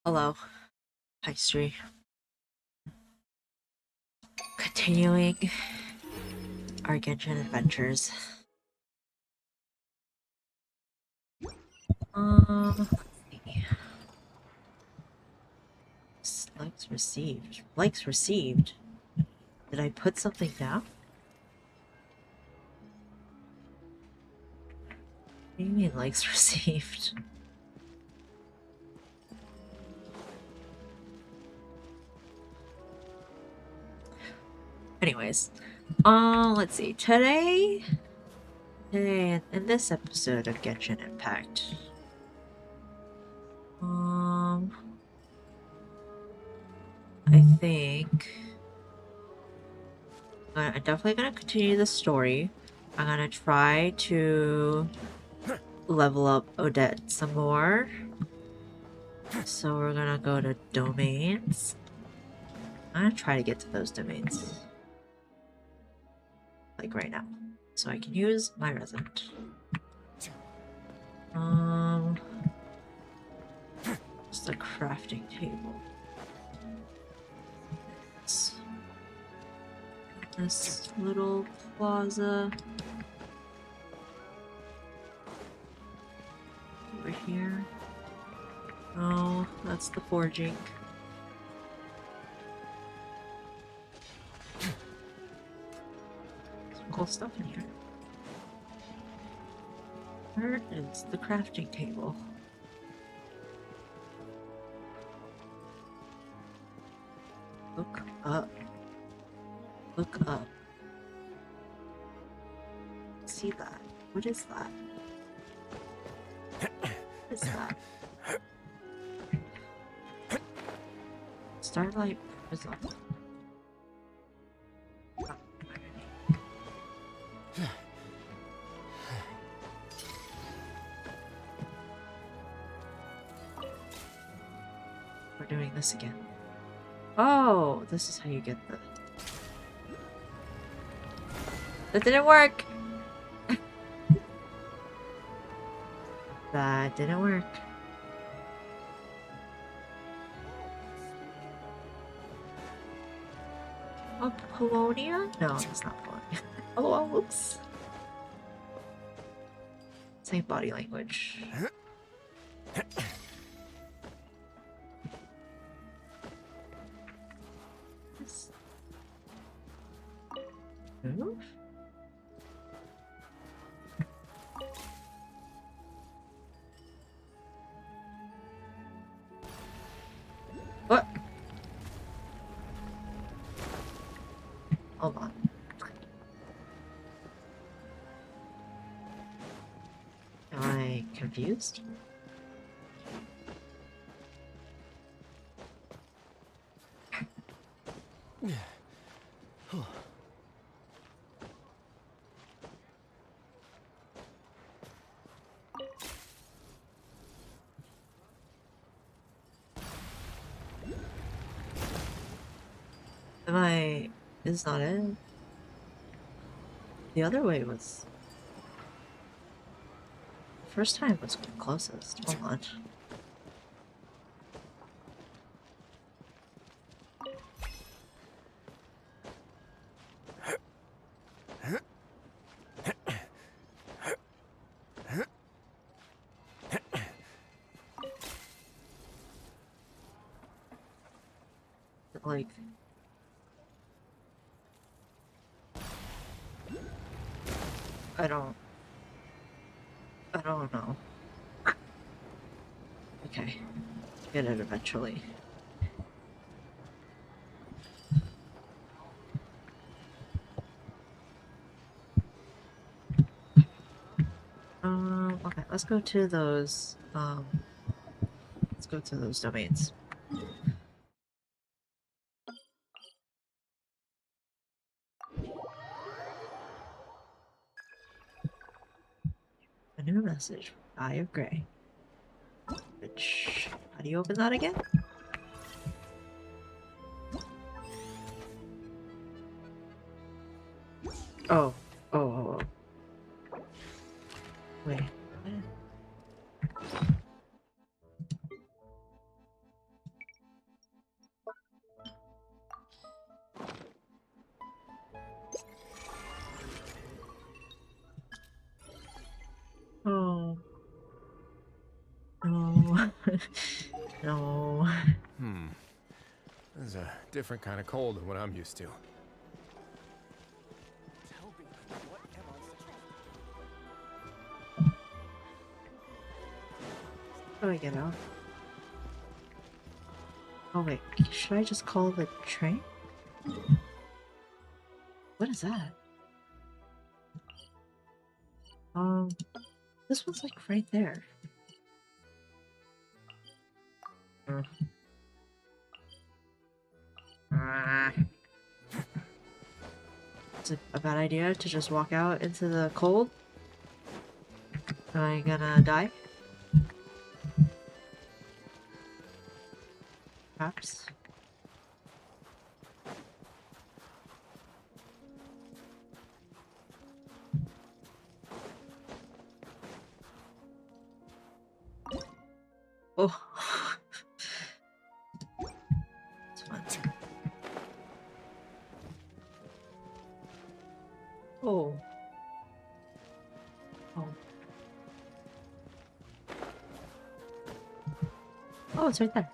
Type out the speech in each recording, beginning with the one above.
Hello, history. Continuing our Genshin adventures. Let's see. Likes received. Likes received. Did I put something down? What do you mean likes received? Anyways, let's see. Today in this episode of Genshin Impact, I think I'm definitely gonna continue the story. I'm gonna try to level up Odette some more. So we're gonna go to domains. I'm gonna try to get to those domains. Like right now. So I can use my resident. Just a crafting table. This little plaza. Over here. Oh, that's the forging. Some cool stuff in here. Where is the crafting table? Look up. Look up. See that? What is that? What is that? Starlight Prism. We're doing this again. Oh, this is how you get the... That didn't work! That didn't work. Oh, Polonia? No, it's not Polonia. Oh, oops. Same body language. Move? What? Hold on. Am I confused? Am I... Is not it? The other way was... The first time was closest. Hold on. Like... I don't know. Okay. Get it eventually. Okay, let's go to those, let's go to those domains. A new message from Eye of Grey. Which... How do you open that again? Oh. Oh. Wait. No. This is a different kind of cold than what I'm used to. How do I get out? Oh wait, should I just call the train? What is that? This one's like right there. Is it a bad idea to just walk out into the cold? Am I gonna die? Perhaps. Oh. It's fun. Oh. Oh. Oh, it's right there.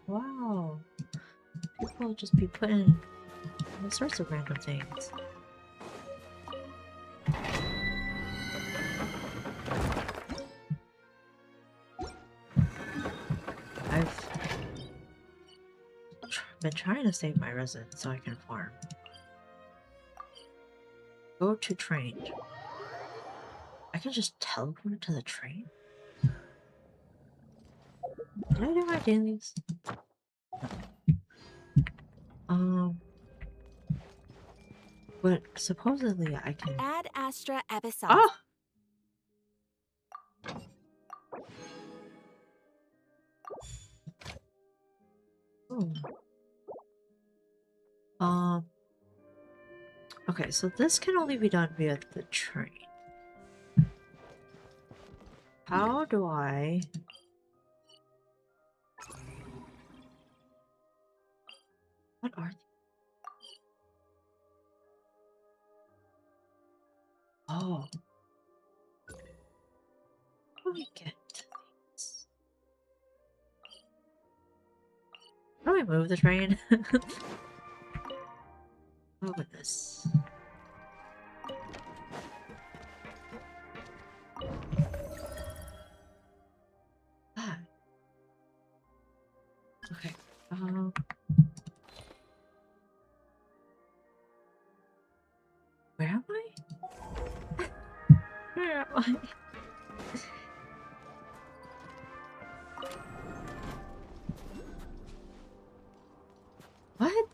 Wow. People just be putting all sorts of random things. I've been trying to save my resin so I can farm. Go to train. I can just teleport to the train? Did I do my dailies? But supposedly I can. Ad Astra Episodes. Ah! Oh. Okay, so this can only be done via the train. How do I... What are these? Oh. How do we get to these? How do I move the train? Oh, goodness. Ah. Okay. Where am I? Where am I? What?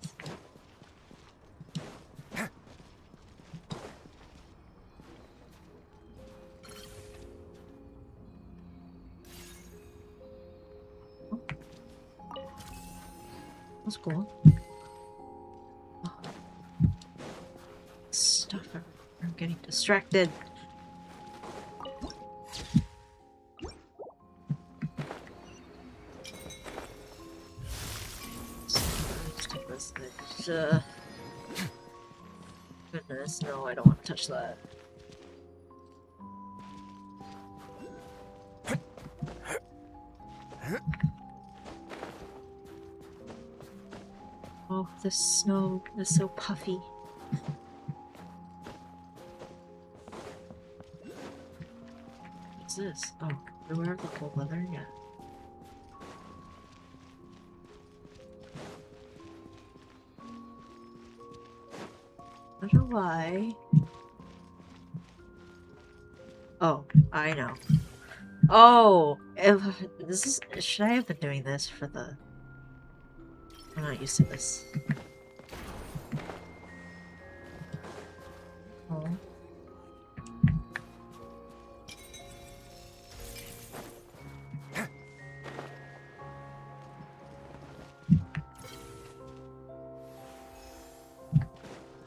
That's cool. Oh. Stuff. I'm getting distracted. Let's take this thing. Goodness, no, I don't want to touch that. Oh, the snow is so puffy. What's this? Oh, we wear the cold weather? Yeah. How do I... Oh, I know. Oh! This is... Should I have been doing this for the... I'm not used to this. Oh.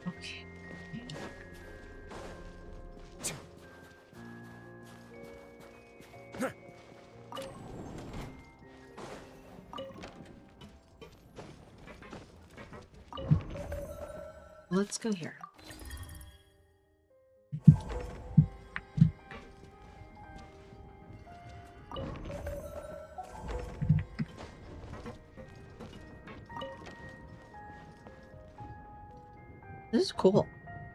Okay. Let's go here. This is cool.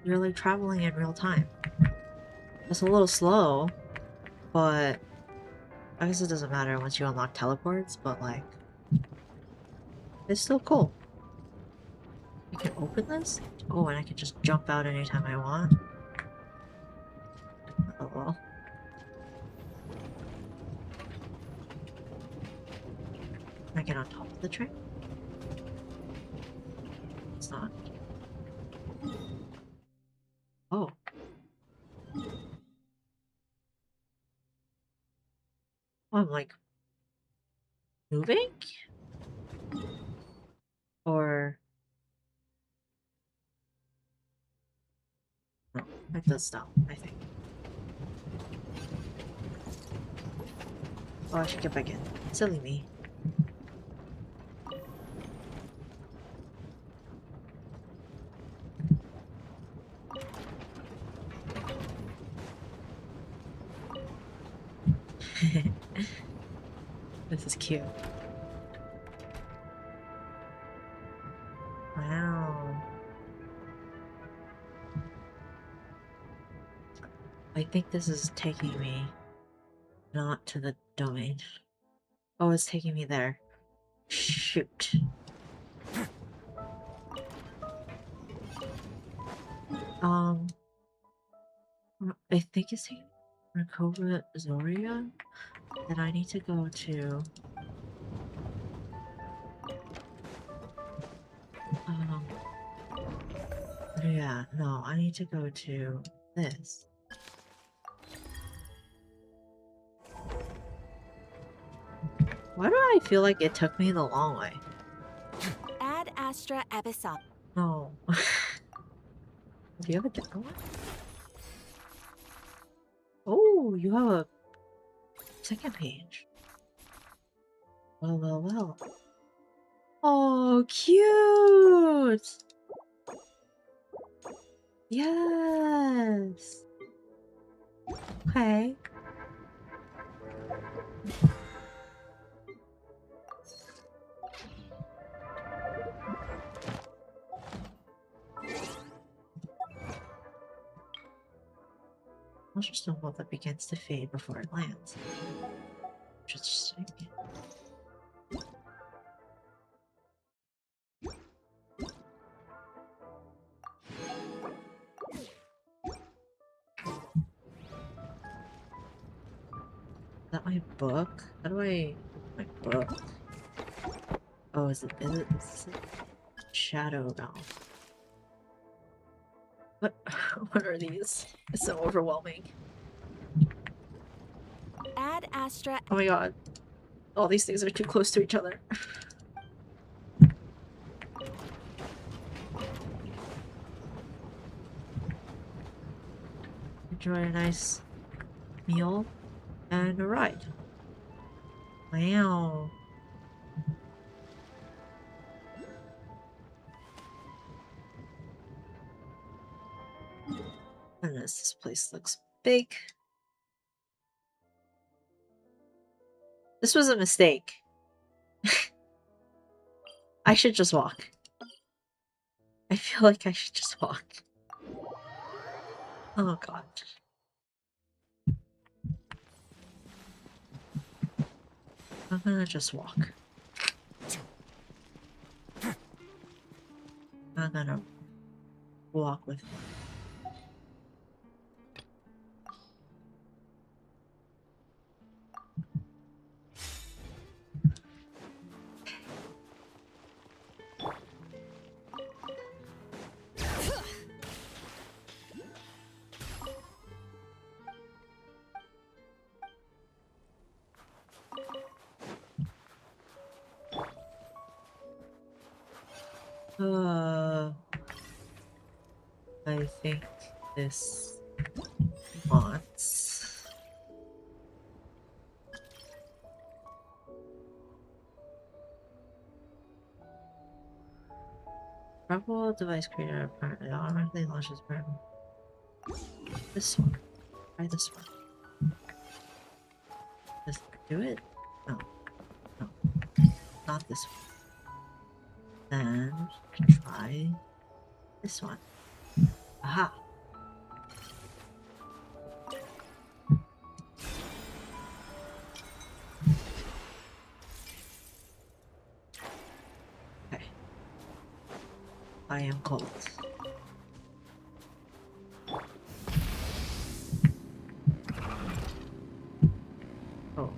You're like traveling in real time. It's a little slow, but I guess it doesn't matter once you unlock teleports, but like, it's still cool. I can open this? Oh, and I can just jump out anytime I want. Oh well. Can I get on top of the train? It's not. Oh. Oh, I'm like moving? Or no, it does stop, I think. Oh, I should get back in. Silly me. This is cute. Wow. I think this is taking me not to the domain. Oh, it's taking me there. Shoot. Um, I think it's taking Rakova Zoria. Then I need to go to um yeah, no, I need to go to this. Why do I feel like it took me the long way? Ad Astra Abyssal. No. Do you have a different one? Oh, you have a second page. Well, well, well. Oh, cute! Yes! Okay. Monster stone that begins to fade before it lands. Interesting. Is that my book? How do I... My book? Oh, is this a shadow now? What? What are these? It's so overwhelming. Ad Astra. Oh my god. All these things are too close to each other. Enjoy a nice meal and a ride. Wow. Goodness, this place looks big. This was a mistake. I should just walk. I feel like I should just walk. Oh god. I'm gonna just walk. I'm gonna walk with I think this wants... Rebel device created apparently automatically launches burn. This one. Try this one. Does it do it? No. No. Not this one. Then try this one. Aha! Okay. I am cold. Oh.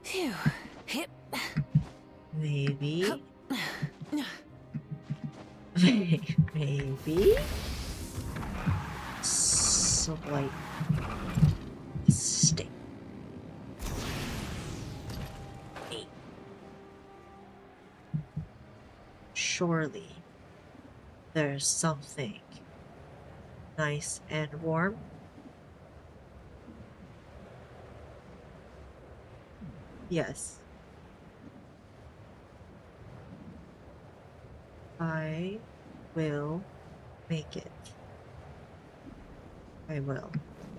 Phew. Hip. Maybe. Maybe. Slight mistake. Surely there's something nice and warm. Yes. I will make it. I will.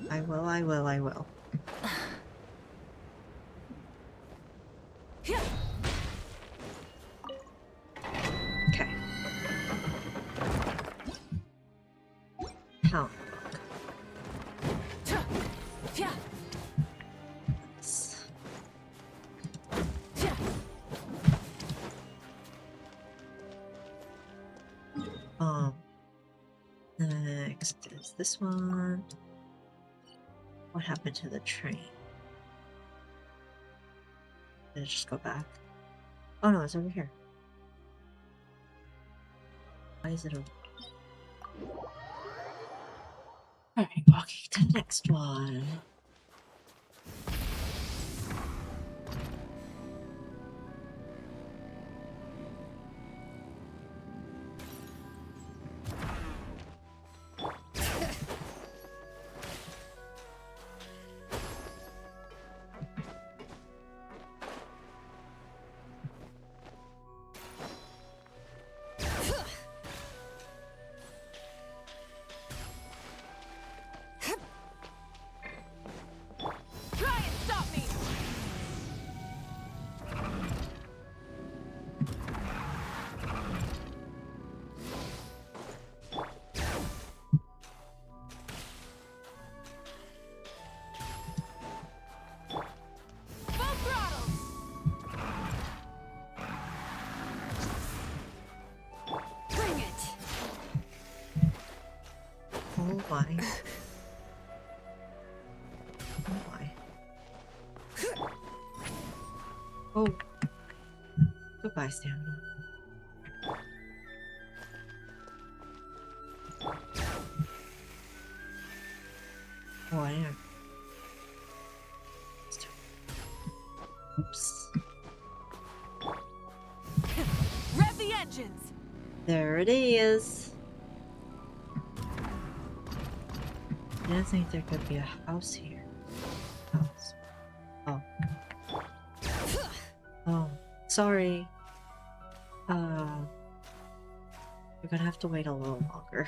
I will, I will, I will. Okay. Count book. Nice. Next is this one. What happened to the train? Did it just go back? Oh no, it's over here. Why is it over? Alright, walking to the next one. Oh my. Oh my. Oh. Goodbye, stamina. Oh, I didn't. Oops. Rev the engines. There it is. I didn't think there could be a house here. House. Oh. Oh. Sorry. You're gonna have to wait a little longer.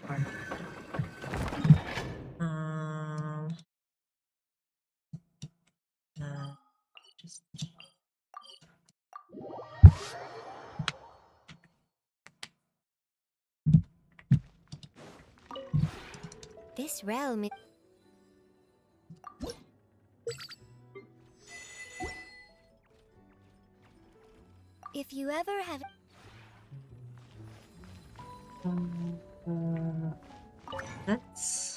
Pardon. Just This realm is... If you ever have... let's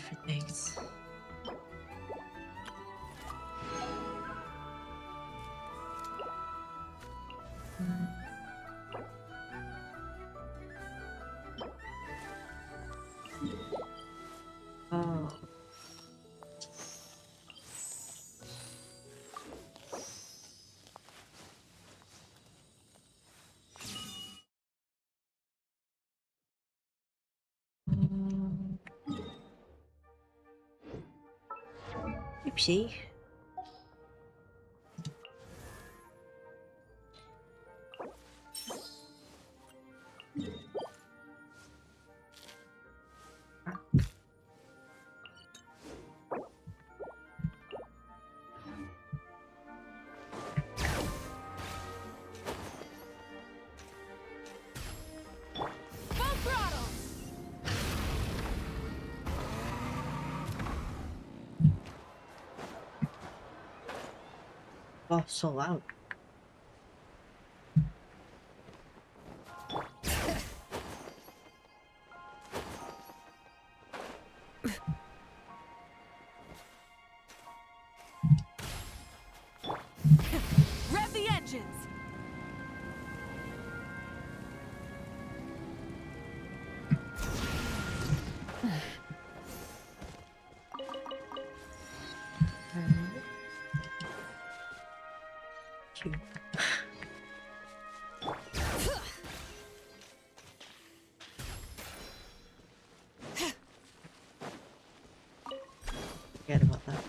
different things. Oh. Oopsie. Full throttle! Oh, so loud. Rev the engines! Cute. Forget about that.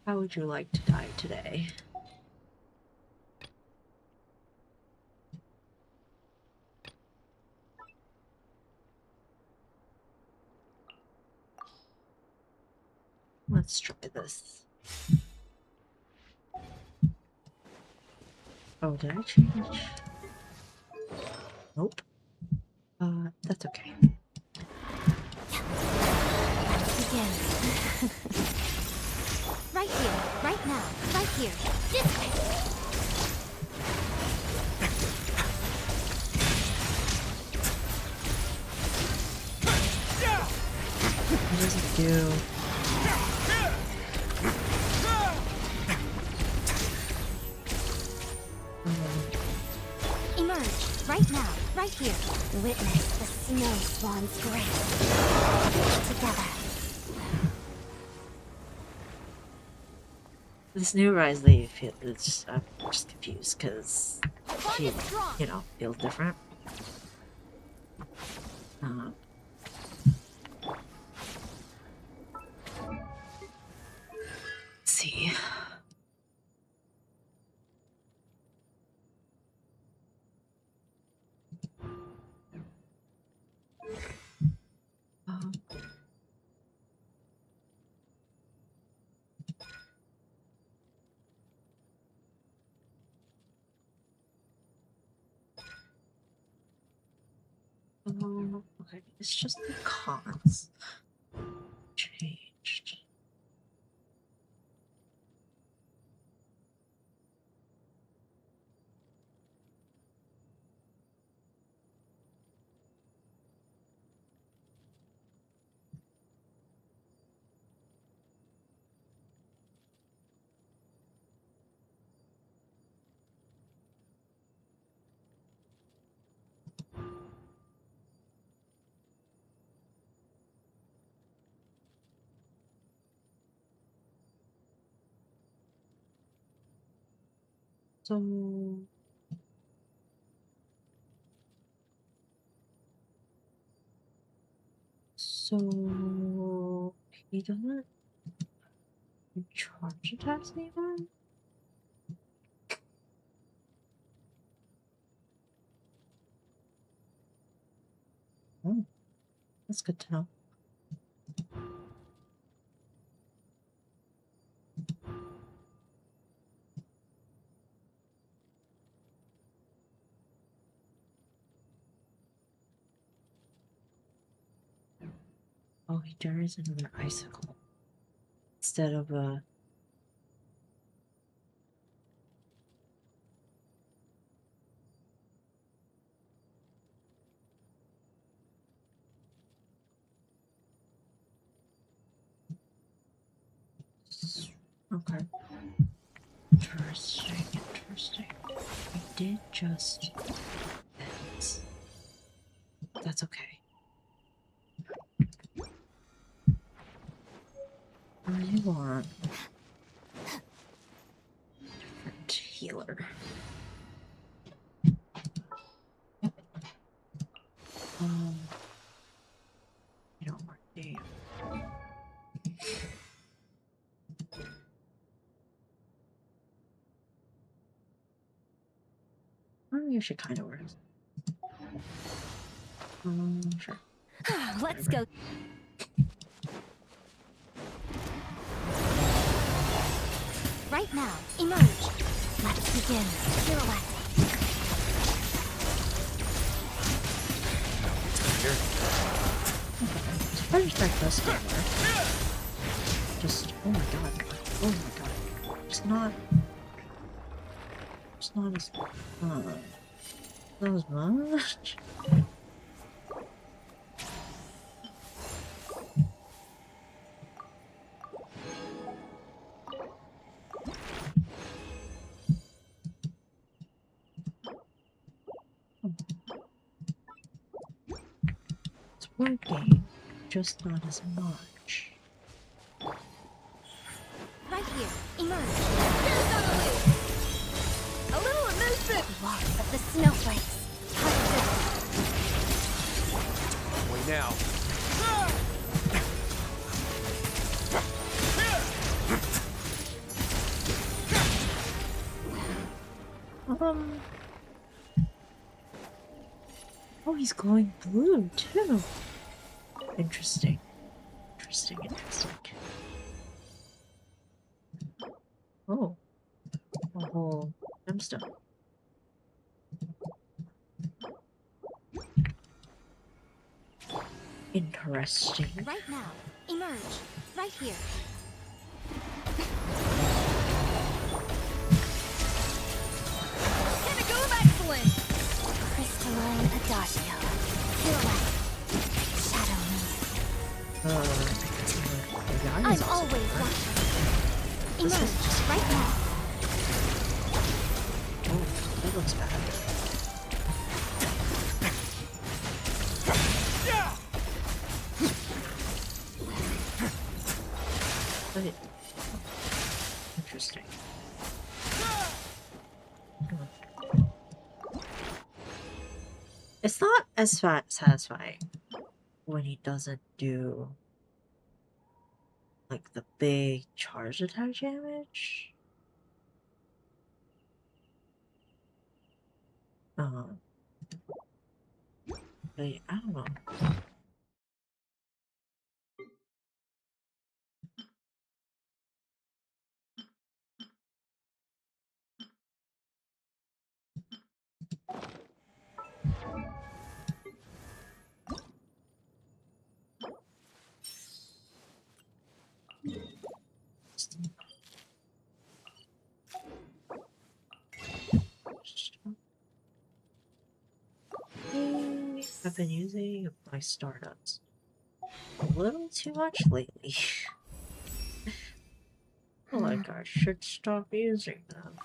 How would you like to die today? Let's try this. Oh, did I change? Nope. That's okay. Begin. Right here, right now, right here. This way! What does it do? Emerge, right now, right here. Witness the snow swan's grace. Together. This new Rise Leaf, it's, I'm just confused because he, you know, feels different. Let's see. Um, okay, it's just the cons changed. So he doesn't recharge attacks anymore? Oh, that's good to know. Oh, he generates another icicle instead of a. Okay. Interesting, interesting. I did just... That's okay. I want... different healer. You don't work, do you? You should kind of work. Sure. Let's go. Right now, emerge. Let's begin. Pirouette. I just like this game work. Just, oh my god. Oh my god. It's not as, not as much. It's working, just not as much. Right here, emerge. A little elusive. Walks of the snowflakes. Wait now. Oh, he's glowing blue too. Interesting. Interesting, interesting. Oh. A whole gemstone. Interesting. Right now, emerge. Right here. Pinnacle of excellence. Crystalline adagio. Pirouette. Shadow moon. I'm always watching. Emerge. Right now. Oh, that looks bad. Wait. Interesting. It's not as satisfying when he doesn't do like the big charge attack damage. But I don't know. I've been using my startups a little too much lately. Like I should stop using them.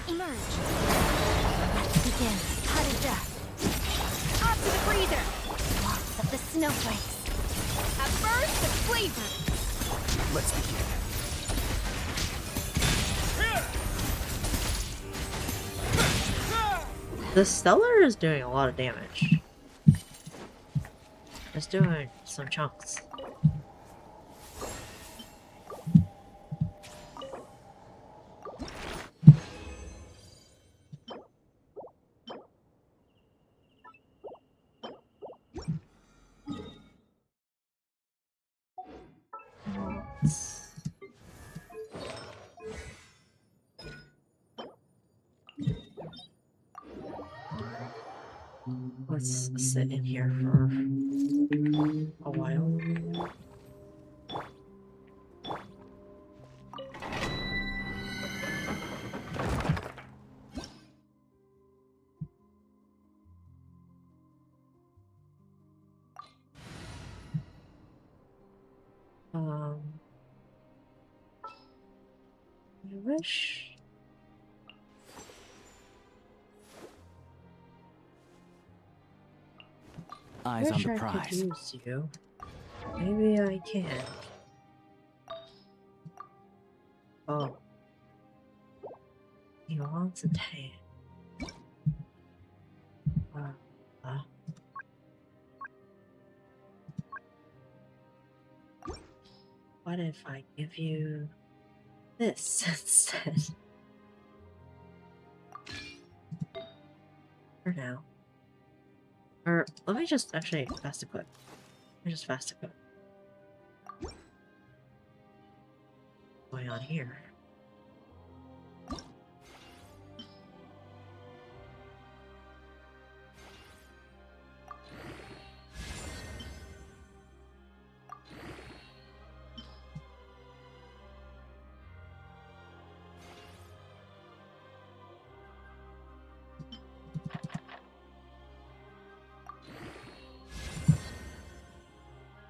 Emerge. Let's begin. Hot as death. Up to the freezer. Walks of the snowflakes. A burst of flavor. Let's begin. The Stellar is doing a lot of damage. It's doing some chunks. Let's sit in here for a while. I wish. Eyes on the I prize. could use you. Maybe I can. Oh. He wants a tan. Uh, what if I give you this instead? For now. Or let me just actually fast equip. Let me just fast equip. What's going on here?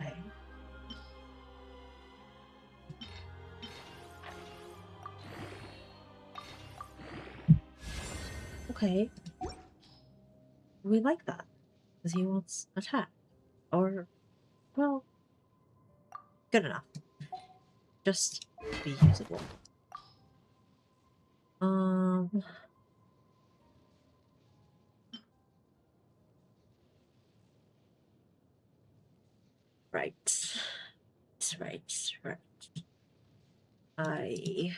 Okay. Okay. We like that. Because he wants attack. Or, well, good enough. Just be usable. Right. Right.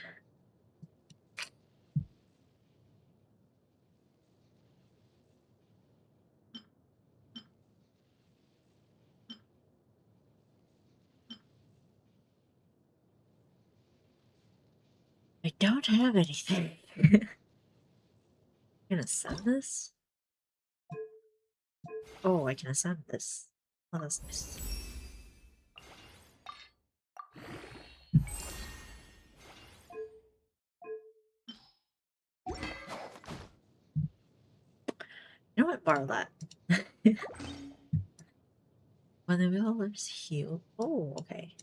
I don't have anything. I'm gonna send this? Oh, I can ascend this. Oh, that's nice. You know what? Borrow that. When the villagers heal. Oh, okay.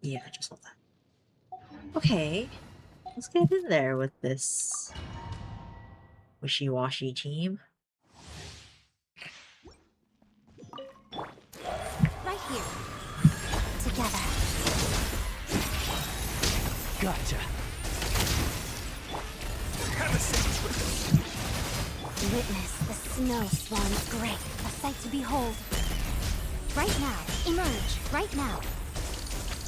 Yeah, I just want that. Okay. Let's get in there with this wishy-washy team. Right here. Together. Gotcha. Have a seat with us. Witness the snow swan's grace, a sight to behold. Right now. Emerge. Right now.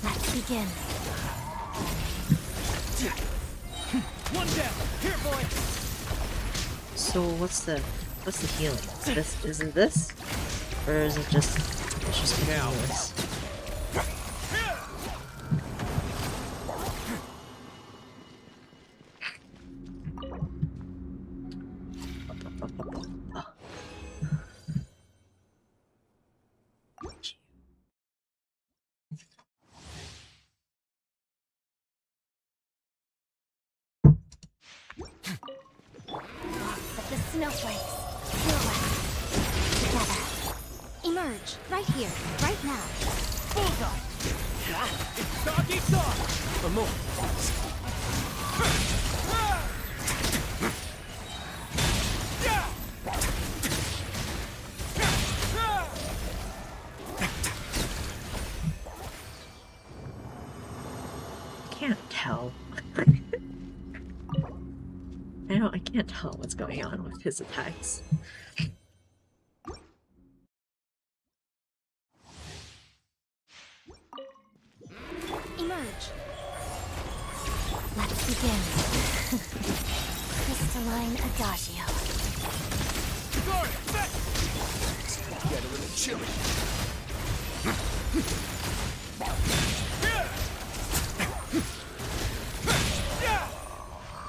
Let's begin. One down. Here, boy. So what's the healing? Is it this? Or is it just Now. continuous? Of the snowflakes. Together. Emerge. Right here. Right now. Bullseye. It's dog eat dog. For more. Can't tell. I can't tell what's going on with his attacks. Emerge. Let's begin. Crystalline Adagio. Guard, set. Get a little chilly.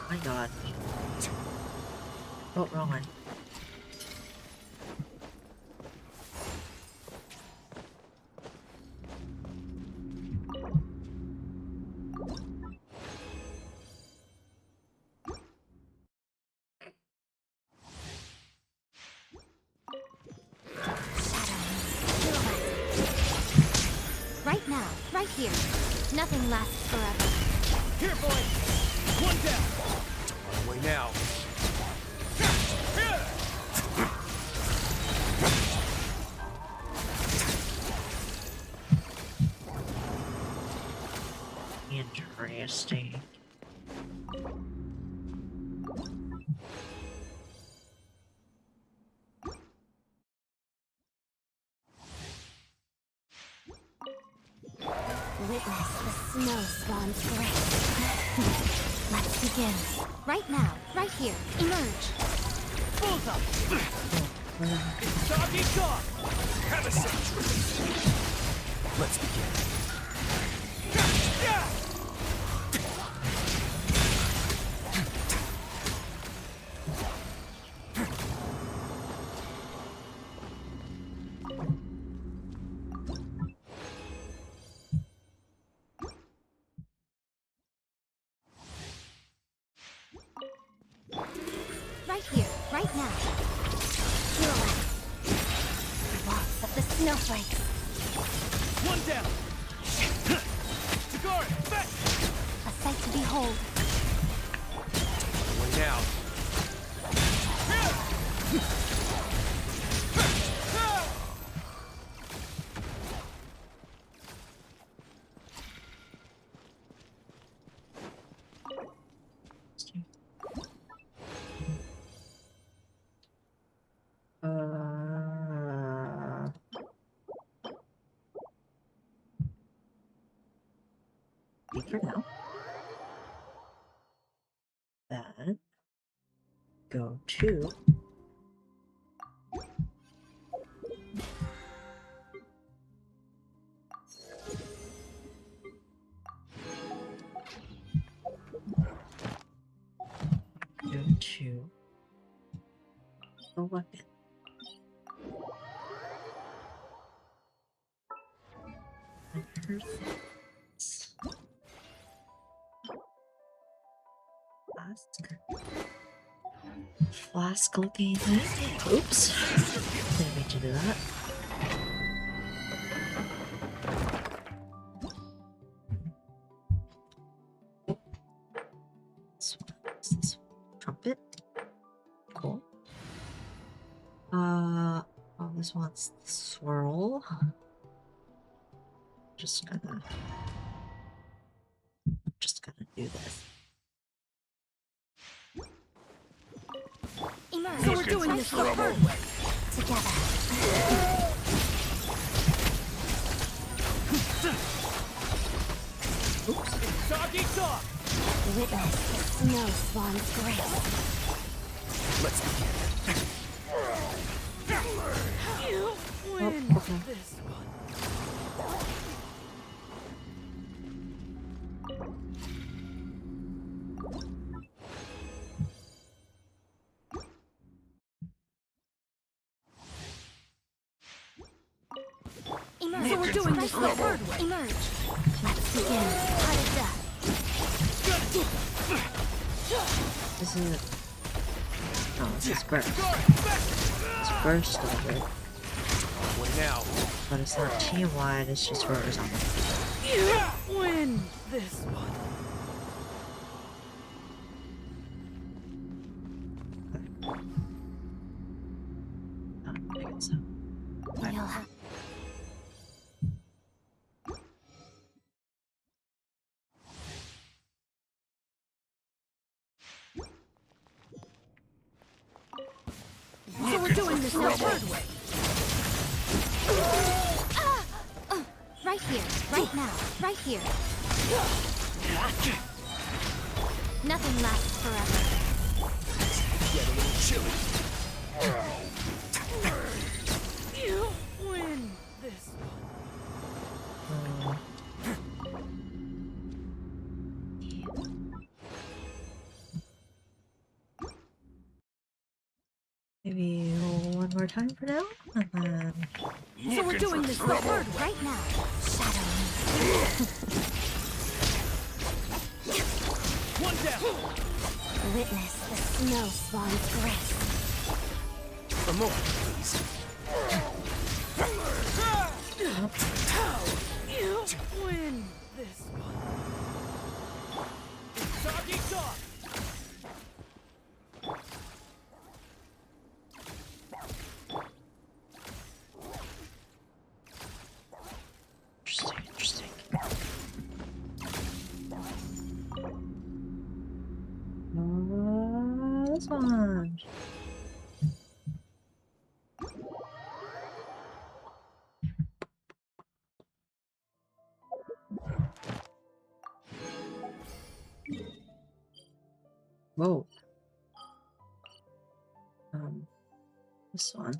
My god. Oh, wrong one. Right now, right here. Nothing lasts forever. Here, boy! One down! On the way now. Interesting. Witness the snow swan's grace. Let's begin. Right now, right here. Emerge. Bullseye! It's dog eat dog! Have a seat. Let's begin. Right here, right now. Feel it. Walks of the snowflakes. One down! To guard! Fetch! A sight to behold. On the way now. For now. Then go to a weapon. Flask looking thing. Oops. Didn't mean to do that. What's this? Trumpet? Cool. Oh, this one's the swirl. Just gonna do this. Emerge. So we're doing this the hard way! Together. It's dog eat dog! Witness the snow swan's grace. Let's begin. You win okay. this one. Emerge. So we're doing this the hard way! Emerge. Let's begin. Heart of death. This is oh, this is burst. Guard! Fetch! It's burst of it, On the way now. but it's not team wide. It's just horizontal. You win this one. I think so. You'll have. So we're doing this the hard way! Right here, right now, right here. Nothing lasts forever. Get a little chilly. You win this one. more time for now, and then So we're doing this the hard way. Right now, shadow One down. me. Witness the snow swan's grace. Some more, please. You win this one. Talk each talk. interesting, interesting. This one. Whoa. This one.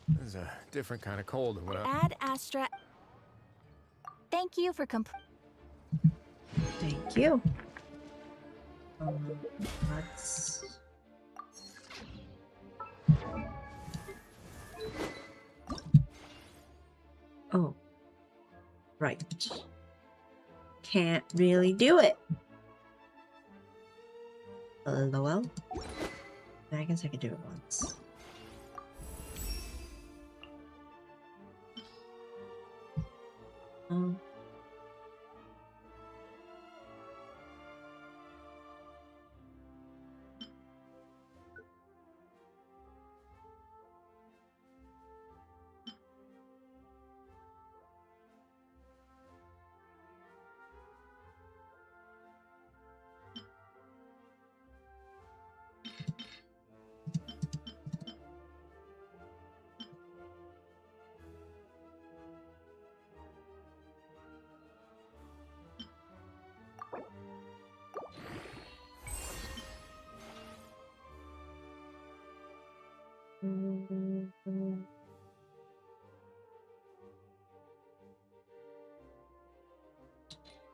This is a different kind of cold than what I... Ad Astra. Thank you for Thank you. Let's. Oh. Right. Can't really do it. LOL. I guess I could do it once. Um.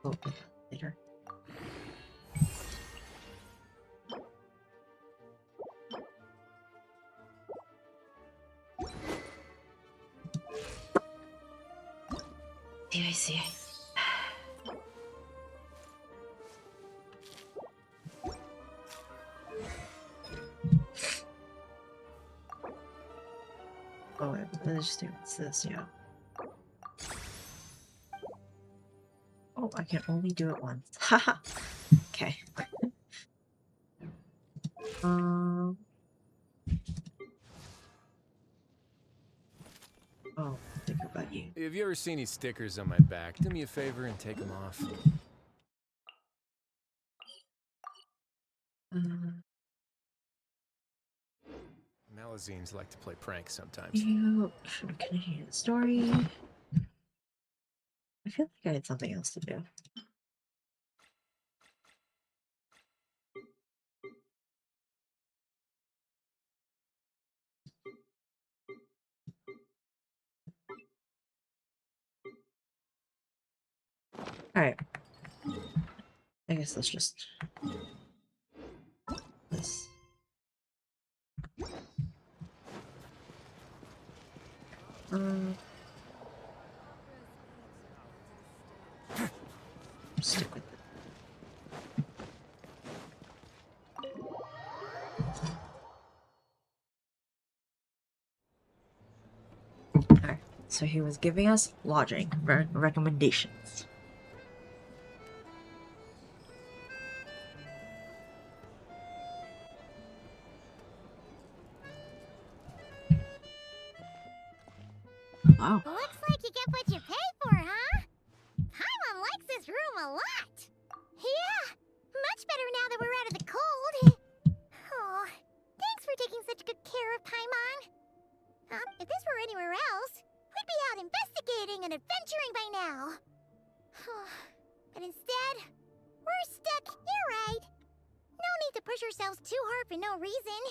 Oh, later. I see. Oh, wait, let's just do this, yeah. Oh, I can only do it once. Haha. Okay. Oh, think about you. Have you ever seen any stickers on my back? Do me a favor and take them off. Malazines like to play pranks sometimes. You should continue the story. I feel like I had something else to do. Alright. I guess let's just... this. Stick with it. Alright, so he was giving us lodging recommendations. Wow. Looks like you get what you pay for, huh? Paimon likes this room a lot. Yeah, much better now that we're out of the cold. Oh, thanks for taking such good care of Paimon. If this were anywhere else, we'd be out investigating and adventuring by now. But instead, we're stuck here, right? No need to push ourselves too hard for no reason.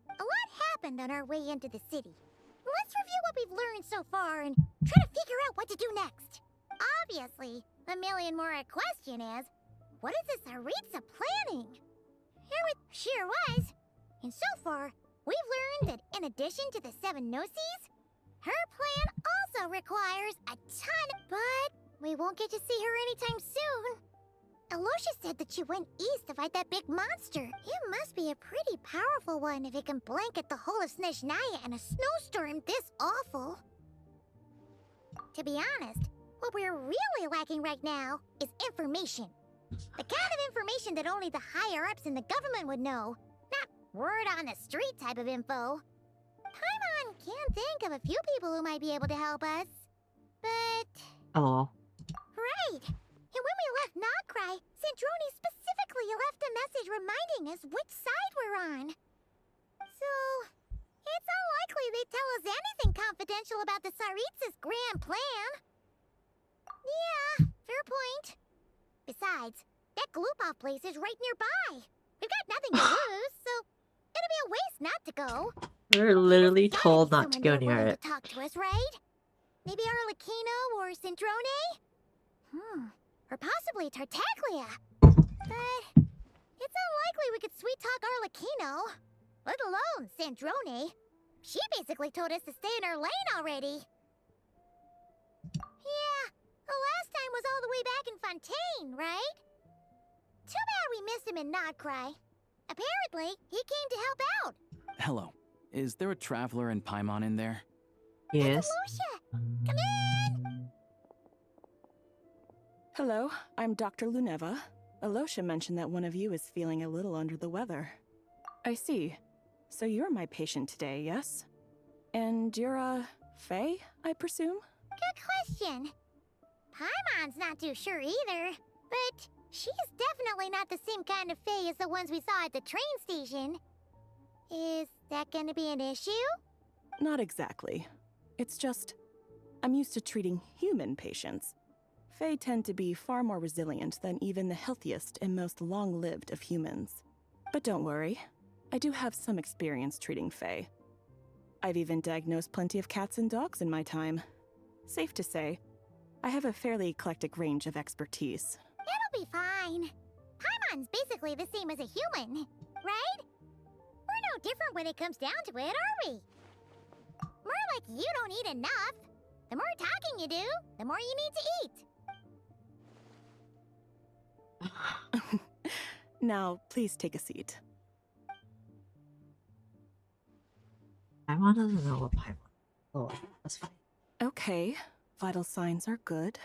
A lot happened on our way into the city. Let's review what we've learned so far and try to figure out what to do next. Obviously, a million more a question is, what is this Aritza planning? It sure was. And so far, we've learned that in addition to the 7 Gnosis, her plan also requires a ton, but we won't get to see her anytime soon. Alosha said that she went east to fight that big monster. It must be a pretty powerful one if it can blanket the whole of Snezhnaya in a snowstorm this awful. To be honest, what we're really lacking right now is information. The kind of information that only the higher-ups in the government would know. Not word-on-the-street type of info. Paimon can think of a few people who might be able to help us. But... Oh. Right! And when we left Nogcry, Sandrone specifically left a message reminding us which side we're on. So... it's unlikely they'd tell us anything confidential about the Tsaritsa's grand plan. Yeah, fair point. Besides, that Gloop-off place is right nearby. We've got nothing to lose, so it'll be a waste not to go. We're literally There's told gotta not be to go someone near willing it. to talk to us, right? Maybe Arlecchino or Sandrone? Or possibly Tartaglia. But it's unlikely we could sweet-talk Arlecchino, let alone Sandrone. She basically told us to stay in her lane already. Yeah, the last time was all the way back in Fontaine, right? Too bad we missed him in Nogcry. Apparently, he came to help out. Hello. Is there a traveler in Paimon in there? Yes. Alosha, come in! Hello, I'm Dr. Luneva. Alosha mentioned that one of you is feeling a little under the weather. I see. So you're my patient today, yes? And you're, Faye, I presume? Good question. Paimon's not too sure either, but she's definitely not the same kind of Fae as the ones we saw at the train station. Is that gonna be an issue? Not exactly. It's just, I'm used to treating human patients. Fae tend to be far more resilient than even the healthiest and most long-lived of humans. But don't worry, I do have some experience treating Fae. I've even diagnosed plenty of cats and dogs in my time. Safe to say, I have a fairly eclectic range of expertise. It'll be fine. Paimon's basically the same as a human, right? We're no different when it comes down to it, are we? More like you don't eat enough. The more talking you do, the more you need to eat. Now, please take a seat. Paimon doesn't know what Paimon. Oh, that's fine. Okay, vital signs are good.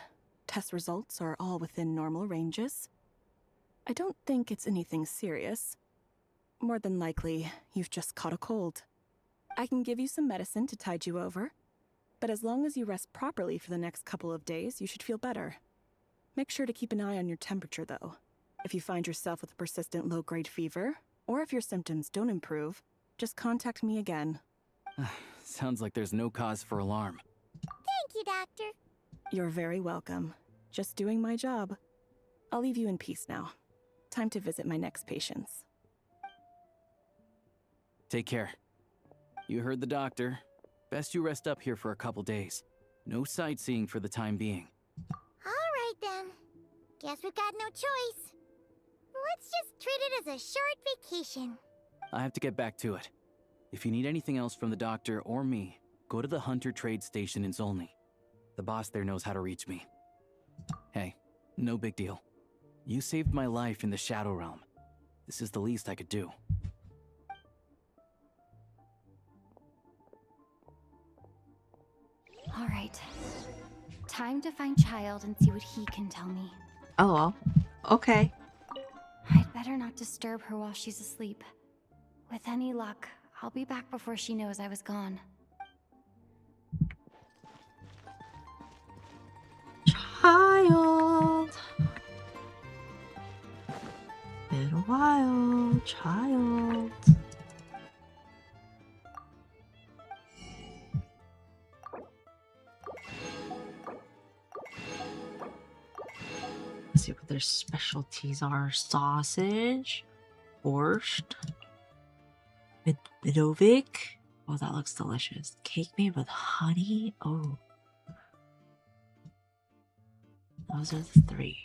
Test results are all within normal ranges. I don't think it's anything serious. More than likely, you've just caught a cold. I can give you some medicine to tide you over, but as long as you rest properly for the next couple of days, you should feel better. Make sure to keep an eye on your temperature, though. If you find yourself with a persistent low-grade fever, or if your symptoms don't improve, just contact me again. Sounds like there's no cause for alarm. Thank you, Doctor. You're very welcome. Just doing my job. I'll leave you in peace now. Time to visit my next patients. Take care. You heard the doctor. Best you rest up here for a couple days. No sightseeing for the time being. All right, then. Guess we've got no choice. Let's just treat it as a short vacation. I have to get back to it. If you need anything else from the doctor or me, go to the Hunter Trade Station in Zolny. The boss there knows how to reach me. Hey, no big deal. You saved my life in the Shadow Realm. This is the least I could do. All right. Time to find Child and see what he can tell me. Oh, well. Okay. I'd better not disturb her while she's asleep. With any luck, I'll be back before she knows I was gone. Child. Been a while, child. Let's see what their specialties are. Sausage, borscht, Midovik. Oh, that looks delicious. Cake made with honey. Oh. Those are the three.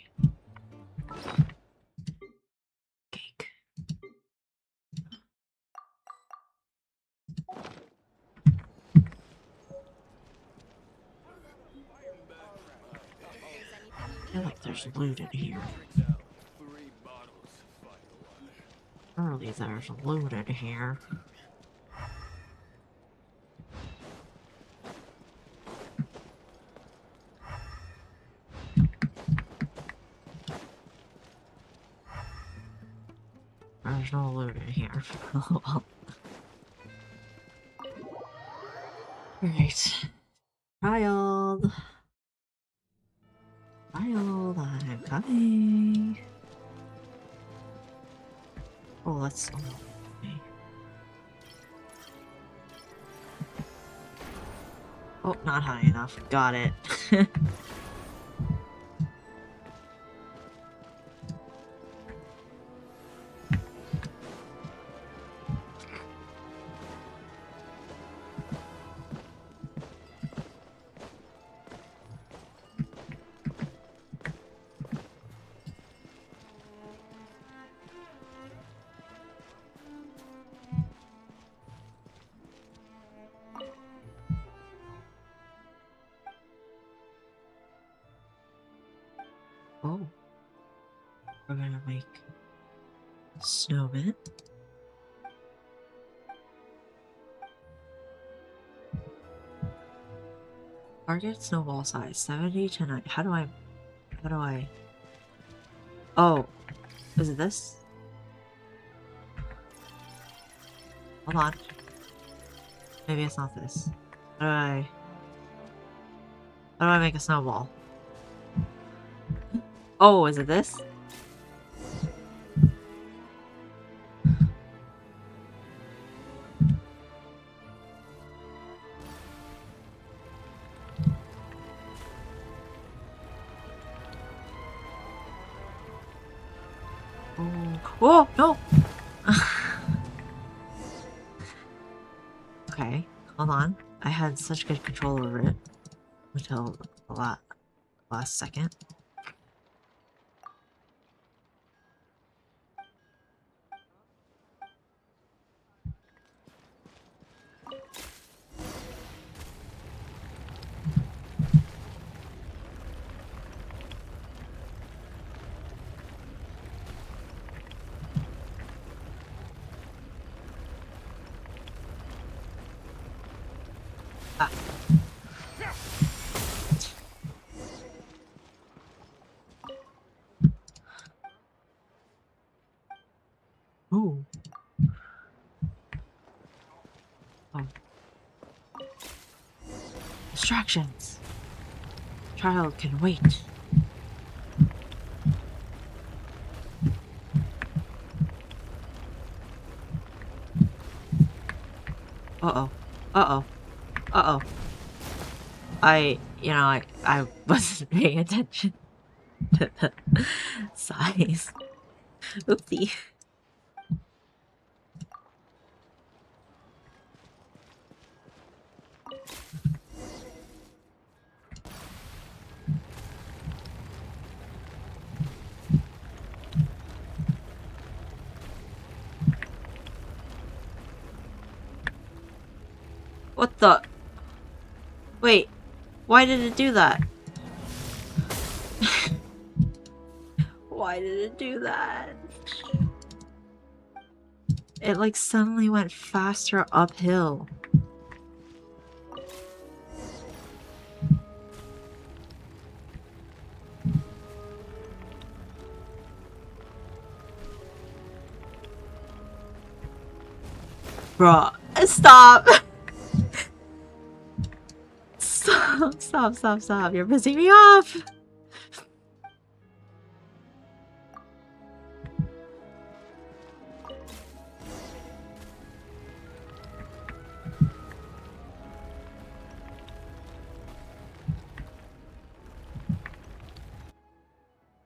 I feel like there's loot in here. Surely there's loot in here. There's no loot in here. Well. Alright. Child. Child, I'm coming. Oh, let's... Oh, okay. Oh, not high enough. Got it. Oh. We're gonna make snowmen. Target snowball size 70 to 90. How do I? Oh, is it this? Hold on. Maybe it's not this. How do I make a snowball? Oh, is it this? Oh, whoa, no! Okay, hold on. I had such good control over it until the last second. Ah. Ooh. Oh. Distractions. Child can wait. Uh-oh. Uh-oh. Uh-oh. I wasn't paying attention to the size. Oopsie. What the? Wait, why did it do that? Why did it do that? It like suddenly went faster uphill. Bruh, stop! Stop. You're pissing me off!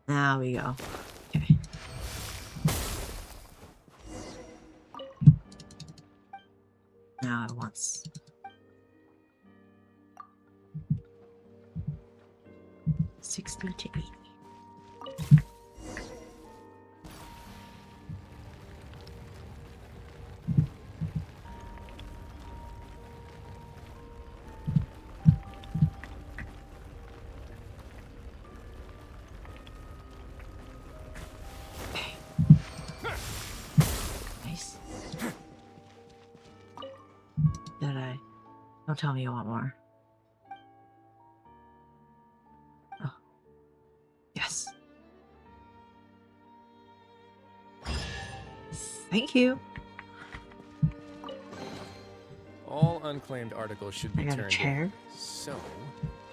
Now we go. Okay. Now it wants... 60 to 80. Don't tell me you want more. Oh. Yes. Thank you. All unclaimed articles should be I got a turned chair. in. So,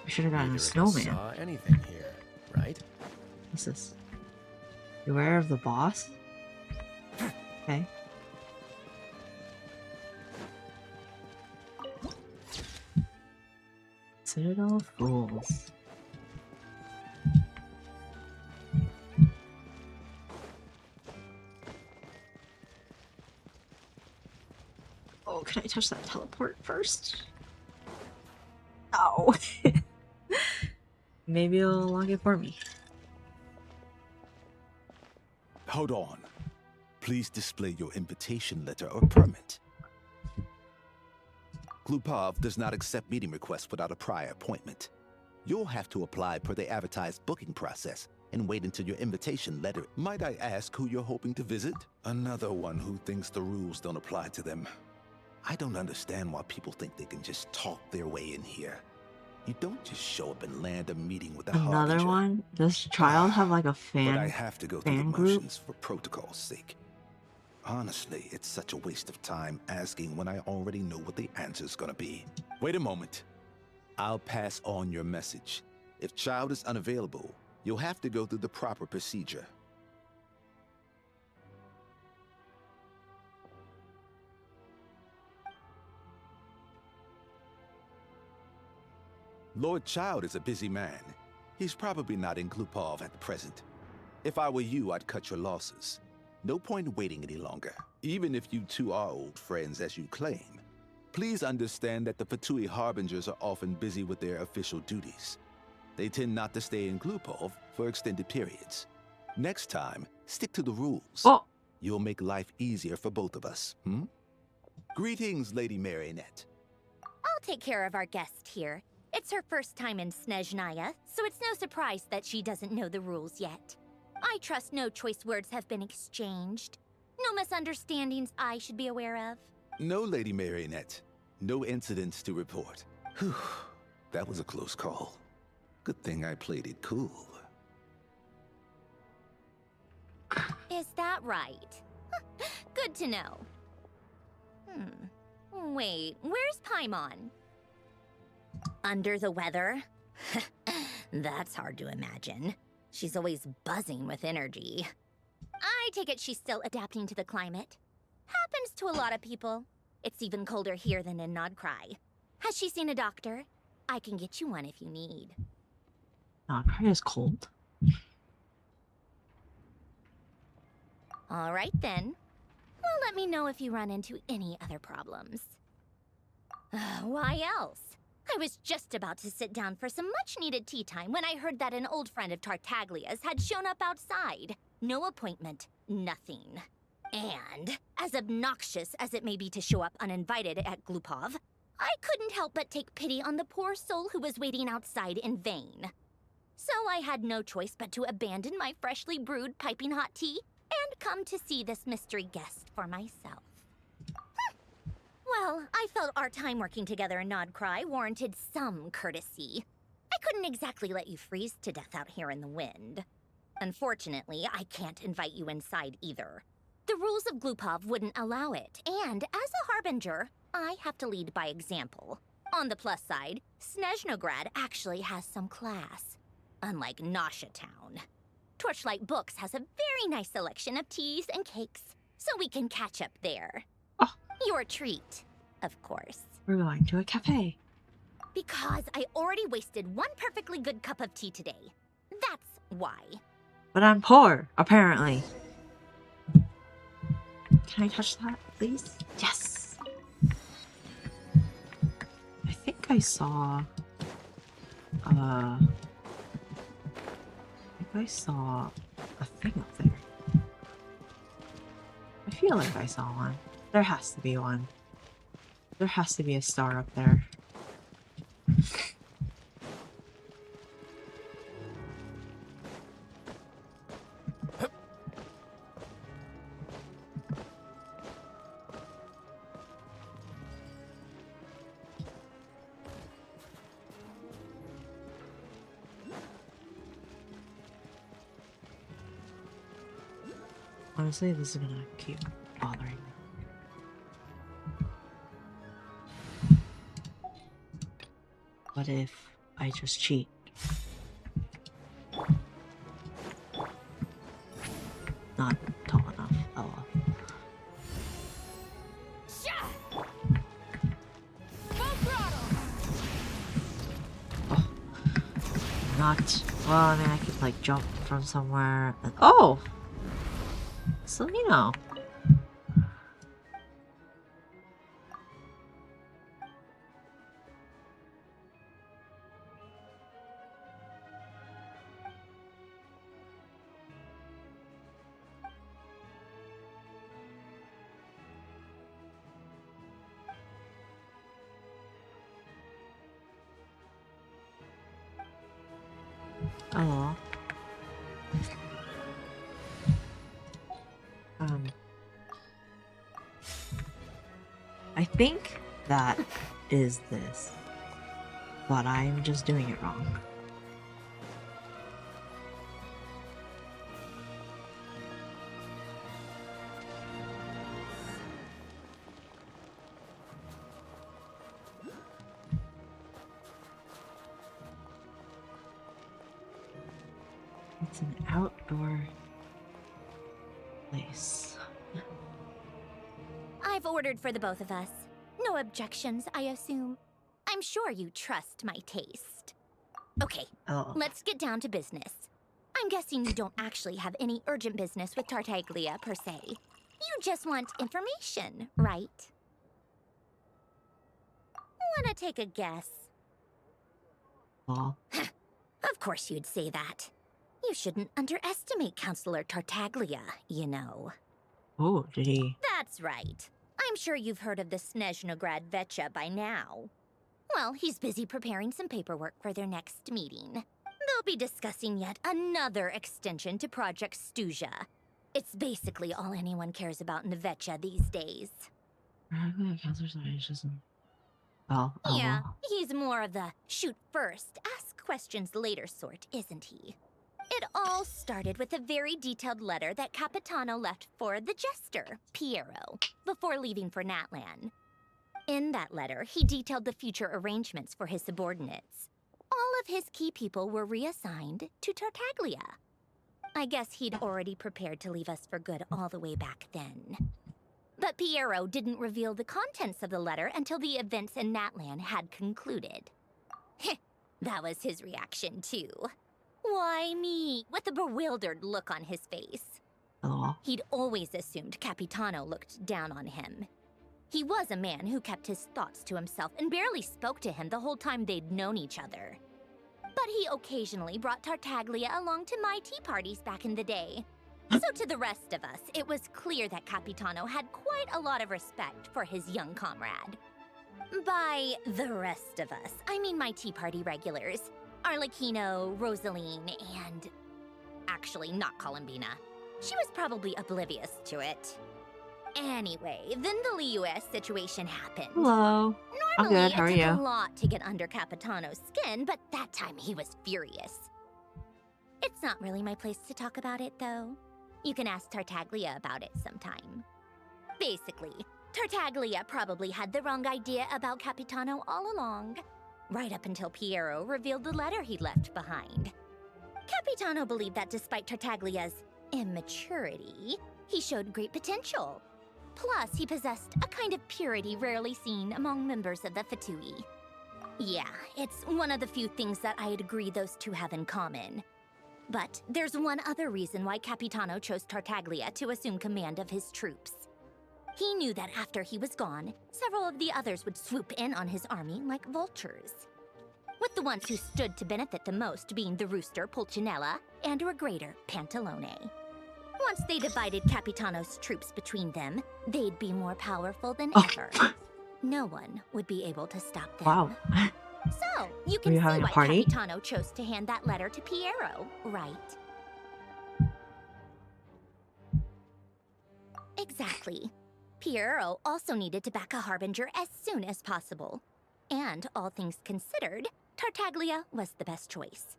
I should have gotten neither a of us snowman. saw anything here, right? What's this? Beware of the boss? Okay. Citadel of Fools. Oh, can I touch that teleport first? No. Maybe it'll unlock it for me. Hold on. Please display your invitation letter or permit. Glupov does not accept meeting requests without a prior appointment. You'll have to apply per the advertised booking process and wait until your invitation letter. Might I ask who you're hoping to visit? Another one who thinks the rules don't apply to them. I don't understand why people think they can just talk their way in here. You don't just show up and land a meeting with a Another harbinger. one? Does Child have like a But I fan? have to go through the fan group? motions for protocol's sake. Honestly, it's such a waste of time asking when I already know what the answer's gonna be. Wait a moment. I'll pass on your message. If Child is unavailable, you'll have to go through the proper procedure. Lord Child is a busy man. He's probably not in Glupov at present. If I were you, I'd cut your losses. No point waiting any longer, even if you two are old friends as you claim. Please understand that the Fatui Harbingers are often busy with their official duties. They tend not to stay in Glupov for extended periods. Next time, stick to the rules. Oh, You'll make life easier for both of us, Greetings, Lady Marionette. I'll take care of our guest here. It's her first time in Snezhnaya, so it's no surprise that she doesn't know the rules yet. I trust no choice words have been exchanged. No misunderstandings I should be aware of. No, Lady Marionette. No incidents to report. Whew, that was a close call. Good thing I played it cool. Is that right? Good to know. Wait, where's Paimon? Under the weather? That's hard to imagine. She's always buzzing with energy. I take it she's still adapting to the climate. Happens to a lot of people. It's even colder here than in Nodcry. Has she seen a doctor? I can get you one if you need. Nodcry is cold. All right then. Well, let me know if you run into any other problems. Why else? I was just about to sit down for some much-needed tea time when I heard that an old friend of Tartaglia's had shown up outside. No appointment, nothing. And, as obnoxious as it may be to show up uninvited at Glupov, I couldn't help but take pity on the poor soul who was waiting outside in vain. So I had no choice but to abandon my freshly brewed piping hot tea and come to see this mystery guest for myself. Well, I felt our time working together in Nodcry warranted some courtesy. I couldn't exactly let you freeze to death out here in the wind. Unfortunately, I can't invite you inside either. The rules of Glupov wouldn't allow it, and as a harbinger, I have to lead by example. On the plus side, Snezhnograd actually has some class, unlike Nasha Town. Torchlight Books has a very nice selection of teas and cakes, so we can catch up there. Oh. Your treat, of course. We're going to a cafe. Because I already wasted one perfectly good cup of tea today. That's why. But I'm poor, apparently. Can I touch that, please? Yes! I think I saw... I a thing up there. I feel like I saw one. There has to be one. There has to be a star up there. Honestly, this is gonna keep bothering me. What if I just cheat? Not tall enough. Oh well. Oh, not. Well, I mean, I could like jump from somewhere. And, oh, so you know. Oh. I think that is this, but I'm just doing it wrong. It's an outdoor place. I've ordered for the both of us. No objections, I assume. I'm sure you trust my taste. Okay, Oh. let's get down to business. I'm guessing you don't actually have any urgent business with Tartaglia, per se. You just want information, right? Wanna take a guess? Oh. Of course you'd say that. You shouldn't underestimate Counselor Tartaglia, you know. Oh, did he? That's right. I'm sure you've heard of the Snezhnograd Vecha by now. Well, he's busy preparing some paperwork for their next meeting. They'll be discussing yet another extension to Project Stuja. It's basically all anyone cares about in the Vecha these days. Oh, Yeah, he's more of the shoot first, ask questions later sort, isn't he? It all started with a very detailed letter that Capitano left for the jester, Piero, before leaving for Natlan. In that letter, he detailed the future arrangements for his subordinates. All of his key people were reassigned to Tartaglia. I guess he'd already prepared to leave us for good all the way back then. But Piero didn't reveal the contents of the letter until the events in Natlan had concluded. That was his reaction, too. Why me? With a bewildered look on his face. Oh. He'd always assumed Capitano looked down on him. He was a man who kept his thoughts to himself and barely spoke to him the whole time they'd known each other. But he occasionally brought Tartaglia along to my tea parties back in the day. So to the rest of us, it was clear that Capitano had quite a lot of respect for his young comrade. By the rest of us, I mean my tea party regulars. Arlecchino, Rosaline, and... actually, not Columbina. She was probably oblivious to it. Anyway, then the Liu-S situation happened. Hello. I'm Normally, good. How are it took a you? lot to get under Capitano's skin, but that time he was furious. It's not really my place to talk about it, though. You can ask Tartaglia about it sometime. Basically, Tartaglia probably had the wrong idea about Capitano all along. Right up until Piero revealed the letter he'd left behind. Capitano believed that despite Tartaglia's immaturity, he showed great potential. Plus, he possessed a kind of purity rarely seen among members of the Fatui. Yeah, it's one of the few things that I'd agree those two have in common. But there's one other reason why Capitano chose Tartaglia to assume command of his troops. He knew that after he was gone, several of the others would swoop in on his army like vultures. With the ones who stood to benefit the most being the rooster Pulcinella and Regrator Pantalone. Once they divided Capitano's troops between them, they'd be more powerful than ever. No one would be able to stop them. Wow. So, you Were can you see having a why party? Capitano chose to hand that letter to Piero, right? Exactly. Piero also needed to back a harbinger as soon as possible. And, all things considered, Tartaglia was the best choice.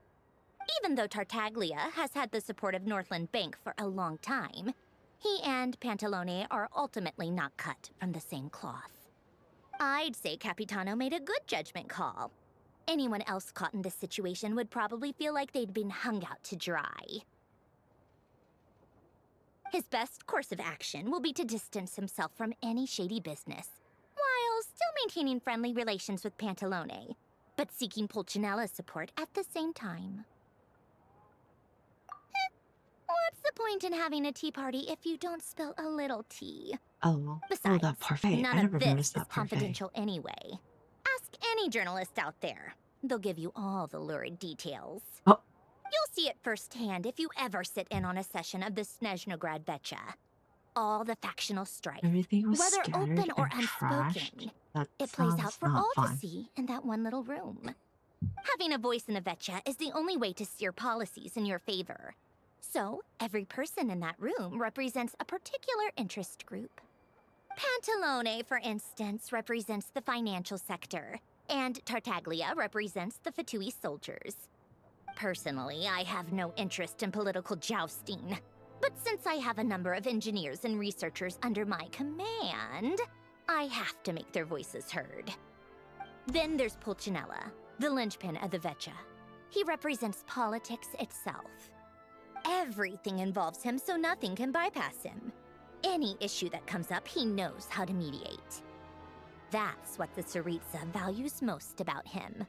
Even though Tartaglia has had the support of Northland Bank for a long time, He and Pantalone are ultimately not cut from the same cloth. I'd say Capitano made a good judgment call. Anyone else caught in this situation would probably feel like they'd been hung out to dry. His best course of action will be to distance himself from any shady business, while still maintaining friendly relations with Pantalone, but seeking Pulcinella's support at the same time. What's the point in having a tea party if you don't spill a little tea? Oh, Besides, that parfait. none I of never this noticed is that parfait. confidential anyway. Ask any journalist out there. They'll give you all the lurid details. Oh. You'll see it firsthand if you ever sit in on a session of the Snezhnograd Vecha. All the factional strife, Everything was whether scattered open or and trashed. unspoken, That it plays out sounds for not all fun. to see in that one little room. Having a voice in the Vecha is the only way to steer policies in your favor. So, every person in that room represents a particular interest group. Pantalone, for instance, represents the financial sector, and Tartaglia represents the Fatui soldiers. Personally, I have no interest in political jousting. But since I have a number of engineers and researchers under my command, I have to make their voices heard. Then there's Pulcinella, the linchpin of the Vecha. He represents politics itself. Everything involves him, so nothing can bypass him. Any issue that comes up, he knows how to mediate. That's what the Tsaritsa values most about him.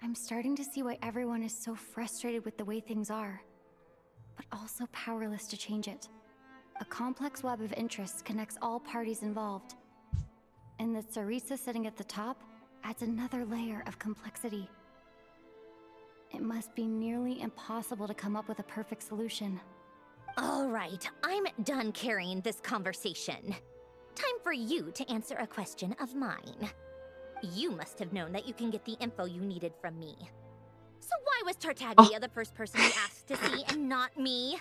I'm starting to see why everyone is so frustrated with the way things are, but also powerless to change it. A complex web of interests connects all parties involved. And the Tsaritsa sitting at the top adds another layer of complexity. It must be nearly impossible to come up with a perfect solution. All right, I'm done carrying this conversation. Time for you to answer a question of mine. You must have known that you can get the info you needed from me. So why was Tartaglia the first person you asked to see and not me?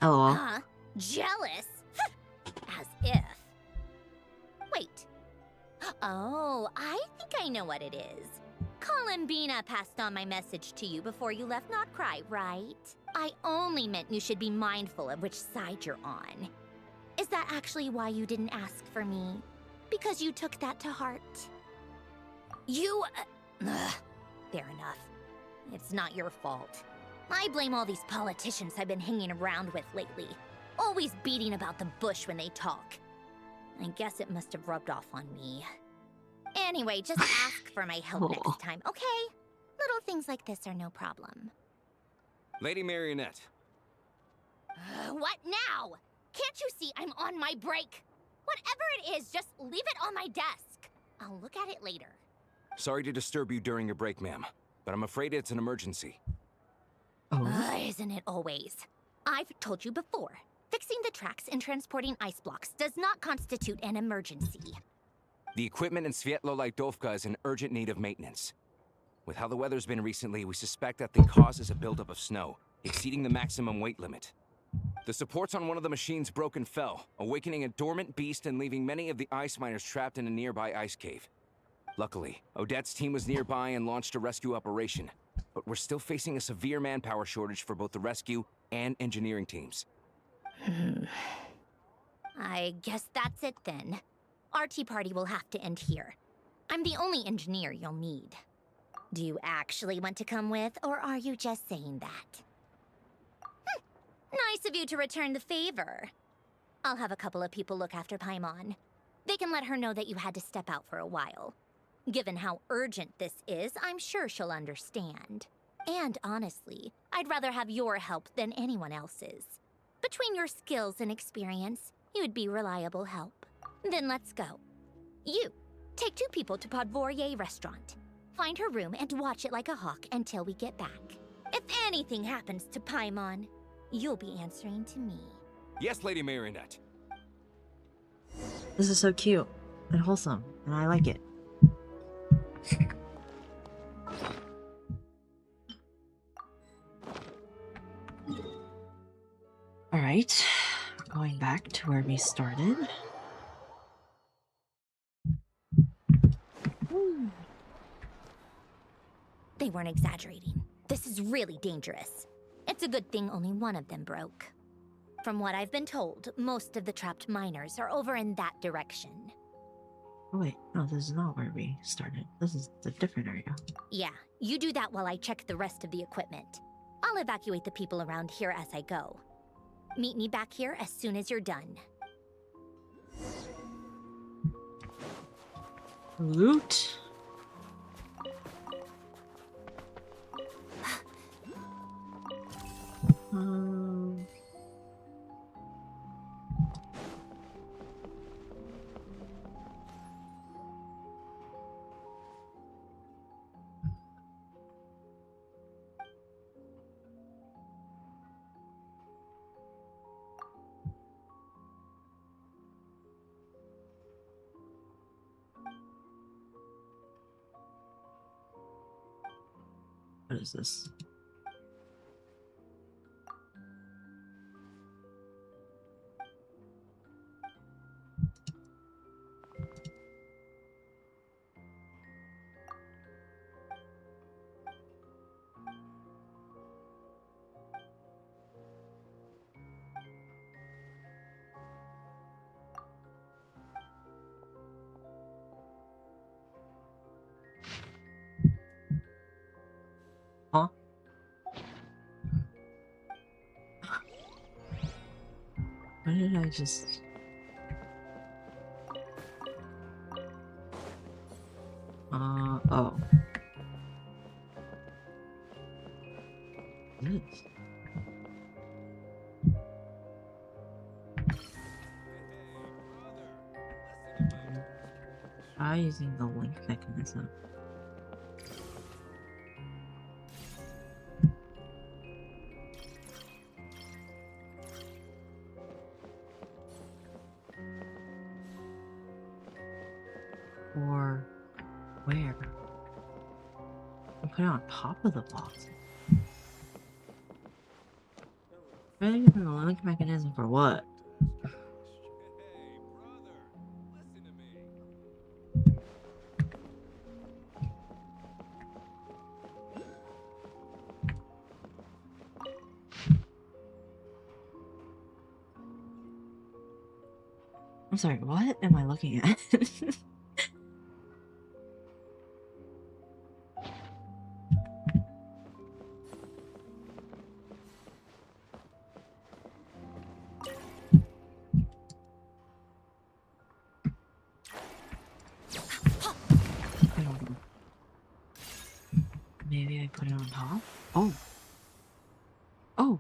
LOL. Huh? Jealous? As if. Wait. Oh, I think I know what it is. Columbina passed on my message to you before you left Not Cry, right? I only meant you should be mindful of which side you're on. Is that actually why you didn't ask for me? Because you took that to heart? You... fair enough. It's not your fault. I blame all these politicians I've been hanging around with lately. Always beating about the bush when they talk. I guess it must have rubbed off on me. Anyway, just ask for my help next time, okay? Little things like this are no problem. Lady Marionette. What now? Can't you see I'm on my break? Whatever it is, just leave it on my desk. I'll look at it later. Sorry to disturb you during your break, ma'am, but I'm afraid it's an emergency. Isn't it always? I've told you before. Fixing the tracks and transporting ice blocks does not constitute an emergency. The equipment in Svietlo-Lidovka is in urgent need of maintenance. With how the weather's been recently, we suspect that the cause is a buildup of snow, exceeding the maximum weight limit. The supports on one of the machines broke and fell, awakening a dormant beast and leaving many of the ice miners trapped in a nearby ice cave. Luckily, Odette's team was nearby and launched a rescue operation, but we're still facing a severe manpower shortage for both the rescue and engineering teams. I guess that's it then. Our tea party will have to end here. I'm the only engineer you'll need. Do you actually want to come with, or are you just saying that? Nice of you to return the favor. I'll have a couple of people look after Paimon. They can let her know that you had to step out for a while. Given how urgent this is, I'm sure she'll understand. And honestly, I'd rather have your help than anyone else's. Between your skills and experience, you'd be reliable help. Then let's go. You, take 2 people to Podvorye restaurant. Find her room and watch it like a hawk until we get back. If anything happens to Paimon, you'll be answering to me. Yes, Lady Marionette. This is so cute and wholesome, and I like it. Alright, going back to where we started. They weren't exaggerating. This is really dangerous. It's a good thing only one of them broke. From what I've been told, most of the trapped miners are over in that direction. Oh wait, no, this is not where we started. This is a different area. Yeah, you do that while I check the rest of the equipment. I'll evacuate the people around here as I go. Meet me back here as soon as you're done. Loot. Um, what is this? Huh? Why did I just... oh. This. Try using the link mechanism. Or where? I put it on top of the box. Really using the link mechanism for what? I'm sorry, what am I looking at? I don't know. Maybe I put it on top? Oh. Oh.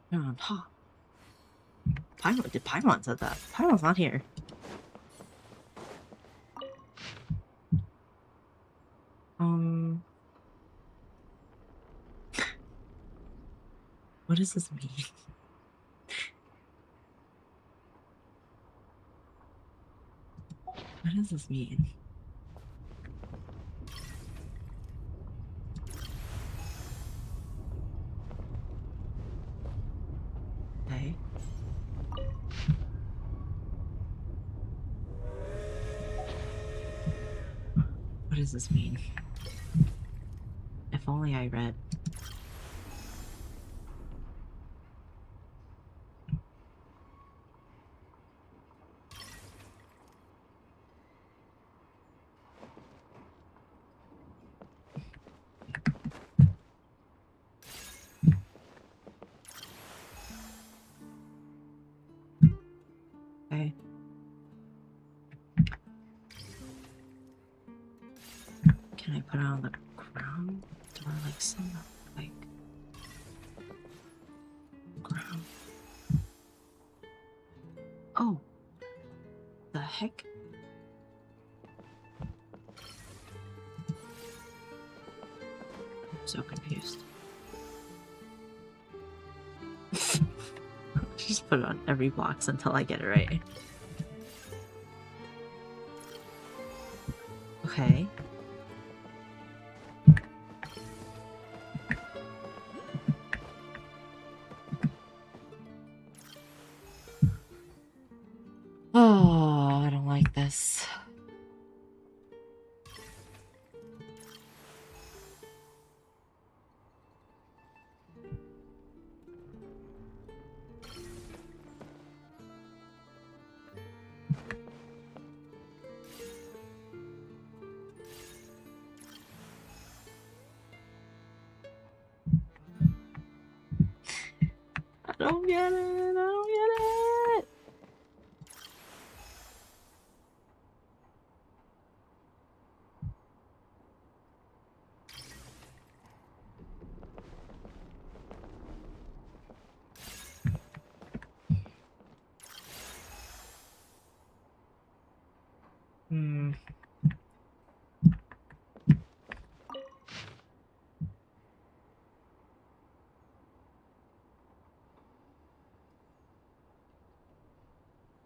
Put it on top. Paimon, did Paimon said that? Paimon's not here. What does this mean? What does this mean? Okay. What does this mean? If only I read. Okay. Can I put it on the ground? Do I like some like ground? Oh, the heck? I'm so confused. Just put it on every box until I get it right. Okay. Oh, I don't like this. I don't get it. I don't get it. Hmm.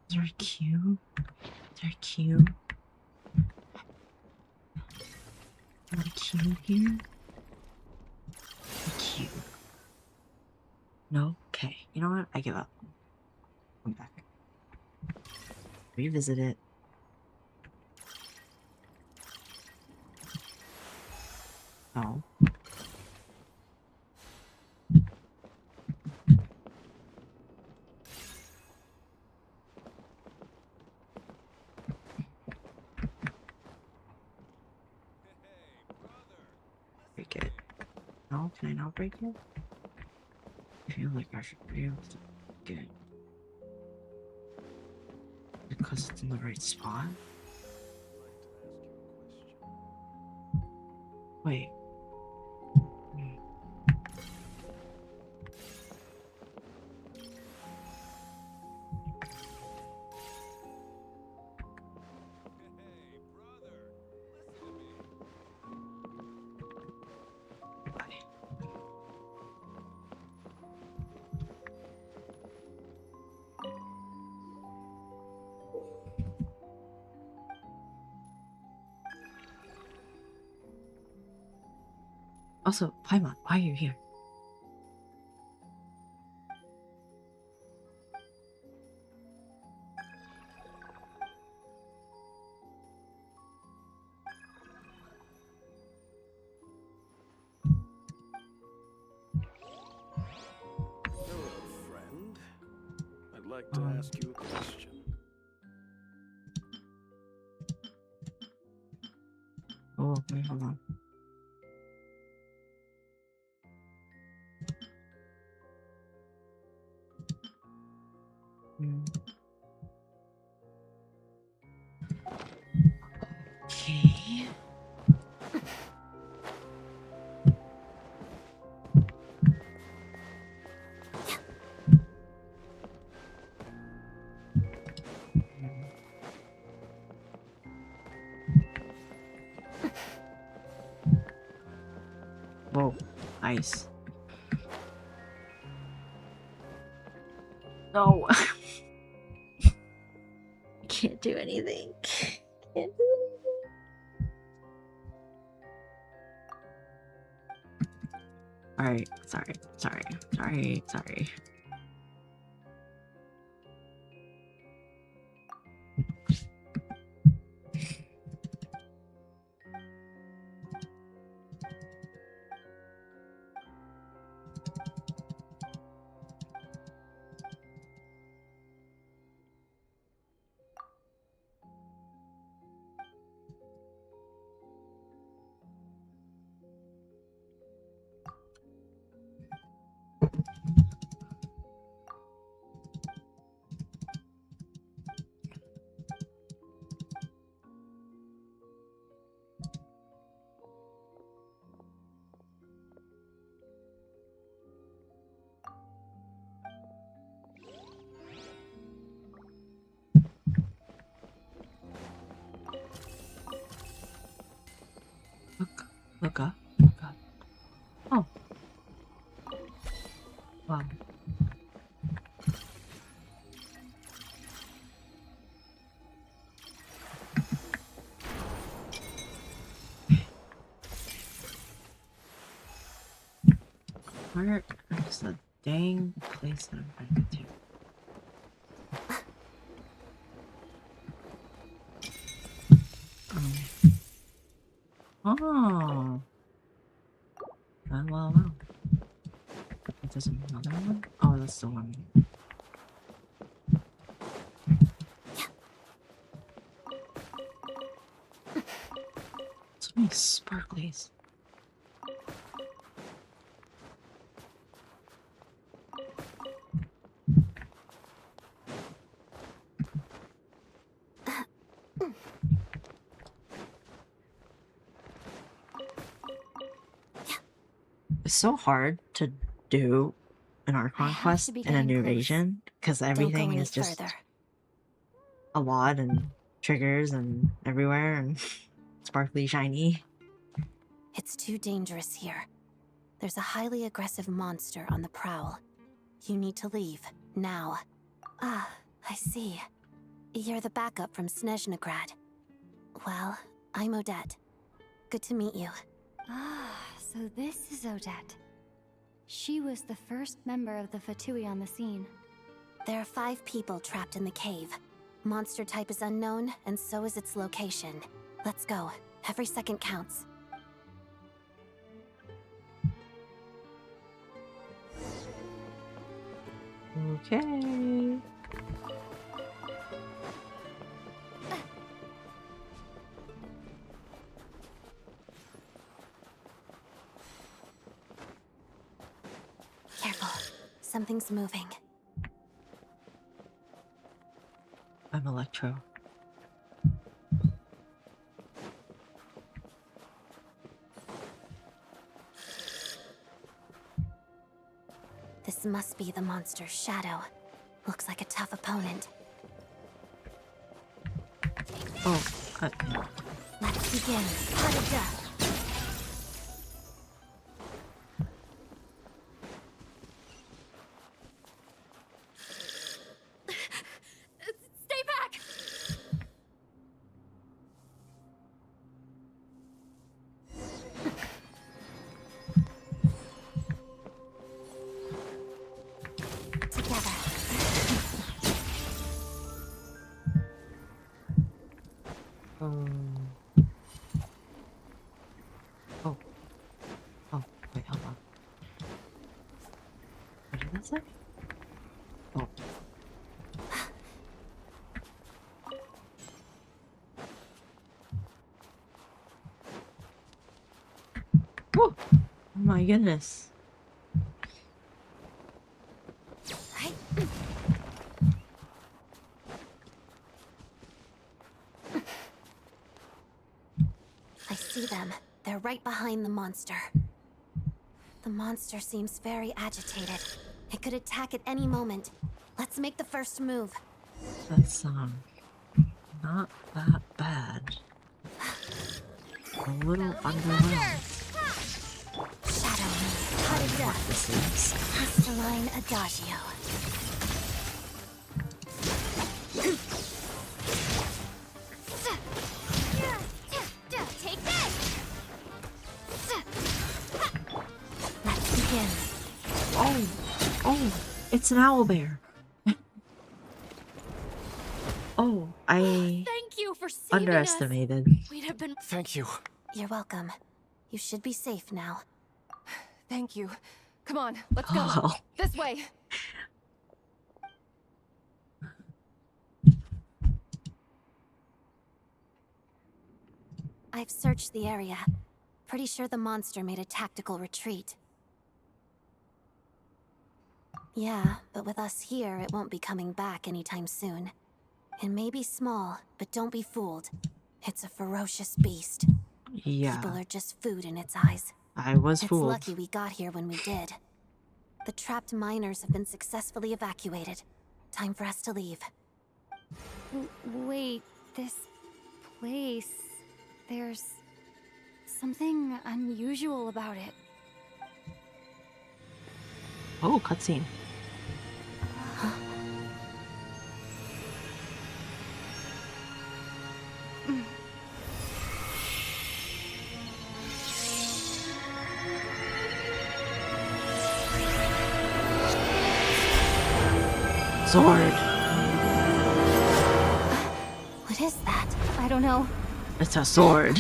Is there a queue? Is there a queue? Is there a queue here? A queue. No? Okay. You know what? I give up. Come back. Revisit it. Oh. Break it. No? Can I not break it? I feel like I should be able to break it. Because it's in the right spot? Wait. Hmm. Also, Paimon, why are you here? Hello, friend. I'd like to ask you a question. Oh, wait, hold on. Hmm. Okay. Whoa, nice. No. I can't do anything. Can't do anything. Alright, sorry. Look up. Oh. Wow. Where is the dang place that I'm trying to get to? Oh. Well. There's another one? Oh, that's the one. So many sparklies. It's so hard to do an I Archon have quest to be in a getting new close. region because Don't go everything any is just further. a lot and triggers and everywhere and sparkly shiny. It's too dangerous here. There's a highly aggressive monster on the prowl. You need to leave, now. Ah, I see. You're the backup from Snezhnegrad. Well, I'm Odette. Good to meet you. Ah, so this is Odette. She was the first member of the Fatui on the scene. There are 5 people trapped in the cave. Monster type is unknown, and so is its location. Let's go. Every second counts. Okay. Careful. Something's moving. I'm Electro. This must be the monster's shadow. Looks like a tough opponent. Oh, Let's begin. Cut of death. Stay back! Together. Oh. Oh, wait, hold on. What did that say? Oh. Whoa! Oh my goodness. I see them. They're right behind the monster. The monster seems very agitated. It could attack at any moment. Let's make the first move. That's, not that bad. A little underwhelmed. Shadow move. Cut of death. This is. Crystalline Adagio. Take this! Let's begin. Oh, it's an owlbear. Oh, I Thank you for saving underestimated. us. We'd have been. Thank you. You're welcome. You should be safe now. Thank you. Come on, let's go. Oh. This way. I've searched the area. Pretty sure the monster made a tactical retreat. Yeah, but with us here, it won't be coming back anytime soon. It may be small, but don't be fooled. It's a ferocious beast. Yeah, People are just food in its eyes. I was It's fooled. lucky we got here when we did. The trapped miners have been successfully evacuated. Time for us to leave. Wait, this place. There's something unusual about it. Oh, cutscene. Sword. What is that? I don't know. It's a sword.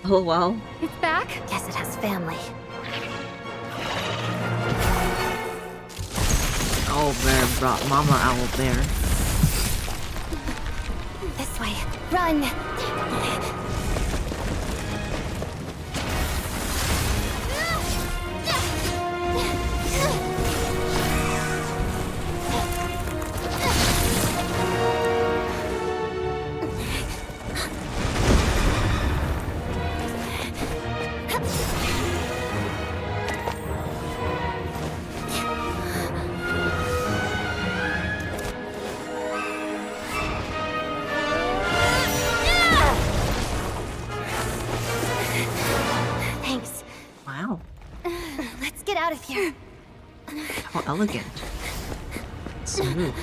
Oh well. It's back? Guess it has family. Owlbear brought Mama Owlbear. This way. Run! out of here. How elegant. Smooth.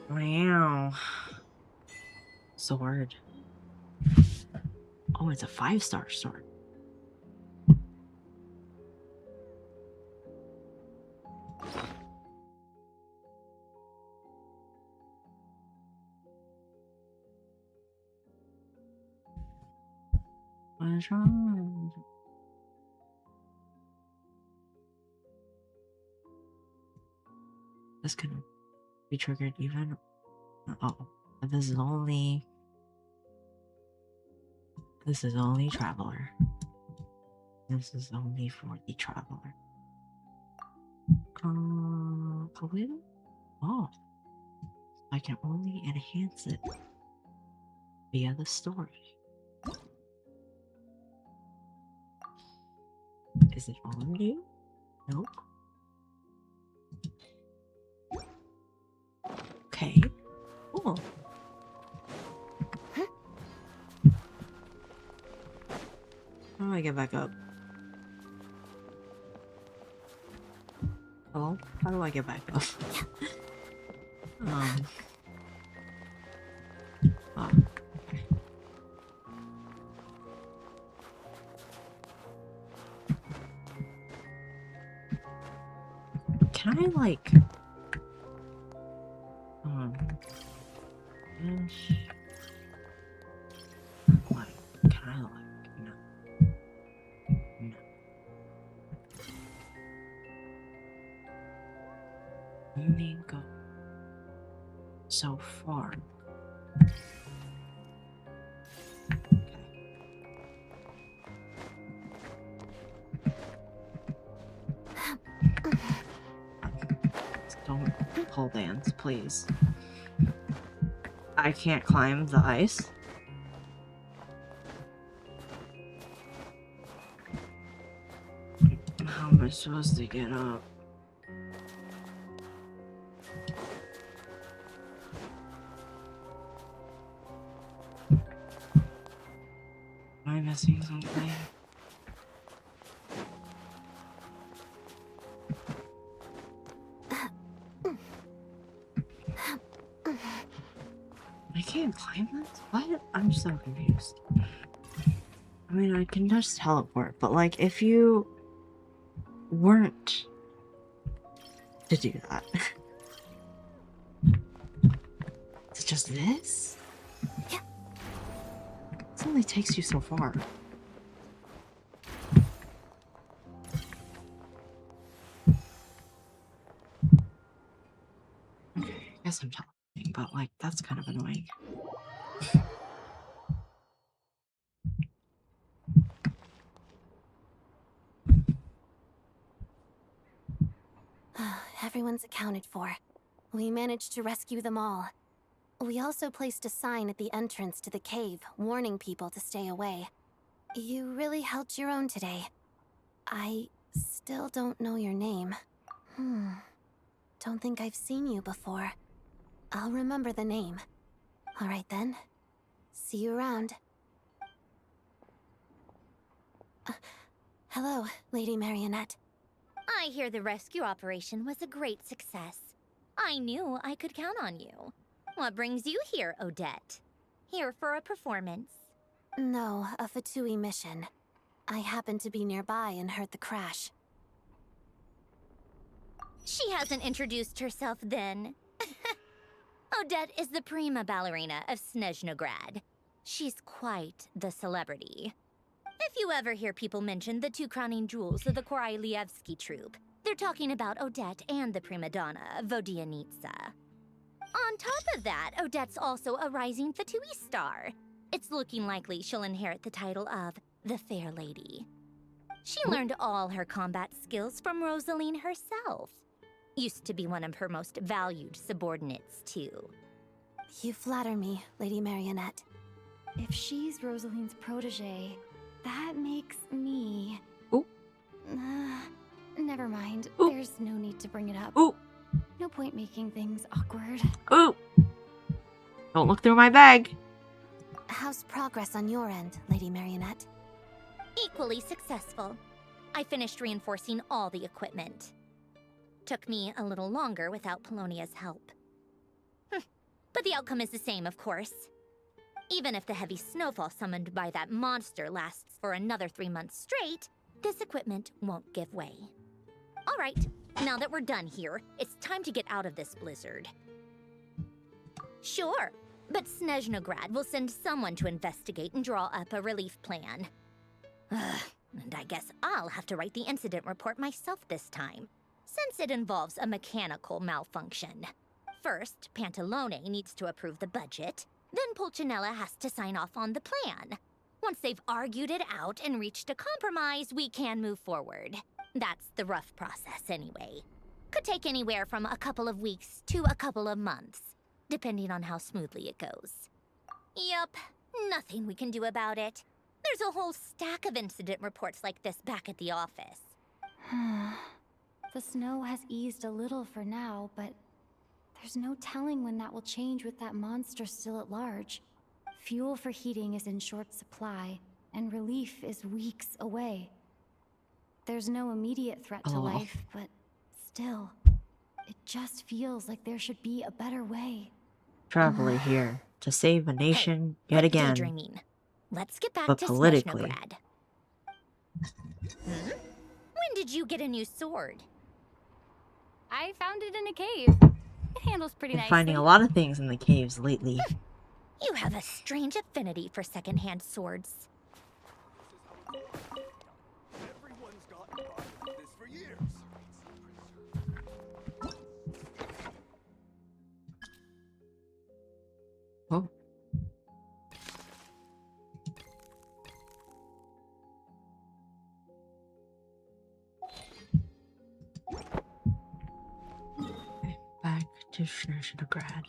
Wow. Sword. Oh, it's a 5-star sword. What's wrong? This can be triggered even. Oh, but this is only. This is only Traveler. This is only for the Traveler. Collision? Oh, I can only enhance it via the story. Is it on you? Nope. Okay. Cool. How do I get back up? Hello? How do I get back up? Oh. Can I, like... What? Can I, like... No. No. Only go so far. Don't pole dance, please. I can't climb the ice. How am I supposed to get up? Am I missing something? I can't climb this? What? I'm so confused. I mean, I can just teleport, but like, if you weren't to do that. It's just this? It only takes you so far. Okay, I guess I'm teleporting, but like, that's kind of annoying. Everyone's accounted for. We managed to rescue them all. We also placed a sign at the entrance to the cave, warning people to stay away. You really held your own today. I still don't know your name. Don't think I've seen you before. I'll remember the name. All right then. See you around. Hello, Lady Marionette. I hear the rescue operation was a great success. I knew I could count on you. What brings you here, Odette? Here for a performance? No, a Fatui mission. I happened to be nearby and heard the crash. She hasn't introduced herself then. Odette is the prima ballerina of Snezhnograd. She's quite the celebrity. If you ever hear people mention the two crowning jewels of the Korailievsky troupe, they're talking about Odette and the prima donna, Vodianitsa. On top of that, Odette's also a rising Fatui star. It's looking likely she'll inherit the title of the Fair Lady. She learned all her combat skills from Rosaline herself. Used to be one of her most valued subordinates, too. You flatter me, Lady Marionette. If she's Rosaline's protege, that makes me... Ooh. Never mind. Ooh. There's no need to bring it up. Ooh. No point making things awkward. Ooh! Don't look through my bag. How's progress on your end, Lady Marionette? Equally successful. I finished reinforcing all the equipment. Took me a little longer without Polonia's help. But the outcome is the same, of course. Even if the heavy snowfall summoned by that monster lasts for another 3 months straight, this equipment won't give way. All right, now that we're done here, it's time to get out of this blizzard. Sure, but Snezhnograd will send someone to investigate and draw up a relief plan. And I guess I'll have to write the incident report myself this time, since it involves a mechanical malfunction. First, Pantalone needs to approve the budget, then Pulcinella has to sign off on the plan. Once they've argued it out and reached a compromise, we can move forward. That's the rough process anyway. Could take anywhere from a couple of weeks to a couple of months, depending on how smoothly it goes. Yup, nothing we can do about it. There's a whole stack of incident reports like this back at the office. The snow has eased a little for now, but there's no telling when that will change with that monster still at large. Fuel for heating is in short supply, and relief is weeks away. There's no immediate threat to life, but still, it just feels like there should be a better way. Traveler here to save a nation yet again. Daydreaming. Let's get back But to politically. Snezhnograd. When did you get a new sword? I found it in a cave. It handles pretty Been nicely. finding a lot of things in the caves lately. You have a strange affinity for secondhand swords. Everyone's gotten by with this for years. Oh. Okay, back to Snezhnograd.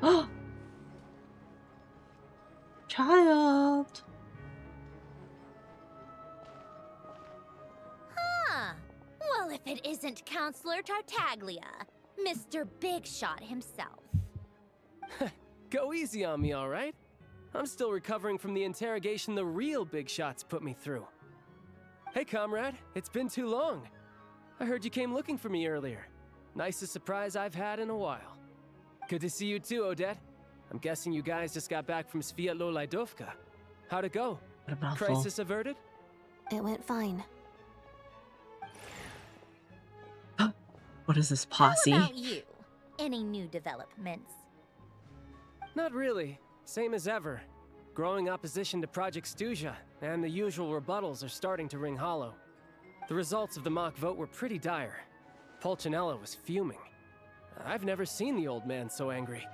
Oh, child. Huh. Well, if it isn't Counselor Tartaglia, Mr. Big Shot himself. Go easy on me, all right? I'm still recovering from the interrogation the real big shots put me through. Hey, comrade, it's been too long. I heard you came looking for me earlier. Nicest surprise I've had in a while. Good to see you too, Odette. I'm guessing you guys just got back from Sviatlo-Laidovka. How'd it go? What a mouthful. Crisis averted? It went fine. What is this How posse? about you? Any new developments? Not really. Same as ever. Growing opposition to Project Stuja, and the usual rebuttals are starting to ring hollow. The results of the mock vote were pretty dire. Pulcinella was fuming. I've never seen the old man so angry.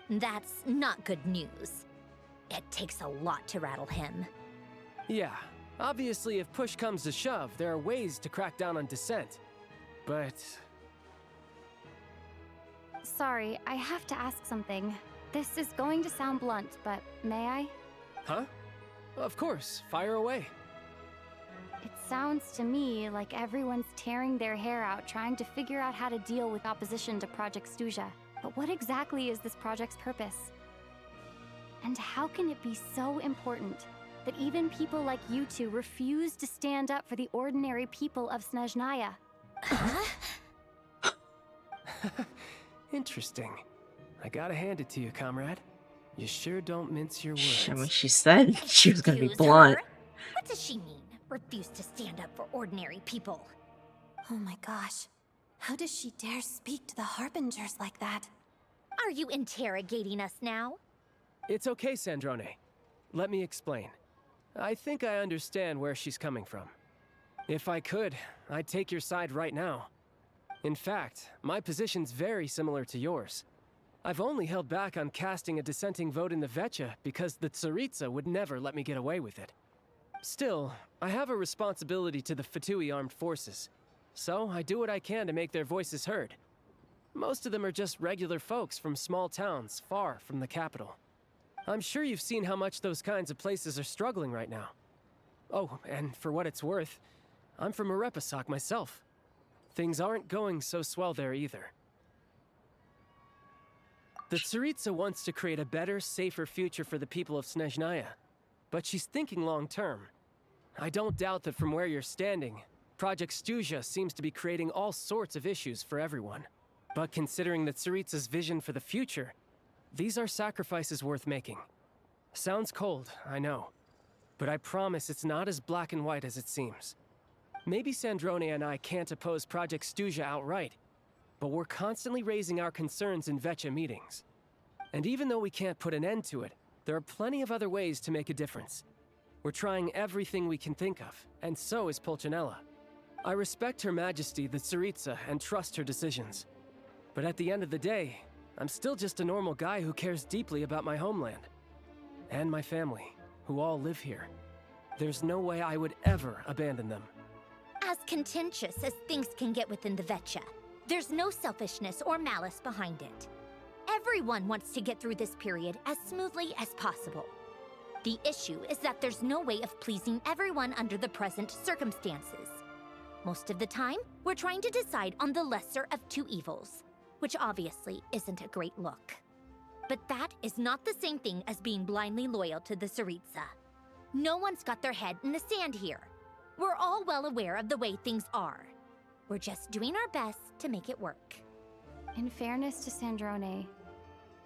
That's not good news. It takes a lot to rattle him. Yeah, obviously if push comes to shove, there are ways to crack down on dissent. But... Sorry, I have to ask something. This is going to sound blunt, but may I? Huh? Of course, fire away. It sounds to me like everyone's tearing their hair out trying to figure out how to deal with opposition to Project Stuja. But what exactly is this project's purpose? And how can it be so important that even people like you two refuse to stand up for the ordinary people of Snezhnaya? Interesting. I gotta hand it to you, comrade. You sure don't mince your words. I mean, she said she was gonna be Excuse blunt. her? What does she mean? Refuse to stand up for ordinary people. Oh my gosh. How does she dare speak to the Harbingers like that? Are you interrogating us now? It's okay, Sandrone. Let me explain. I think I understand where she's coming from. If I could, I'd take your side right now. In fact, my position's very similar to yours. I've only held back on casting a dissenting vote in the Vecha because the Tsaritsa would never let me get away with it. Still, I have a responsibility to the Fatui armed forces, so I do what I can to make their voices heard. Most of them are just regular folks from small towns far from the capital. I'm sure you've seen how much those kinds of places are struggling right now. Oh, and for what it's worth, I'm from Arepasak myself. Things aren't going so swell there either. The Tsaritsa wants to create a better, safer future for the people of Snezhnaya, but she's thinking long-term. I don't doubt that from where you're standing, Project Stuzha seems to be creating all sorts of issues for everyone. But considering the Tsaritsa's vision for the future, these are sacrifices worth making. Sounds cold, I know. But I promise it's not as black and white as it seems. Maybe Sandrone and I can't oppose Project Stuzha outright, but we're constantly raising our concerns in Vecha meetings. And even though we can't put an end to it, there are plenty of other ways to make a difference. We're trying everything we can think of, and so is Pulcinella. I respect Her Majesty, the Tsaritsa, and trust her decisions. But at the end of the day, I'm still just a normal guy who cares deeply about my homeland. And my family, who all live here. There's no way I would ever abandon them. As contentious as things can get within the Vecha, there's no selfishness or malice behind it. Everyone wants to get through this period as smoothly as possible. The issue is that there's no way of pleasing everyone under the present circumstances. Most of the time, we're trying to decide on the lesser of two evils, which obviously isn't a great look. But that is not the same thing as being blindly loyal to the Tsaritsa. No one's got their head in the sand here. We're all well aware of the way things are. We're just doing our best to make it work. In fairness to Sandrone,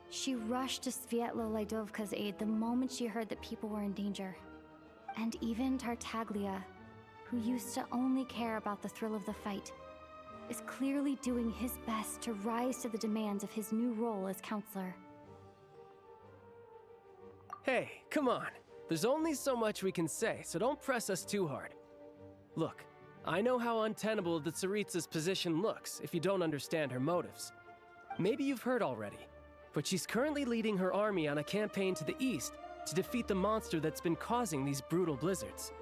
she rushed to Svietlo Laidovka's aid the moment she heard that people were in danger. And even Tartaglia, who used to only care about the thrill of the fight, is clearly doing his best to rise to the demands of his new role as counselor. Hey, come on. There's only so much we can say, so don't press us too hard. Look, I know how untenable the Tsaritsa's position looks if you don't understand her motives. Maybe you've heard already, but she's currently leading her army on a campaign to the east to defeat the monster that's been causing these brutal blizzards.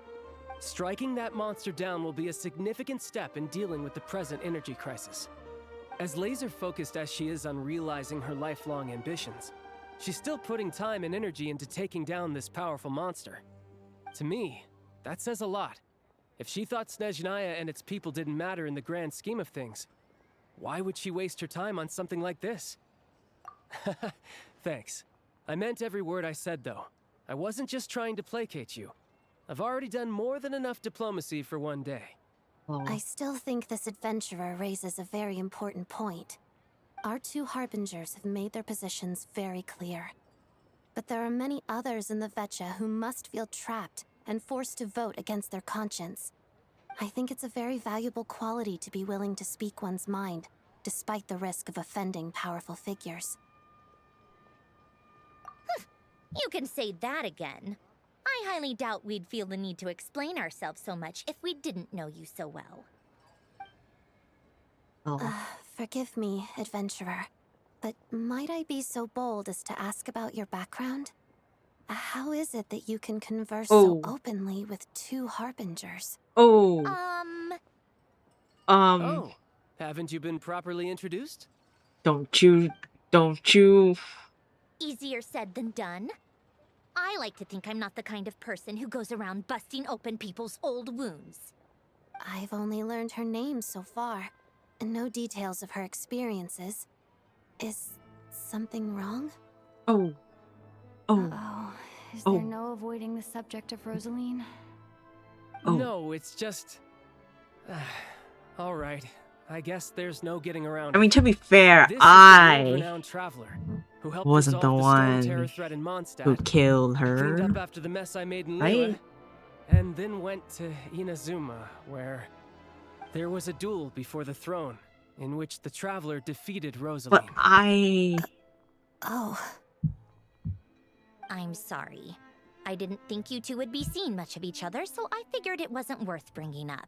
Striking that monster down will be a significant step in dealing with the present energy crisis. As laser-focused as she is on realizing her lifelong ambitions, she's still putting time and energy into taking down this powerful monster. To me, that says a lot. If she thought Snezhnaya and its people didn't matter in the grand scheme of things, why would she waste her time on something like this? Thanks. I meant every word I said, though. I wasn't just trying to placate you. I've already done more than enough diplomacy for one day. I still think this adventurer raises a very important point. Our two harbingers have made their positions very clear. But there are many others in the Vecha who must feel trapped and forced to vote against their conscience. I think it's a very valuable quality to be willing to speak one's mind, despite the risk of offending powerful figures. You can say that again. I highly doubt we'd feel the need to explain ourselves so much if we didn't know you so well. Forgive me, adventurer, but might I be so bold as to ask about your background? How is it that you can converse so openly with two harbingers? Oh, haven't you been properly introduced? Don't you... Easier said than done. I like to think I'm not the kind of person who goes around busting open people's old wounds. I've only learned her name so far, and no details of her experiences. Is something wrong? Uh-oh. Is there no avoiding the subject of Rosaline? No, it's just... Alright, I guess there's no getting around I mean, it. to be fair, This is the I world-renowned traveler who helped wasn't the resolve stone one terror threat in Mondstadt, who killed cleaned her. up after the mess I made in Right? Liyue, and then went to Inazuma, where there was a duel before the throne, in which the traveler defeated Rosaline. But I... I'm sorry. I didn't think you two would be seeing much of each other, so I figured it wasn't worth bringing up.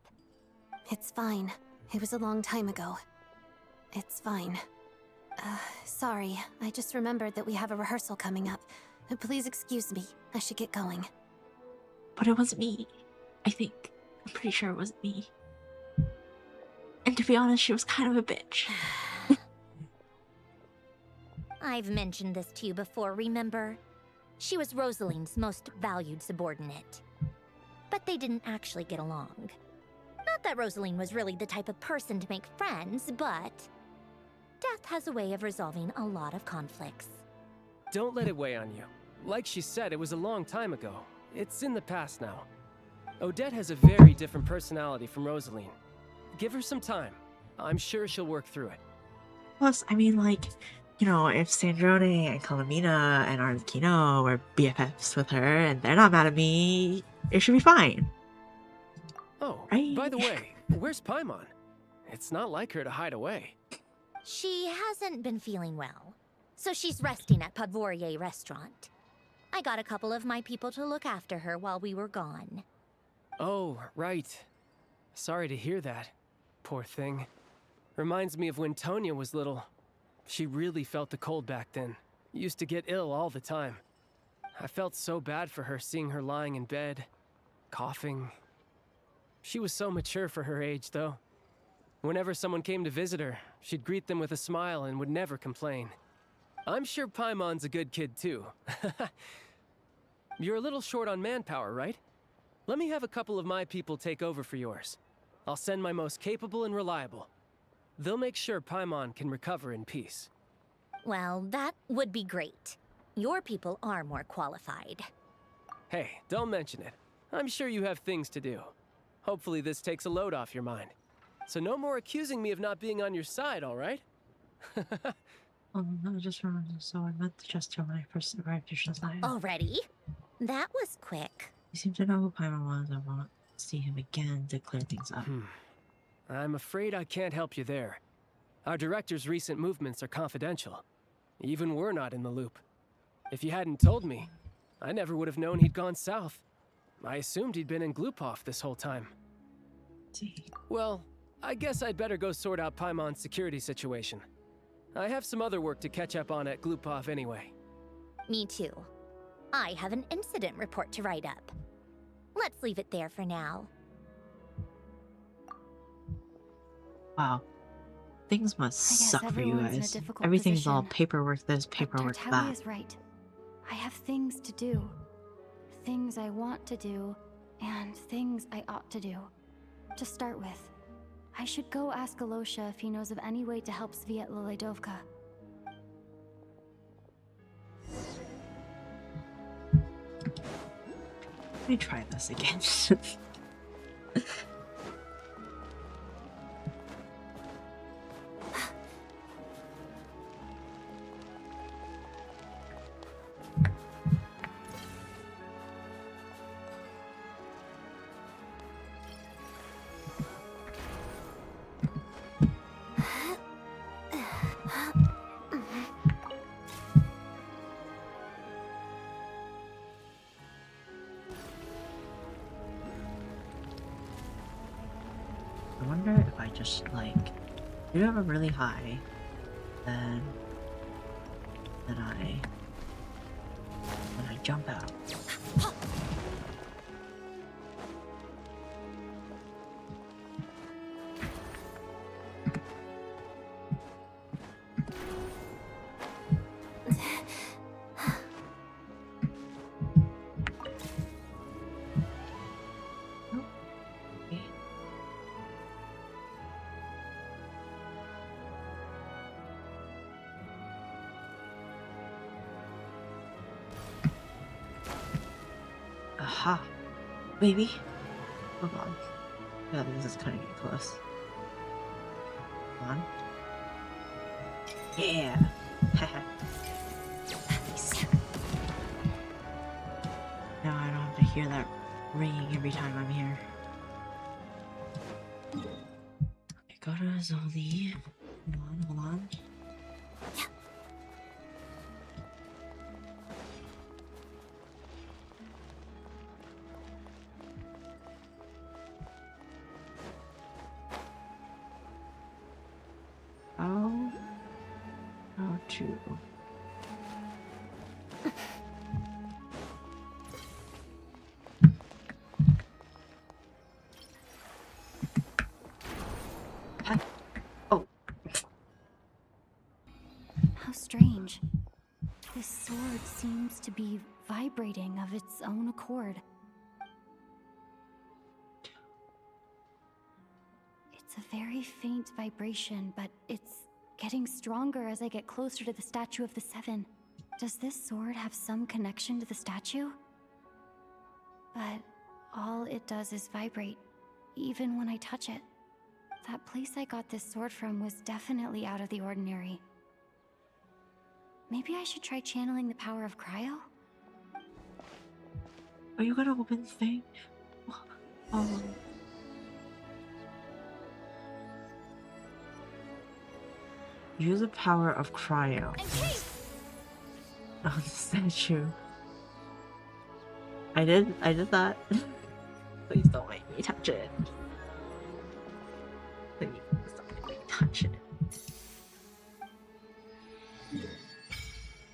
It's fine. It was a long time ago. It's fine. Sorry. I just remembered that we have a rehearsal coming up. Please excuse me. I should get going. But it wasn't me. I think. I'm pretty sure it wasn't me. And to be honest, she was kind of a bitch. I've mentioned this to you before, remember? She was Rosaline's most valued subordinate. But they didn't actually get along. Not that Rosaline was really the type of person to make friends, but death has a way of resolving a lot of conflicts. Don't let it weigh on you. Like she said, it was a long time ago. It's in the past now. Odette has a very different personality from Rosaline. Give her some time. I'm sure she'll work through it. Plus, I mean, like, you know, if Sandrone and Colomina and Arlecchino were BFFs with her and they're not mad at me, it should be fine. Oh, Right? by the way, where's Paimon? It's not like her to hide away. She hasn't been feeling well, so she's resting at Podvorier restaurant. I got a couple of my people to look after her while we were gone. Oh, right. Sorry to hear that. Poor thing. Reminds me of when Tonya was little. She really felt the cold back then. Used to get ill all the time. I felt so bad for her seeing her lying in bed, coughing. She was so mature for her age, though. Whenever someone came to visit her, she'd greet them with a smile and would never complain. I'm sure Paimon's a good kid, too. You're a little short on manpower, right? Let me have a couple of my people take over for yours. I'll send my most capable and reliable. They'll make sure Paimon can recover in peace. Well, that would be great. Your people are more qualified. Hey, don't mention it. I'm sure you have things to do. Hopefully this takes a load off your mind. So no more accusing me of not being on your side, all right? Oh, no, just remember, so I met the Jester when I first arrived here since I... Already? That was quick. You seem to know who Paimon was. I want to see him again to clear things up. I'm afraid I can't help you there. Our director's recent movements are confidential. Even we're not in the loop. If you hadn't told me, I never would have known he'd gone south. I assumed he'd been in Glupov this whole time. See. Well, I guess I'd better go sort out Paimon's security situation. I have some other work to catch up on at Glupov anyway. Me too. I have an incident report to write up. Let's leave it there for now. Wow. Things must I guess suck for you everyone's in a guys. difficult Everything's all position. paperwork this, But paperwork Tartawi that. is right. I have things to do. Things I want to do, and things I ought to do. To start with, I should go ask Alosha if he knows of any way to help Svietla Ledovka. Let me try this again. I wonder if I just like do them really high, then I jump out. Okay. Aha! Maybe? Hold on. Yeah, this is kind of getting close. Come on. Yeah! Now I don't have to hear that ringing every time I'm here. Okay, go to Zoli. Hold on. How to... Oh. How strange. This sword seems to be vibrating of its own accord. It's a very faint vibration, but it's getting stronger as I get closer to the statue of the Seven. Does this sword have some connection to the statue? But all it does is vibrate, even when I touch it. That place I got this sword from was definitely out of the ordinary. Maybe I should try channeling the power of cryo? Are you gonna open the thing? Oh. Use the power of cryo. Oh, the statue. I did that. Please don't make me touch it. Please don't make me touch it.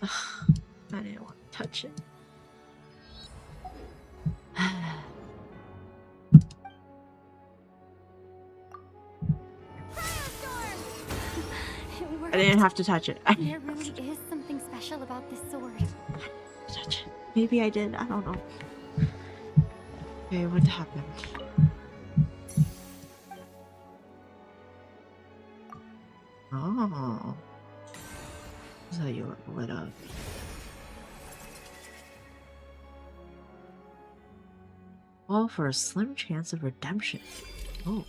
Ugh, I didn't want to touch it. I didn't have to touch it. There really is something special about this sword. Touch it. Maybe I did. I don't know. Okay, what happened? Oh. So you lit up. Well, for a slim chance of redemption. Oh.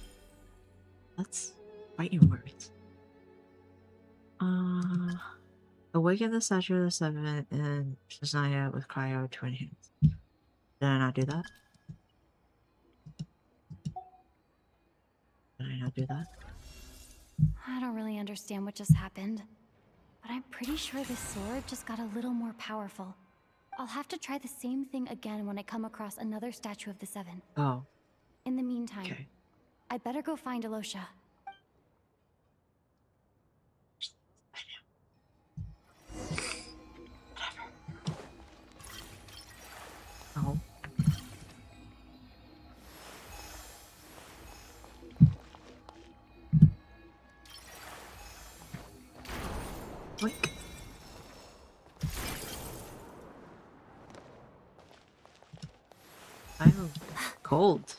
That's fighting words. Awaken the statue of the Seven and Shazaya with cryo to enhance. Did I not do that? Did I not do that? I don't really understand what just happened, but I'm pretty sure this sword just got a little more powerful. I'll have to try the same thing again when I come across another statue of the Seven. Oh. In the meantime, Okay. I better go find Alosha. Oh. What? I'm cold.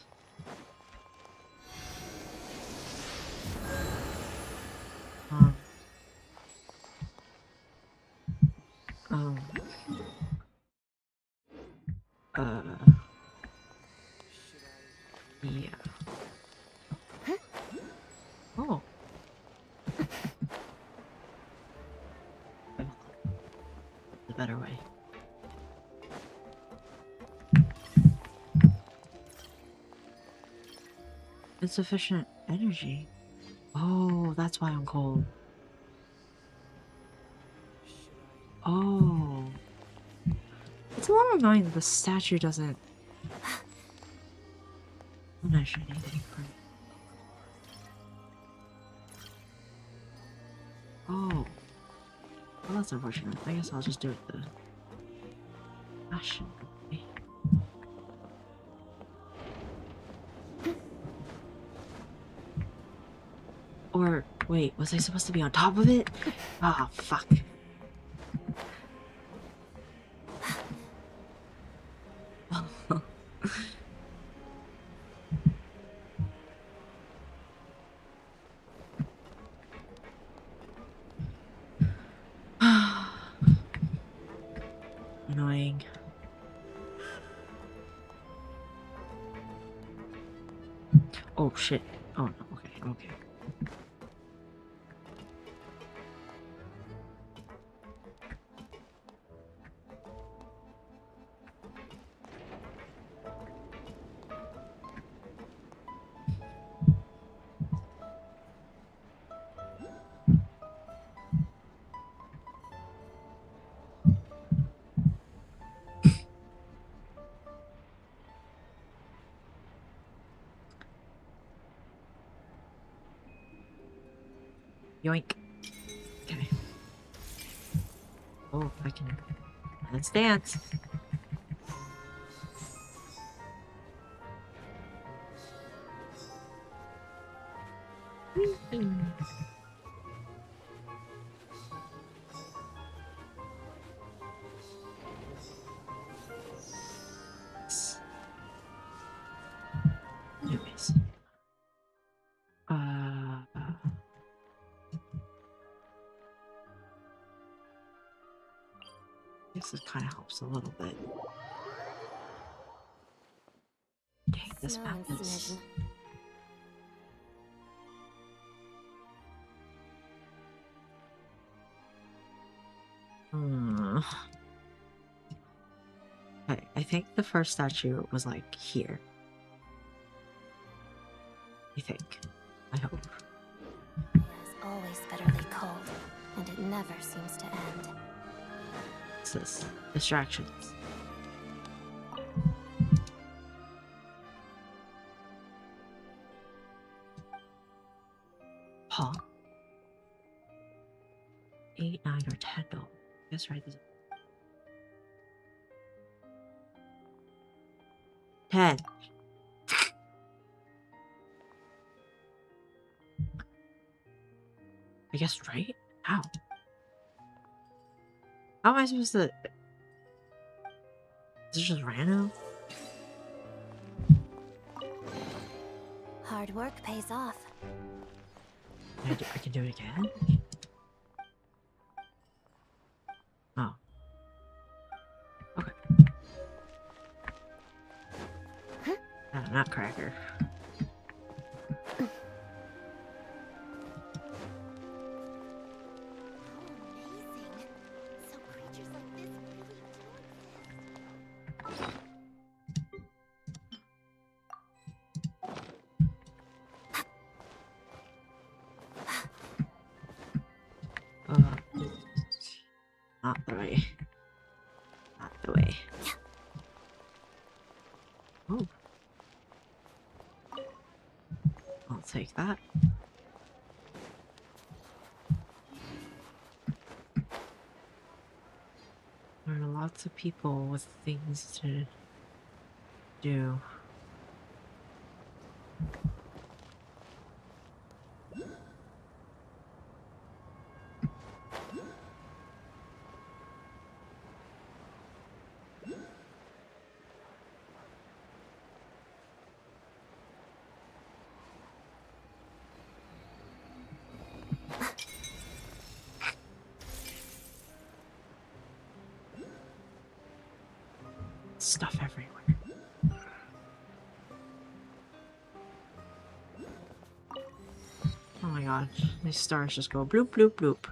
Um. Yeah. Oh. The better way. Insufficient energy. Oh, that's why I'm cold. Oh. It's a little annoying that the statue doesn't. I'm not sure anything for it. Oh. Well, that's unfortunate. I guess I'll just do it the fashion way. Or, wait, was I supposed to be on top of it? Ah, fuck. Annoying. Oh shit. Oh no, okay, okay. Yoink. Okay. Oh, I can. Let's dance. Guess it kind of helps a little bit. Dang, this map Snow and is... smidgen. Okay, I think the first statue was like here. I think. I hope. It is always bitterly cold, and it never seems to end. What's this? Distractions. Huh? 8, 9, or 10 dollars. Guess right this. 10. I guess right? How? How am I supposed to... Is it just random? Hard work pays off. I can do it again? Oh. Okay. Nutcracker. Amazing. So creatures like this really do exist. Not the way. Not the way. Oh. I'll take that. There are lots of people with things to do. Stuff everywhere. Oh my god, these stars just go bloop bloop bloop.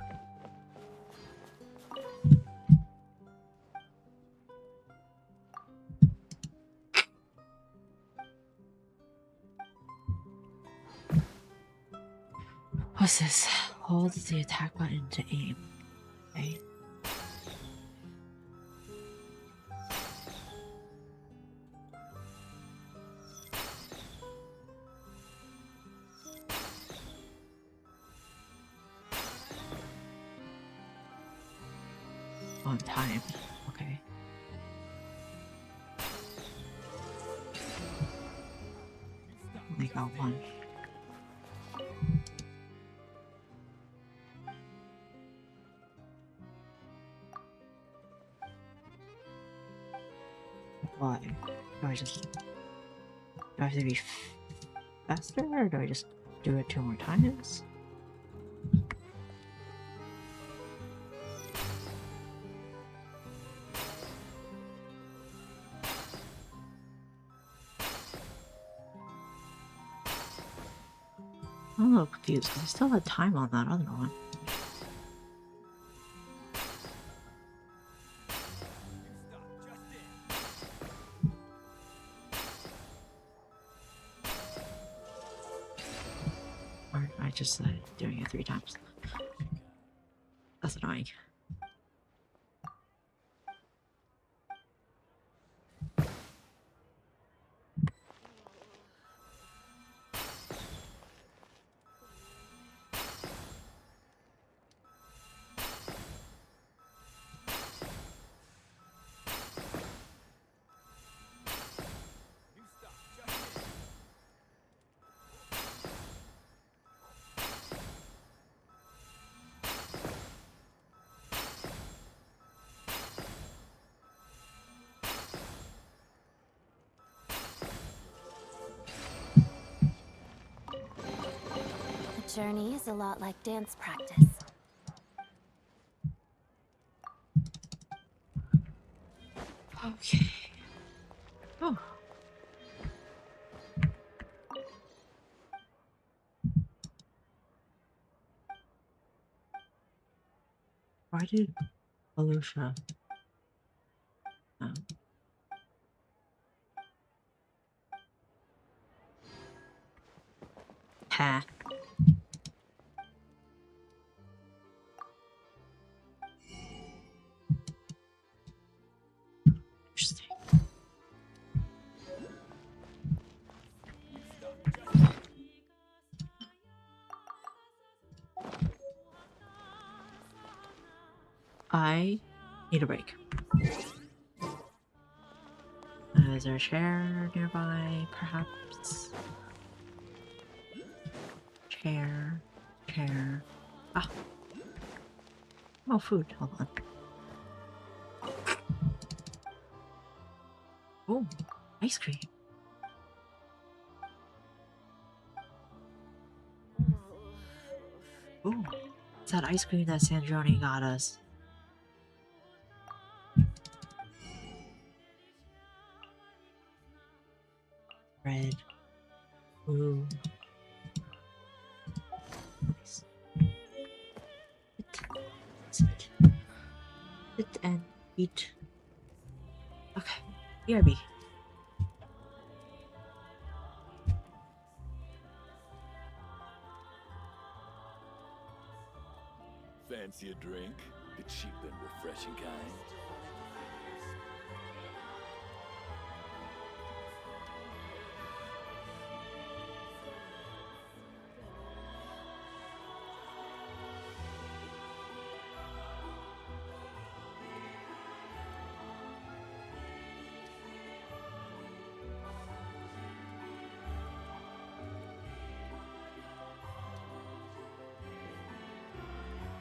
What's this? Hold the attack button to aim. Okay. On time. Okay. Only got one. Why? Do I just... Do I have to be faster, or do I just do it 2 more times? I'm a little confused because I still had time on that other one. Or am I just doing it 3 times? That's annoying. The journey is a lot like dance practice. Okay. Oh. Why did Alusha? Ha. Interesting. I need a break. Is there a chair nearby, perhaps? Chair. Chair. Ah. Oh, food. Hold on. Oh, ice cream. Oh, it's that ice cream that Sandrone got us. Red. Blue. Nice. Sit. Sit and eat. Okay. BRB. Fancy a drink? The cheap and refreshing kind.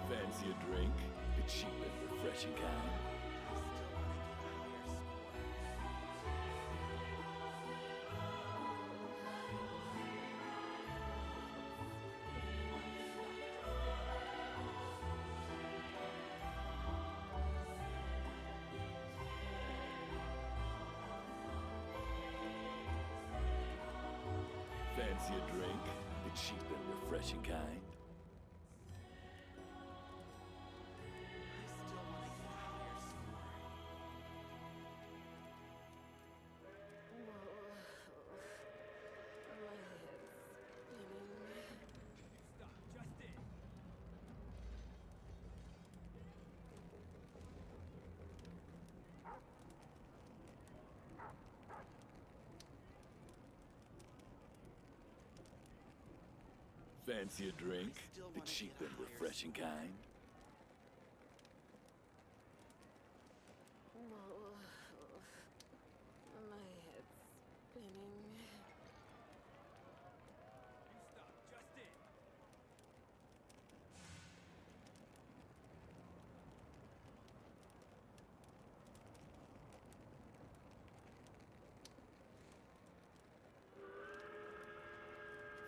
Fancy a drink? The cheap and refreshing kind. Fancy a drink? The cheap and refreshing kind. Fancy a drink? The cheap and refreshing kind.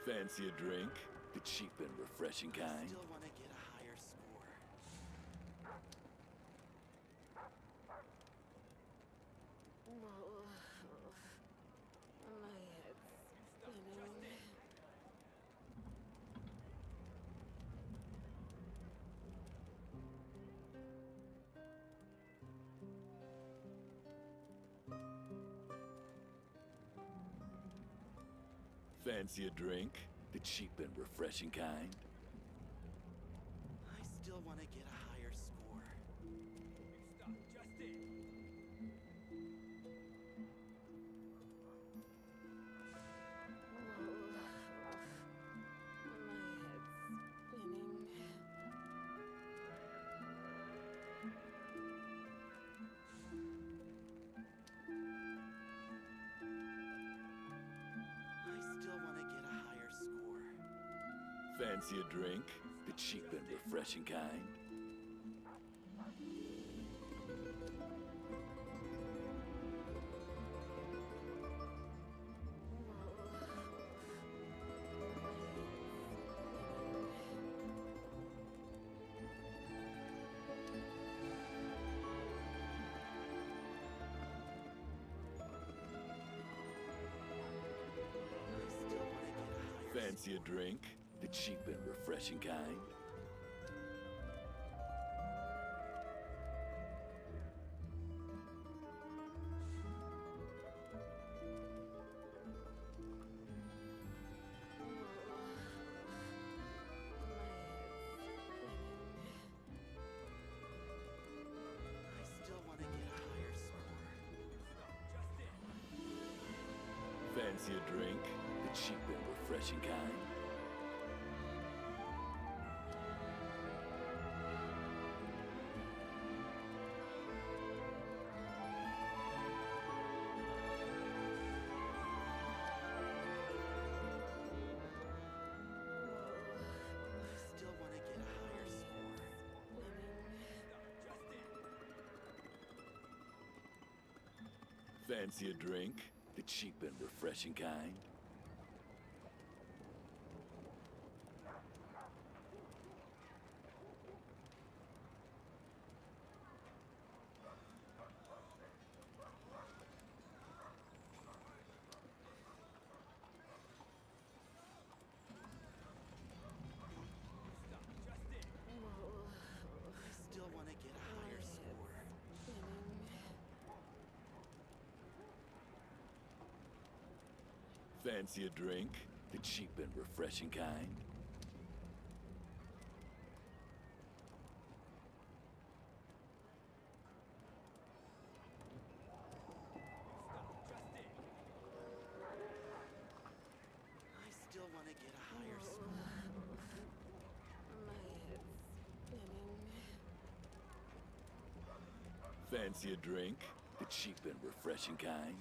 Fancy a drink? The cheap and refreshing kind. Still want to get a higher score. My head's spinning. Fancy a drink? The cheap and refreshing kind. I still want to get a higher score. Stop, Justin! My head's spinning. I still want to get a higher score. Fancy a drink? The cheap and refreshing kind. Fancy a drink? The cheap and refreshing kind? Fancy a drink? The cheap and refreshing kind? Fancy a drink? The cheap and refreshing kind? Still want to get a higher score. Fancy a drink? The cheap and refreshing kind? I still want to get a higher score. My head's spinning. Fancy a drink? The cheap and refreshing kind?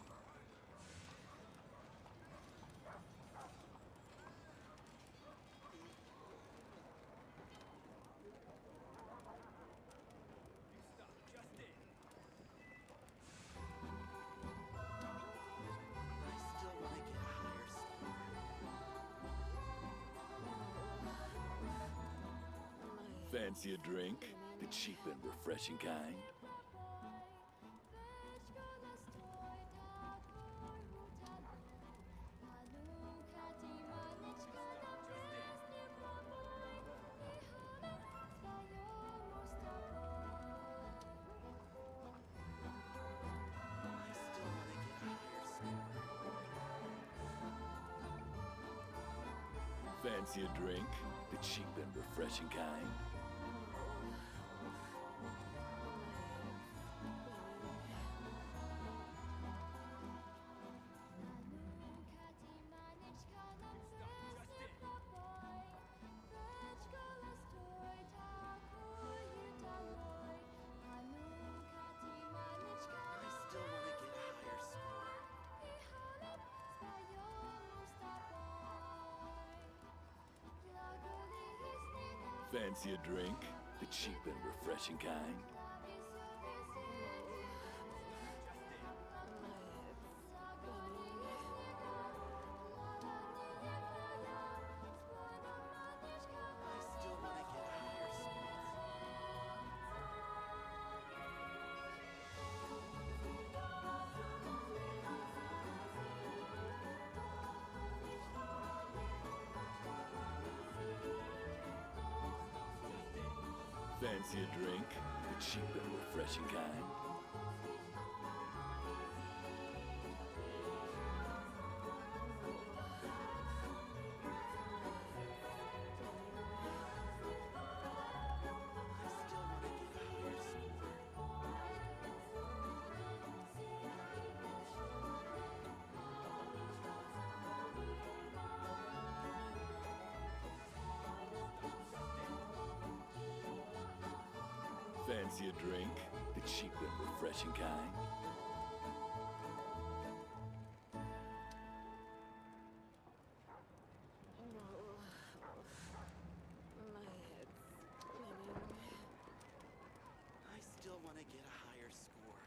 I still want to get a higher score. Fancy a drink? The cheap and refreshing kind? I still want to get a higher score. Fancy a drink? The cheap and refreshing kind? I still want to get a higher score. Fancy a drink? The cheap and refreshing kind? I still want to get a higher score. Fancy a drink? The cheap and refreshing kind? I still want to get a higher score. Fancy a drink? The cheap and refreshing kind? My head's spinning. I still want to get a higher score.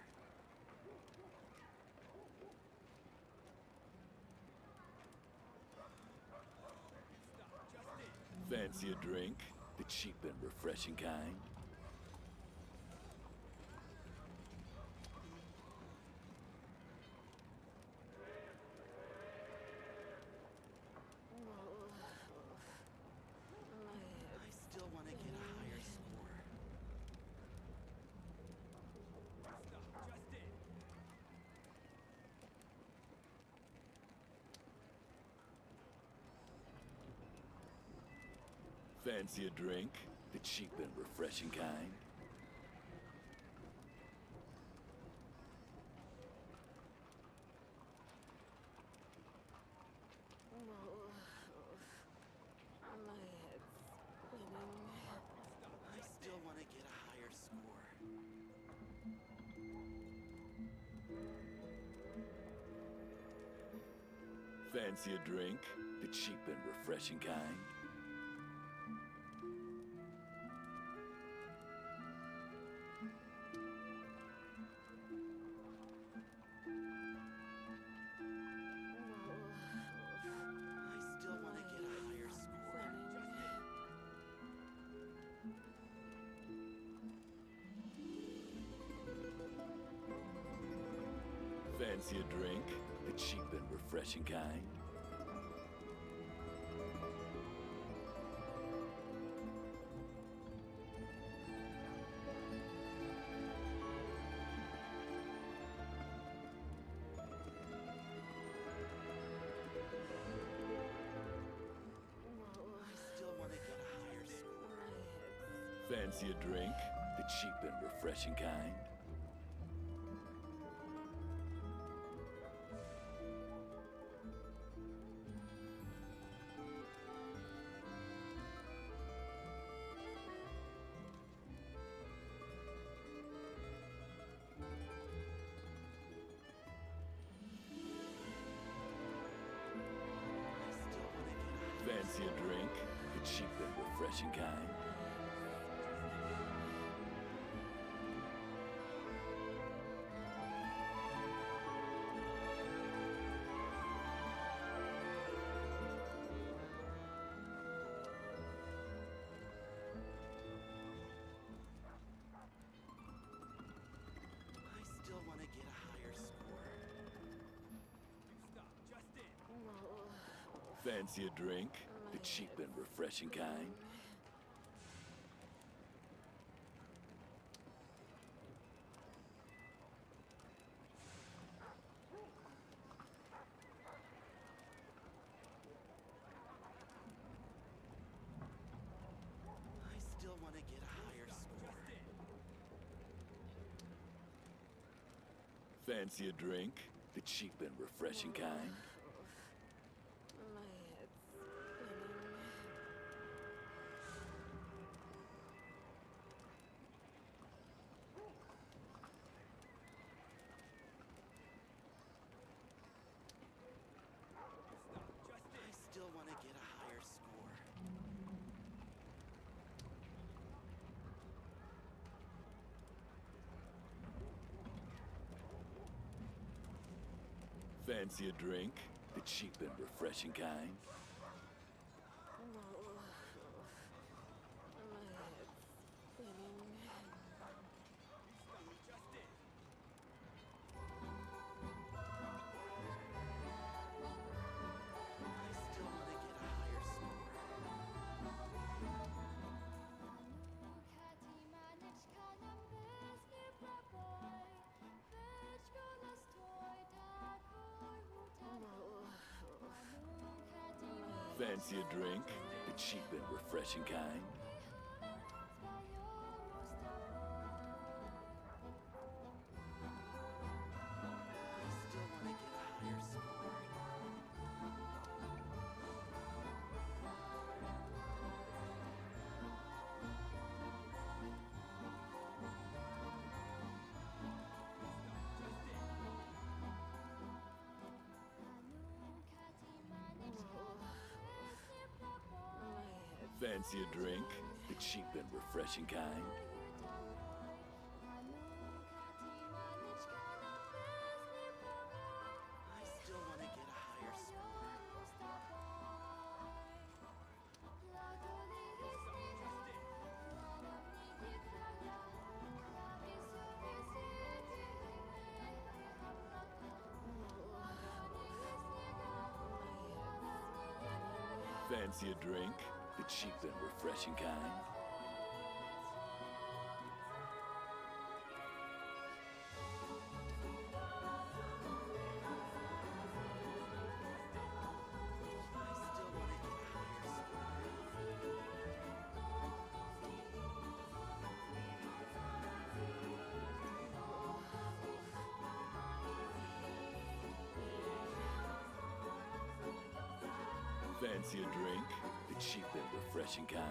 Fancy a drink? The cheap and refreshing kind? Fancy a drink? The cheap and refreshing kind? My head's spinning. I still want to get a higher score. Fancy a drink? The cheap and refreshing kind? I still want to get a higher score. Fancy a drink? The cheap and refreshing kind? I still want to get a higher score. Fancy a drink? The cheap and refreshing kind? Fancy a drink? The cheap and refreshing kind? I still want to get a higher score. Fancy a drink? The cheap and refreshing kind? I still want to get a higher score. Fancy a drink? The cheap and refreshing kind? My head's spinning. I still want to get a higher score. Fancy a drink? The cheap and refreshing kind? My head's spinning. I still want to get a higher score. Fancy a drink? The cheap and refreshing kind? I still want to get a higher score. Fancy a drink? The cheap and refreshing kind? I still want to get a higher score. Fancy a drink? The cheap and refreshing kind? I still want to get a higher score. Fancy a drink? The cheap and refreshing kind?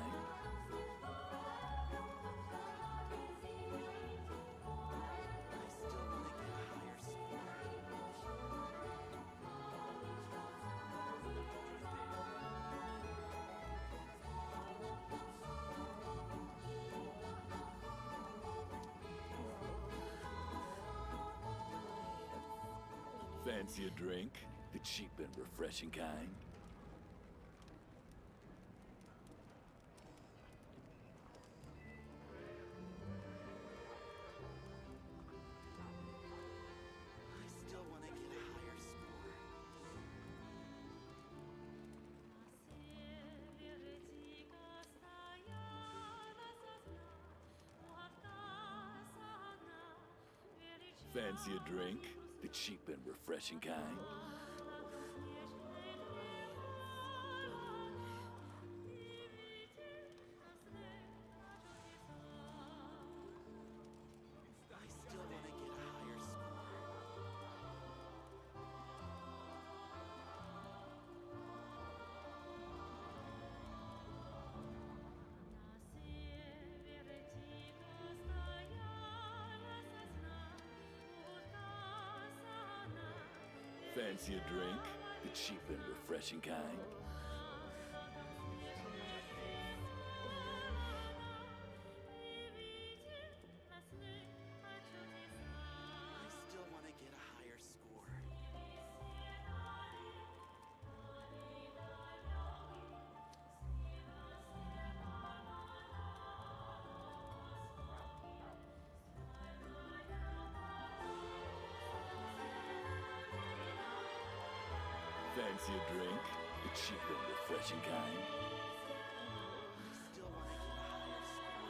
Fancy a drink? The cheap and refreshing kind? I still want to get a higher score. Fancy a drink? The cheap and refreshing kind? I still want to get a higher score. Fancy a drink? The cheap and refreshing kind? I still want to get a higher score. Fancy a drink? The cheap and refreshing kind? I still want to get a higher score.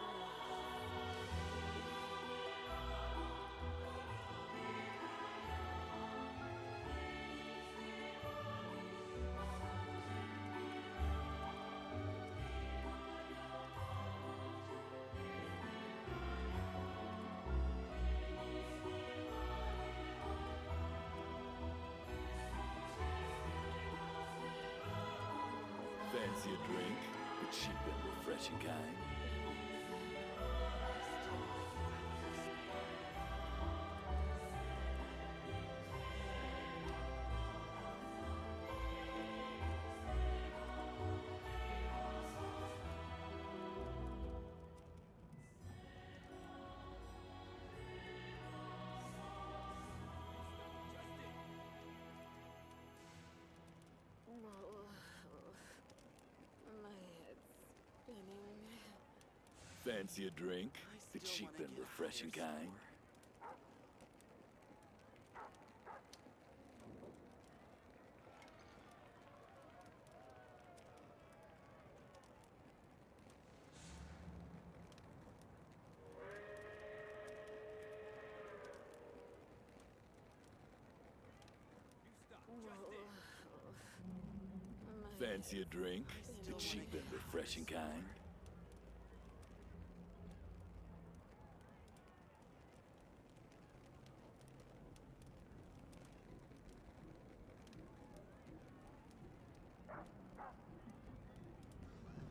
Fancy a drink? The cheap and refreshing kind? My head's spinning. Fancy a drink? I The still cheap wanna and get a refreshing higher kind? score. Fancy a drink? I The still wanna cheap get and a higher refreshing score. kind? My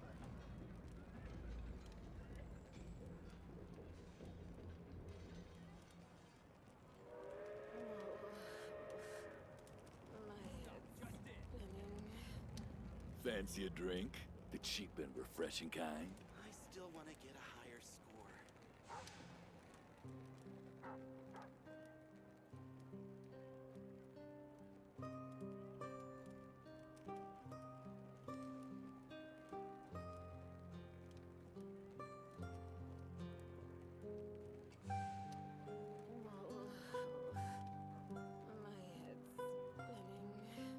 head's spinning. Fancy a drink? The cheap and refreshing kind? I still want to get a higher score. My head's spinning.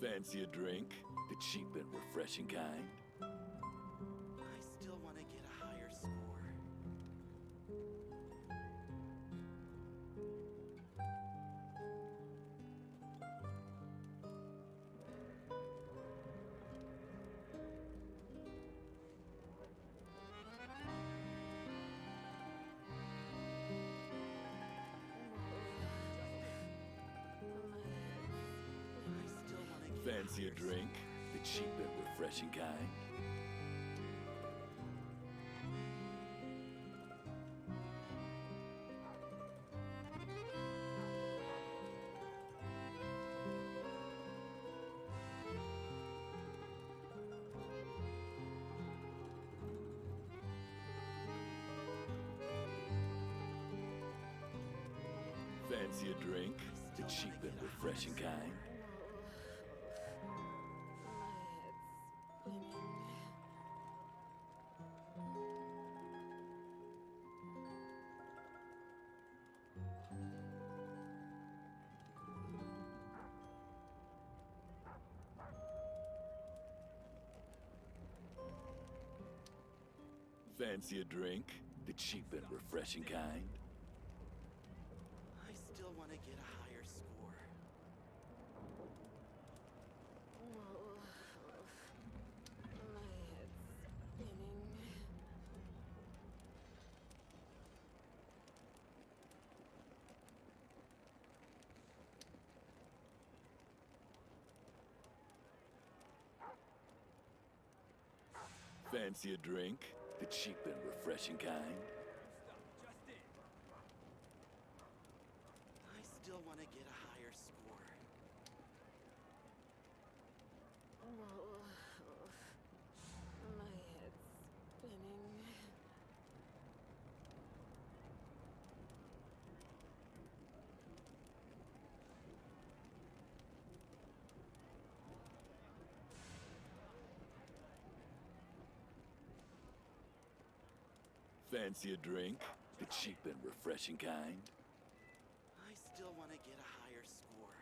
Fancy a drink? The cheap and refreshing kind? I still want to get a higher score. I still Fancy a drink? The cheap and refreshing kind? Fancy a drink? The cheap and refreshing kind? Fancy a drink? The cheap and refreshing kind? I still want to get a higher score. My head's spinning. Fancy a drink? The cheap and refreshing kind? I still want to get a higher score. My head's spinning. Fancy a drink? The cheap and refreshing kind? I still want to get a higher score.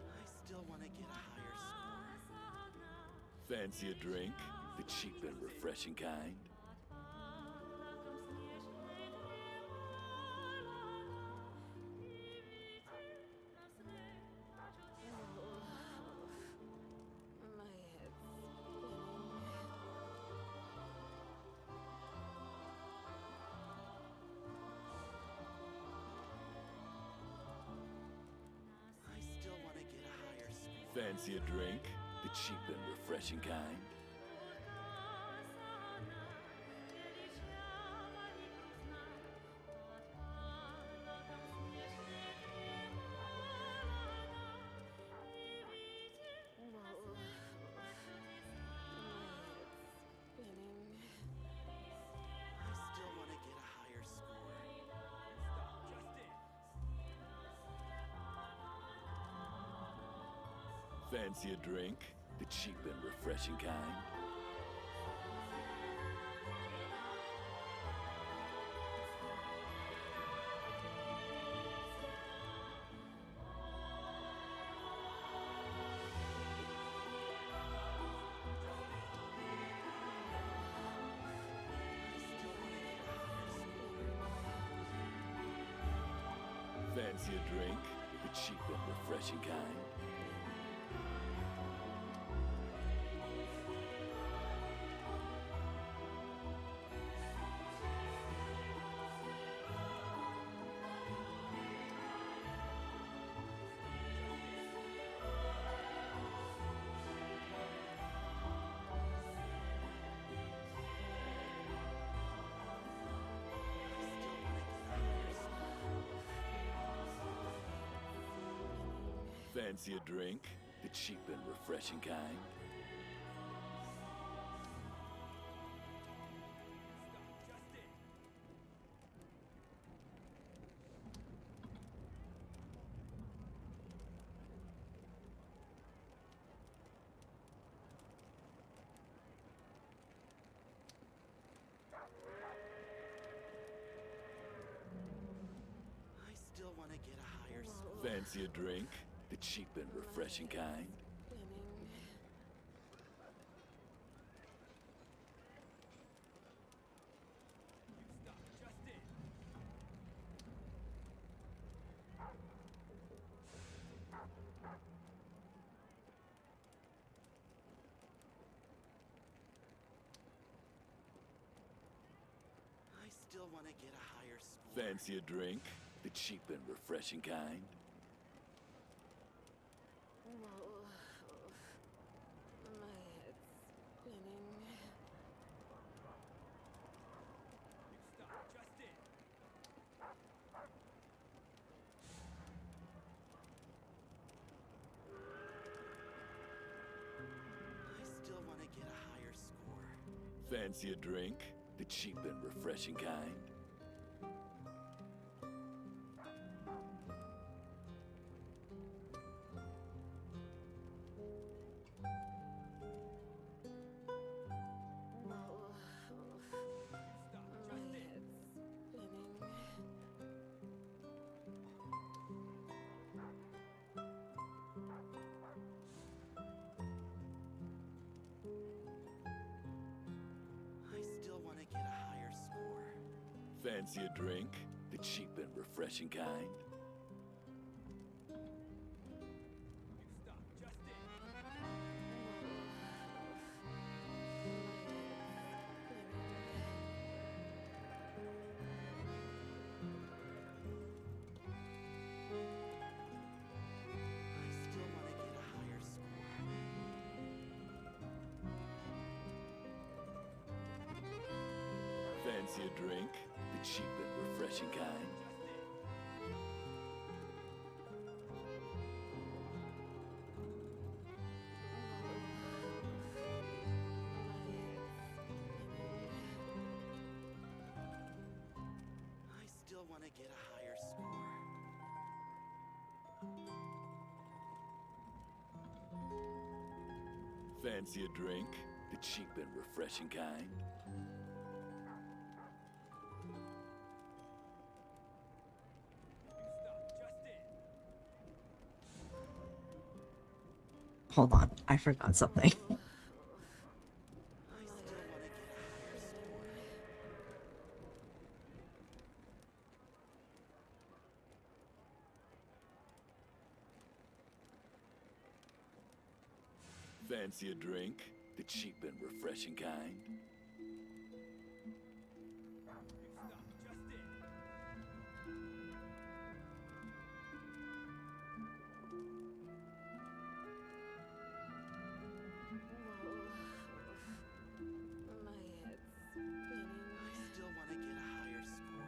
I still want to get a higher score. Fancy a drink? The cheap and refreshing kind? My head's spinning. I still want to get a higher score. Fancy a drink? The cheap and refreshing kind? Spinning. I still want to get a higher score. Fancy a drink? The cheap and refreshing kind? Fancy a drink? The cheap and refreshing kind? Fancy a drink? The cheap and refreshing kind? I still want to get a higher score. Fancy a drink? The cheap and refreshing kind? Spinning. still want to get a higher score. Fancy a drink? The cheap and refreshing kind? My head's spinning. I still want to get a higher score. Fancy a drink? The cheap and refreshing kind? My head's spinning. I still want to get a higher score. Fancy a drink? The cheap and refreshing kind? I still want to get a higher score. Fancy a drink? The cheap and refreshing kind? I still want to get a higher score. Fancy a drink? The cheap and refreshing kind? Hold on, I forgot something. I still want to get a higher score. Fancy a drink? The cheap and refreshing kind? My head's spinning. I still want to get a higher score.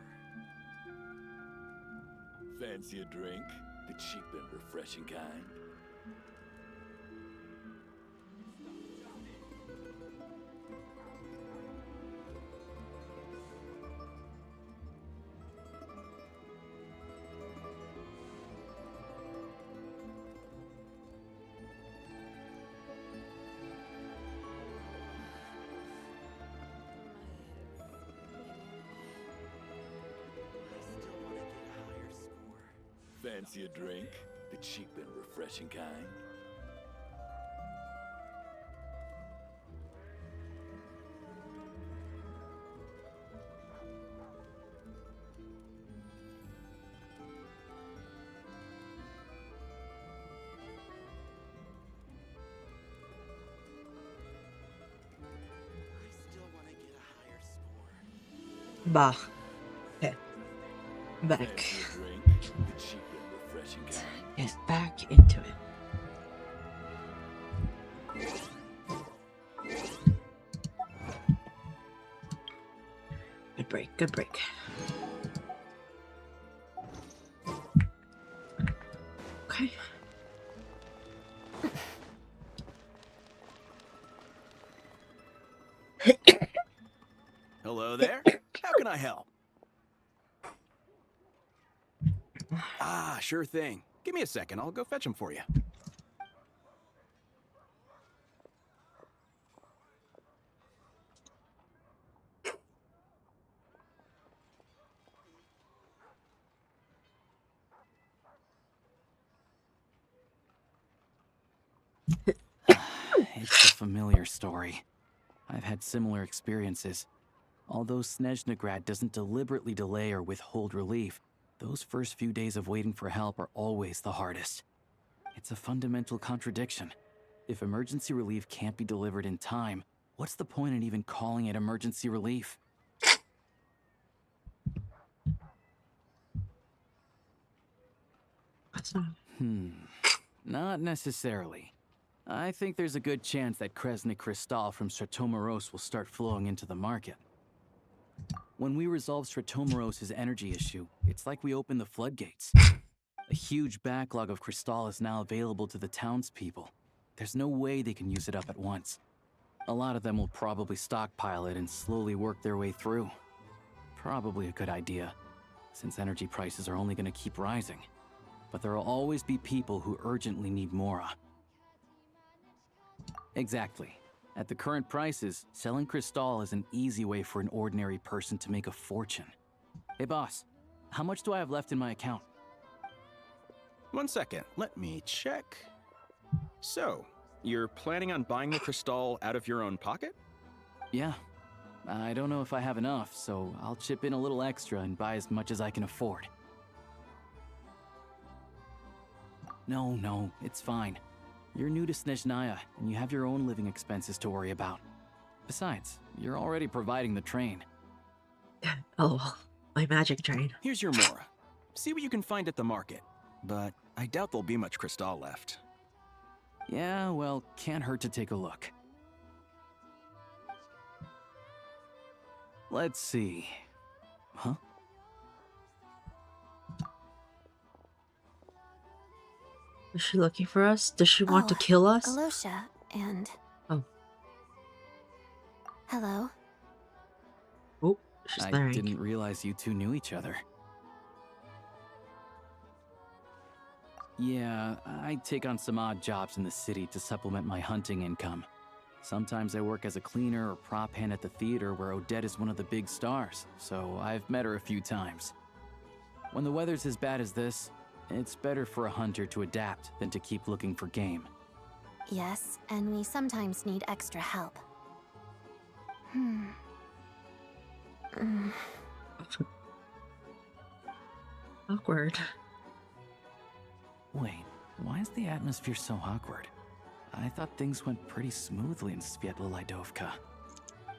Fancy a drink? The cheap and refreshing kind? Fancy a drink? The cheap and refreshing kind? I still want to get a higher score. Bah. Okay. Back. Fancy a drink? The cheap and refreshing kind? Get back into it. Good break, good break. Okay. Hello there. How can I help? Ah, sure thing. Give me a second. I'll go fetch them for you. It's a familiar story. I've had similar experiences. Although Snezhnegrad doesn't deliberately delay or withhold relief, those first few days of waiting for help are always the hardest. It's a fundamental contradiction. If emergency relief can't be delivered in time, what's the point in even calling it emergency relief? So, Not necessarily. I think there's a good chance that Kresnik Crystal from Stratomeros will start flowing into the market. When we resolve Stratomeros' energy issue, it's like we open the floodgates. A huge backlog of Crystal is now available to the townspeople. There's no way they can use it up at once. A lot of them will probably stockpile it and slowly work their way through. Probably a good idea, since energy prices are only going to keep rising. But there will always be people who urgently need Mora. Exactly. At the current prices, selling Crystal is an easy way for an ordinary person to make a fortune. Hey boss, how much do I have left in my account? 1 second, let me check. So, you're planning on buying the Crystal out of your own pocket? Yeah. I don't know if I have enough, so I'll chip in a little extra and buy as much as I can afford. No, it's fine. You're new to Snezhnaya, and you have your own living expenses to worry about. Besides, you're already providing the train. oh, my magic train. Here's your Mora. See what you can find at the market. But I doubt there'll be much Crystal left. Yeah, well, can't hurt to take a look. Let's see. Huh? Is she looking for us? Does she want to kill us? Alosha, and... Oh. Hello? Oh, she's I didn't realize you two knew each other. Yeah, I take on some odd jobs in the city to supplement my hunting income. Sometimes I work as a cleaner or prop hand at the theater where Odette is one of the big stars, so I've met her a few times. When the weather's as bad as this, it's better for a hunter to adapt than to keep looking for game. Yes, and we sometimes need extra help. Awkward. Wait, why is the atmosphere so awkward? I thought things went pretty smoothly in Svietlolaidovka.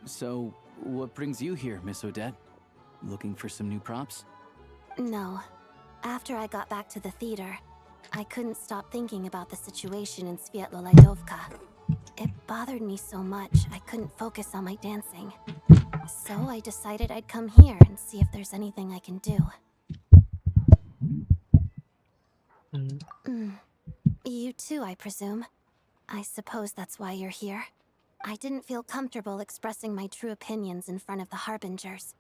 So, what brings you here, Miss Odette? Looking for some new props? No. After I got back to the theater, I couldn't stop thinking about the situation in Svietlolaidovka. It bothered me so much, I couldn't focus on my dancing. So I decided I'd come here and see if there's anything I can do. You too, I presume. I suppose that's why you're here. I didn't feel comfortable expressing my true opinions in front of the Harbingers.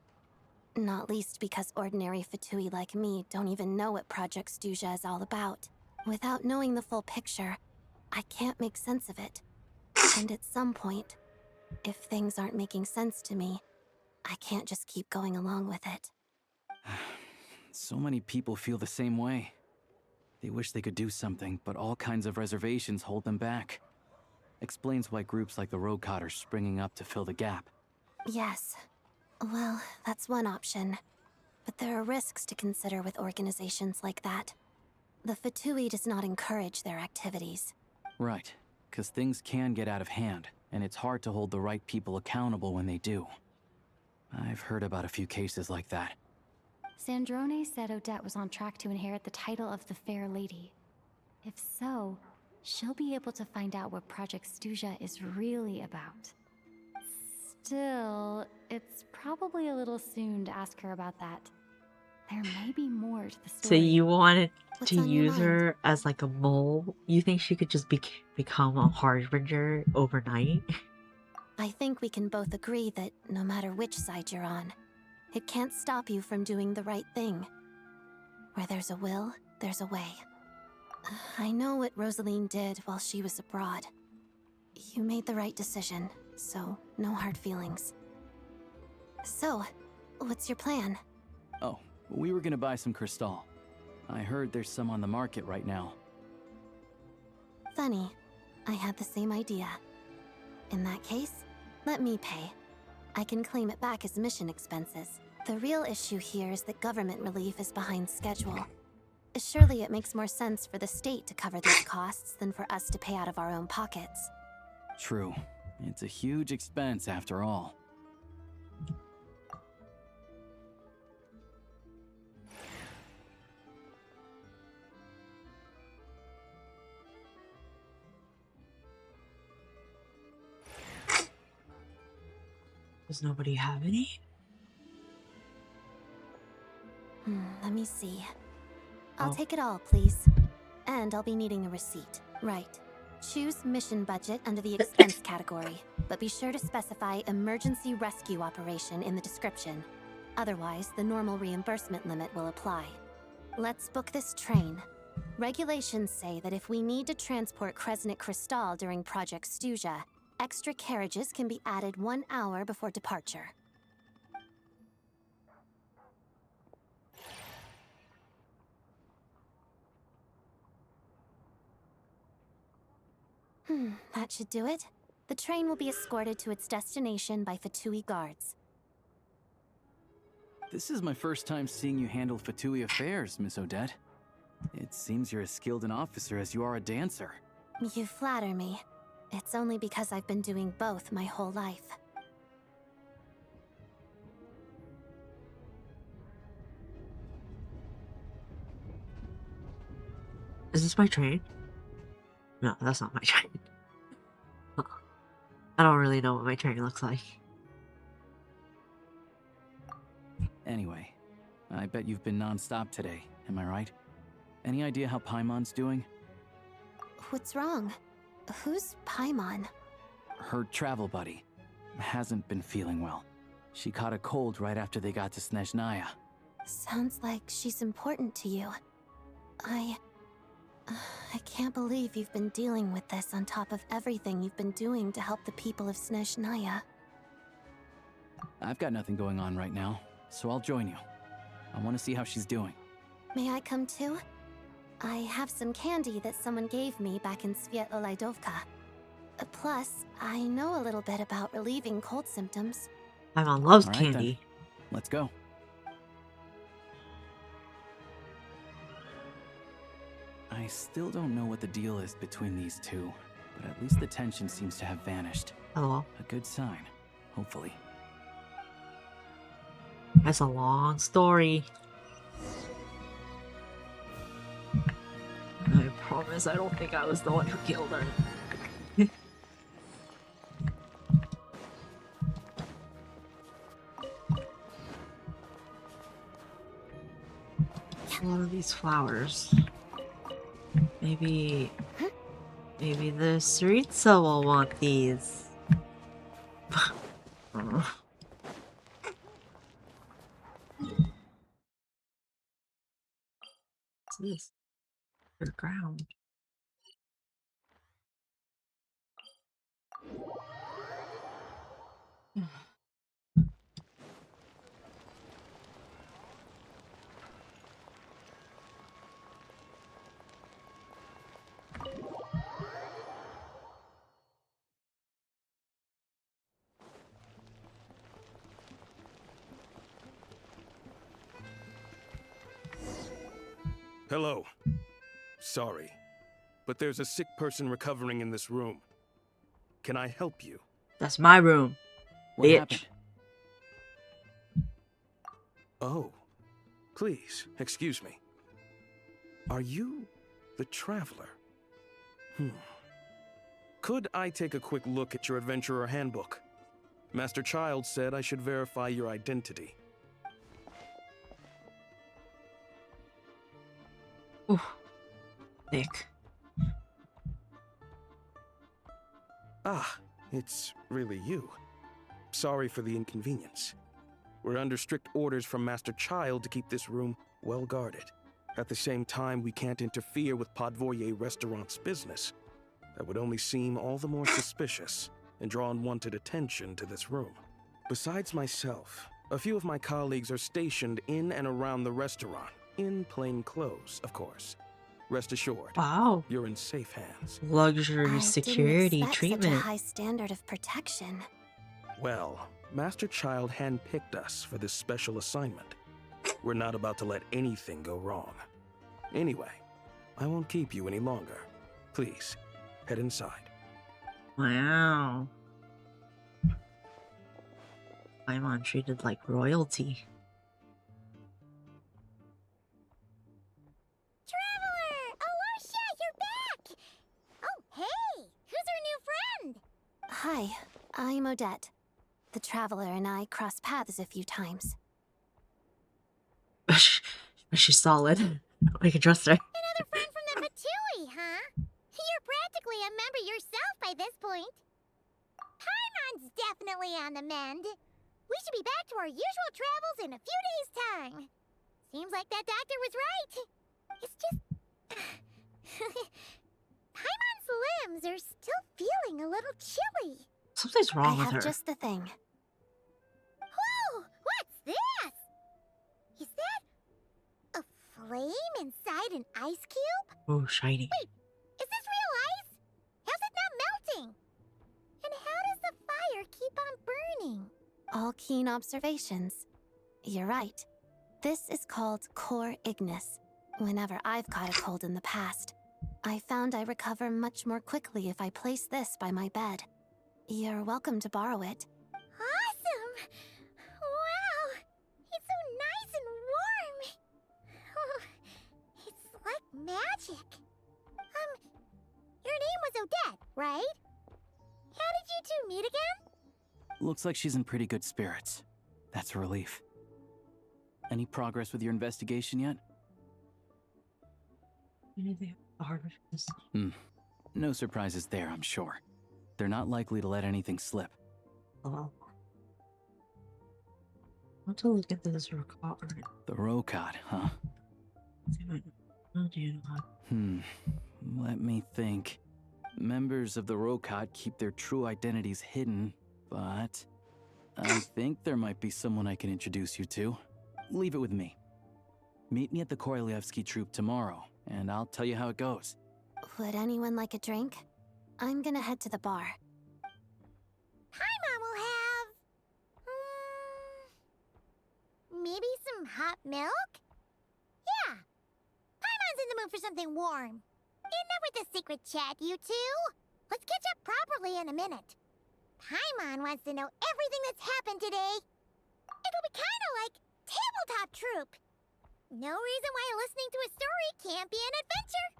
Not least because ordinary Fatui like me don't even know what Project Stuja is all about. Without knowing the full picture, I can't make sense of it. And at some point, if things aren't making sense to me, I can't just keep going along with it. So many people feel the same way. They wish they could do something, but all kinds of reservations hold them back. Explains why groups like the Rokot are springing up to fill the gap. Yes. Well, that's one option. But there are risks to consider with organizations like that. The Fatui does not encourage their activities. Right, because things can get out of hand, and it's hard to hold the right people accountable when they do. I've heard about a few cases like that. Sandrone said Odette was on track to inherit the title of the Fair Lady. If so, she'll be able to find out what Project Stuja is really about. Still, it's probably a little soon to ask her about that. There may be more to the So story. you wanted What's to on your use mind? her as like a mole? You think she could just become a harbinger overnight? I think we can both agree that no matter which side you're on, it can't stop you from doing the right thing. Where there's a will, there's a way. I know what Rosaline did while she was abroad. You made the right decision, so no hard feelings. So, what's your plan? Oh, we were gonna buy some Crystal. I heard there's some on the market right now. Funny, I had the same idea. In that case, let me pay. I can claim it back as mission expenses. The real issue here is that government relief is behind schedule. Surely it makes more sense for the state to cover these costs than for us to pay out of our own pockets. True. It's a huge expense after all. Does nobody have any? Let me see. Oh. I'll take it all, please. And I'll be needing a receipt. Right. Choose mission budget under the expense category, but be sure to specify emergency rescue operation in the description. Otherwise, the normal reimbursement limit will apply. Let's book this train. Regulations say that if we need to transport Kresnik Crystal during Project Stuja, extra carriages can be added 1 hour before departure. That should do it. The train will be escorted to its destination by Fatui guards. This is my first time seeing you handle Fatui affairs, Miss Odette. It seems you're as skilled an officer as you are a dancer. You flatter me. It's only because I've been doing both my whole life. Is this my train? No, that's not my train. I don't really know what my train looks like. Anyway, I bet you've been non-stop today, am I right? Any idea how Paimon's doing? What's wrong? Who's Paimon? Her travel buddy hasn't been feeling well. She caught a cold right after they got to Snezhnaya. Sounds like she's important to you. I can't believe you've been dealing with this on top of everything you've been doing to help the people of Snezhnaya. I've got nothing going on right now, so I'll join you. I want to see how she's doing. May I come too? I have some candy that someone gave me back in Svietlo-Laidovka. Plus, I know a little bit about relieving cold symptoms. Paimon loves All right, candy. then. Let's go. I still don't know what the deal is between these two, but at least the tension seems to have vanished. Hello. A good sign, hopefully. That's a long story. I promise I don't think I was the one who killed her. A lot of these flowers. Maybe the Saritsa will want these. What's this? Underground. Hello. Sorry, but there's a sick person recovering in this room. Can I help you? That's my room. What Bitch. happened? Oh, please, excuse me. Are you the Traveler? Could I take a quick look at your Adventurer Handbook? Master Child said I should verify your identity. Ooh. Thick. Ah, it's really you. Sorry for the inconvenience. We're under strict orders from Master Child to keep this room well guarded. At the same time, we can't interfere with Podvoye Restaurant's business. That would only seem all the more suspicious and draw unwanted attention to this room. Besides myself, a few of my colleagues are stationed in and around the restaurant, in plain clothes, of course. Rest assured, Wow. you're in safe hands. Luxury security Such a treatment. high standard of protection. Well, Master Child handpicked us for this special assignment. We're not about to let anything go wrong. Anyway, I won't keep you any longer. Please, head inside. Wow. I'm treated like royalty. Traveler! Alosha, you're back! Oh, hey! Who's our new friend? Hi, I'm Odette. The Traveler and I crossed paths a few times. She's solid. I can trust her. Another friend from the Patui, huh? You're practically a member yourself by this point. Paimon's definitely on the mend. We should be back to our usual travels in a few days' time. Seems like that doctor was right. It's just... Paimon's limbs are still feeling a little chilly. Something's wrong I with her. have just the thing. Whoa! What's this? Is that a flame inside an ice cube? Oh, shiny. Wait, is this real ice? How's it not melting? And how does the fire keep on burning? All keen observations. You're right. This is called core ignis. Whenever I've caught a cold in the past, I found I recover much more quickly if I place this by my bed. You're welcome to borrow it. Awesome! Wow! It's so nice and warm! Oh, it's like magic. Your name was Odette, right? How did you two meet again? Looks like she's in pretty good spirits. That's a relief. Any progress with your investigation yet? Anything hard with this? No surprises there, I'm sure. They're not likely to let anything slip. Oh. I want to look at this record. The Rokad, huh? Oh, dear God. Let me think. Members of the Rokad keep their true identities hidden, but I think there might be someone I can introduce you to. Leave it with me. Meet me at the Korolyevsky Troop tomorrow, and I'll tell you how it goes. Would anyone like a drink? I'm gonna head to the bar. Paimon will have... maybe some hot milk? Yeah. Paimon's in the mood for something warm. Enough with the secret chat, you two. Let's catch up properly in a minute. Paimon wants to know everything that's happened today. It'll be kind of like Tabletop Troop. No reason why listening to a story can't be an adventure.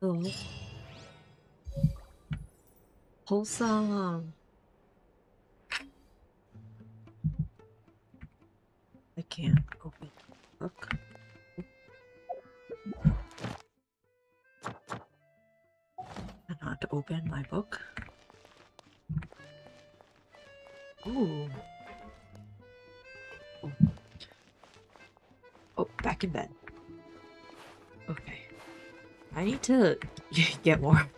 Oh. Wholesome. I can't open the book. And not to open my book. Ooh. Oh. Oh, back in bed. Okay. I need to get warm.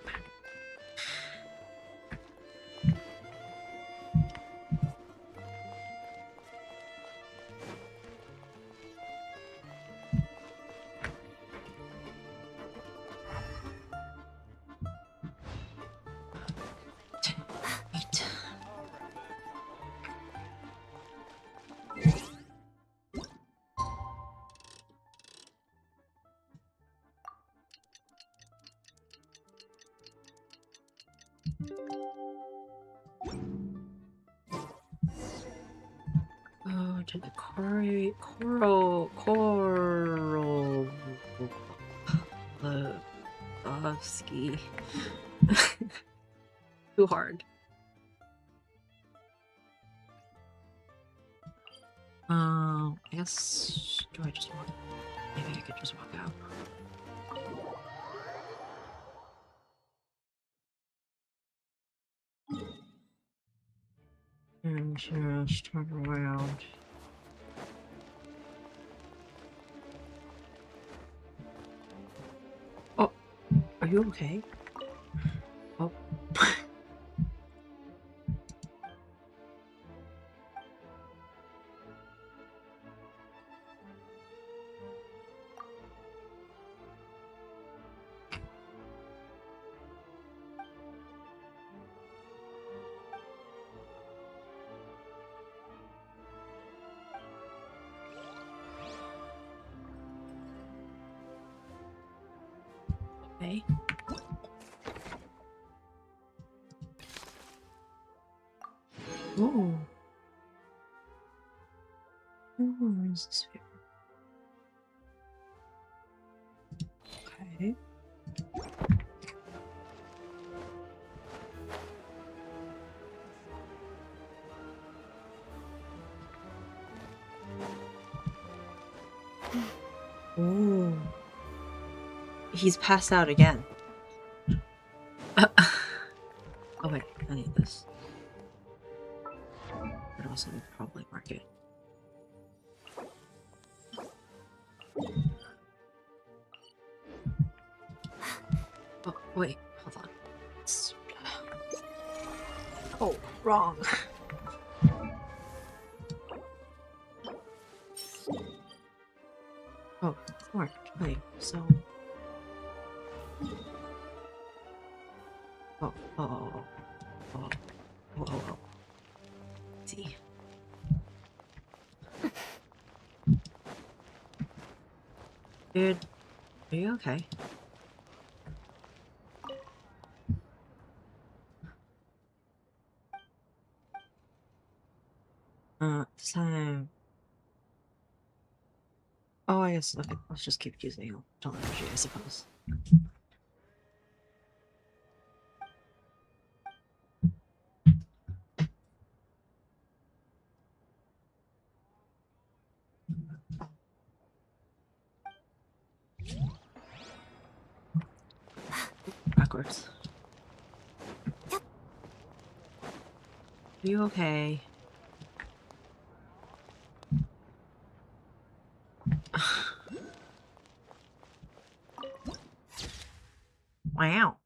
Oh, to the Korolyevsky. Too hard. I guess, do I just walk? Maybe I could just walk out. And just turn around. Oh, are you okay? Oh. Okay. Ooh. Where is this here? Okay. Ooh. He's passed out again. Oh wait, I need this. But also we could probably mark it. Oh, wait, hold on. Oh, wrong. Oh, it's marked. Wait, so... Oh, oh, oh, oh, oh. See. Dude, are you okay? This time... Oh, I guess, okay, let's just keep using telemetry, I suppose. Backwards. Are you okay? Wow.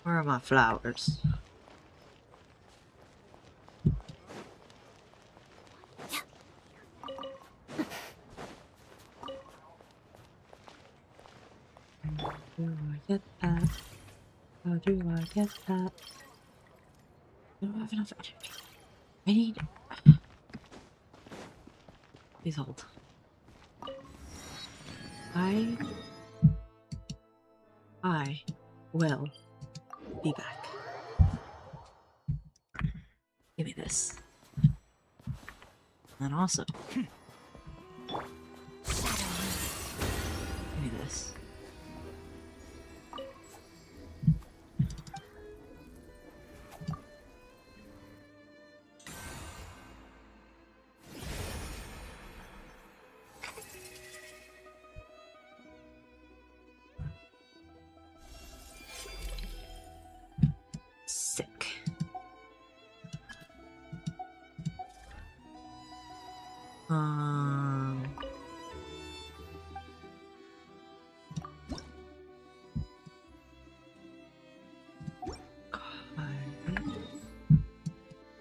Where are my flowers? How do I get that? How do I get that? I don't have enough energy. I need... Please hold. I will be back. Give me this. And also... Give me this. Sick.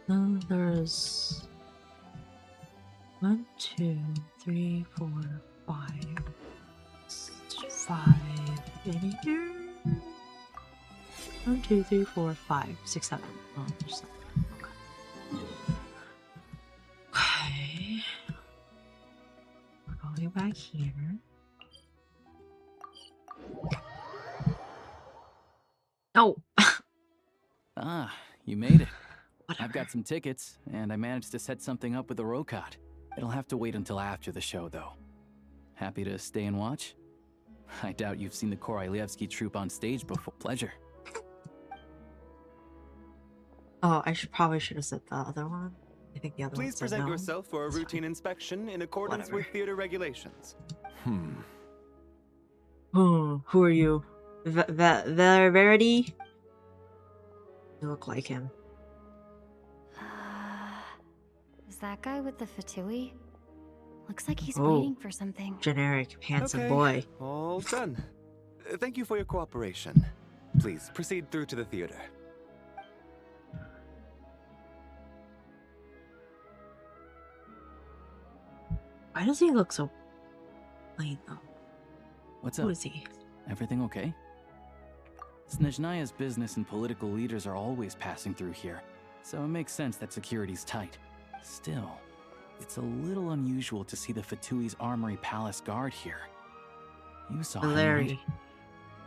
No, there's 1, 2, 3, 4, 5, 5 in here. 1, 2, 3, 4, 5, 6, 7. Oh, there's 7. Okay. We're going back here. Oh. Ah, you made it. Whatever. I've got some tickets, and I managed to set something up with the Rokot. It'll have to wait until after the show, though. Happy to stay and watch? I doubt you've seen the Korolyevsky troupe on stage before. Pleasure. Oh, probably should have said the other one. I think the other one Please said present no. yourself for a routine inspection in accordance Whatever. with theater regulations. Who are you? Verity? You look like him. Is that guy with the fatui? Looks like he's Oh. waiting for something. Generic, handsome Okay, boy. all done. Thank you for your cooperation. Please proceed through to the theater. Why does he look so plain though? What's Who up? is he? Everything okay? Snezhnaya's business and political leaders are always passing through here, so it makes sense that security's tight. Still, it's a little unusual to see the Fatui's Armory Palace guard here. You saw him, Valeri. right?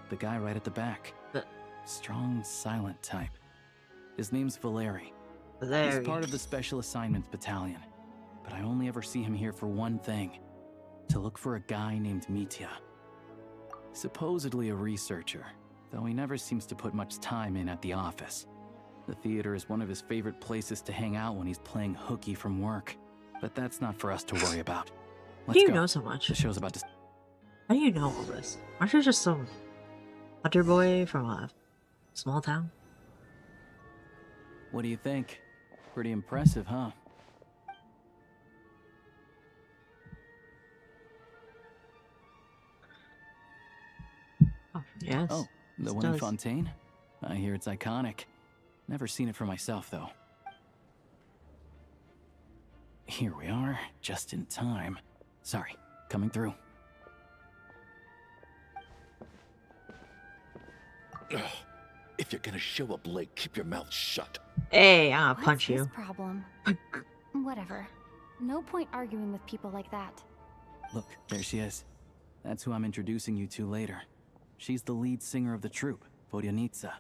The guy right at the back. The- Strong, silent type. His name's Valeri. Valeri. He's part of the Special Assignments Battalion, but I only ever see him here for one thing. To look for a guy named Mitya. Supposedly a researcher, though he never seems to put much time in at the office. The theater is one of his favorite places to hang out when he's playing hooky from work. but that's not for us to worry about. How do Let's you go. know so much? The show's about to. How do you know all this? Aren't you just some hunter boy from a small town? What do you think? Pretty impressive, huh? Oh, yes. Oh, the It one in does. Fontaine? I hear it's iconic. Never seen it for myself, though. Here we are, just in time. Sorry, coming through. Ugh. If you're gonna show up late, keep your mouth shut. Hey, I'm gonna What's punch his you. problem? Whatever. No point arguing with people like that. Look, there she is. That's who I'm introducing you to later. She's the lead singer of the troupe, Vodyanitsa.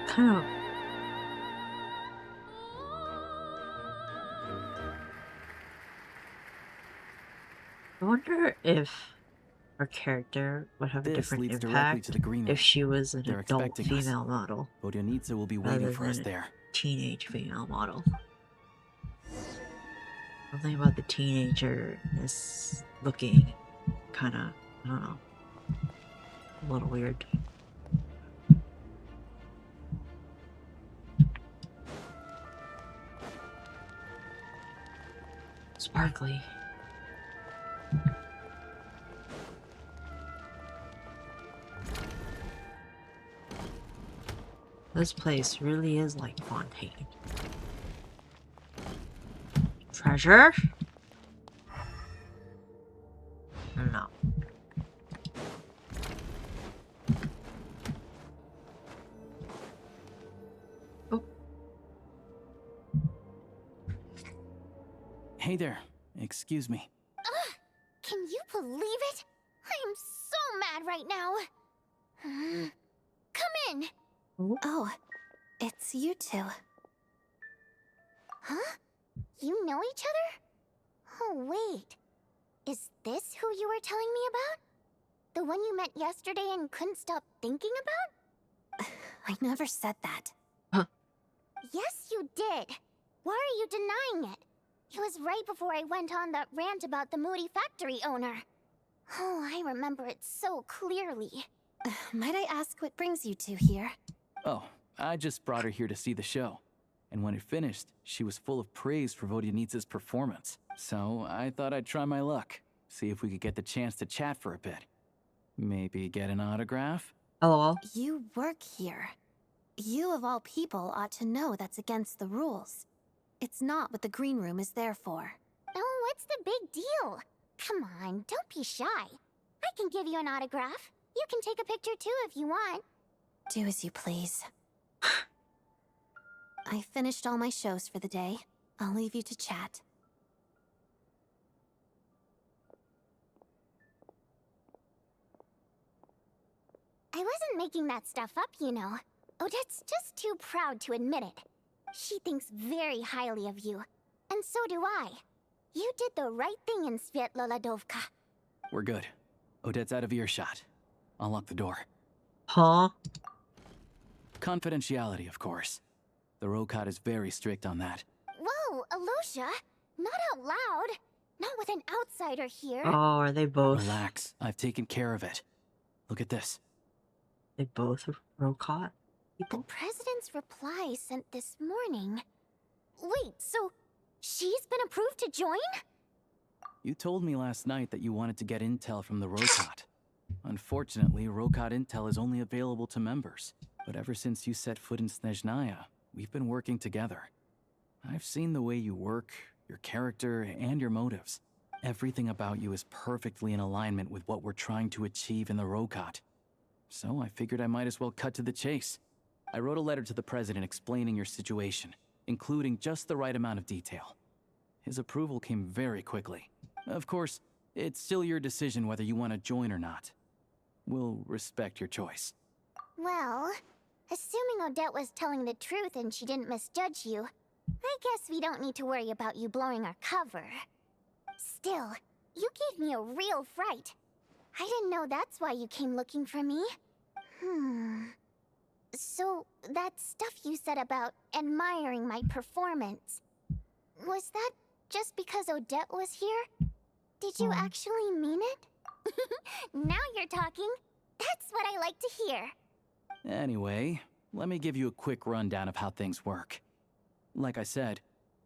Kind of. I wonder if her character would have a This different leads directly impact to the green room. if she was an They're adult expecting us. female model Vodyanitsa will be waiting rather for us than there. a teenage female model. Something about the teenager-ness looking kind of, I don't know, a little weird. Sparkly. This place really is like Fontaine. Treasure? No. Oh. Hey there, excuse me. Ugh, can you believe it? I'm so mad right now. Come in. Oh, it's you two. Huh? You know each other? Oh, wait. Is this who you were telling me about? The one you met yesterday and couldn't stop thinking about? I never said that. Yes, you did. Why are you denying it? It was right before I went on that rant about the moody factory owner. Oh, I remember it so clearly. Might I ask what brings you two here? Oh, I just brought her here to see the show. And when it finished, she was full of praise for Vodyanitsa's performance. So I thought I'd try my luck, see if we could get the chance to chat for a bit. Maybe get an autograph? LOL. You work here. You of all people ought to know that's against the rules. It's not what the green room is there for. Oh, what's the big deal? Come on, don't be shy. I can give you an autograph. You can take a picture too if you want. Do as you please. I finished all my shows for the day. I'll leave you to chat. I wasn't making that stuff up, you know. Odette's just too proud to admit it. She thinks very highly of you. And so do I. You did the right thing in Svietloladovka. We're good. Odette's out of earshot. I'll lock the door. Huh? Confidentiality, of course. The Rokat is very strict on that. Whoa, Alosha! Not out loud! Not with an outsider here! Oh, are they both? Relax. I've taken care of it. Look at this. They both Rokat The people? president's reply sent this morning. Wait, so she's been approved to join? You told me last night that you wanted to get intel from the Rokot. Unfortunately, Rokot intel is only available to members. But ever since you set foot in Snezhnaya, we've been working together. I've seen the way you work, your character, and your motives. Everything about you is perfectly in alignment with what we're trying to achieve in the Rokot. So I figured I might as well cut to the chase. I wrote a letter to the president explaining your situation, including just the right amount of detail. His approval came very quickly. Of course, it's still your decision whether you want to join or not. We'll respect your choice. Well, assuming Odette was telling the truth and she didn't misjudge you, I guess we don't need to worry about you blowing our cover. Still, you gave me a real fright. I didn't know that's why you came looking for me. So, that stuff you said about admiring my performance, was that just because Odette was here? Did you actually mean it? Now you're talking. That's what I like to hear. Anyway, let me give you a quick rundown of how things work. Like I said,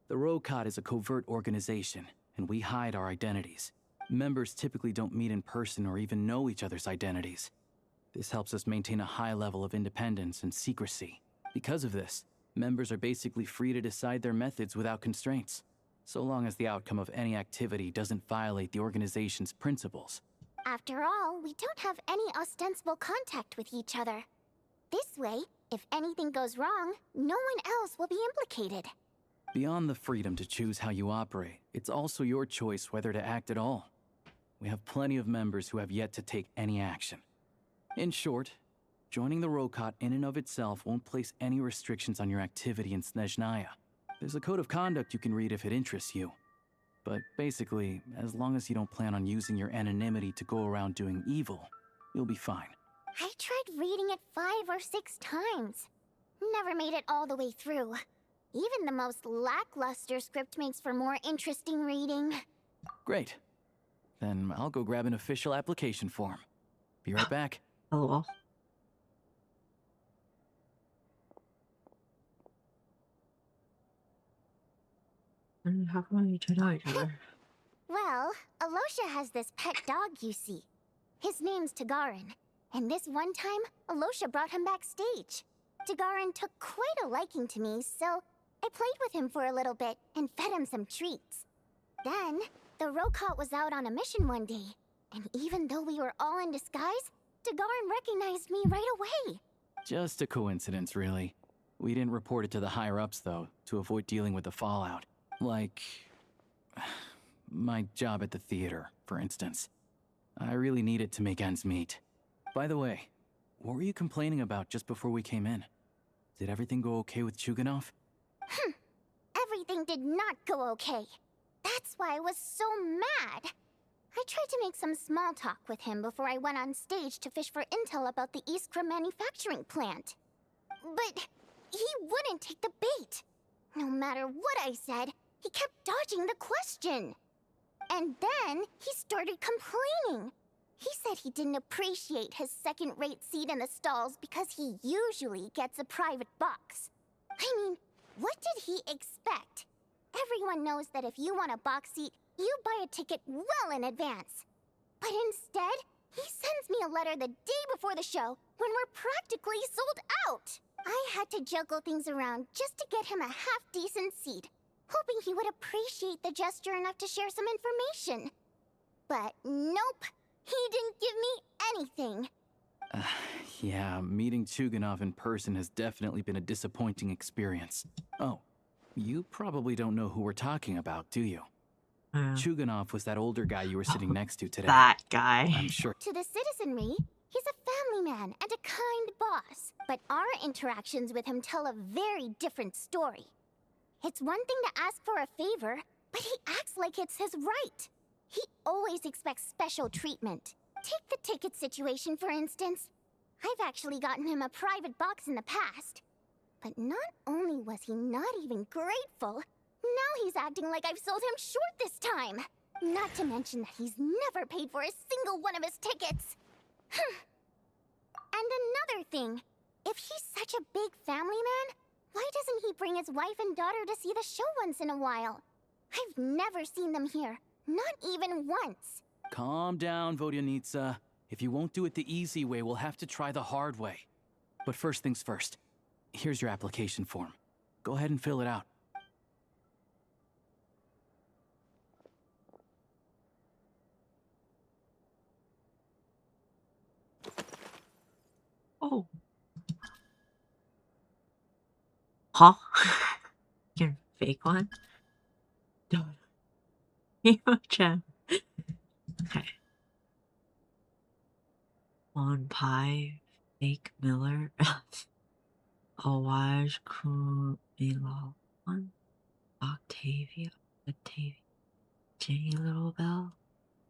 the Rokot is a covert organization, and we hide our identities. Members typically don't meet in person or even know each other's identities. This helps us maintain a high level of independence and secrecy. Because of this, members are basically free to decide their methods without constraints, so long as the outcome of any activity doesn't violate the organization's principles. After all, we don't have any ostensible contact with each other. This way, if anything goes wrong, no one else will be implicated. Beyond the freedom to choose how you operate, it's also your choice whether to act at all. We have plenty of members who have yet to take any action. In short, joining the Rokot in and of itself won't place any restrictions on your activity in Snezhnaya. There's a code of conduct you can read if it interests you. But basically, as long as you don't plan on using your anonymity to go around doing evil, you'll be fine. I tried reading it 5 or 6 times. Never made it all the way through. Even the most lackluster script makes for more interesting reading. Great. Then I'll go grab an official application form. Be right back. LOL. And how come you two know each other? Well, Alosha has this pet dog, you see. His name's Tagarin. And this one time, Alosha brought him backstage. Tagarin took quite a liking to me, so I played with him for a little bit and fed him some treats. Then, the Rokot was out on a mission one day, and even though we were all in disguise, Tagarin recognized me right away. Just a coincidence, really. We didn't report it to the higher-ups, though, to avoid dealing with the fallout. Like, my job at the theater, for instance. I really needed to make ends meet. By the way, what were you complaining about just before we came in? Did everything go okay with Chuganov? Everything did not go okay. That's why I was so mad. I tried to make some small talk with him before I went on stage to fish for intel about the Iskra manufacturing plant. But he wouldn't take the bait. No matter what I said, he kept dodging the question. And then he started complaining. He said he didn't appreciate his second-rate seat in the stalls because he usually gets a private box. I mean, what did he expect? Everyone knows that if you want a box seat, you buy a ticket well in advance. But instead, he sends me a letter the day before the show when we're practically sold out. I had to juggle things around just to get him a half-decent seat, hoping he would appreciate the gesture enough to share some information. But nope, he didn't give me anything. Yeah, meeting Chuganov in person has definitely been a disappointing experience. Oh, you probably don't know who we're talking about, do you? Chuganov was that older guy you were sitting next to today. That guy. I'm sure. To the citizenry, he's a family man and a kind boss. But our interactions with him tell a very different story. It's one thing to ask for a favor, but he acts like it's his right. He always expects special treatment. Take the ticket situation, for instance. I've actually gotten him a private box in the past. But not only was he not even grateful, now he's acting like I've sold him short this time. Not to mention that he's never paid for a single one of his tickets. And another thing, if he's such a big family man, why doesn't he bring his wife and daughter to see the show once in a while? I've never seen them here, Not even once. Calm down, Vodyanitsa. If you won't do it the easy way, we'll have to try the hard way. But first things first. Here's your application form. Go ahead and fill it out. Oh. Huh? You can fake one? Don't. Emo gem. Okay. On pie, fake Miller. Awaj Kumilo. One. Octavia. Jenny Little Bell.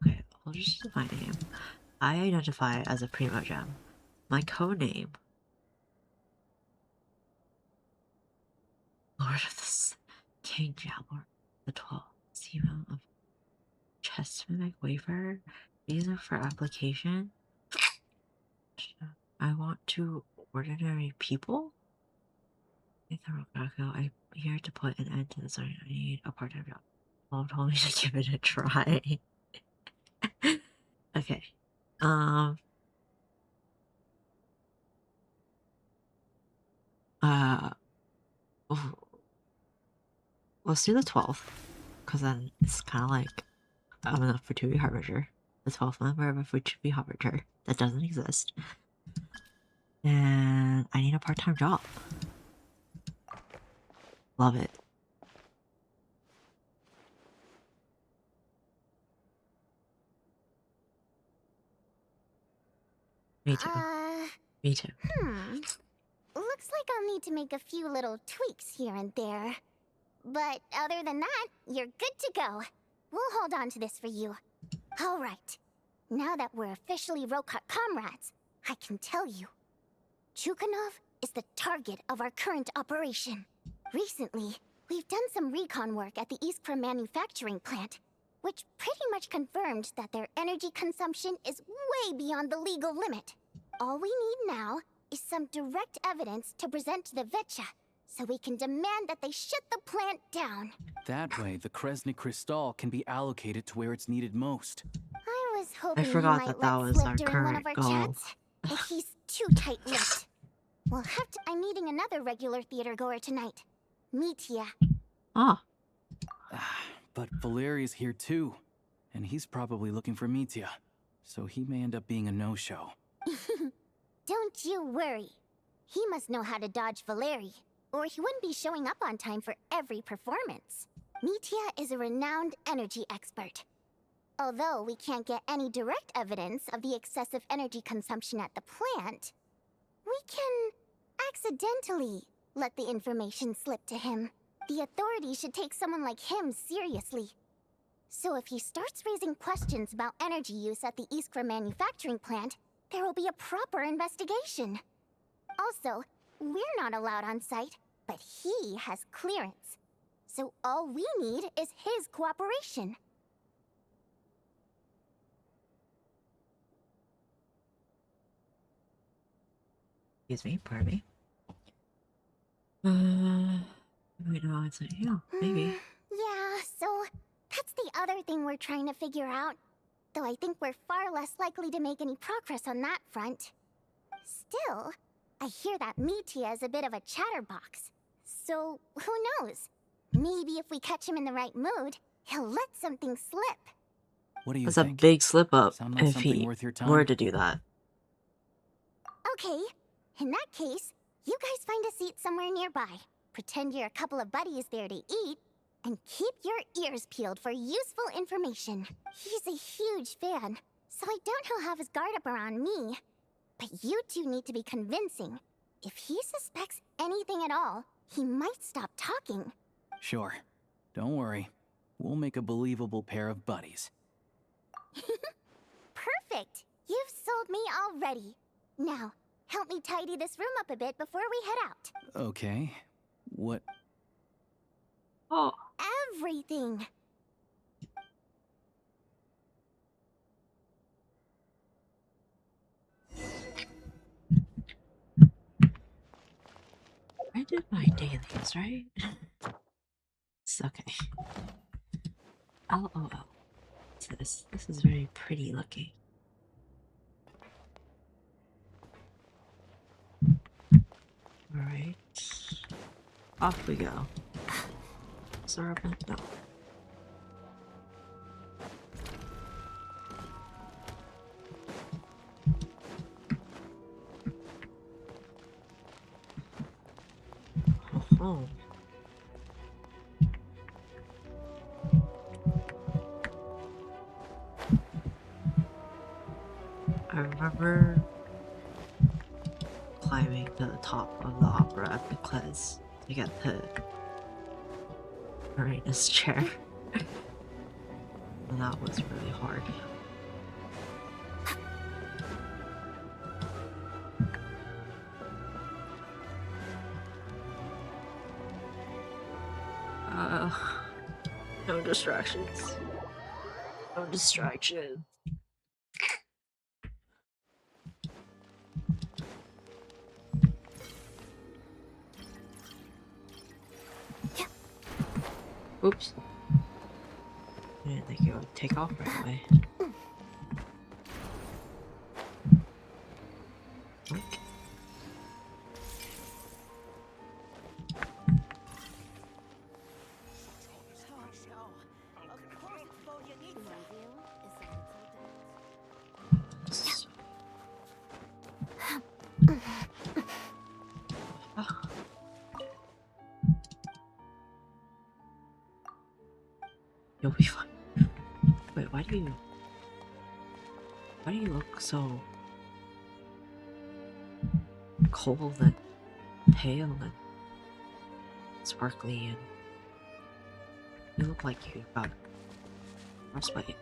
Okay, I'll just do my name. I identify as a Primo Gem. My code name. Lord of the King Jalor, the 12th. Stephen of Chestnut Wafer. These are for application. I want to ordinary people. I'm here to put an end to this. I need a part-time job. Mom told me to give it a try. Okay. Let's do the 12th, because then it's kind of like I'm enough for to be Harbinger. The 12th member of a food to be Harbinger. That doesn't exist. And I need a part-time job. Love it. Me too. Me too. Looks like I'll need to make a few little tweaks here and there. But other than that, you're good to go. We'll hold on to this for you. All right. Now that we're officially Rokut comrades, I can tell you. Chukhanov is the target of our current operation. Recently, we've done some recon work at the Iskra manufacturing plant, which pretty much confirmed that their energy consumption is way beyond the legal limit. All we need now is some direct evidence to present to the Vetcha, so we can demand that they shut the plant down. That way, the Kresny Crystal can be allocated to where it's needed most. I was hoping I forgot he might that let was slip our during one of current our goal. chats, but he's too tight-lipped. We'll have to. I'm meeting another regular theater goer tonight, Mitya. Ah. But Valeria's here too, and he's probably looking for Mitya, so he may end up being a no-show. Don't you worry. He must know how to dodge Valeri, or he wouldn't be showing up on time for every performance. Mitya is a renowned energy expert. Although we can't get any direct evidence of the excessive energy consumption at the plant, we can accidentally let the information slip to him. The authorities should take someone like him seriously. So if he starts raising questions about energy use at the Iskra manufacturing plant, there will be a proper investigation. Also, we're not allowed on site, but he has clearance. So all we need is his cooperation. Excuse me, pardon me. Wait, no, it's not you. Maybe. Yeah, so that's the other thing we're trying to figure out. Though I think we're far less likely to make any progress on that front. Still, I hear that Mitya is a bit of a chatterbox. So, who knows? Maybe if we catch him in the right mood, he'll let something slip. What do you That's think? a big slip up Sound like if something he worth your time? were to do that. Okay, in that case, you guys find a seat somewhere nearby. Pretend you're a couple of buddies there to eat, and keep your ears peeled for useful information. He's a huge fan, so I doubt he'll have his guard up around me. But you two need to be convincing. If he suspects anything at all, he might stop talking. Sure. Don't worry. We'll make a believable pair of buddies. Perfect! You've sold me already. Now, help me tidy this room up a bit before we head out. Okay. What? Oh. Everything! I did my dailies, right? It's okay. LOL. What's this? This is very pretty looking. Alright. Off we go. Is there a no. Oh. I remember climbing to the top of the opera at the Cles to get the Marina's chair. And that was really hard. No distractions. No distractions. Oops. I didn't think it would take off right away. Oink. You'll be fine. Wait, why do you look so cold and pale and sparkly, and you look like you got frostbite?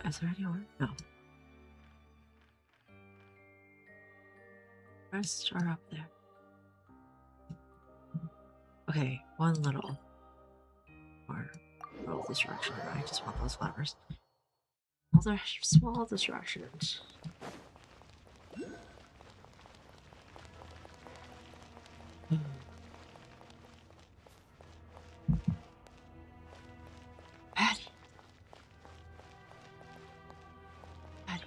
Is there anyone? No. Rest are up there. Okay, one little distraction. I just want those flowers. Other small distractions. Patty. Patty.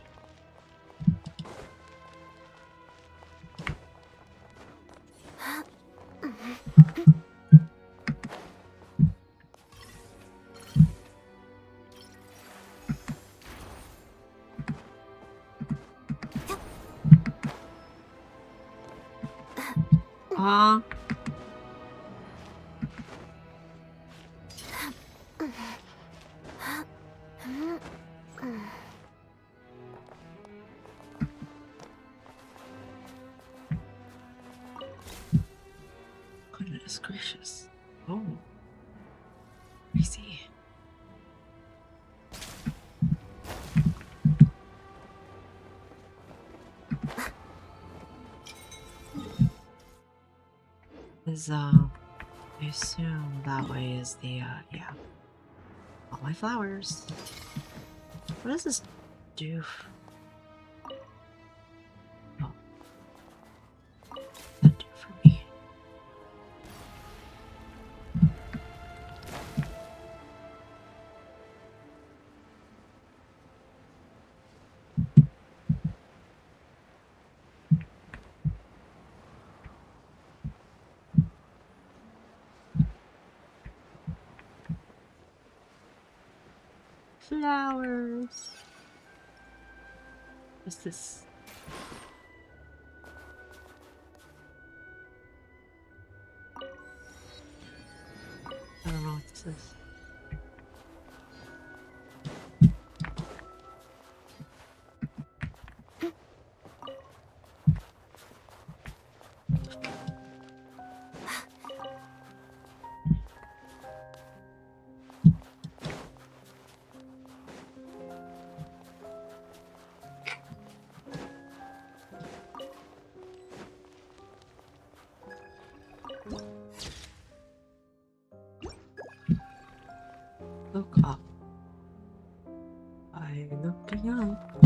Goodness gracious. Oh. I see. Is, I assume that way is the, yeah. All my flowers. What does this do? Oh. What does that do for me? Flowers. What's this? I don't know what this is. Look up. I'm looking up.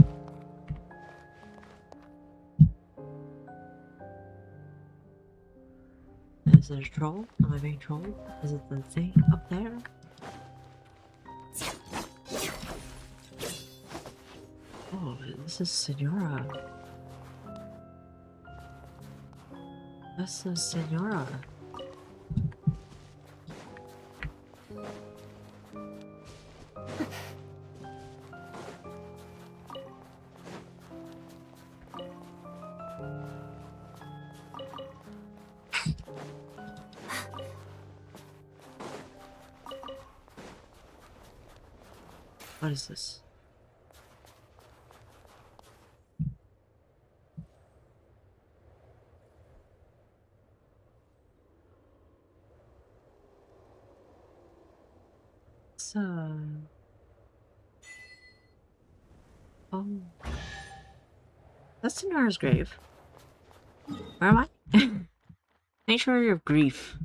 it a troll? Am I being trolled? Is it the thing up there? Oh, this is Senora. That's the Senora. What is this? So, oh, that's Senora's grave. Where am I? Sanctuary of Grief.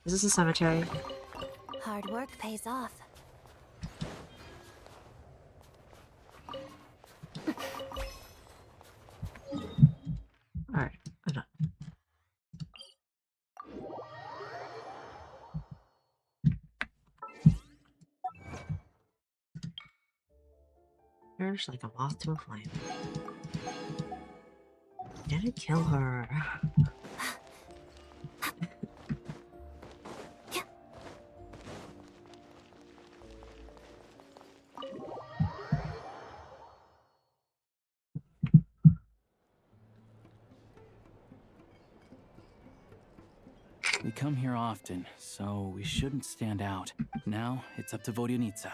Is this a cemetery? Hard work pays off. Alright, I'm done. There's like a moth to a flame. Did it kill her? We come here often, so we shouldn't stand out. Now, it's up to Vodionica.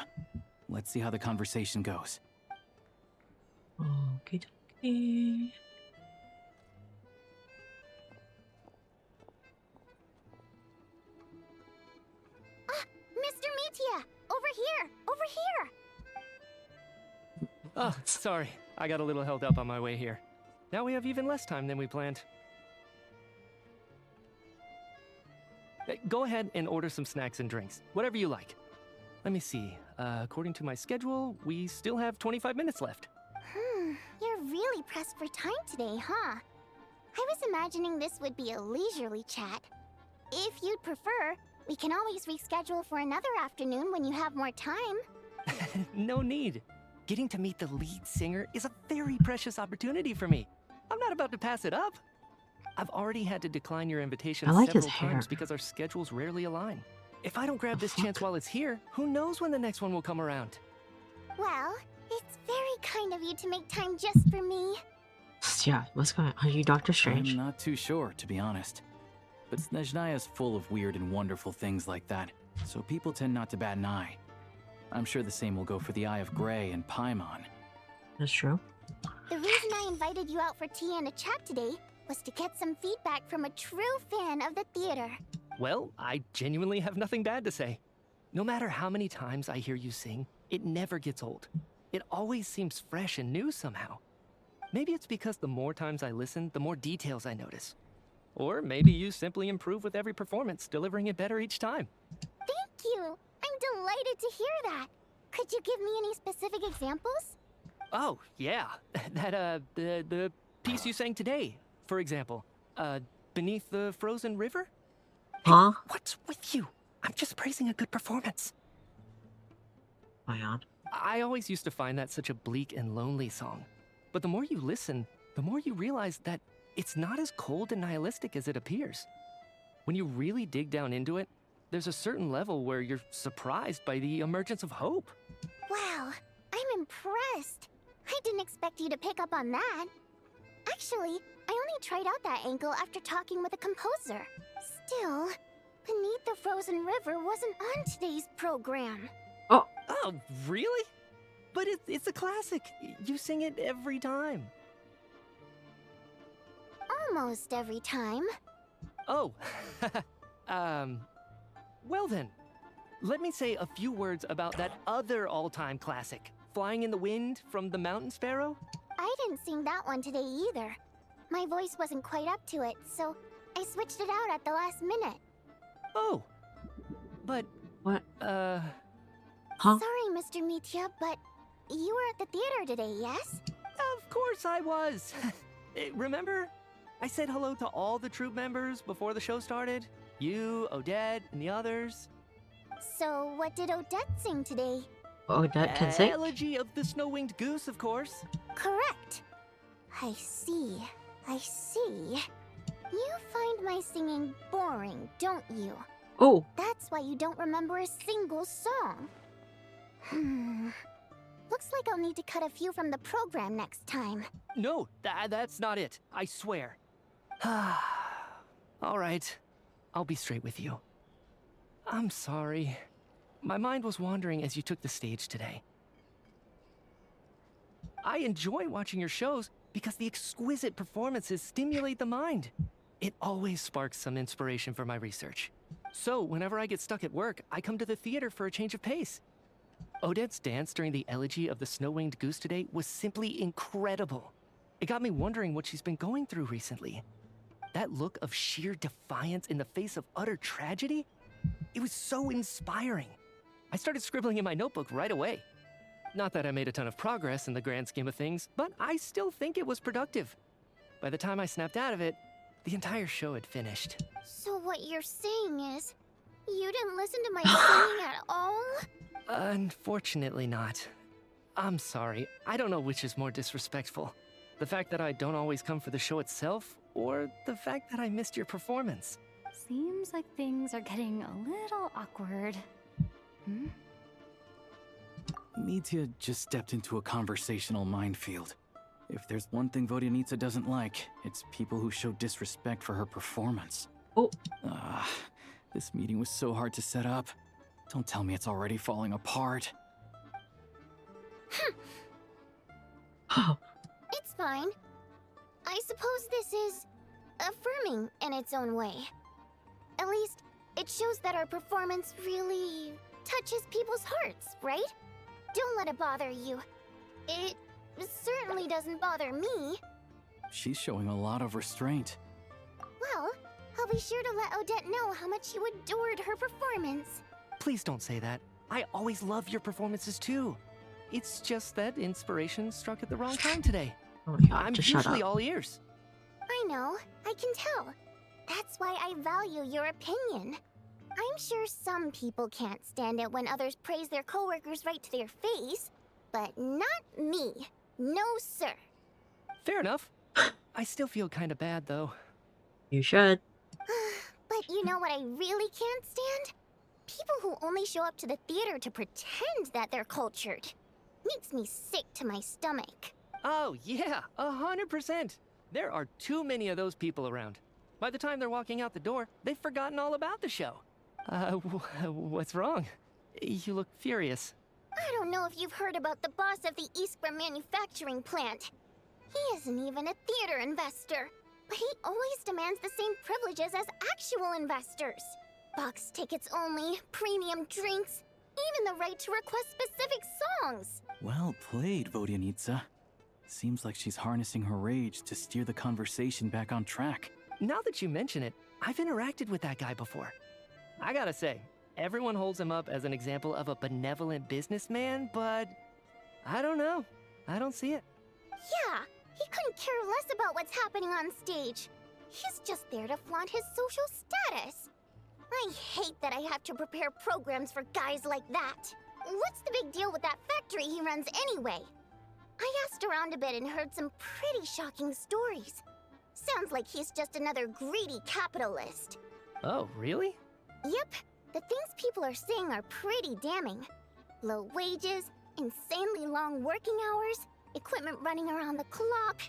Let's see how the conversation goes. Okie dokie. Mr. Metia! Over here! Over here! Oh, sorry. I got a little held up on my way here. Now we have even less time than we planned. Go ahead and order some snacks and drinks. Whatever you like. Let me see. According to my schedule, we still have 25 minutes left. You're really pressed for time today, huh? I was imagining this would be a leisurely chat. If you'd prefer, we can always reschedule for another afternoon when you have more time. No need. Getting to meet the lead singer is a very precious opportunity for me. I'm not about to pass it up. I've already had to decline your invitation I like his several hair. times because our schedules rarely align. If I don't grab this chance while it's here, who knows when the next one will come around? Well, it's very kind of you to make time just for me. Yeah, what's going on? Are you Doctor Strange? I'm not too sure, to be honest. But Snezhnaya is full of weird and wonderful things like that, so people tend not to bat an eye. I'm sure the same will go for the Eye of Grey and Paimon. That's true. The reason I invited you out for tea and a chat today was to get some feedback from a true fan of the theater. Well, I genuinely have nothing bad to say. No matter how many times I hear you sing, it never gets old. It always seems fresh and new somehow. Maybe it's because the more times I listen, the more details I notice. Or maybe you simply improve with every performance, delivering it better each time. Thank you! I'm delighted to hear that. Could you give me any specific examples? Oh, yeah. The piece you sang today, for example. Beneath the Frozen River? Huh? Hey, what's with you? I'm just praising a good performance. Ion. I always used to find that such a bleak and lonely song. But the more you listen, the more you realize that it's not as cold and nihilistic as it appears. When you really dig down into it, there's a certain level where you're surprised by the emergence of hope. Wow, I'm impressed. I didn't expect you to pick up on that. Actually, I only tried out that angle after talking with a composer. Still, Beneath the Frozen River wasn't on today's program. Oh, really? But it's a classic. You sing it every time. Almost every time. Oh, well then. Let me say a few words about that other all-time classic, Flying in the Wind from the Mountain Sparrow. I didn't sing that one today either. My voice wasn't quite up to it, so I switched it out at the last minute. Oh, but... What? Huh? Sorry, Mr. Mitya, but you were at the theater today, yes? Of course I was. Remember? I said hello to all the troupe members before the show started. You, Odette, and the others. So, what did Odette sing today? Odette can sing? Elegy of the Snow-Winged Goose, of course. Correct. I see. I see. You find my singing boring, don't you? Oh. That's why you don't remember a single song. Looks like I'll need to cut a few from the program next time. No, that's not it. I swear. All right. I'll be straight with you. I'm sorry. My mind was wandering as you took the stage today. I enjoy watching your shows because the exquisite performances stimulate the mind. It always sparks some inspiration for my research. So, whenever I get stuck at work, I come to the theater for a change of pace. Odette's dance during the elegy of the Snow-Winged Goose today was simply incredible. It got me wondering what she's been going through recently. That look of sheer defiance in the face of utter tragedy? It was so inspiring. I started scribbling in my notebook right away. Not that I made a ton of progress in the grand scheme of things, but I still think it was productive. By the time I snapped out of it, the entire show had finished. So what you're saying is, you didn't listen to my singing at all? Unfortunately not. I'm sorry, I don't know which is more disrespectful. The fact that I don't always come for the show itself, or the fact that I missed your performance. Seems like things are getting a little awkward. Mitya just stepped into a conversational minefield. If there's one thing Vodyanitsa doesn't like, it's people who show disrespect for her performance. Oh. This meeting was so hard to set up. Don't tell me it's already falling apart. It's fine. I suppose this is affirming in its own way. At least, it shows that our performance really touches people's hearts, right? Don't let it bother you. It certainly doesn't bother me. She's showing a lot of restraint. Well, I'll be sure to let Odette know how much you adored her performance. Please don't say that. I always love your performances too. It's just that inspiration struck at the wrong time today. Oh my God, I'm just shut usually up. all ears. I know, I can tell. That's why I value your opinion. I'm sure some people can't stand it when others praise their coworkers right to their face, but not me. No, sir. Fair enough. I still feel kind of bad though. You should. But you know what I really can't stand? People who only show up to the theater to pretend that they're cultured. Makes me sick to my stomach. Oh yeah, 100%. There are too many of those people around. By the time they're walking out the door, they've forgotten all about the show. What's wrong? You look furious. I don't know if you've heard about the boss of the Iskra manufacturing plant. He isn't even a theater investor, but he always demands the same privileges as actual investors. Box tickets only, premium drinks, even the right to request specific songs. Well played, Vodyanitsa. Seems like she's harnessing her rage to steer the conversation back on track. Now that you mention it, I've interacted with that guy before. I gotta say, everyone holds him up as an example of a benevolent businessman, but I don't know. I don't see it. Yeah, he couldn't care less about what's happening on stage. He's just there to flaunt his social status. I hate that I have to prepare programs for guys like that. What's the big deal with that factory he runs anyway? I asked around a bit and heard some pretty shocking stories. Sounds like he's just another greedy capitalist. Oh, really? Yep, the things people are saying are pretty damning. Low wages, insanely long working hours, equipment running around the clock.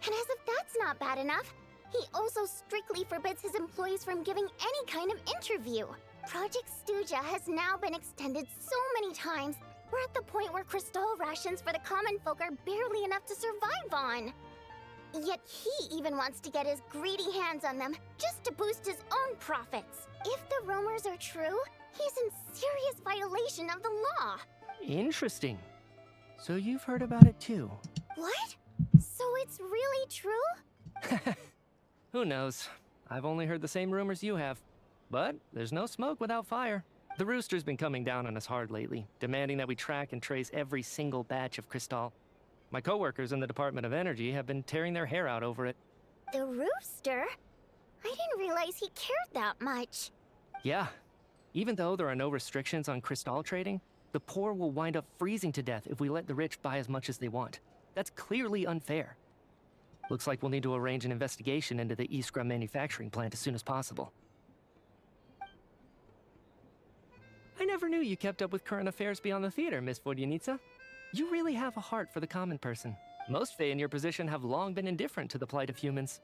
And as if that's not bad enough, he also strictly forbids his employees from giving any kind of interview. Project Stuja has now been extended so many times, we're at the point where crystal rations for the common folk are barely enough to survive on. Yet he even wants to get his greedy hands on them just to boost his own profits. If the rumors are true, he's in serious violation of the law. Interesting. So you've heard about it too? What? So it's really true? Who knows? I've only heard the same rumors you have. But there's no smoke without fire. The Rooster's been coming down on us hard lately, demanding that we track and trace every single batch of Crystal. My coworkers in the Department of Energy have been tearing their hair out over it. The Rooster? I didn't realize he cared that much. Yeah. Even though there are no restrictions on crystal trading, the poor will wind up freezing to death if we let the rich buy as much as they want. That's clearly unfair. Looks like we'll need to arrange an investigation into the Iskra manufacturing plant as soon as possible. I never knew you kept up with current affairs beyond the theater, Miss Vodyanica. You really have a heart for the common person. Most Fae in your position have long been indifferent to the plight of humans.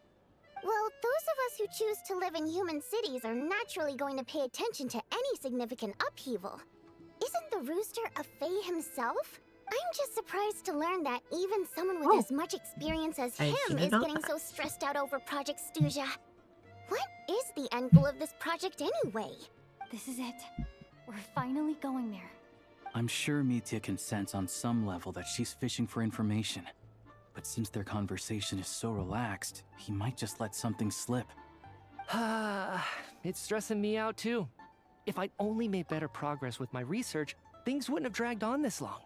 Well, those of us who choose to live in human cities are naturally going to pay attention to any significant upheaval. Isn't the rooster a Fae himself? I'm just surprised to learn that even someone with as much experience as him is getting so stressed out over Project Stuja. What is the end goal of this project anyway? This is it. We're finally going there. I'm sure Mitya can sense on some level that she's fishing for information. But since their conversation is so relaxed, he might just let something slip. It's stressing me out too. If I'd only made better progress with my research, things wouldn't have dragged on this long.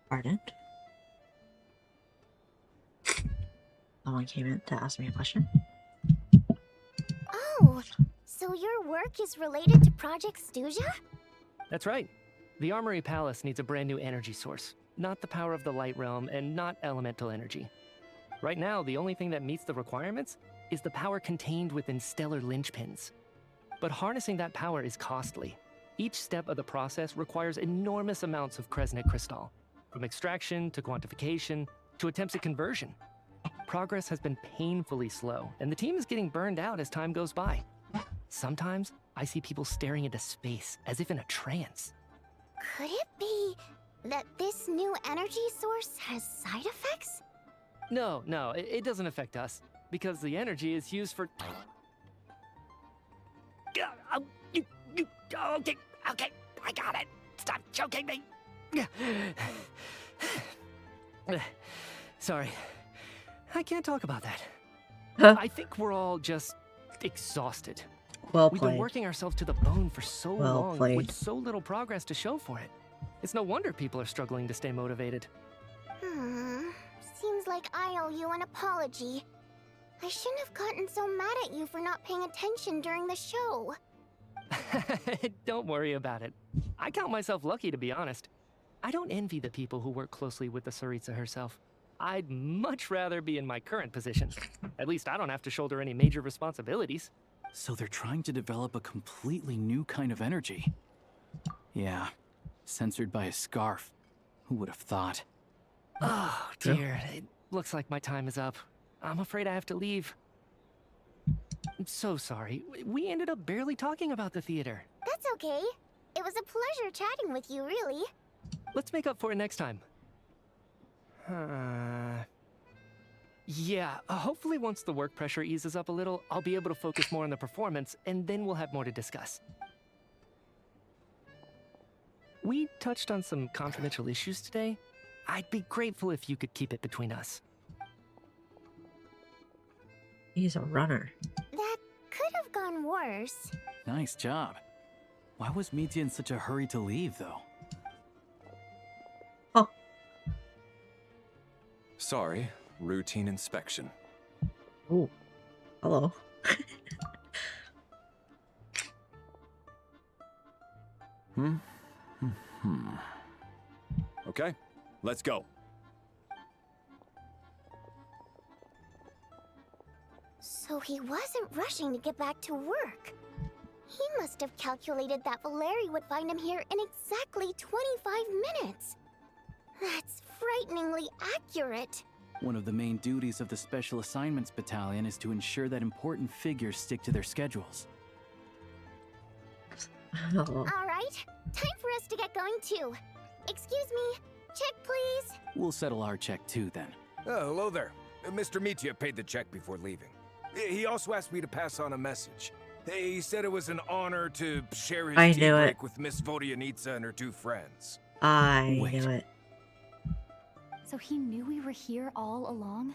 Pardon? Someone came in to ask me a question. Oh, so your work is related to Project Stuja? That's right. The Armory Palace needs a brand new energy source. Not the power of the Light Realm and not elemental energy. Right now, the only thing that meets the requirements is the power contained within stellar linchpins. But harnessing that power is costly. Each step of the process requires enormous amounts of Kresnik crystal, from extraction to quantification to attempts at conversion. Progress has been painfully slow, and the team is getting burned out as time goes by. Sometimes, I see people staring into space as if in a trance. Could it be that this new energy source has side effects? No, it doesn't affect us, because the energy is used for... Okay, I got it. Stop choking me. Sorry, I can't talk about that. I think we're all just exhausted. Well We've played. been working ourselves to the bone for so Well long played. with so little progress to show for it. It's no wonder people are struggling to stay motivated. Seems like I owe you an apology. I shouldn't have gotten so mad at you for not paying attention during the show. Don't worry about it. I count myself lucky, to be honest. I don't envy the people who work closely with the Tsaritsa herself. I'd much rather be in my current position. At least I don't have to shoulder any major responsibilities. So they're trying to develop a completely new kind of energy. Yeah, censored by a scarf. Who would have thought? Oh, dear. It looks like my time is up. I'm afraid I have to leave. I'm so sorry. We ended up barely talking about the theater. That's okay. It was a pleasure chatting with you, really. Let's make up for it next time. Yeah, hopefully once the work pressure eases up a little, I'll be able to focus more on the performance, and then we'll have more to discuss. We touched on some confidential issues today. I'd be grateful if you could keep it between us. He's a runner. That could have gone worse. Nice job. Why was Mitya in such a hurry to leave, though? Sorry, routine inspection. Ooh, hello. Okay, let's go. So he wasn't rushing to get back to work. He must have calculated that Valeri would find him here in exactly 25 minutes. That's frighteningly accurate. One of the main duties of the Special Assignments Battalion is to ensure that important figures stick to their schedules. Oh. All right, time for us to get going too. Excuse me, check please. We'll settle our check too then. Oh, hello there. Mr. Mitya paid the check before leaving. He also asked me to pass on a message. He said it was an honor to share his tea break with Miss Vodyanitsa and her two friends. I knew it. So he knew we were here all along?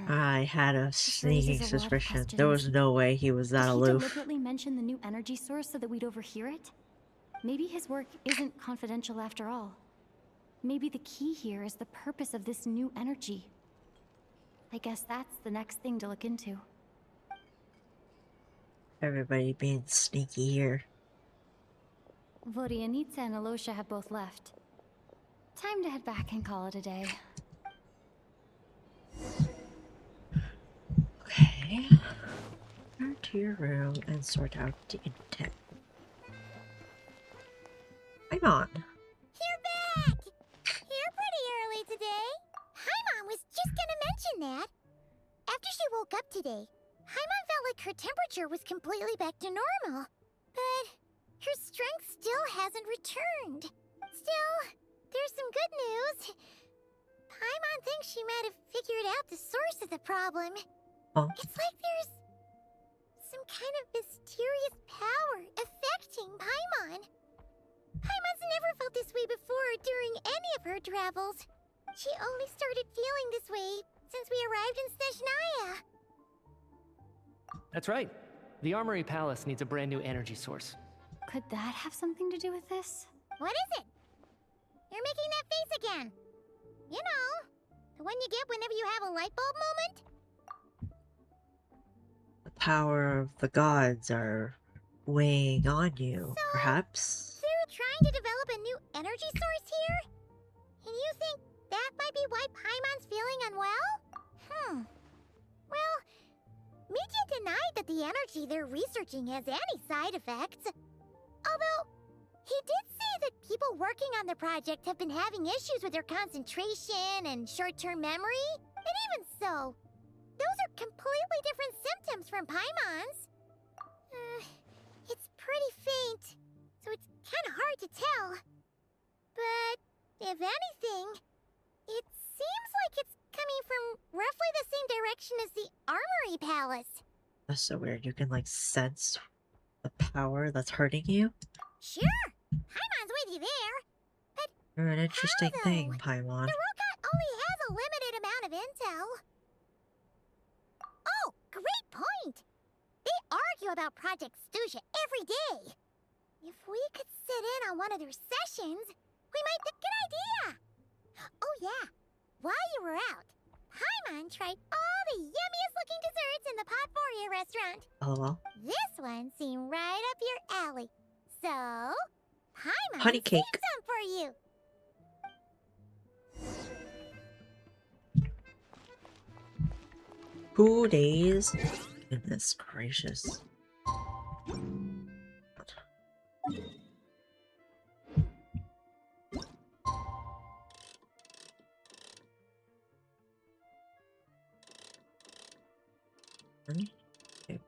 I had a sneaking raises a lot of suspicion. There was no way he was that Did he aloof. deliberately mention the new energy source so that we'd overhear it? Maybe his work isn't confidential after all. Maybe the key here is the purpose of this new energy. I guess that's the next thing to look into. Everybody being sneaky here. Vodyanitsa and Alosha have both left. Time to head back and call it a day. Okay. Return to your room and sort out the intent. I'm on. You're back! You're pretty early today. Paimon was just gonna mention that. After she woke up today, Paimon felt like her temperature was completely back to normal. But her strength still hasn't returned. Still, there's some good news. Paimon thinks she might have figured out the source of the problem. Oh. It's like there's some kind of mysterious power affecting Paimon. Paimon's never felt this way before during any of her travels. She only started feeling this way since we arrived in Snezhnaya. That's right. The Armory Palace needs a brand new energy source. Could that have something to do with this? What is it? You're making that face again. You know, the one you get whenever you have a light bulb moment? The power of the gods are weighing on you, perhaps? They're trying to develop a new energy source here? And you think that might be why Paimon's feeling unwell? Well, Mitya denied that the energy they're researching has any side effects. Although, he did say that people working on the project have been having issues with their concentration and short-term memory. And even so, those are completely different symptoms from Paimon's. It's pretty faint, so it's kind of hard to tell. But, if anything, it seems like it's coming from roughly the same direction as the Armory Palace. That's so weird. You can, like, sense the power that's hurting you? Sure, Paimon's with you there. But You're an interesting thing, Paimon. the robot only has a limited amount of intel. Oh, great point! They argue about Project Stuja every day. If we could sit in on one of their sessions, we might... Good idea! Oh yeah, while you were out, Paimon tried all the yummiest looking desserts in the Potpourri restaurant. LOL. This one seemed right up your alley. So, Paimon Honey cake. saved some for you. Who days? Goodness gracious. Okay.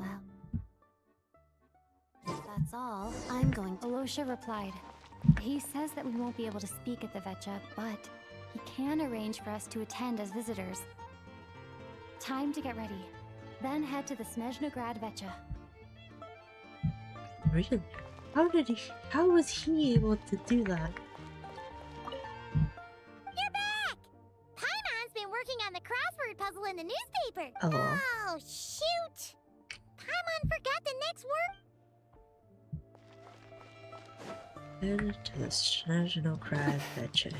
Well, if that's all, I'm going to... Alosha replied. He says that we won't be able to speak at the Vetcha, but he can arrange for us to attend as visitors. Time to get ready. Then head to the Snezhnograd Vetcha. Really? How was he able to do that? You're back! Paimon's been working on the crossword puzzle in the newspaper. Oh. Oh, shoot! Paimon forgot the next word. Head to the National Crab Betcha.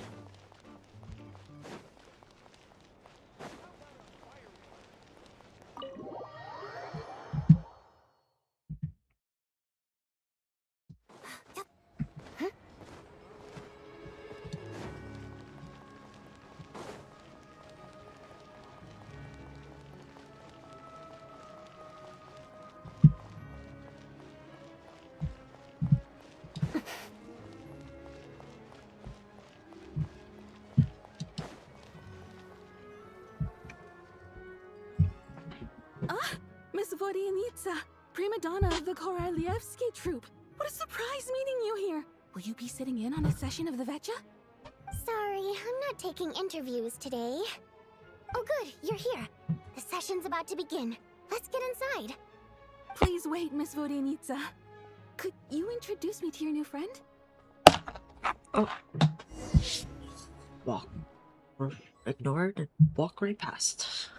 Miss Vodyanitsa, prima donna of the Korolievsky troupe. What a surprise meeting you here. Will you be sitting in on a session of the Vetcha? Sorry, I'm not taking interviews today. Oh good, you're here. The session's about to begin. Let's get inside. Please wait, Miss Vodyanitsa. Could you introduce me to your new friend? Oh. Walk. Ignored and walk right past.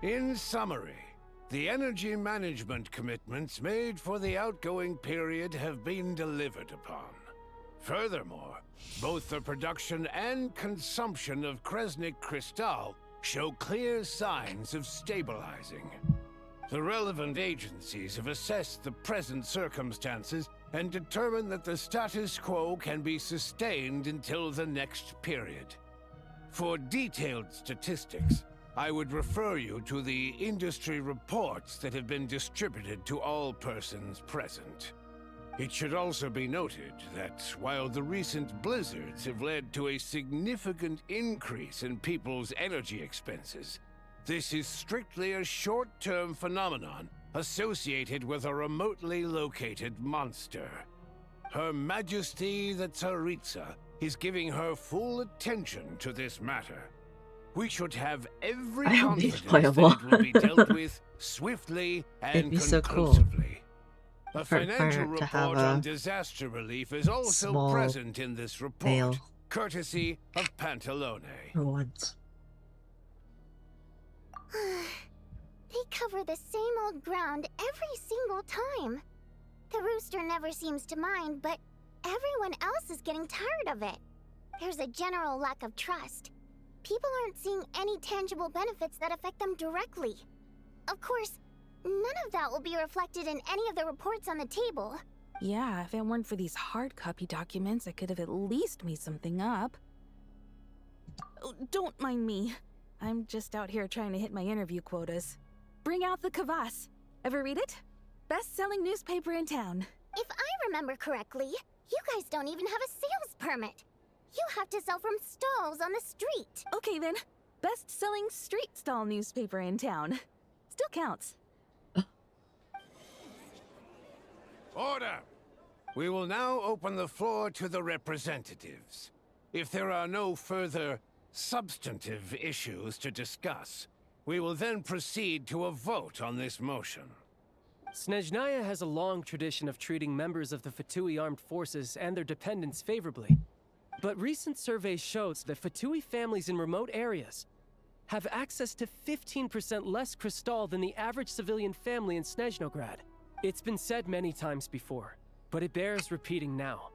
In summary, the energy management commitments made for the outgoing period have been delivered upon. Furthermore, both the production and consumption of Kresnik Crystal show clear signs of stabilizing. The relevant agencies have assessed the present circumstances and determined that the status quo can be sustained until the next period. For detailed statistics, I would refer you to the industry reports that have been distributed to all persons present. It should also be noted that while the recent blizzards have led to a significant increase in people's energy expenses, this is strictly a short-term phenomenon associated with a remotely located monster. Her Majesty the Tsaritsa is giving her full attention to this matter. We should have every confidence that it will be dealt with swiftly and conclusively. A financial report on disaster relief is also present in this report, courtesy of Pantalone. Once. They cover the same old ground every single time. The rooster never seems to mind, but everyone else is getting tired of it. There's a general lack of trust. People aren't seeing any tangible benefits that affect them directly. Of course, none of that will be reflected in any of the reports on the table. Yeah, if it weren't for these hard copy documents, I could have at least made something up. Oh, don't mind me. I'm just out here trying to hit my interview quotas. Bring out the Kvass. Ever read it? Best-selling newspaper in town. If I remember correctly, you guys don't even have a sales permit. You have to sell from stalls on the street. Okay then, best-selling street stall newspaper in town. Still counts. Order! We will now open the floor to the representatives. If there are no further substantive issues to discuss, we will then proceed to a vote on this motion. Snezhnaya has a long tradition of treating members of the Fatui armed forces and their dependents favorably. But recent surveys shows that Fatui families in remote areas have access to 15% less crystal than the average civilian family in Snezhnograd. It's been said many times before, but it bears repeating now.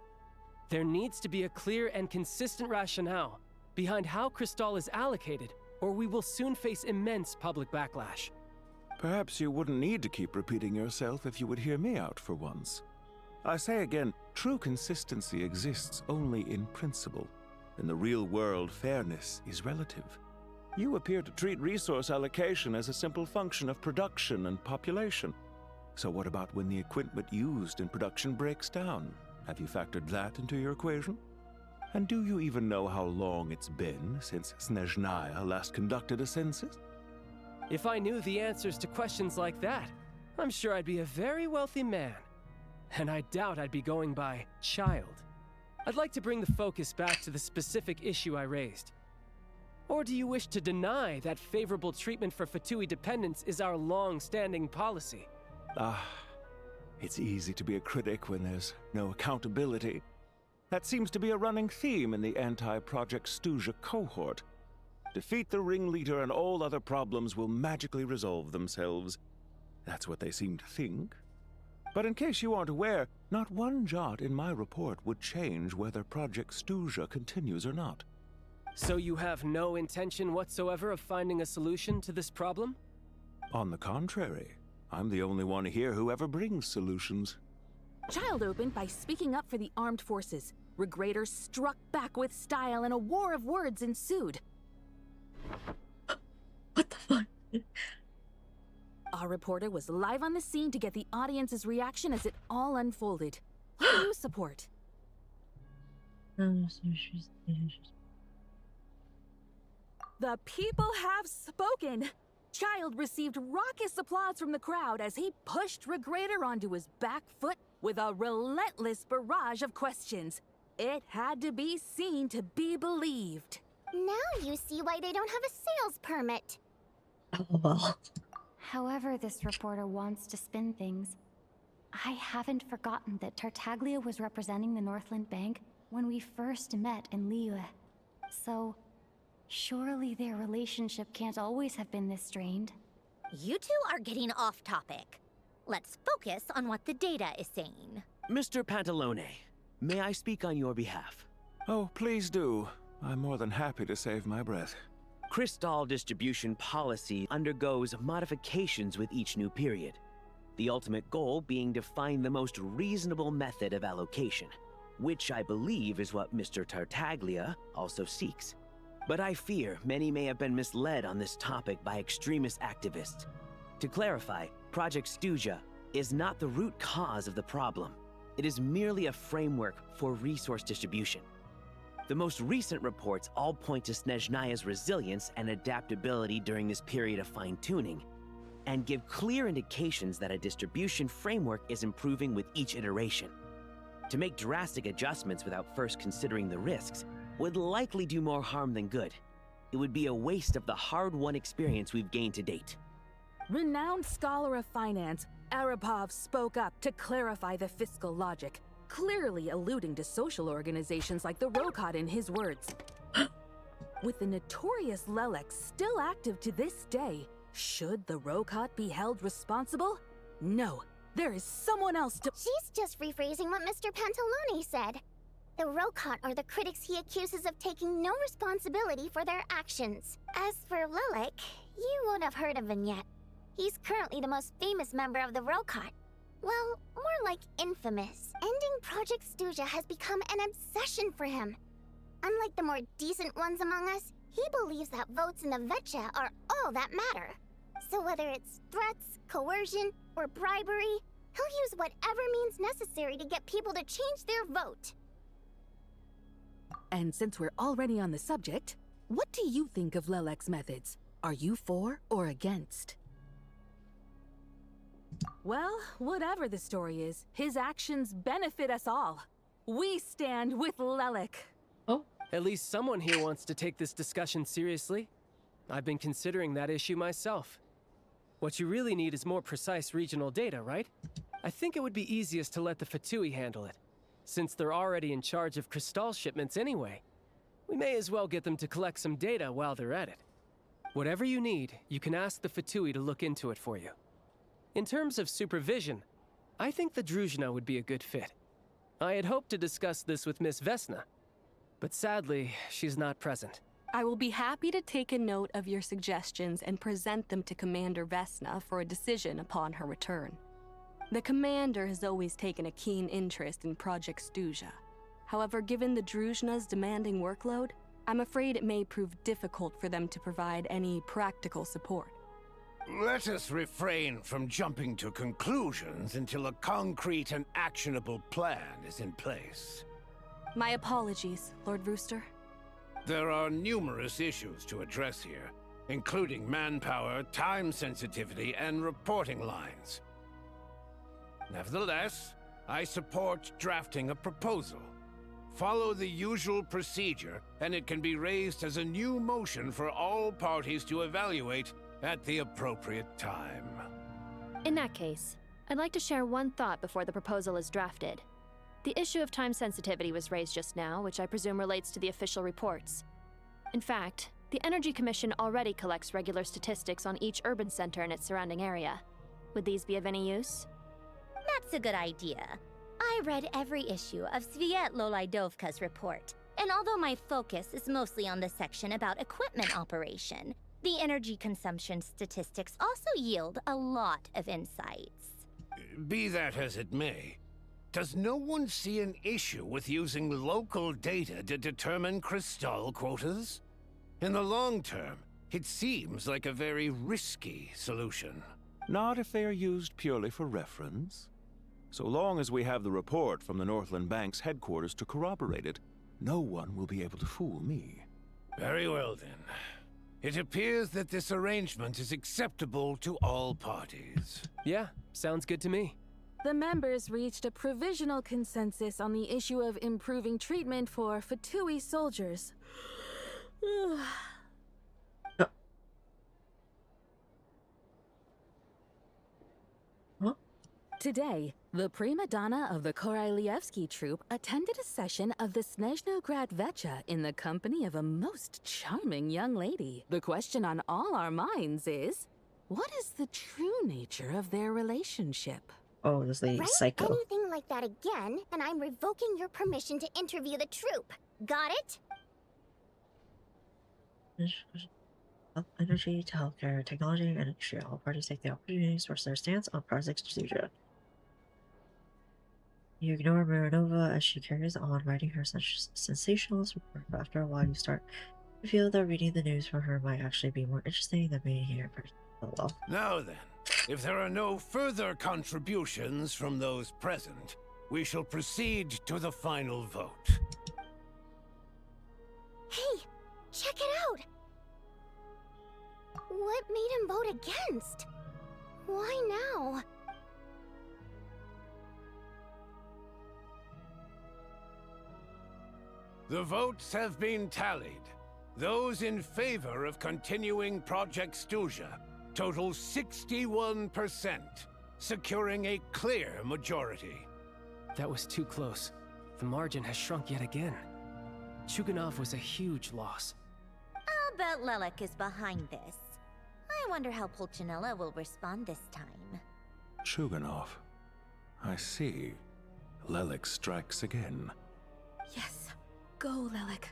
There needs to be a clear and consistent rationale behind how crystal is allocated, or we will soon face immense public backlash. Perhaps you wouldn't need to keep repeating yourself if you would hear me out for once. I say again, true consistency exists only in principle. In the real world, fairness is relative. You appear to treat resource allocation as a simple function of production and population. So what about when the equipment used in production breaks down? Have you factored that into your equation? And do you even know how long it's been since Snezhnaya last conducted a census? If I knew the answers to questions like that, I'm sure I'd be a very wealthy man. And I doubt I'd be going by child. I'd like to bring the focus back to the specific issue I raised. Or do you wish to deny that favorable treatment for Fatui dependents is our long-standing policy? It's easy to be a critic when there's no accountability. That seems to be a running theme in the anti-Project Stuja cohort. Defeat the ringleader and all other problems will magically resolve themselves. That's what they seem to think. But in case you aren't aware, not one jot in my report would change whether Project Stuja continues or not. So you have no intention whatsoever of finding a solution to this problem? On the contrary, I'm the only one here who ever brings solutions. Child opened by speaking up for the armed forces. Regrator struck back with style and a war of words ensued. What the fuck? Our reporter was live on the scene to get the audience's reaction as it all unfolded. Who do you support? The people have spoken! Child received raucous applause from the crowd as he pushed Regrator onto his back foot with a relentless barrage of questions. It had to be seen to be believed. Now you see why they don't have a sales permit. LOL. However this reporter wants to spin things, I haven't forgotten that Tartaglia was representing the Northland Bank when we first met in Liyue. So, surely their relationship can't always have been this strained. You two are getting off topic. Let's focus on what the data is saying. Mr. Pantalone, may I speak on your behalf? Oh, please do. I'm more than happy to save my breath. Crystal distribution policy undergoes modifications with each new period. The ultimate goal being to find the most reasonable method of allocation, which I believe is what Mr. Tartaglia also seeks. But I fear many may have been misled on this topic by extremist activists. To clarify, Project Stuja is not the root cause of the problem. It is merely a framework for resource distribution. The most recent reports all point to Snezhnaya's resilience and adaptability during this period of fine-tuning, and give clear indications that a distribution framework is improving with each iteration. To make drastic adjustments without first considering the risks would likely do more harm than good. It would be a waste of the hard-won experience we've gained to date. Renowned scholar of finance, Arapov spoke up to clarify the fiscal logic, clearly alluding to social organizations like the Rokot in his words. With the notorious Lelex still active to this day, should the Rokot be held responsible? No, there is someone else to— She's just rephrasing what Mr. Pantalone said. The Rokot are the critics he accuses of taking no responsibility for their actions. As for Lilik, you won't have heard of him yet. He's currently the most famous member of the Rokot. Well, more like infamous. Ending Project Stuja has become an obsession for him. Unlike the more decent ones among us, he believes that votes in the Vetcha are all that matter. So whether it's threats, coercion, or bribery, he'll use whatever means necessary to get people to change their vote. And since we're already on the subject, what do you think of Lelek's methods? Are you for or against? Well, whatever the story is, his actions benefit us all. We stand with Lelek. Oh. At least someone here wants to take this discussion seriously. I've been considering that issue myself. What you really need is more precise regional data, right? I think it would be easiest to let the Fatui handle it, since they're already in charge of Crystal shipments anyway. We may as well get them to collect some data while they're at it. Whatever you need, you can ask the Fatui to look into it for you. In terms of supervision, I think the Druzhna would be a good fit. I had hoped to discuss this with Miss Vesna, but sadly, she's not present. I will be happy to take a note of your suggestions and present them to Commander Vesna for a decision upon her return. The Commander has always taken a keen interest in Project Stuja. However, given the Druzhna's demanding workload, I'm afraid it may prove difficult for them to provide any practical support. Let us refrain from jumping to conclusions until a concrete and actionable plan is in place. My apologies, Lord Rooster. There are numerous issues to address here, including manpower, time sensitivity, and reporting lines. Nevertheless, I support drafting a proposal. Follow the usual procedure, and it can be raised as a new motion for all parties to evaluate at the appropriate time. In that case, I'd like to share one thought before the proposal is drafted. The issue of time sensitivity was raised just now, which I presume relates to the official reports. In fact, the Energy Commission already collects regular statistics on each urban center and its surrounding area. Would these be of any use? That's a good idea. I read every issue of Svietlolaidovka's report, and although my focus is mostly on the section about equipment operation, the energy consumption statistics also yield a lot of insights. Be that as it may, does no one see an issue with using local data to determine crystal quotas? In the long term, it seems like a very risky solution. Not if they are used purely for reference. So long as we have the report from the Northland Bank's headquarters to corroborate it, no one will be able to fool me. Very well then. It appears that this arrangement is acceptable to all parties. Yeah, sounds good to me. The members reached a provisional consensus on the issue of improving treatment for Fatui soldiers. Today, the prima donna of the Korailievsky troupe attended a session of the Snezhnograd Vecha in the company of a most charming young lady. The question on all our minds is, what is the true nature of their relationship? Oh, this lady's Write psycho. anything like that again, and I'm revoking your permission to interview the troupe. Got it? Energy to healthcare, technology, and industry. All parties take the opportunity to express their stance on Project Studio. You ignore Miranova as she carries on writing her sensationalist report, but after a while you start to feel that reading the news from her might actually be more interesting than being here in person. Oh well. Now then, if there are no further contributions from those present, we shall proceed to the final vote. Hey, check it out! What made him vote against? Why now? The votes have been tallied. Those in favor of continuing Project Stuja total 61%, securing a clear majority. That was too close. The margin has shrunk yet again. Chuganov was a huge loss. I'll bet Lelek is behind this. I wonder how Pulcinella will respond this time. Chuganov. I see. Lelek strikes again. Yes, go, Lelek.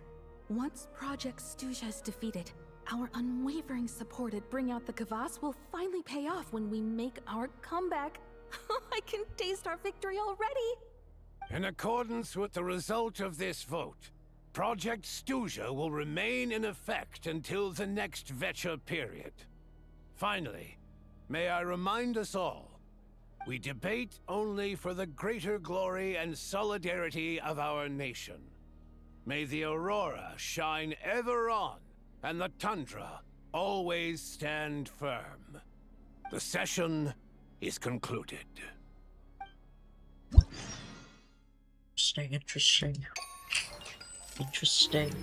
Once Project Stuja is defeated, our unwavering support at Bring Out the Kvass will finally pay off when we make our comeback. I can taste our victory already! In accordance with the result of this vote, Project Stuja will remain in effect until the next Vecha period. Finally, may I remind us all, we debate only for the greater glory and solidarity of our nation. May the aurora shine ever on, and the tundra always stand firm. The session is concluded. Interesting. Interesting. Interesting.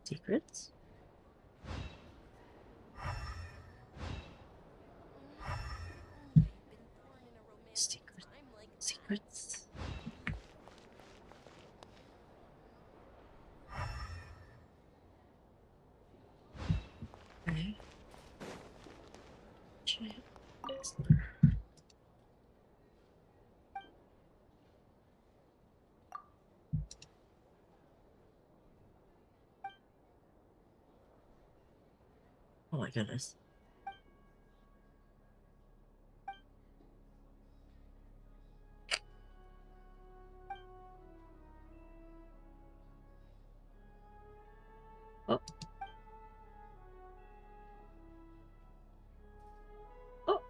Secrets? Secrets? Okay. Oh my goodness. Oh. Oh.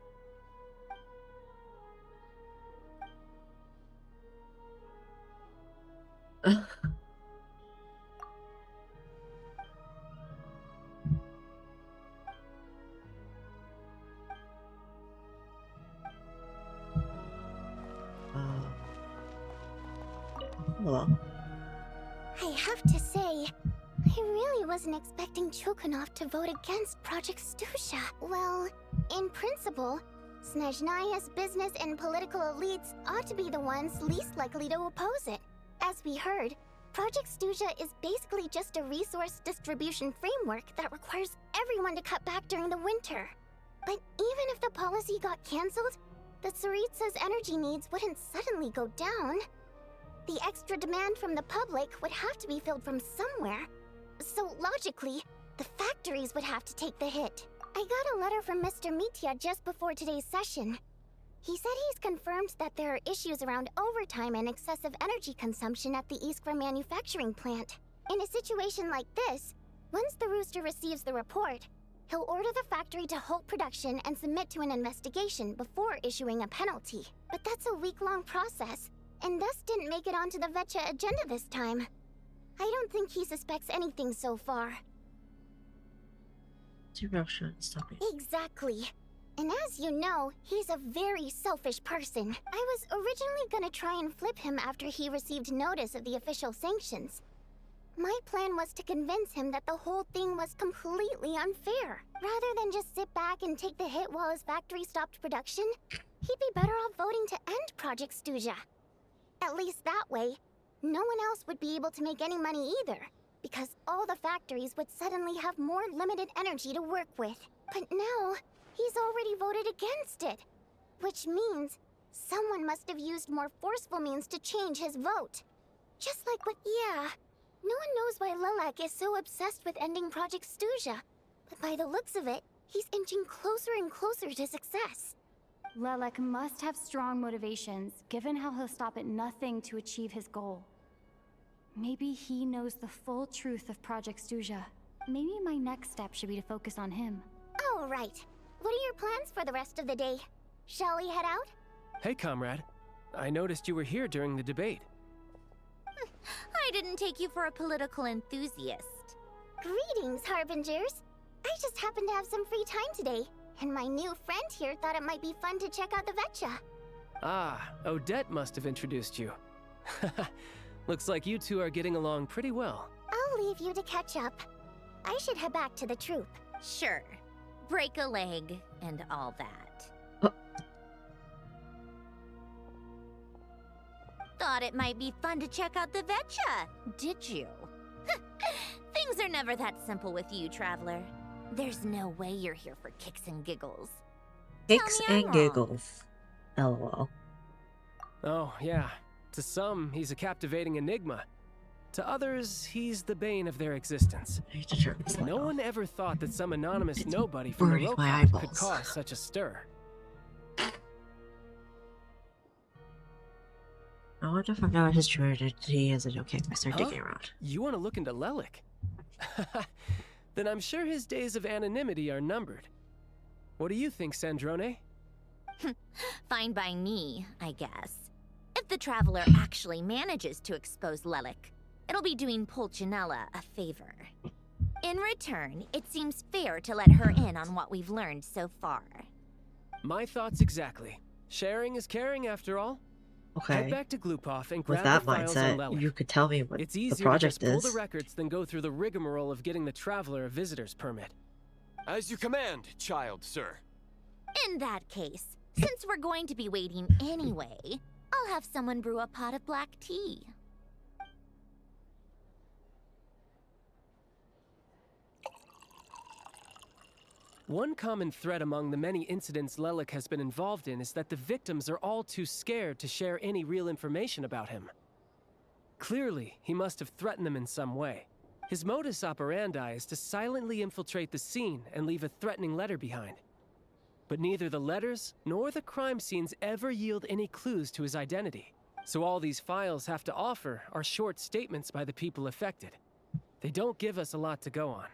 Well, I have to say, I really wasn't expecting Chulkanov to vote against Project Stusha. Well, in principle, Snezhnaya's business and political elites ought to be the ones least likely to oppose it. As we heard, Project Stusha is basically just a resource distribution framework that requires everyone to cut back during the winter. But even if the policy got cancelled, the Tsaritsa's energy needs wouldn't suddenly go down. The extra demand from the public would have to be filled from somewhere. So logically, the factories would have to take the hit. I got a letter from Mr. Mitya just before today's session. He said he's confirmed that there are issues around overtime and excessive energy consumption at the Iskra manufacturing plant. In a situation like this, once the Rooster receives the report, he'll order the factory to halt production and submit to an investigation before issuing a penalty. But that's a week-long process, and thus didn't make it onto the Vetcha agenda this time. I don't think he suspects anything so far. Exactly. And as you know, he's a very selfish person. I was originally gonna try and flip him after he received notice of the official sanctions. My plan was to convince him that the whole thing was completely unfair. Rather than just sit back and take the hit while his factory stopped production, he'd be better off voting to end Project Stusha. At least that way, no one else would be able to make any money either, because all the factories would suddenly have more limited energy to work with. But now, he's already voted against it, which means someone must have used more forceful means to change his vote. Just like what, yeah, no one knows why Lilac is so obsessed with ending Project Stusha, but by the looks of it, he's inching closer and closer to success. Lilac must have strong motivations, given how he'll stop at nothing to achieve his goal. Maybe he knows the full truth of Project Stusha. Maybe my next step should be to focus on him. Oh, right. What are your plans for the rest of the day? Shall we head out? Hey, comrade. I noticed you were here during the debate. I didn't take you for a political enthusiast. Greetings, Harbingers. I just happened to have some free time today, and my new friend here thought it might be fun to check out the Vetcha. Ah, Odette must have introduced you. Looks like you two are getting along pretty well. I'll leave you to catch up. I should head back to the troop. Sure. Break a leg and all that. Thought it might be fun to check out the Vetcha, did you? Things are never that simple with you, Traveler. There's no way you're here for kicks and giggles. Kicks and giggles. LOL. Oh, yeah. To some, he's a captivating enigma. To others, he's the bane of their existence. No one ever thought that some anonymous nobody from the Rokot could cause such a stir. I wonder if I know his true identity. Is it okay if I start digging around? You want to look into Lelik? Then I'm sure his days of anonymity are numbered. What do you think, Sandrone? Fine by me, I guess. If the Traveler actually manages to expose Lelik, it'll be doing Pulcinella a favor. In return, it seems fair to let her in on what we've learned so far. My thoughts exactly. Sharing is caring, after all. Okay. Head back to Glupov and With grab that the files on mindset, Lelik. you could tell me what It's the easier project to just pull is. the records than go through the rigmarole of getting the Traveler a visitor's permit. As you command, child, sir. In that case, since we're going to be waiting anyway, I'll have someone brew a pot of black tea. One common thread among the many incidents Lelik has been involved in is that the victims are all too scared to share any real information about him. Clearly, he must have threatened them in some way. His modus operandi is to silently infiltrate the scene and leave a threatening letter behind. But neither the letters nor the crime scenes ever yield any clues to his identity. So all these files have to offer are short statements by the people affected. They don't give us a lot to go on.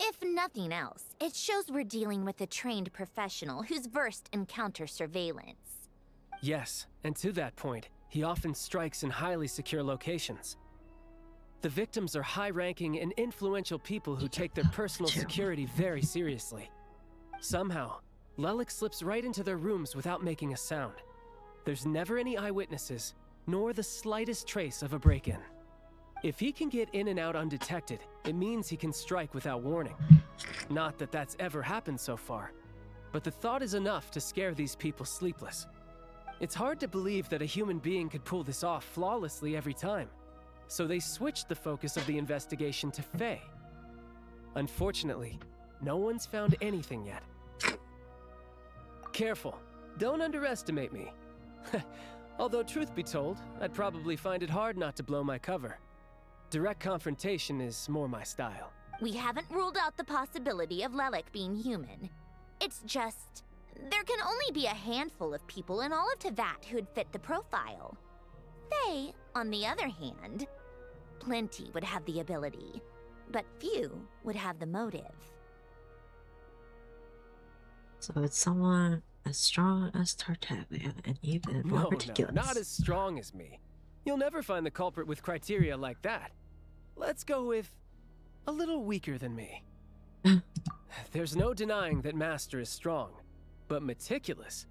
If nothing else, it shows we're dealing with a trained professional who's versed in counter-surveillance. Yes, and to that point, he often strikes in highly secure locations. The victims are high-ranking and influential people who take their personal security very seriously. Somehow, Lelik slips right into their rooms without making a sound. There's never any eyewitnesses, nor the slightest trace of a break-in. If he can get in and out undetected, it means he can strike without warning. Not that that's ever happened so far, but the thought is enough to scare these people sleepless. It's hard to believe that a human being could pull this off flawlessly every time, so they switched the focus of the investigation to Faye. Unfortunately, no one's found anything yet. Careful, don't underestimate me. Although truth be told, I'd probably find it hard not to blow my cover. Direct confrontation is more my style. We haven't ruled out the possibility of Lelik being human. It's just, there can only be a handful of people in all of Teyvat who'd fit the profile. Faye, on the other hand, plenty would have the ability, but few would have the motive. So it's someone as strong as Tartaglia and even more ridiculous. No, not as strong as me. You'll never find the culprit with criteria like that. Let's go with a little weaker than me. There's no denying that Master is strong, but meticulous.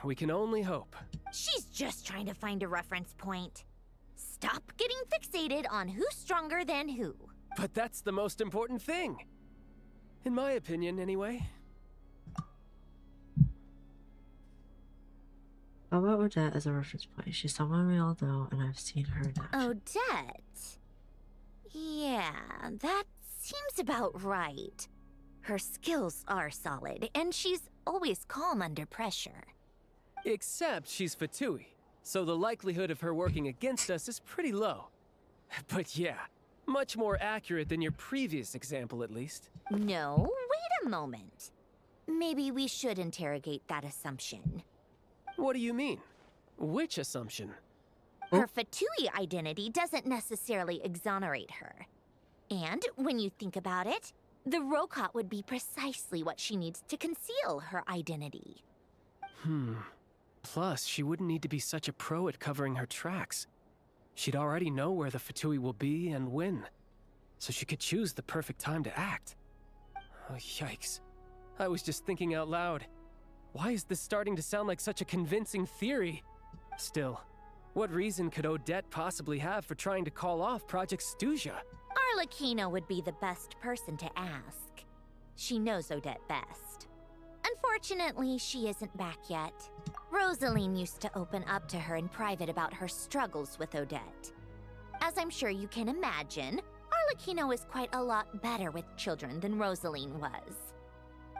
We can only hope. She's just trying to find a reference point. Stop getting fixated on who's stronger than who. But that's the most important thing. In my opinion, anyway. How about Odette as a reference point? She's someone we all know, and I've seen her in action. Odette? Yeah, that seems about right. Her skills are solid, and she's always calm under pressure. Except she's Fatui, so the likelihood of her working against us is pretty low. But yeah, much more accurate than your previous example, at least. No, wait a moment. Maybe we should interrogate that assumption. What do you mean? Which assumption? Her Fatui identity doesn't necessarily exonerate her. And when you think about it, the Rokot would be precisely what she needs to conceal her identity. Plus, she wouldn't need to be such a pro at covering her tracks. She'd already know where the Fatui will be and when, so she could choose the perfect time to act. Oh, yikes. I was just thinking out loud. Why is this starting to sound like such a convincing theory? Still, what reason could Odette possibly have for trying to call off Project Stuja? Arlecchino would be the best person to ask. She knows Odette best. Unfortunately, she isn't back yet. Rosaline used to open up to her in private about her struggles with Odette. As I'm sure you can imagine, Arlecchino is quite a lot better with children than Rosaline was.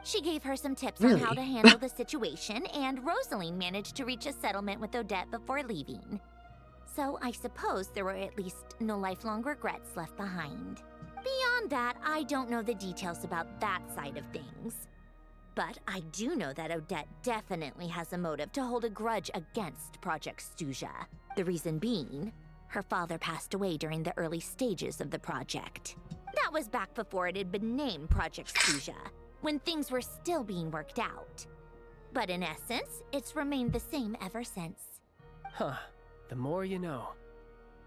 She gave her some tips on how to handle the situation, and Rosaline managed to reach a settlement with Odette before leaving. So I suppose there were at least no lifelong regrets left behind. Beyond that, I don't know the details about that side of things. But I do know that Odette definitely has a motive to hold a grudge against Project Stuja. The reason being, her father passed away during the early stages of the project. That was back before it had been named Project Stuja, when things were still being worked out. But in essence, it's remained the same ever since. Huh. The more you know.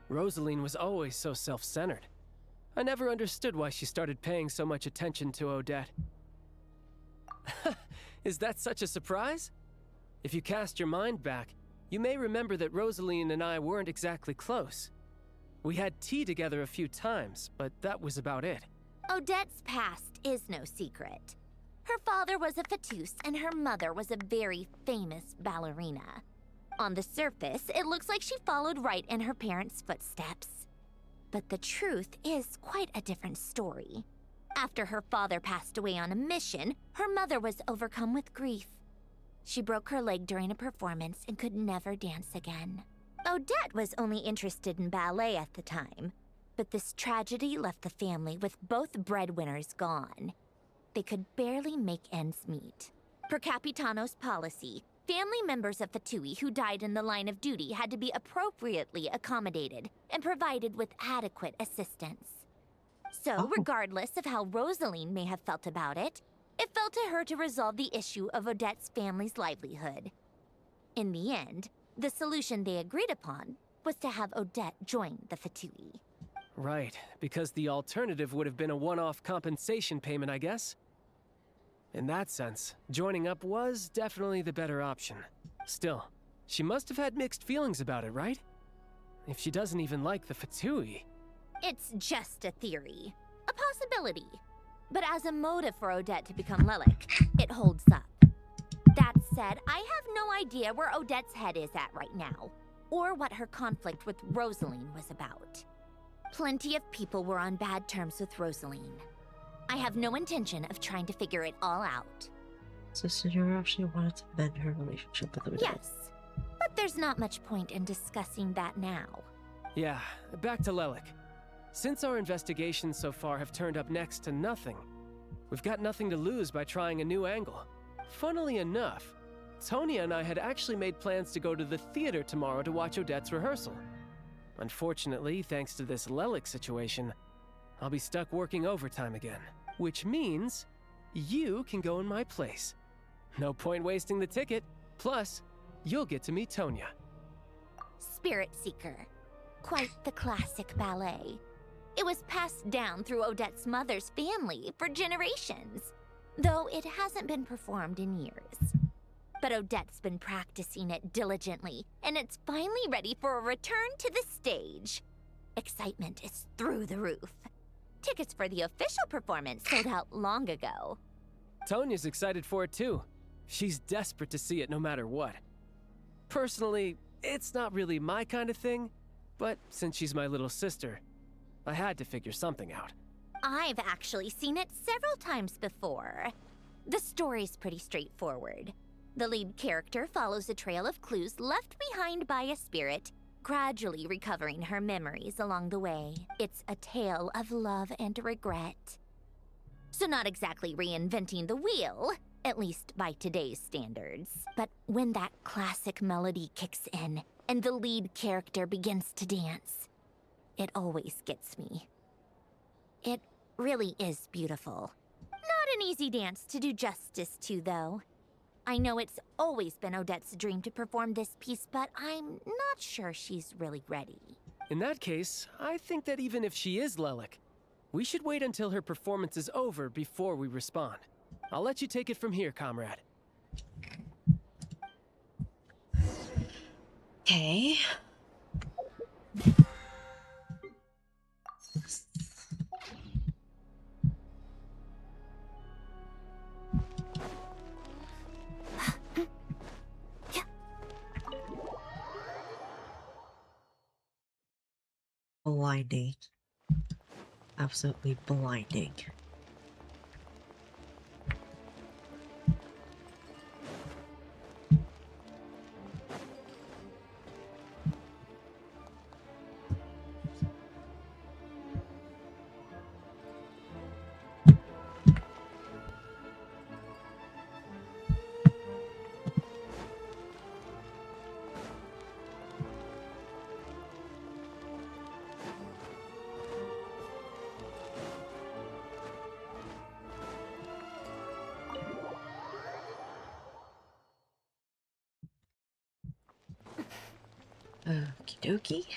Rosaline was always so self-centered. I never understood why she started paying so much attention to Odette. Is that such a surprise? If you cast your mind back, you may remember that Rosaline and I weren't exactly close. We had tea together a few times, but that was about it. Odette's past is no secret. Her father was a Fatus and her mother was a very famous ballerina. On the surface, it looks like she followed right in her parents' footsteps. But the truth is quite a different story. After her father passed away on a mission, her mother was overcome with grief. She broke her leg during a performance and could never dance again. Odette was only interested in ballet at the time, but this tragedy left the family with both breadwinners gone. They could barely make ends meet. Per Capitano's policy, family members of Fatui who died in the line of duty had to be appropriately accommodated and provided with adequate assistance. So, regardless of how Rosaline may have felt about it, it fell to her to resolve the issue of Odette's family's livelihood. In the end, the solution they agreed upon was to have Odette join the Fatui. Right, because the alternative would have been a one-off compensation payment, I guess. In that sense, joining up was definitely the better option. Still, She must have had mixed feelings about it, right? If she doesn't even like the Fatui. It's just a theory. A possibility. But as a motive for Odette to become Lelik, it holds up. That said, I have no idea where Odette's head is at right now, or what her conflict with Rosaline was about. Plenty of people were on bad terms with Rosaline. I have no intention of trying to figure it all out. So Senora actually wanted to mend her relationship with Odette. Yes, but there's not much point in discussing that now. Yeah, back to Lelik. Since our investigations so far have turned up next to nothing, we've got nothing to lose by trying a new angle. Funnily enough, Tonya and I had actually made plans to go to the theater tomorrow to watch Odette's rehearsal. Unfortunately, thanks to this Lelik situation, I'll be stuck working overtime again. Which means you can go in my place. No point wasting the ticket. Plus, you'll get to meet Tonya. Spirit Seeker. Quite the classic ballet. It was passed down through Odette's mother's family for generations, though it hasn't been performed in years. But Odette's been practicing it diligently, and it's finally ready for a return to the stage. Excitement is through the roof. Tickets for the official performance sold out long ago. Tonya's excited for it too. She's desperate to see it no matter what. Personally, it's not really my kind of thing, but since she's my little sister, I had to figure something out. I've actually seen it several times before. The story's pretty straightforward. The lead character follows a trail of clues left behind by a spirit, gradually recovering her memories along the way. It's a tale of love and regret. So not exactly reinventing the wheel, at least by today's standards. But when that classic melody kicks in and the lead character begins to dance, it always gets me. It really is beautiful. Not an easy dance to do justice to, though. I know it's always been Odette's dream to perform this piece, but I'm not sure she's really ready. In that case, I think that even if she is Lelik, we should wait until her performance is over before we respond. I'll let you take it from here, comrade. Okay. Blinding. Absolutely blinding. Okie dokie.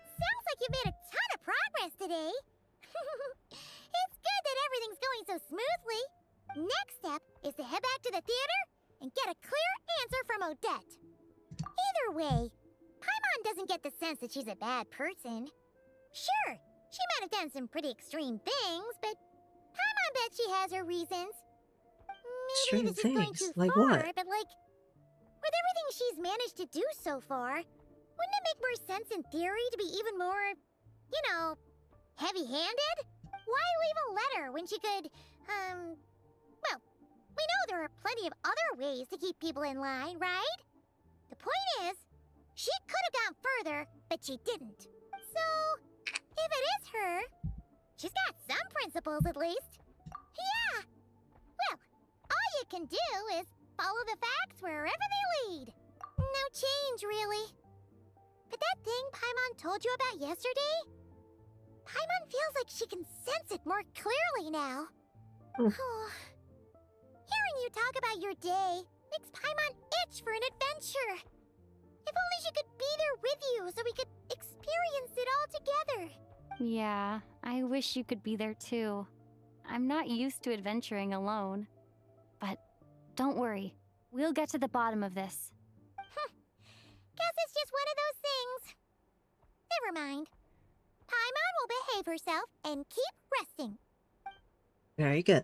Sounds like you made a ton of progress today. It's good that everything's going so smoothly. Next step is to head back to the theater and get a clear answer from Odette. Either way, Paimon doesn't get the sense that she's a bad person. Sure, she might have done some pretty extreme things, but Paimon bet she has her reasons. Maybe this is going too like far, what? but like, with everything she's managed to do so far, wouldn't it make more sense in theory to be even more, you know, heavy-handed? Why leave a letter when she could, well, we know there are plenty of other ways to keep people in line, right? The point is, she could have gone further, but she didn't. So, if it is her, she's got some principles at least. Yeah! Well, all you can do is follow the facts wherever they lead. No change, really. But that thing Paimon told you about yesterday? Paimon feels like she can sense it more clearly now. Hearing you talk about your day makes Paimon itch for an adventure. If only she could be there with you so we could experience it all together. Yeah, I wish you could be there too. I'm not used to adventuring alone. But don't worry, we'll get to the bottom of this. Guess it's just one of those things. Never mind. Paimon will behave herself and keep resting. Very good.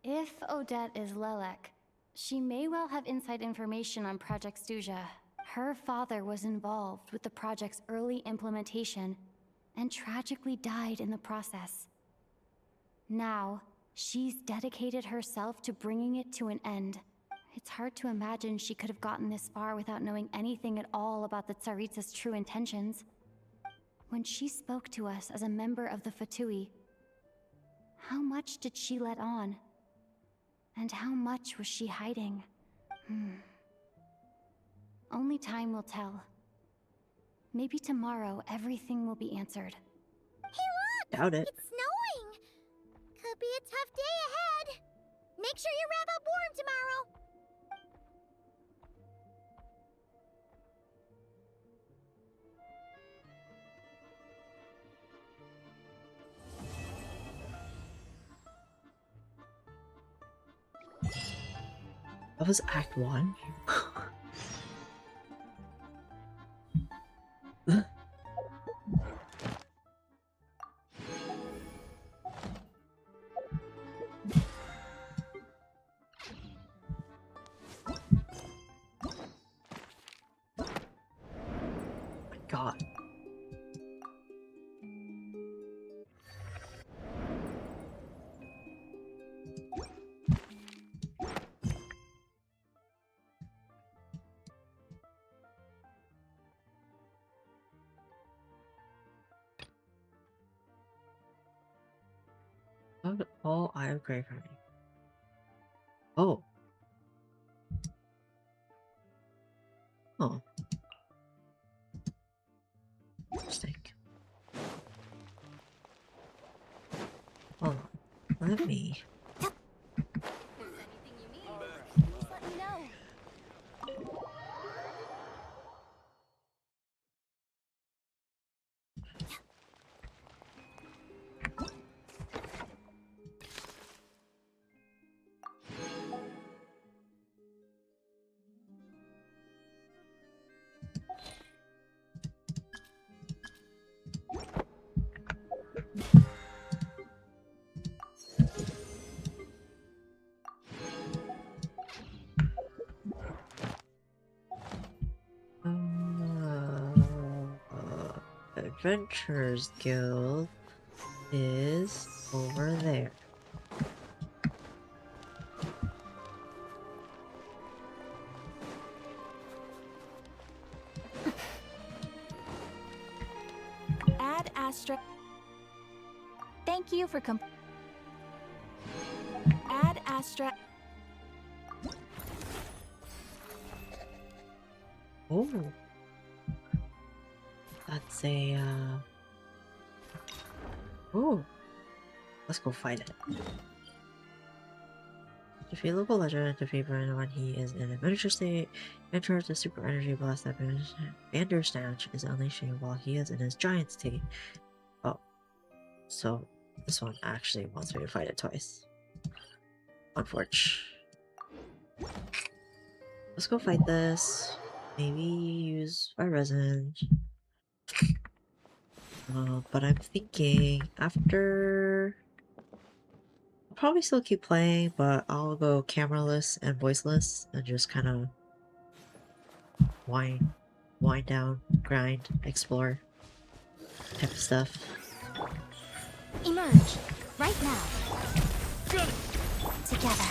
If Odette is Lelek, she may well have inside information on Project Stuja. Her father was involved with the project's early implementation and tragically died in the process. Now, she's dedicated herself to bringing it to an end. It's hard to imagine she could have gotten this far without knowing anything at all about the Tsaritsa's true intentions. When she spoke to us as a member of the Fatui, how much did she let on? And how much was she hiding? Only time will tell. Maybe tomorrow everything will be answered. Hey look! Doubt it. It's snowing! Could be a tough day ahead. Make sure you wrap up warm tomorrow. That was Act 1. My God. Oh, I have grave hunting. Oh. Oh. Interesting. Hold on. Let me. Please let me know. Adventurers Guild is over there. Add asterisk. Thank you for Add asterisk. Oh. That's a, Oh. Let's go fight it. Defeat local legend, defeat Brandon when he is in a miniature state, enter the super energy blast that Bandersnatch is unleashing while he is in his giant state. Oh. So, this one actually wants me to fight it twice. Unfortunate. Let's go fight this. Maybe use our resin. But I'm thinking after... I'll probably still keep playing, but I'll go cameraless and voiceless and just kind of wind down, grind, explore type of stuff. Emerge right now. Together.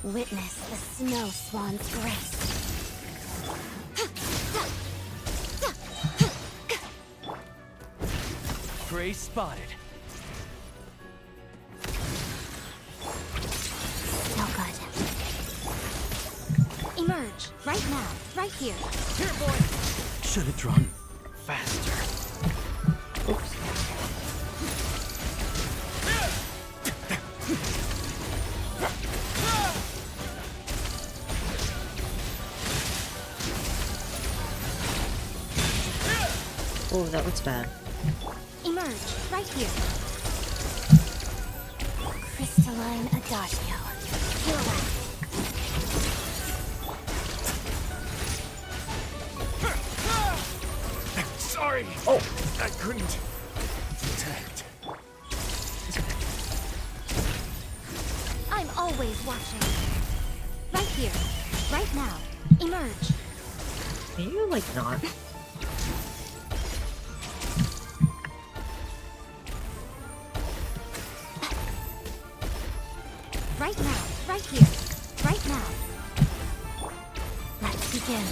Witness the snow swan's grace. Prey spotted. No good. Emerge right now. Right here. Here, boy! Should have drawn faster. Oops. Oh, that looks bad. Emerge, right here. Crystalline Adagio. Feel that. Sorry! Oh! I couldn't detect. I'm always watching. Right here. Right now. Emerge. Can you, like, not? Right now. Right here. Right now. Let's begin.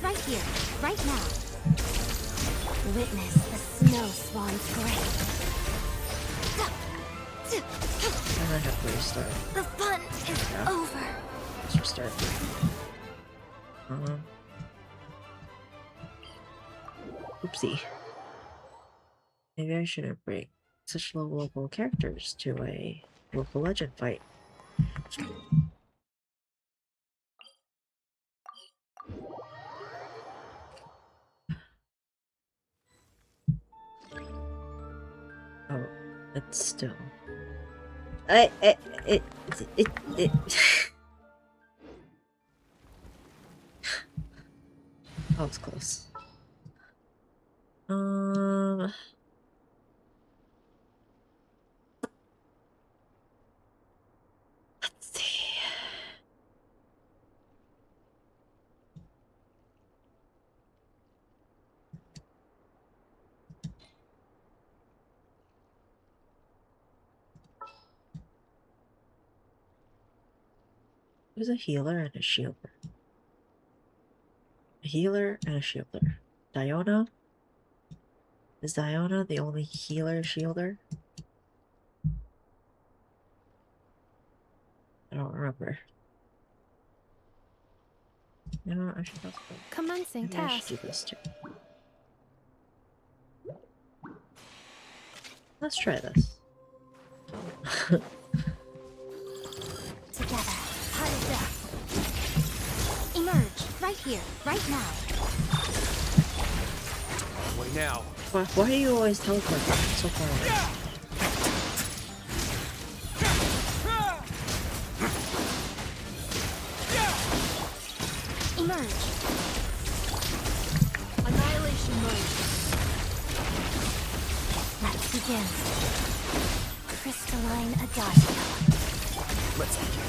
Right here. Right now. Witness the snow swan's grave. I might have to restart. The fun is over. Let's restart. Oopsie. Maybe I shouldn't bring such low level characters to a local legend fight. Oh, it's still. It. That was close. Let's see. Who's a healer and a shielder? A healer and a shielder. Diona? Is Diona the only healer shielder? I don't remember. You know what? I should also Commencing maybe I should task. do this too. Let's try this. Together. Hot as death. Emerge. Right here. Right now. Wait now. Why do you always teleport so far away? Emerge. Annihilation mode. Let's begin. Crystalline Adagio. Let's begin.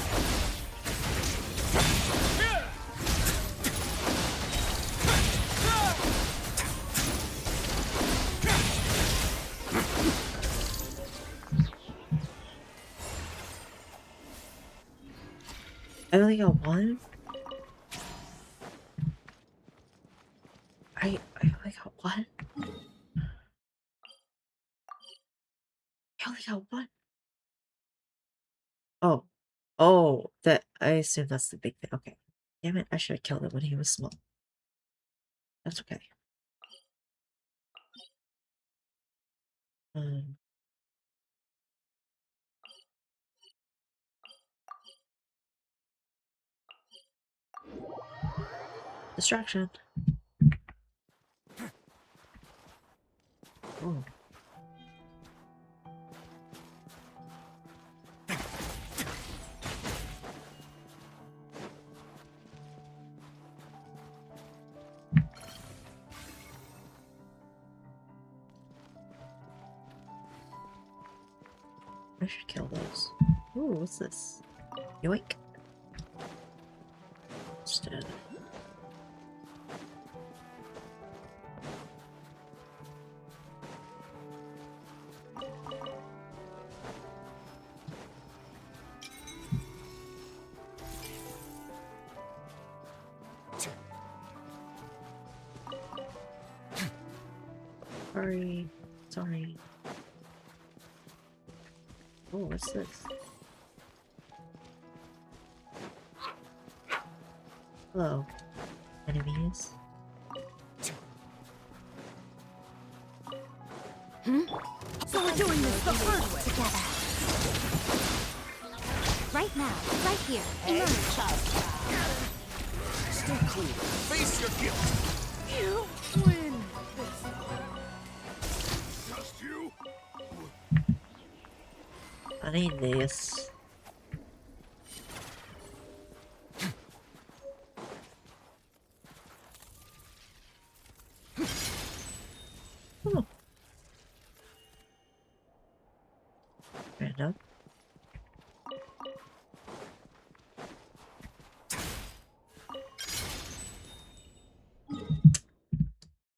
I only got one? I only got one? I only got one? Oh. Oh, that I assume that's the big thing. Okay. Damn it, I should have killed him when he was small. That's okay. Distraction. Oh. I should kill those. Ooh, what's this? Yoink. It's dead. Sorry. Sorry. Oh, what's this? Hello, enemies. So we're doing this the hard way. Together. Right now. Right here. Emerge. Stay cool. Face your guilt. You win. Just you? I need this. Oh. Random.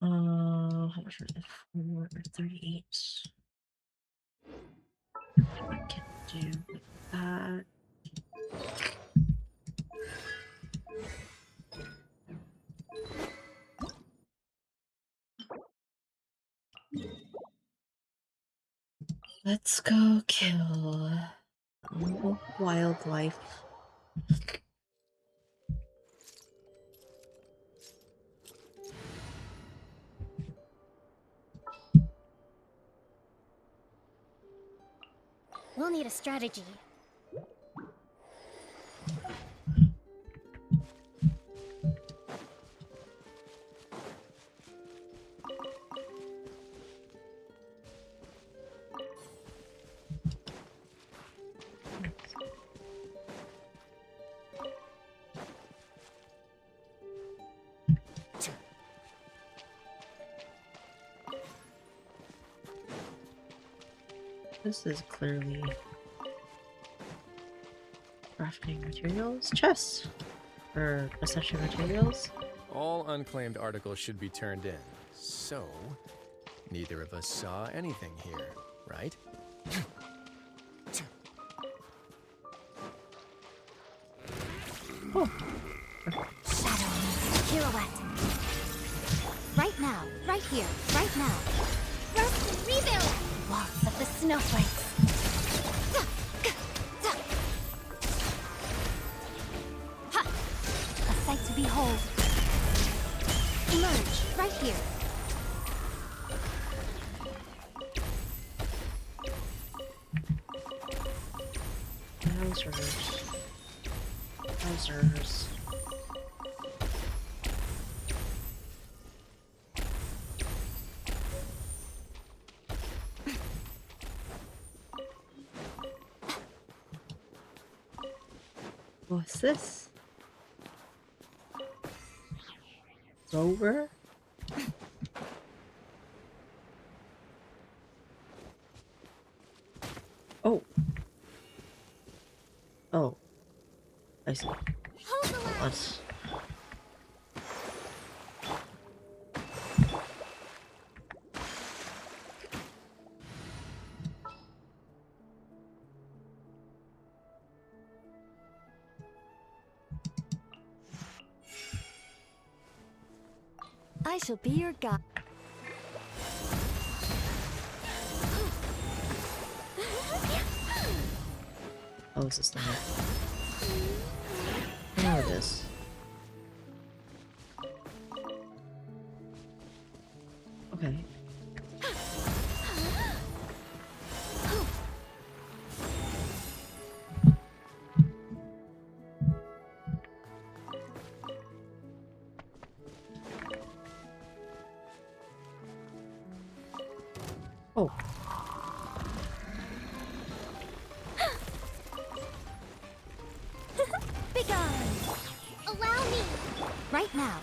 How much was it? 438. I can do with that. Let's go kill wildlife. We'll need a strategy. This is clearly crafting materials, chests, or essential materials. All unclaimed articles should be turned in. So, neither of us saw anything here, right? Oh. Shadow pirouette. Right now, right here, right now. Rust and rebuild! Waltz of the snowflakes. Ha! A sight to behold. Emerge, right here. Browsers. Browsers. What's this? Over? Oh. Oh. I see. Let's... I shall be your guide. Oh, is this the one? I know it is. Okay. Oh. Begone! Allow me! Right now.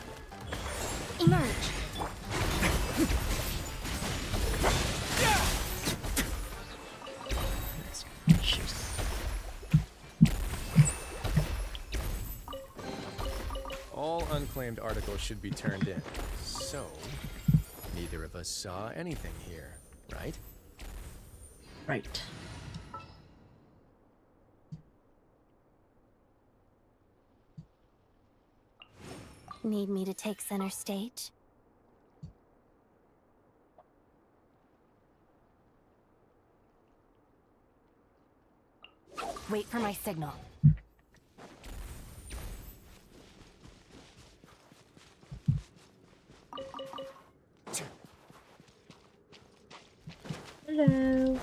Emerge. That's precious. All unclaimed articles should be turned in. So, neither of us saw anything here, right? Right. Need me to take center stage? Wait for my signal. Hello.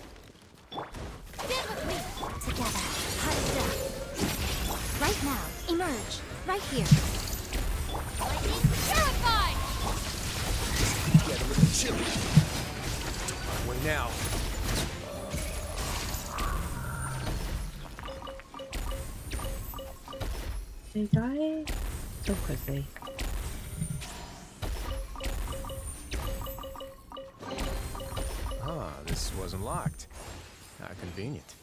Stand with me! Together. Hot stuff. Right now. Emerge. Right here. now. They die so quickly. Ah, this wasn't locked. How convenient.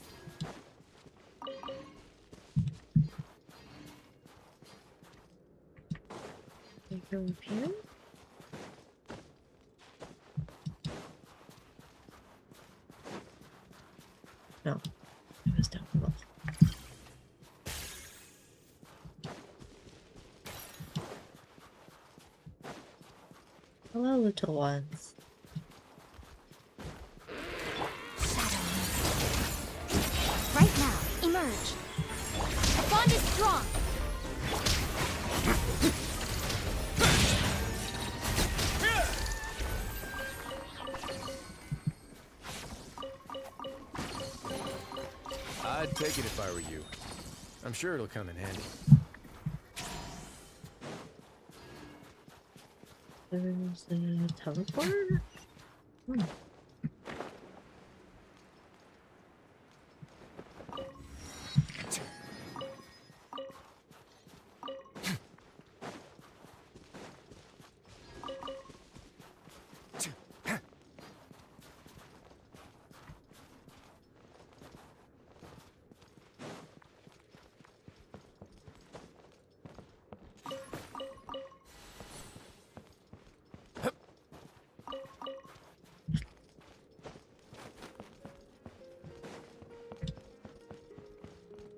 They go up here? No, it was down below. Hello, little ones. Right now, emerge. The bond is strong. I'd take it if I were you. I'm sure it'll come in handy. There's a teleporter? Hmm.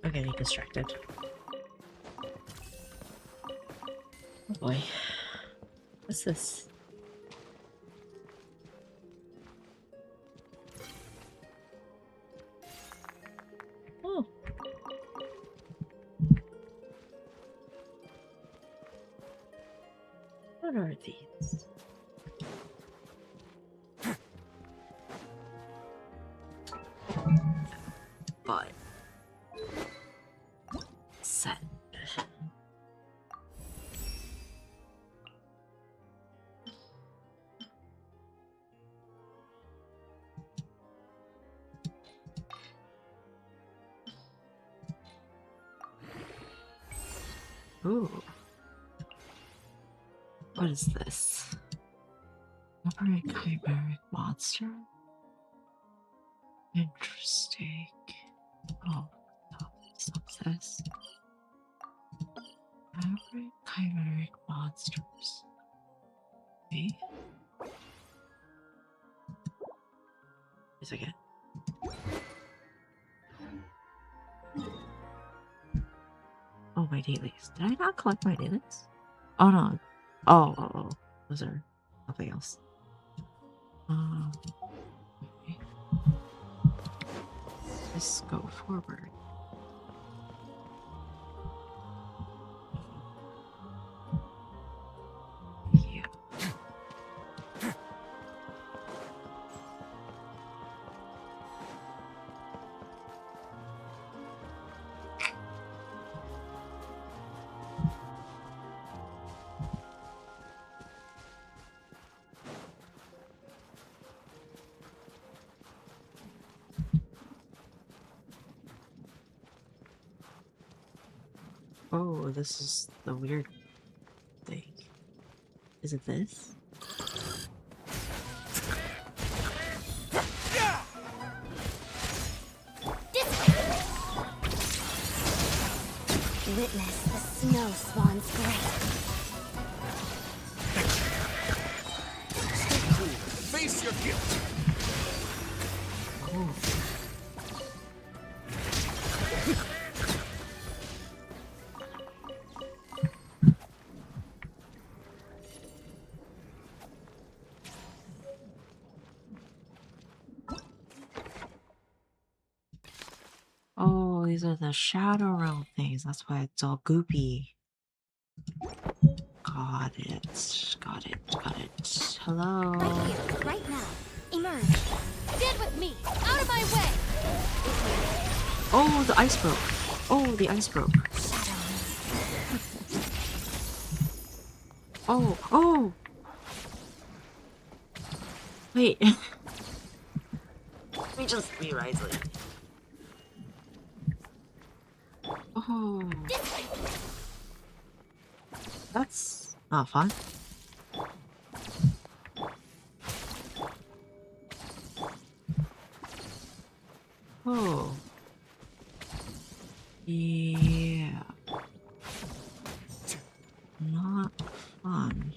I'm getting distracted. Oh boy. What's this? Oh. What are these? But set. Ooh. What is this? Another chimeric monster? Interesting. Oh, no, that's not this. Average chimeric monsters. Okay. Wait a second. Oh, my dailies. Did I not collect my dailies? Oh no. Oh. Those are something else. Okay. Let's go forward. Yeah. Oh, this is the weird thing. Is it this? Witness the snow swan's grace. Face your guilt. Oh. Oh, these are the shadow realm things. That's why it's all goopy. Got it. Got it. Got it. Hello. Right here, right now. Emerge. Stand with me. Out of my way. Oh, the ice broke. Oh, the ice broke. Oh. Wait. Let me just be wisely. Oh. That's not fun. Oh. Yeah. Not fun.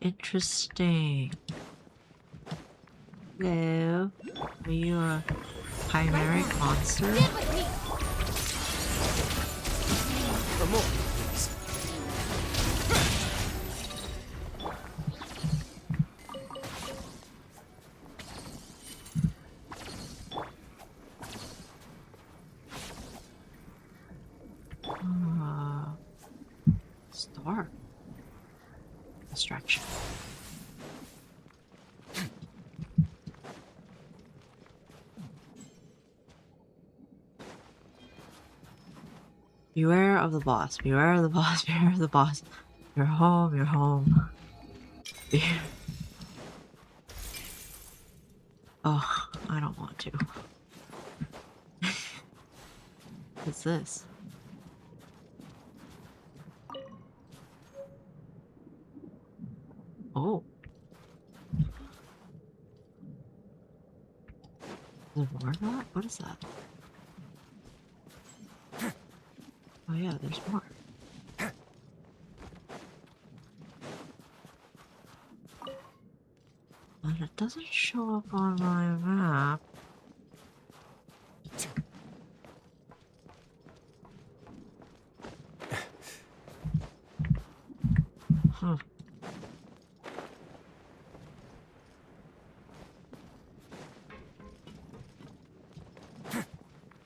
Interesting. Hello? Are you a chimeric monster? For more, please. Star. Distraction. Beware of the boss. Beware of the boss. Beware of the boss. You're home. You're home. Oh, I don't want to. What's this? Oh. Is there more of that? What is that? Oh yeah, there's more. And it doesn't show up on my map. Huh.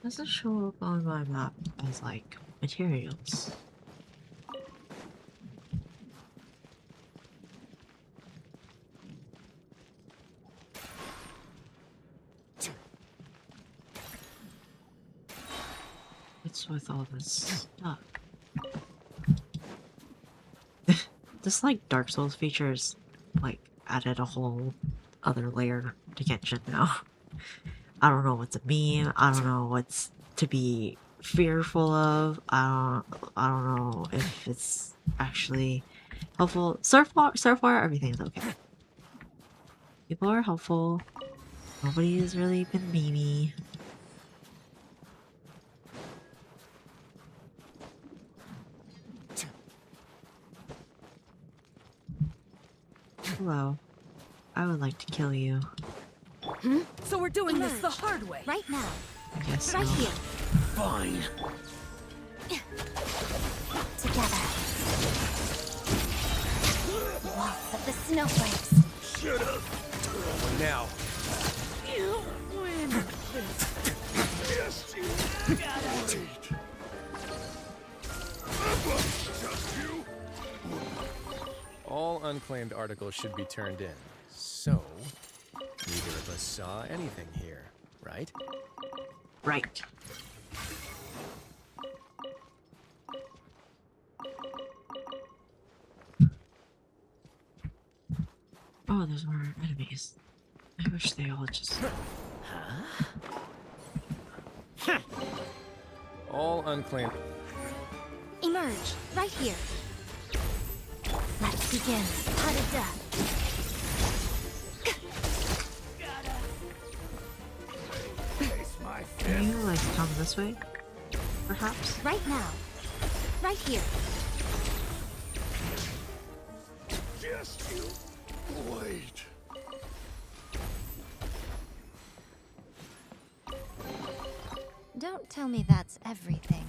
Doesn't show up on my map as like materials. What's with all this stuff? This like Dark Souls features like added a whole other layer to Genshin now. I don't know what to mean. I don't know what's to be fearful of. I don't know if it's actually helpful. So far everything's okay. People are helpful. Nobody has really been memey. Hello. I would like to kill you. Hmm? So we're doing this the hard way. Right now. I guess Right so. here. Fine. Together. Waltz of the snowflakes. Shut up. Now. You win. Yes, you got it. All unclaimed articles should be turned in. So, neither of us saw anything here, right? Right. Oh, there's more enemies. I wish they all just... All unclaimed... Emerge. Right here. Let's begin. Pot of death. Can you, like, come this way? Perhaps? Right now. Right here. Just you wait. Don't tell me that's everything.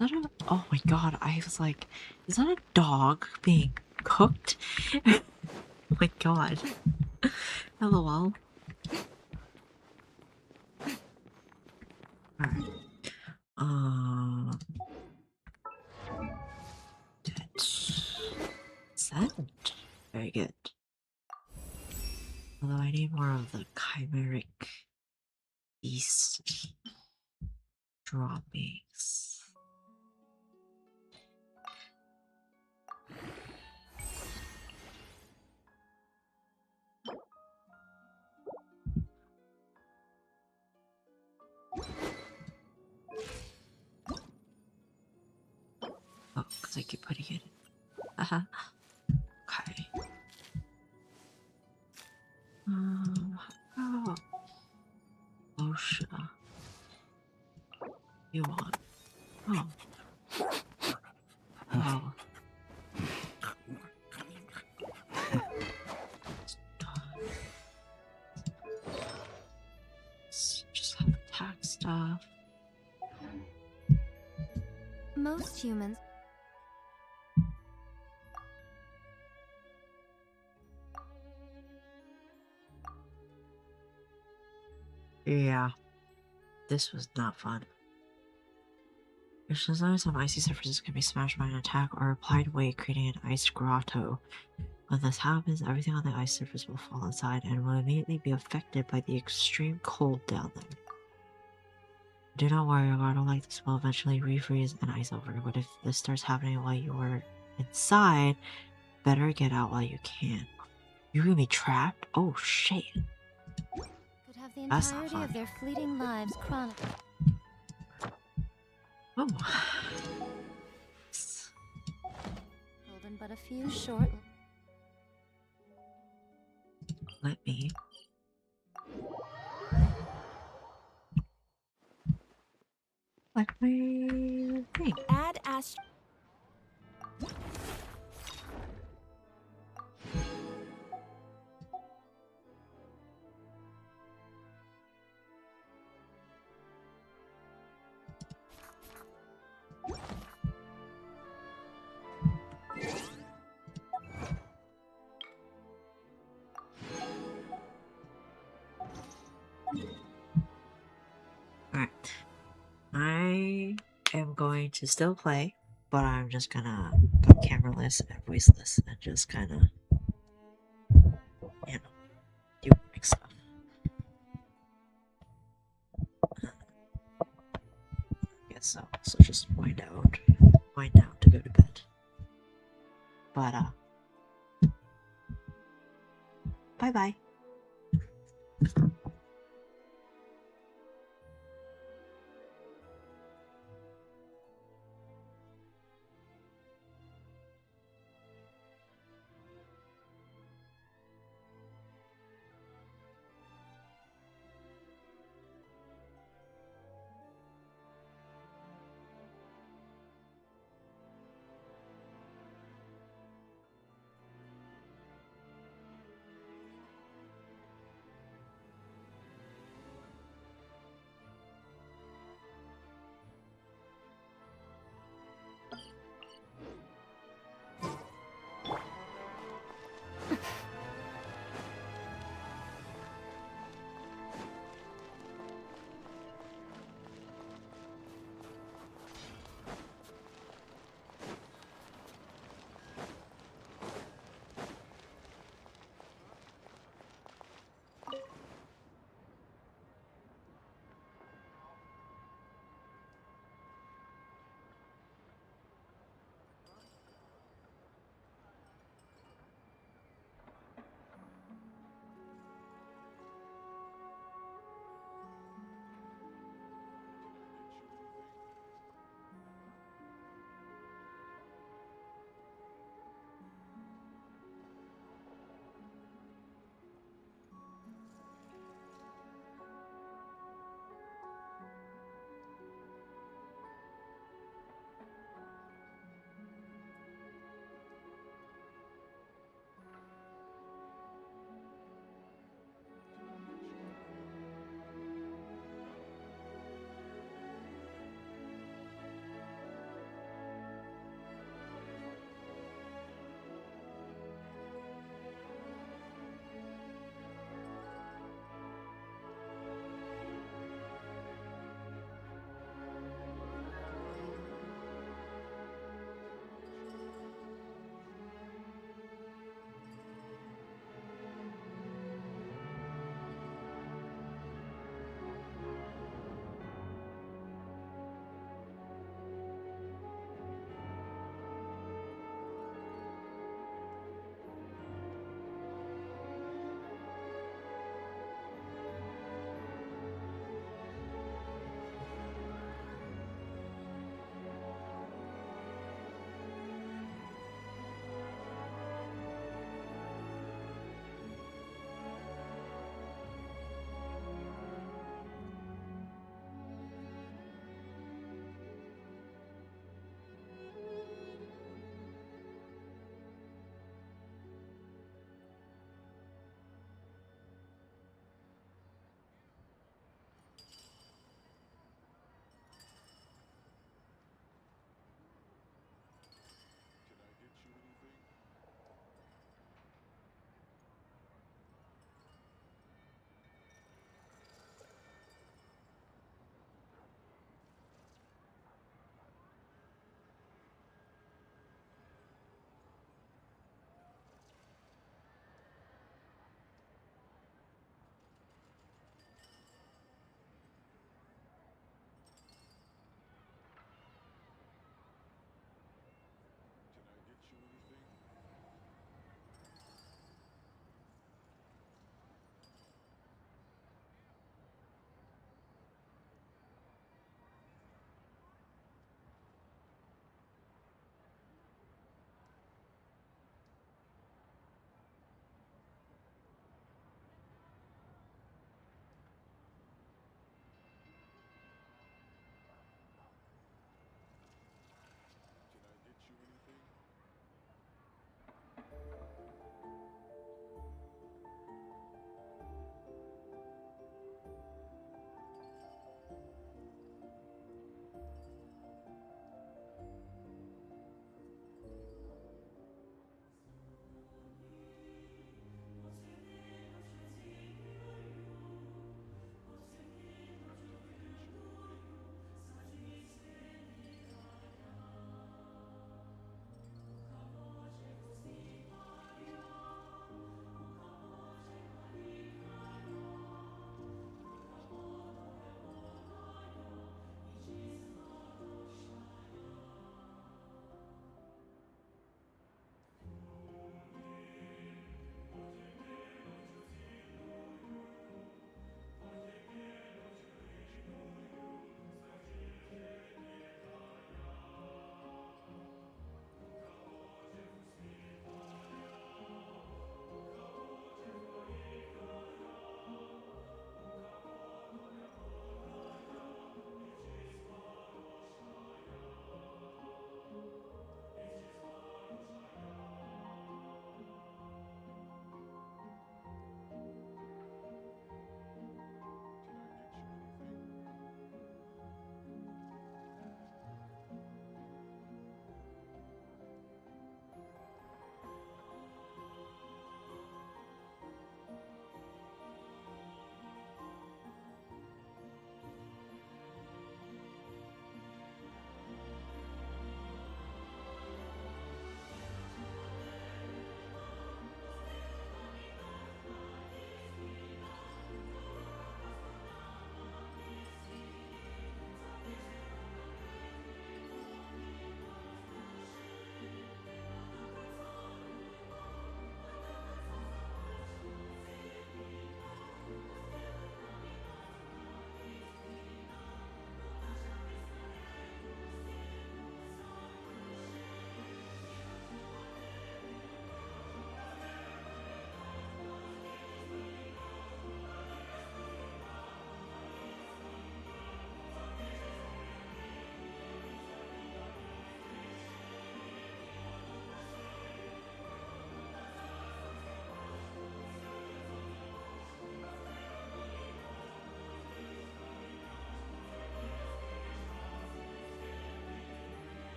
Is that a... Oh my god, I was like, is that a dog being cooked? Oh my god. LOL. Alright. Send. Very good. Although I need more of the chimeric Beast droppings. Oh, because I keep putting it in. Okay. How about OSHA? You want? Oh. Oh. Just have attack stuff. Most humans. Yeah. This was not fun. As long as some icy surfaces can be smashed by an attack or applied weight, creating an ice grotto. When this happens, everything on the ice surface will fall inside and will immediately be affected by the extreme cold down there. Do not worry, a grotto like this will eventually refreeze and ice over, but if this starts happening while you are inside, better get out while you can. You're gonna be trapped? Oh shit. Could have the That's not entirety fun. of their fleeting lives chronicled. Oh. Golden but a few short. Let me. Like my thing. Add ast. Alright. I am going to still play, but I'm just gonna go cameraless and voiceless and just kinda, you know, do boring stuff. I guess so. So just wind down to go to bed. But, bye-bye.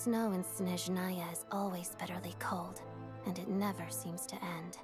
snow in Snezhnaya is always bitterly cold, and it never seems to end.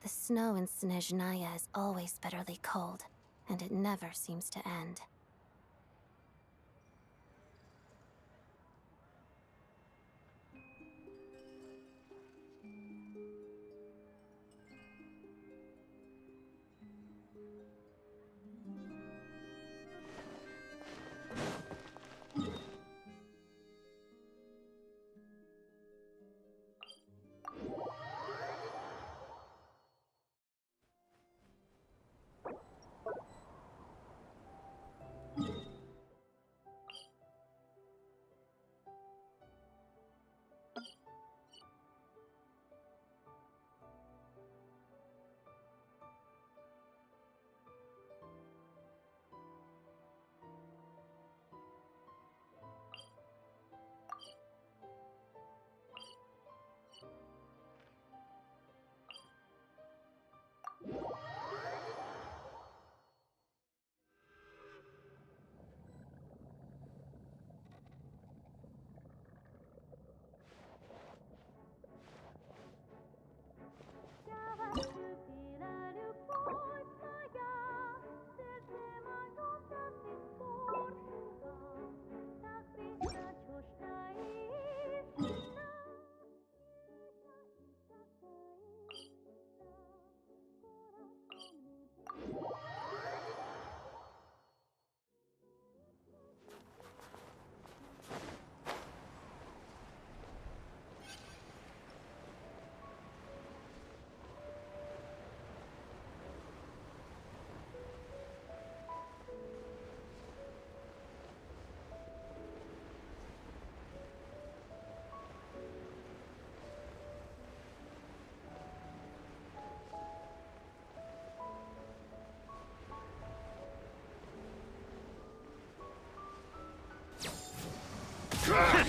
The snow in Snezhnaya is always bitterly cold, and it never seems to end.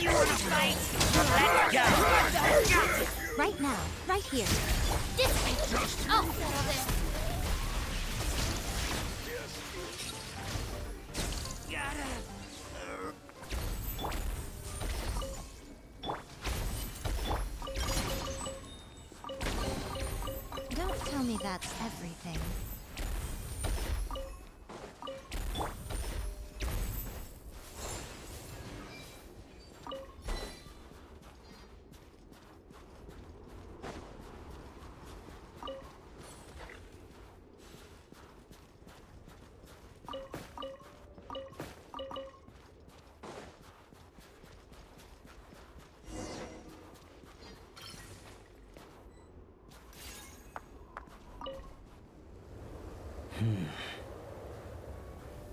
You wanna fight? Let's go! Right now, right here. This way! I'll settle this! Don't tell me that's everything.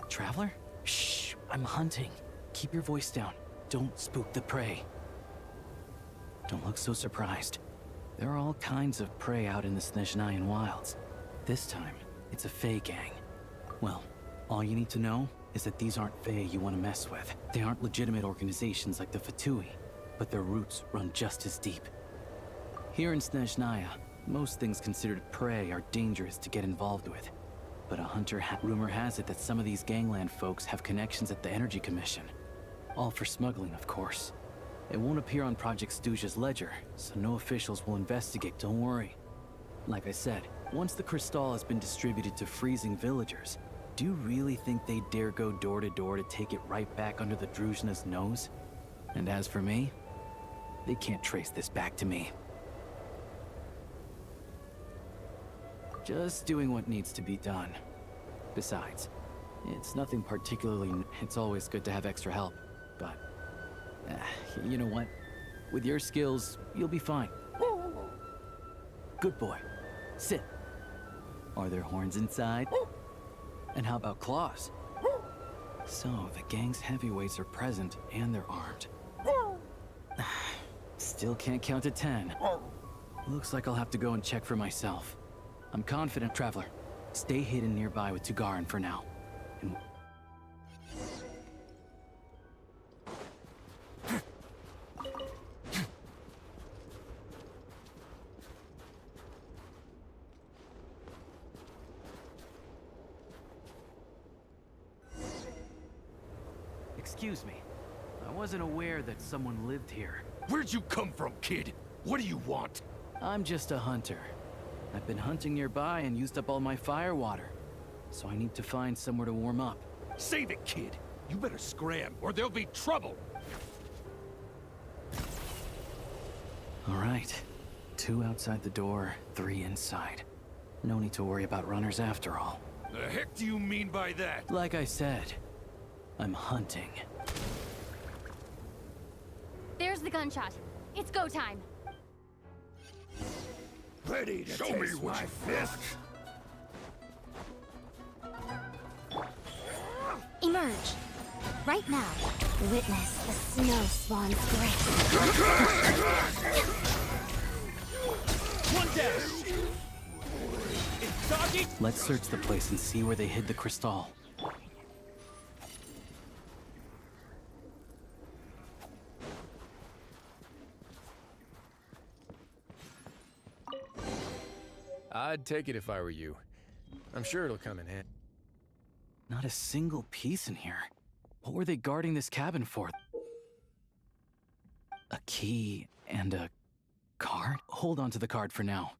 Traveler? Shh, I'm hunting. Keep your voice down. Don't spook the prey. Don't look so surprised. There are all kinds of prey out in the Snezhnayan wilds. This time, it's a Fae gang. Well, all you need to know is that these aren't Fae you want to mess with. They aren't legitimate organizations like the Fatui, but their roots run just as deep. Here in Snezhnaya, most things considered prey are dangerous to get involved with. But rumor has it that some of these gangland folks have connections at the Energy Commission. All for smuggling, of course. It won't appear on Project Stooge's ledger, so no officials will investigate, don't worry. Like I said, once the crystal has been distributed to freezing villagers, do you really think they'd dare go door to door to take it right back under the Druzhna's nose? And as for me, they can't trace this back to me. Just doing what needs to be done. Besides, it's nothing particularly... It's always good to have extra help, but... you know what? With your skills, you'll be fine. Good boy. Sit. Are there horns inside? And how about claws? So, the gang's heavyweights are present and they're armed. Still can't count to 10. Looks like I'll have to go and check for myself. I'm confident, Traveler. Stay hidden nearby with Tugarin for now. And... Excuse me. I wasn't aware that someone lived here. Where'd you come from, kid? What do you want? I'm just a hunter. I've been hunting nearby and used up all my fire water, so I need to find somewhere to warm up. Save it, kid. You better scram, or there'll be trouble. All right. 2 outside the door, 3 inside. No need to worry about runners after all. The heck do you mean by that? Like I said, I'm hunting. There's the gunshot. It's go time. Ready to Show me taste what my you fist? Emerge. Right now. Witness the snow spawn's grace. One down. It's doggy. Let's search the place and see where they hid the crystal. I'd take it if I were you. I'm sure it'll come in handy. Not a single piece in here. What were they guarding this cabin for? A key and a card? Hold on to the card for now.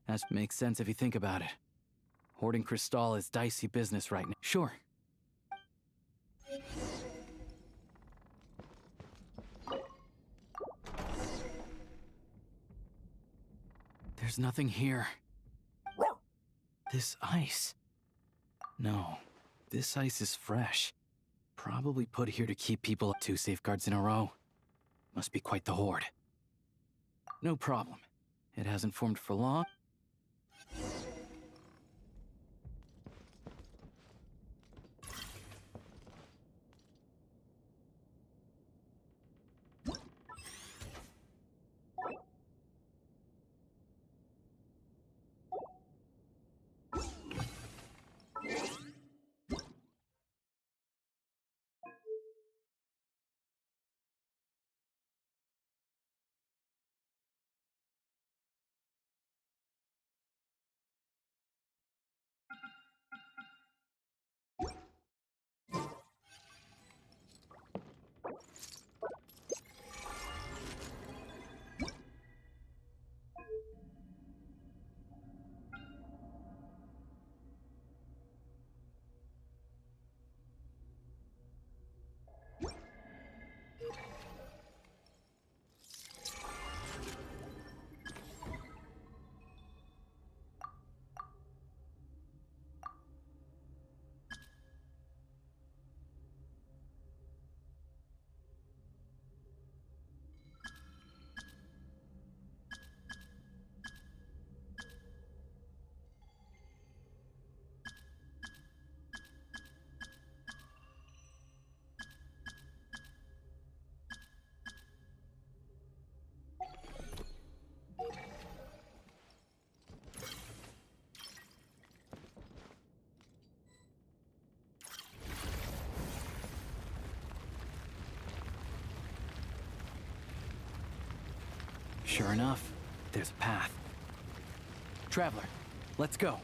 That makes sense if you think about it. Hoarding crystal is dicey business right now. Sure. There's nothing here. This ice. No, this ice is fresh. Probably put here to keep people 2 safeguards in a row. Must be quite the hoard. No problem. It hasn't formed for long. Sure enough, there's a path. Traveler, let's go.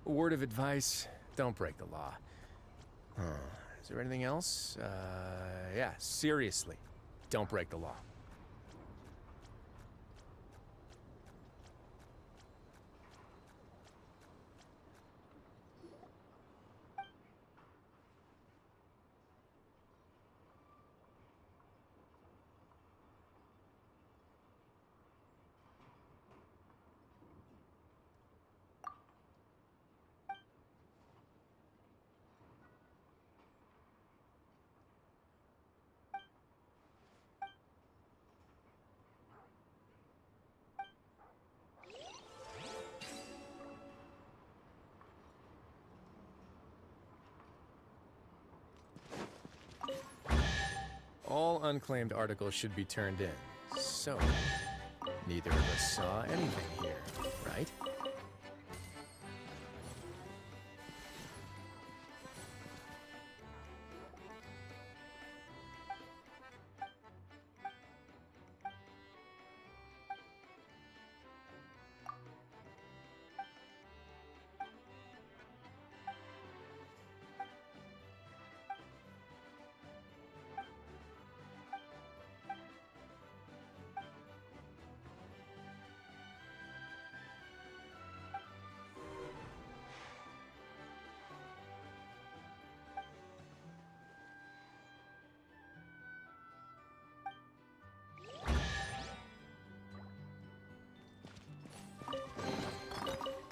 A word of advice, don't break the law. Is there anything else? Yeah, seriously, don't break the law. All unclaimed articles should be turned in, so neither of us saw anything here, right?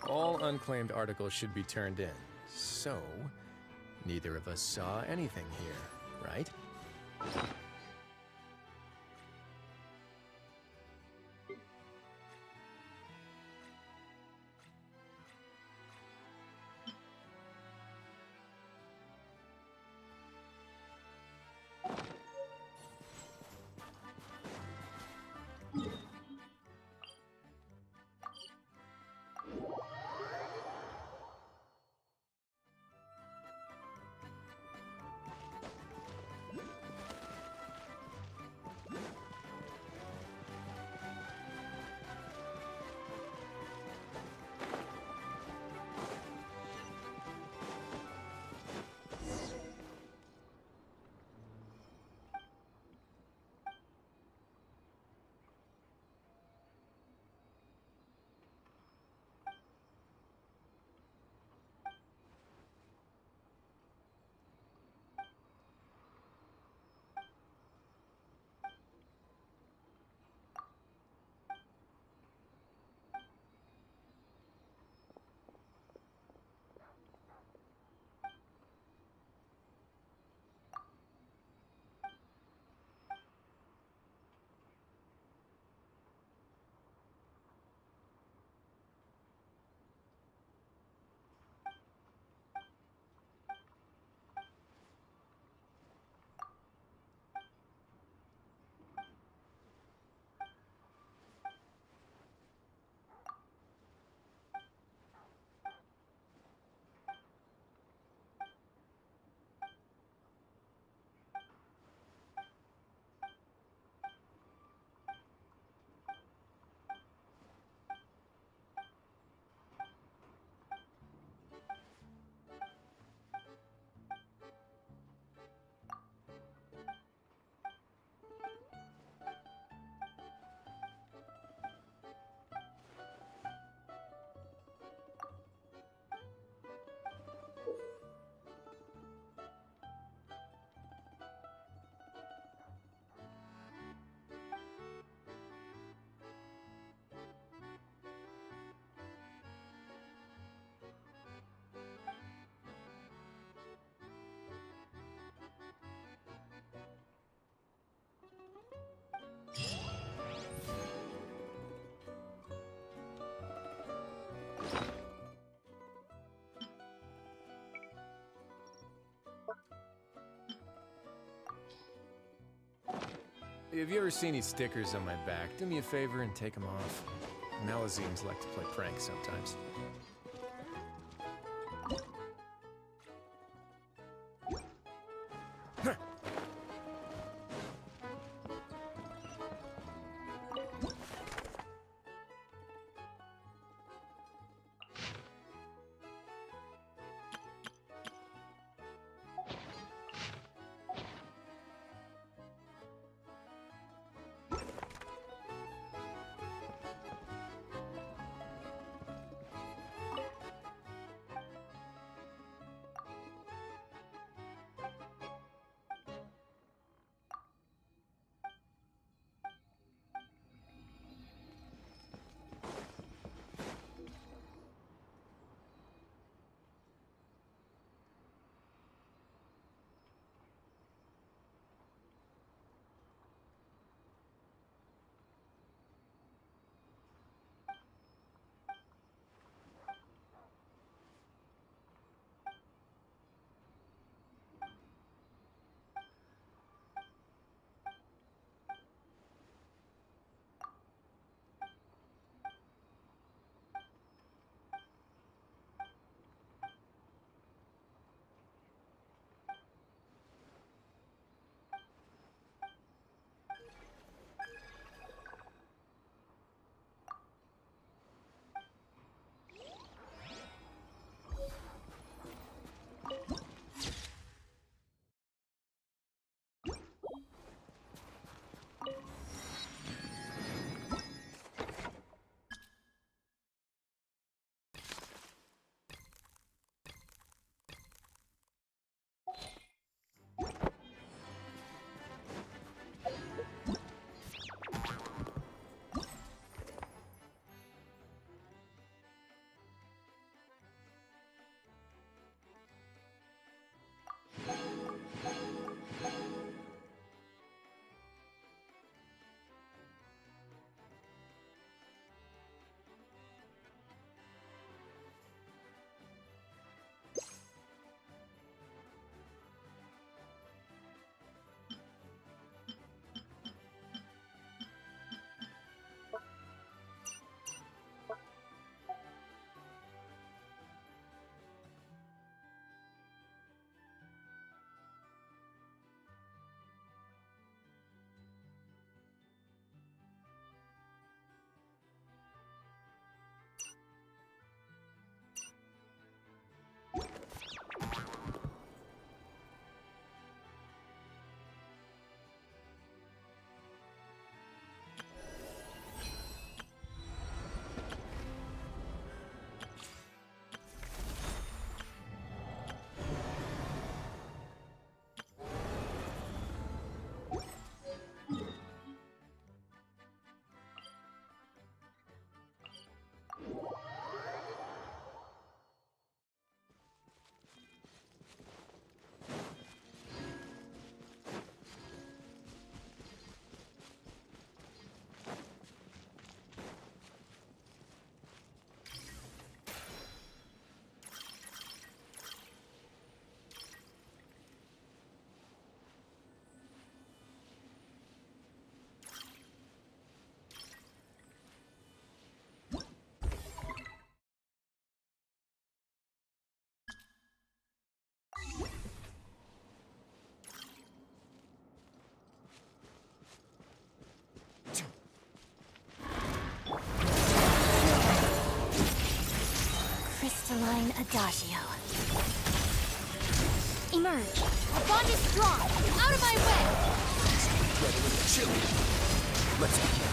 All unclaimed articles should be turned in, so neither of us saw anything here, right? if you ever see any stickers on my back, do me a favor and take them off. Melazines like to play pranks sometimes. Crystalline Adagio. Emerge. A bond is strong. Out of my way. Get a little chilly. Let's begin.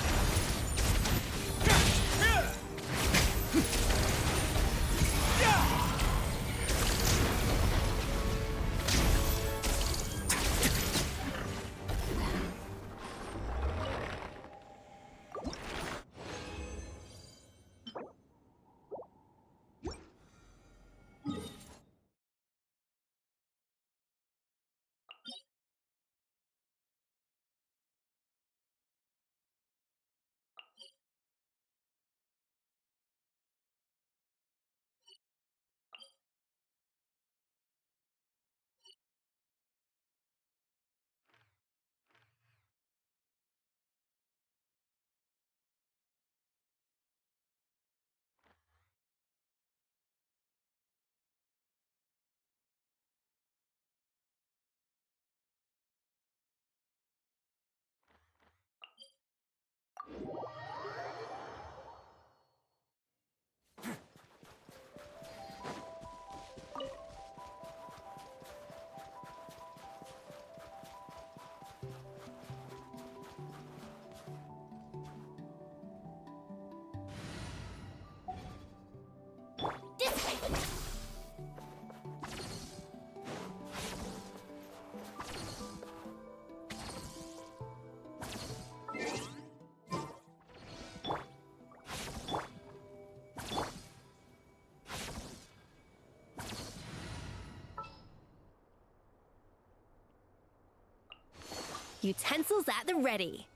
Utensils at the ready.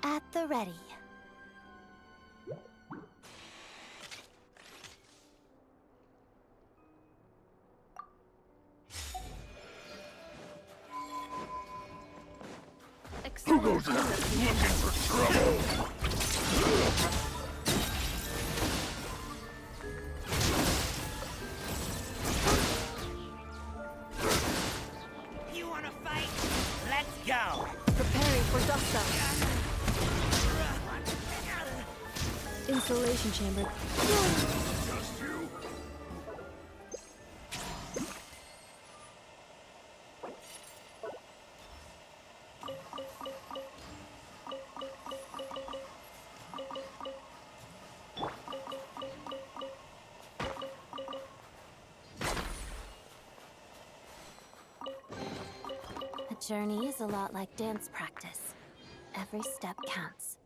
At the ready. Who goes out looking for trouble? You wanna fight? Let's go! Preparing for dust up. Insulation chamber. Just you? A journey is a lot like dance practice. Every step counts.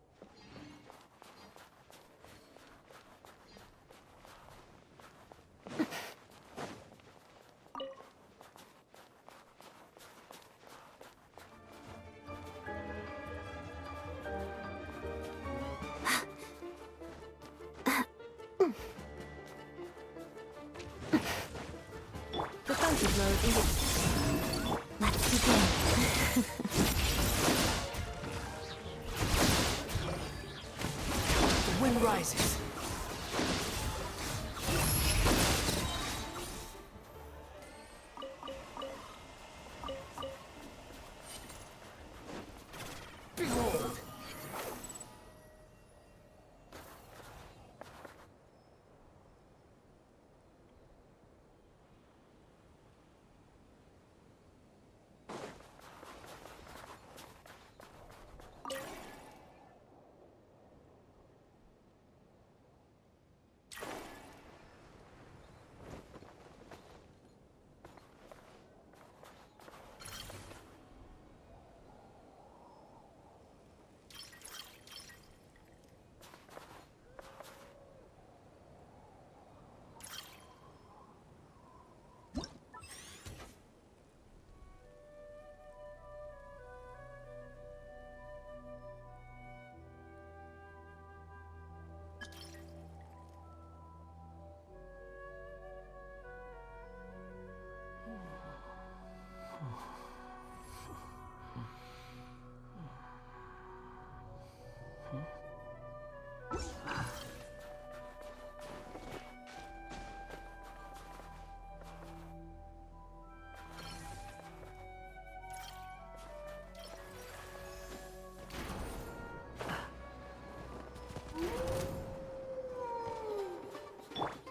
Defensive mode engaged. Let's begin. The wind rises. Behold!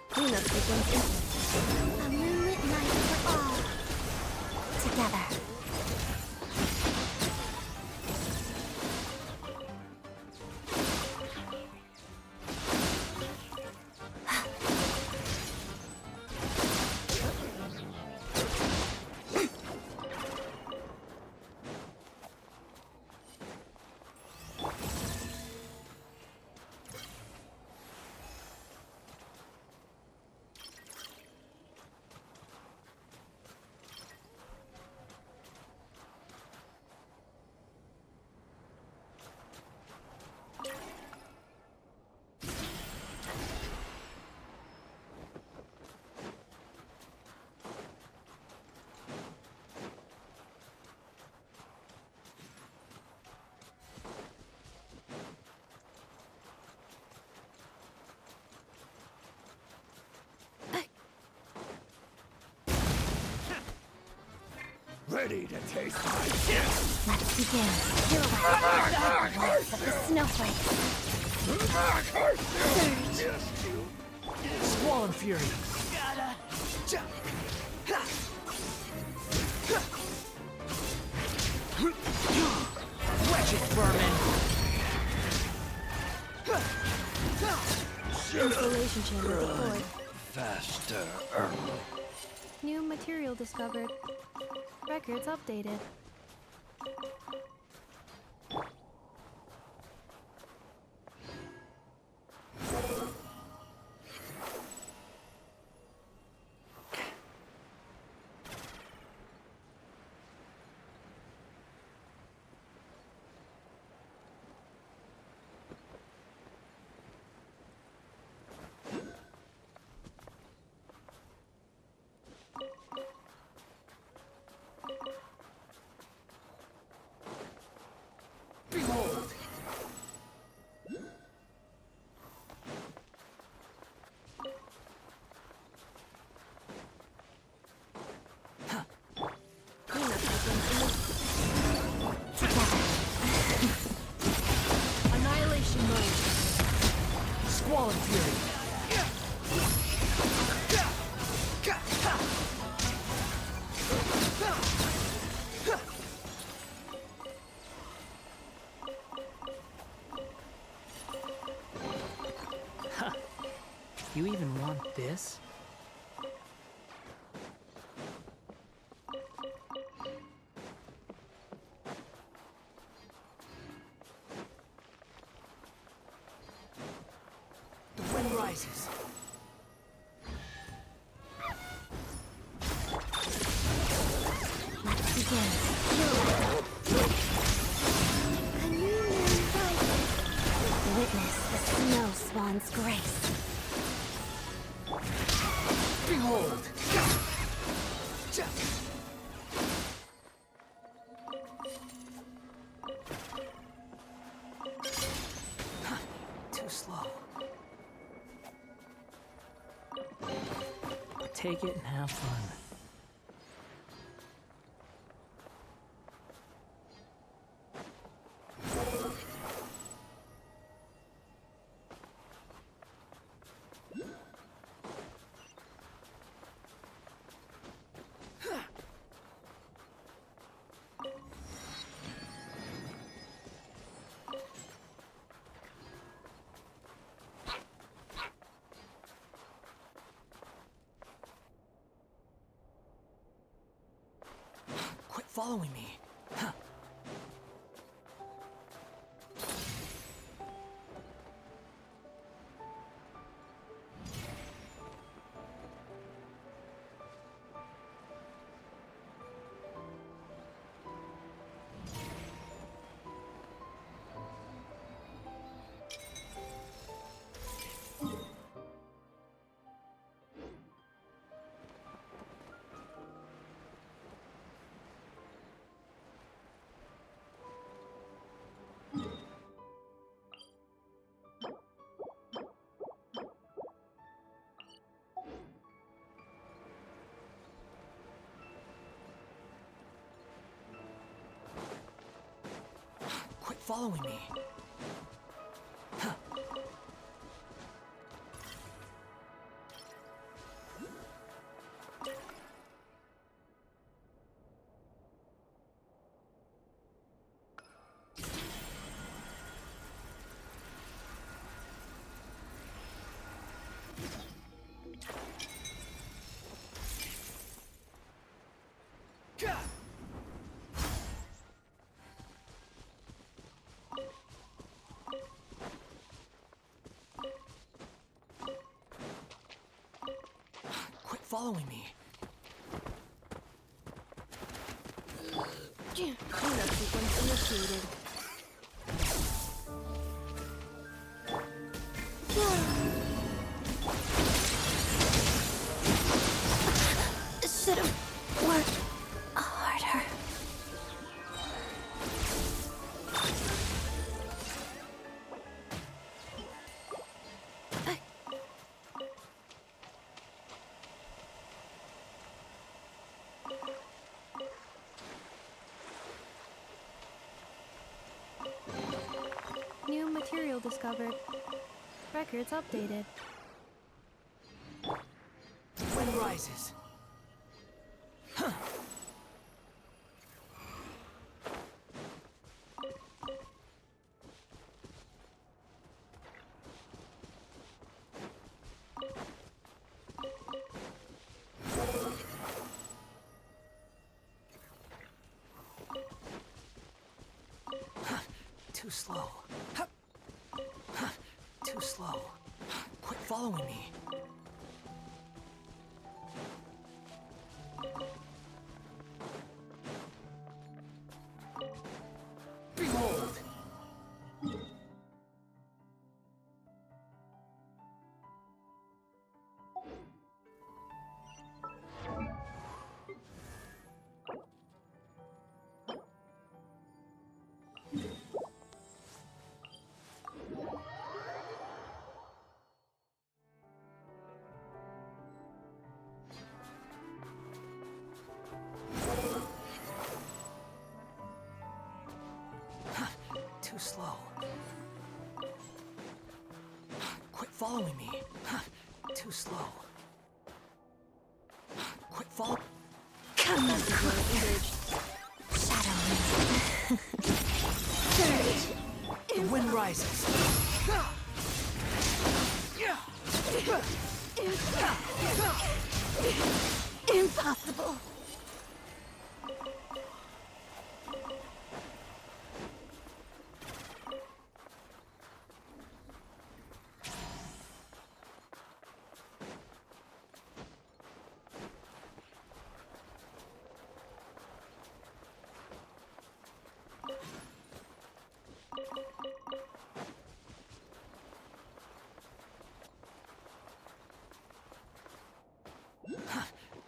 Cleanup sequence. A moonlit night for all. Together. ready to taste my kiss? Let's begin. You're right. The snowflakes. Squall and Fury. Wretched vermin. Installation chamber deployed. Faster. New material discovered. Records updated. Behold! Annihilation mode. Squall and Fury. You even want this? The wind rises. Let's begin. A new moon rises. Witness the snow swan's grace. Behold! Too slow. Take it and have fun. Quit following me. Quit following me. Quit following me. Cleanup sequence initiated. Should have worked harder. material discovered. Records updated. Wind rises. Huh. Too slow. Too slow. Quit following me. Behold! Too slow. Quit following me. Too slow. Quit following. Come on, Surge. The wind rises. Impossible.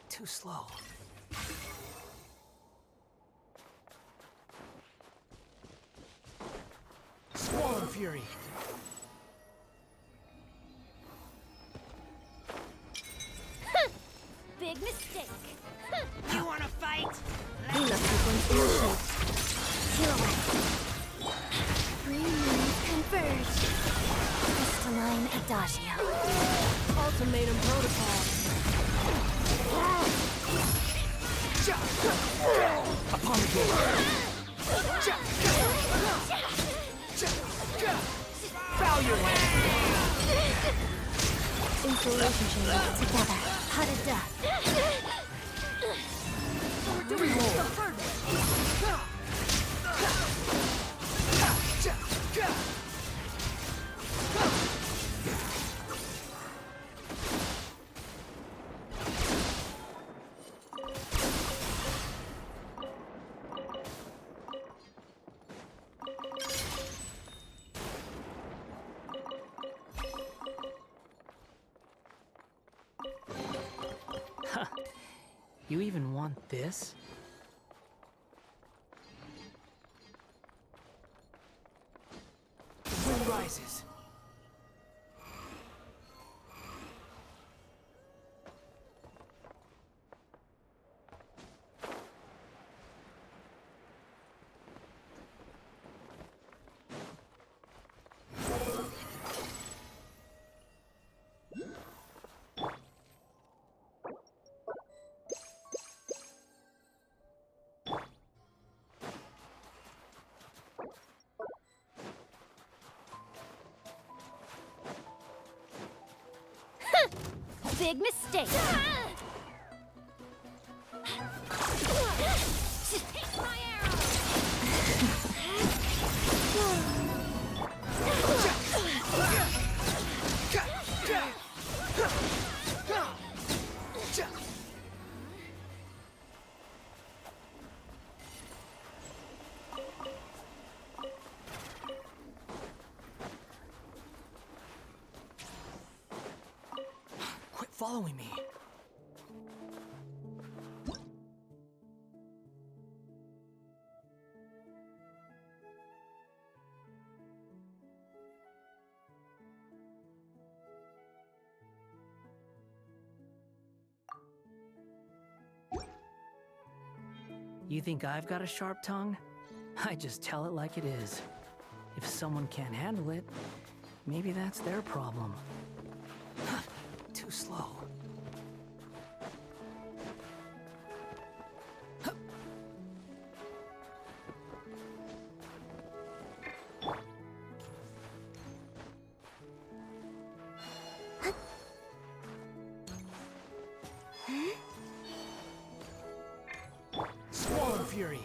Too slow. Squall and Fury. Big mistake. You wanna fight? We left sequence initial. Silhouette. Three moons converge. Crystalline Adagio. Ultimatum protocol. Upon the gate. Bow your head. Insulation chamber together. Hot as death. We're doing this the hard You even want this? The wind rises. Big mistake. Take my Quit following me. You think I've got a sharp tongue? I just tell it like it is. If someone can't handle it, maybe that's their problem. Too slow. Squall of Fury.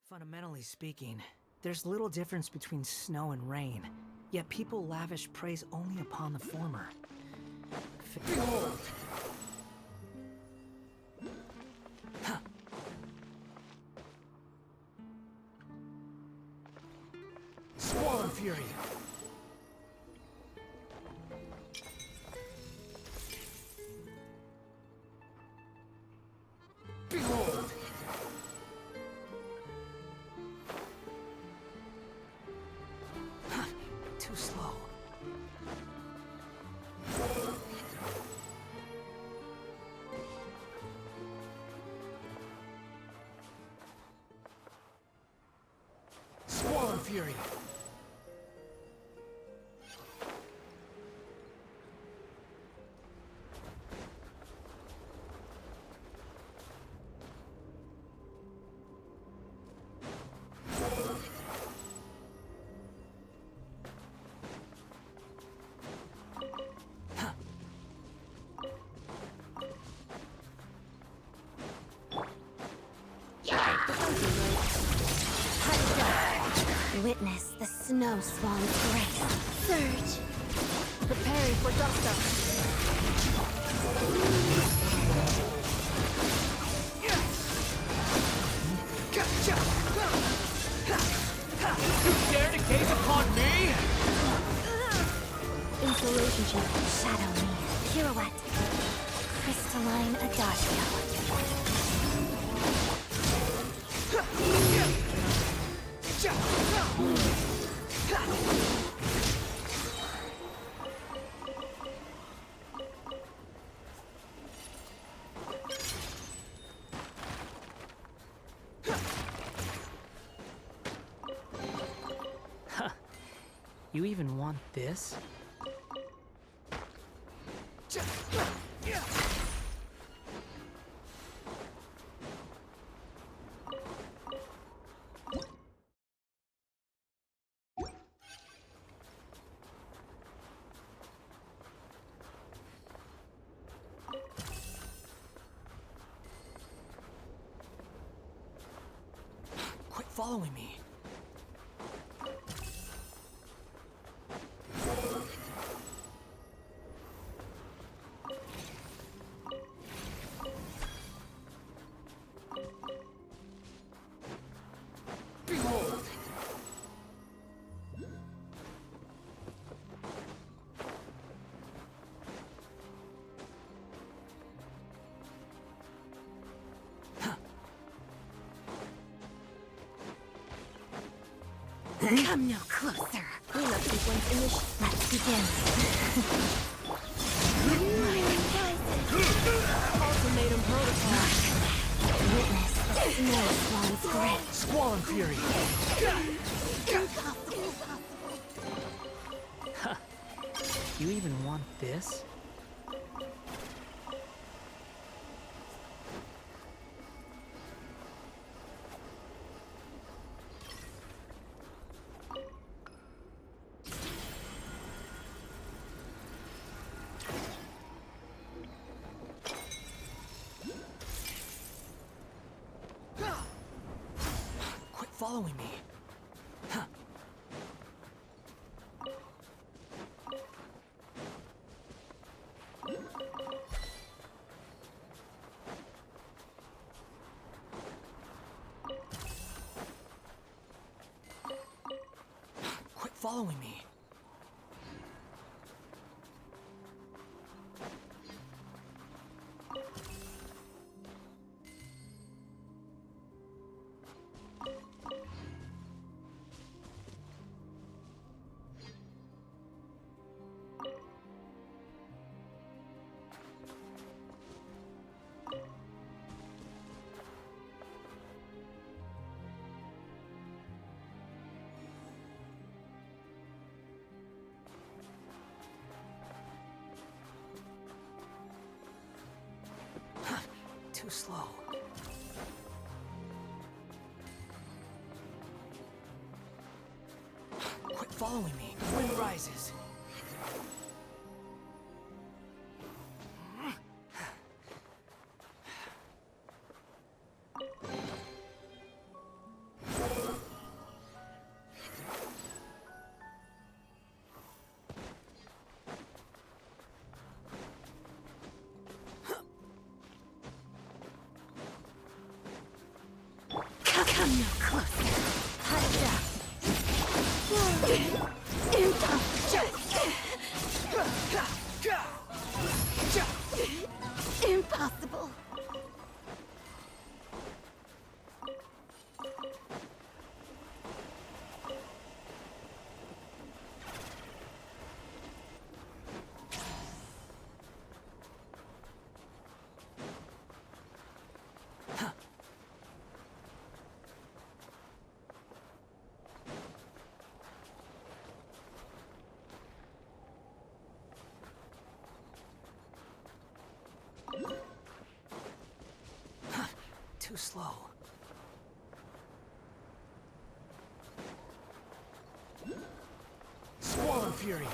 Fundamentally speaking, there's little difference between snow and rain, yet people lavish praise only upon the former. Behold! Squall of Fury! Behold! Too slow. Squall of Fury! Witness the snow swan's grace. Surge. Preparing for dust-up. You dare to gaze upon me? Insulation shield. Shadow me. Pirouette. Crystalline adagio. You even want this? Quit following me. Behold! Come no closer. Cleanup sequence initiated. Let's begin. Ultimatum protocol. Witness the snow swan's grit. Squall and Fury! You even want this? following me. Huh. Quit following me. Too slow. Quit following me. Wind rises. Come no closer. Impossible. Too slow. Squall Fury.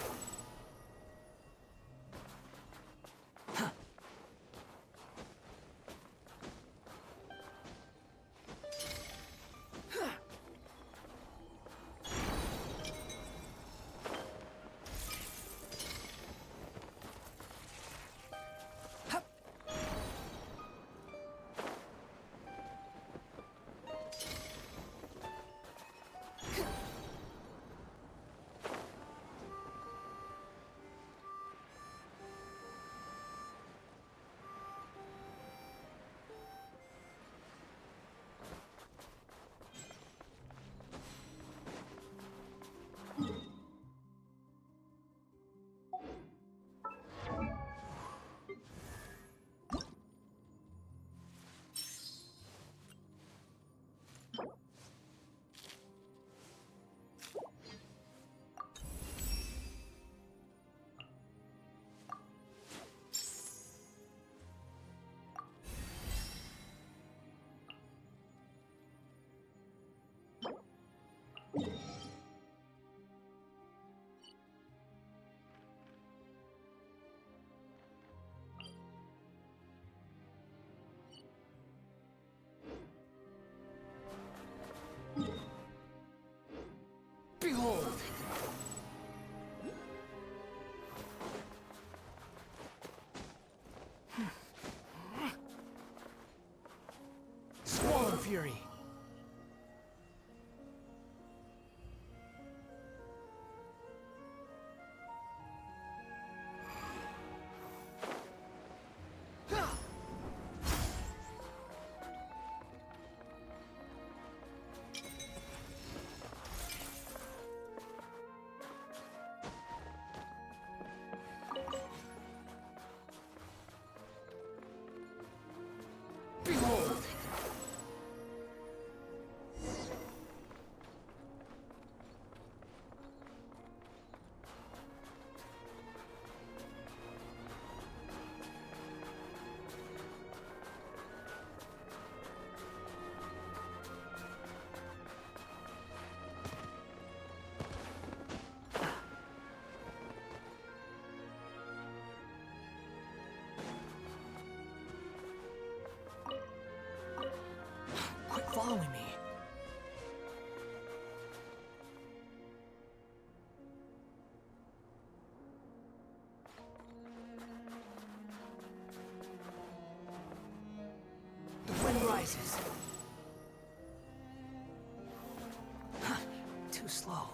Behold! Squall Fury! Behold! rises. Too slow.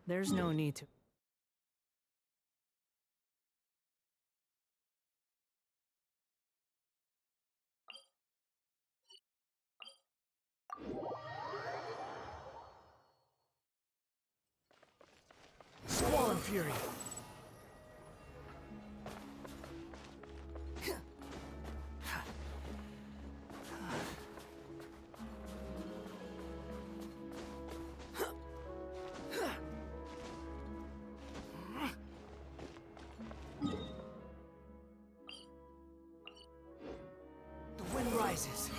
There's no need to. Squall Fury. The wind rises.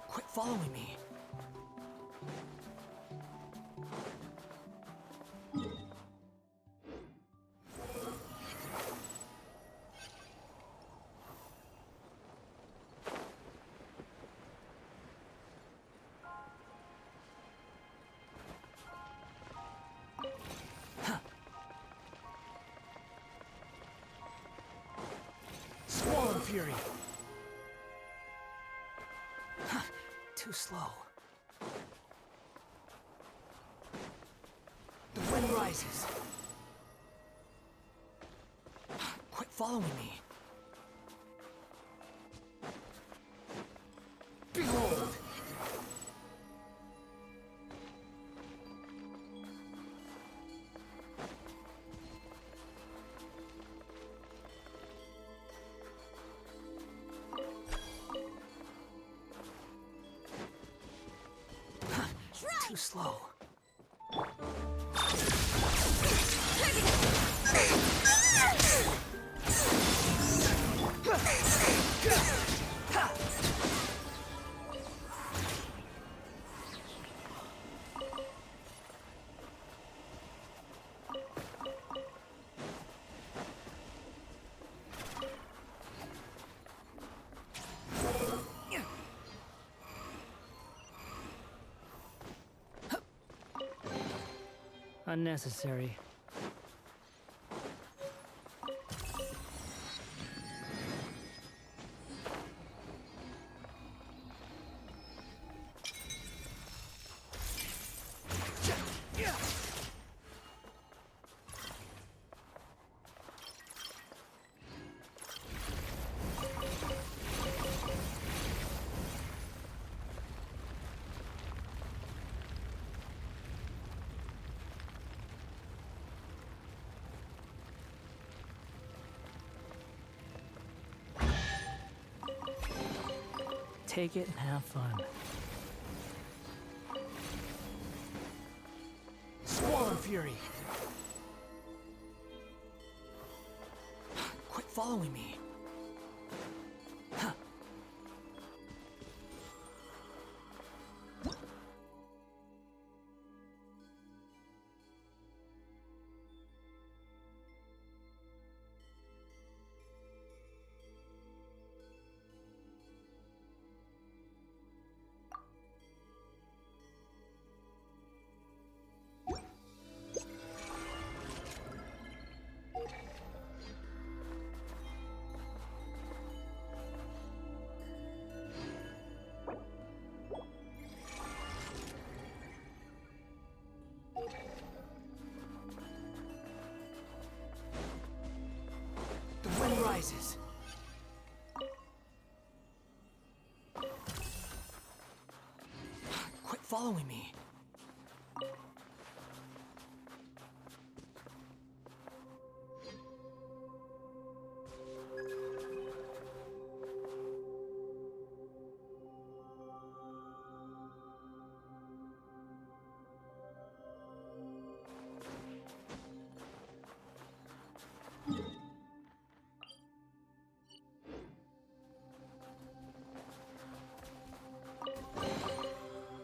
Quit following me. Squall Fury. Too slow. The wind rises. Quit following me. Behold! Too slow. Unnecessary. Take it and have fun. Squall Fury. Quit following me. rises. Quit following me.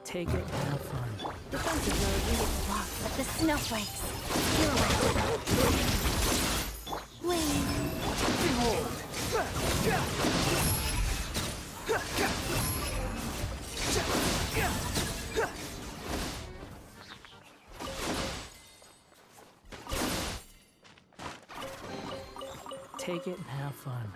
Take it and have fun. Defensive mode needed to block, but the snowflakes. Take it and have fun.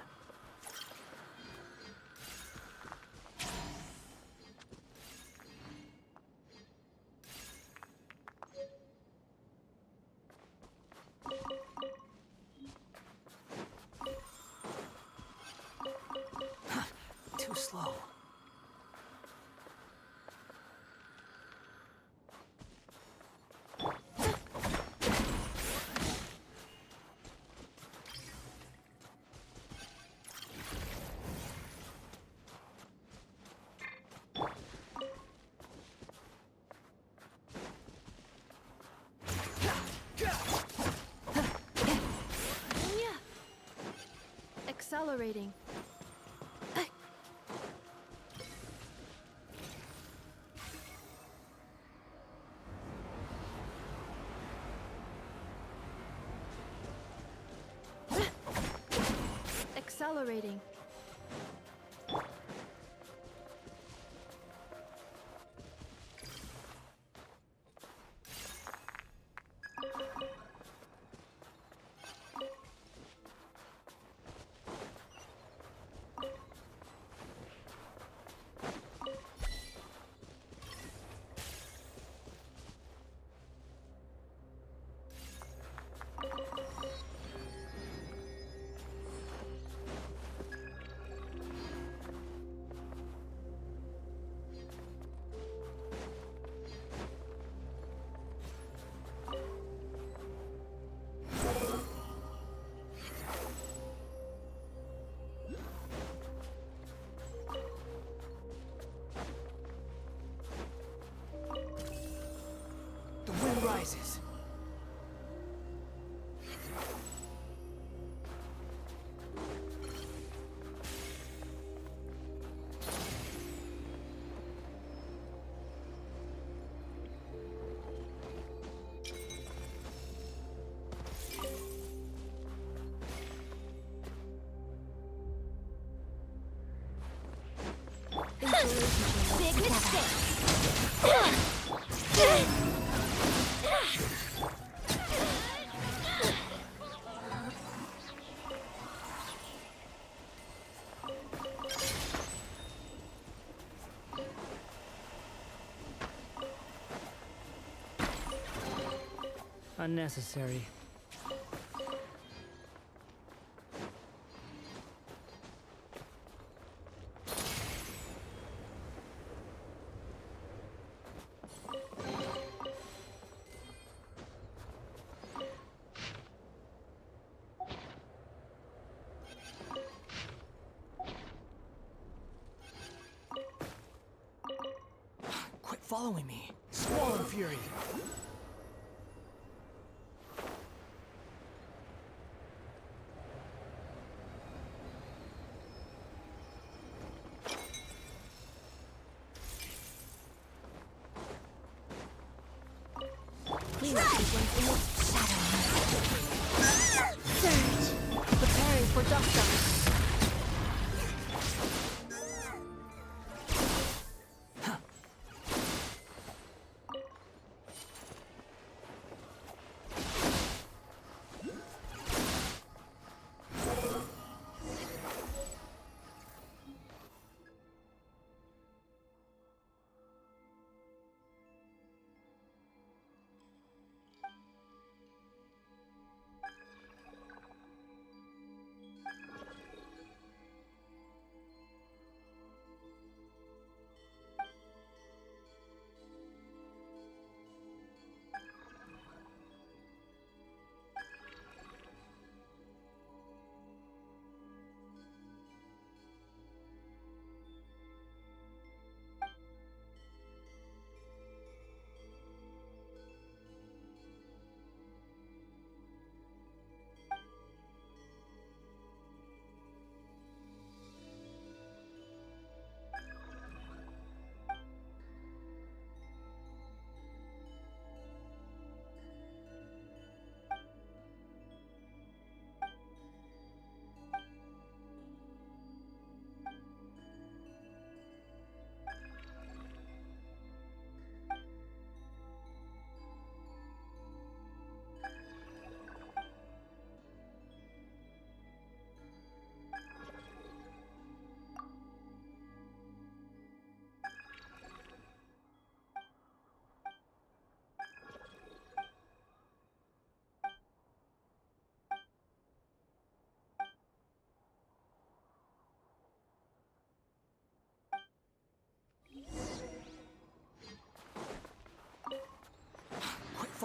Too slow. Accelerating. Accelerating. The wind rises. Big mistake. Unnecessary. Quit following me. Squall and fury. Cleanup sequence in its shadow. Surge. Preparing for dust up.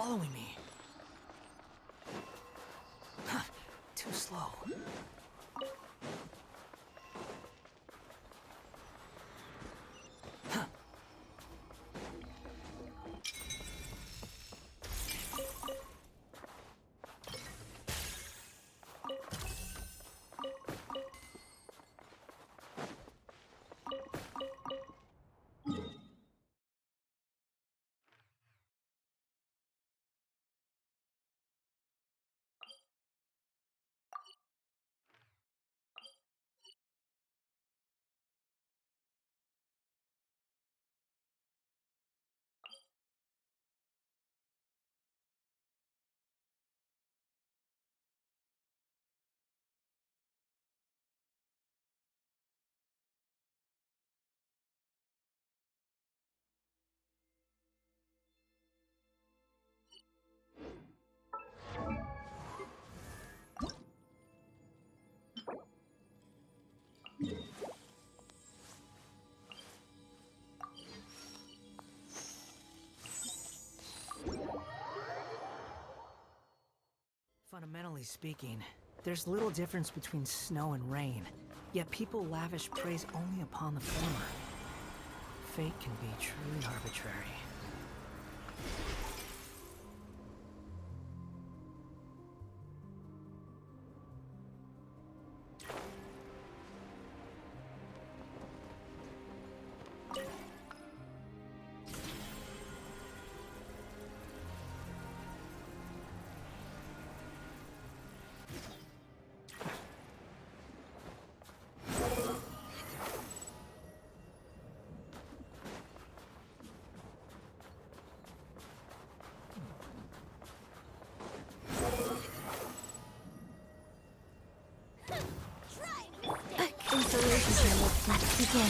following me. Huh, too slow. Fundamentally speaking, there's little difference between snow and rain, yet people lavish praise only upon the former. Fate can be truly arbitrary. Let's begin.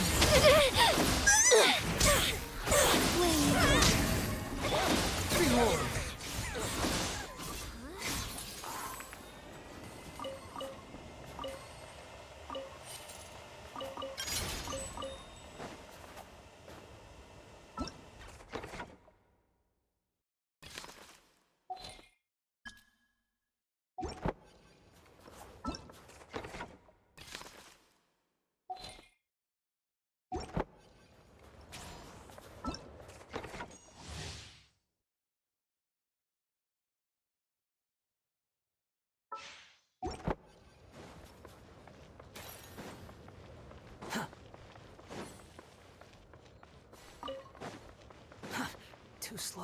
Too slow.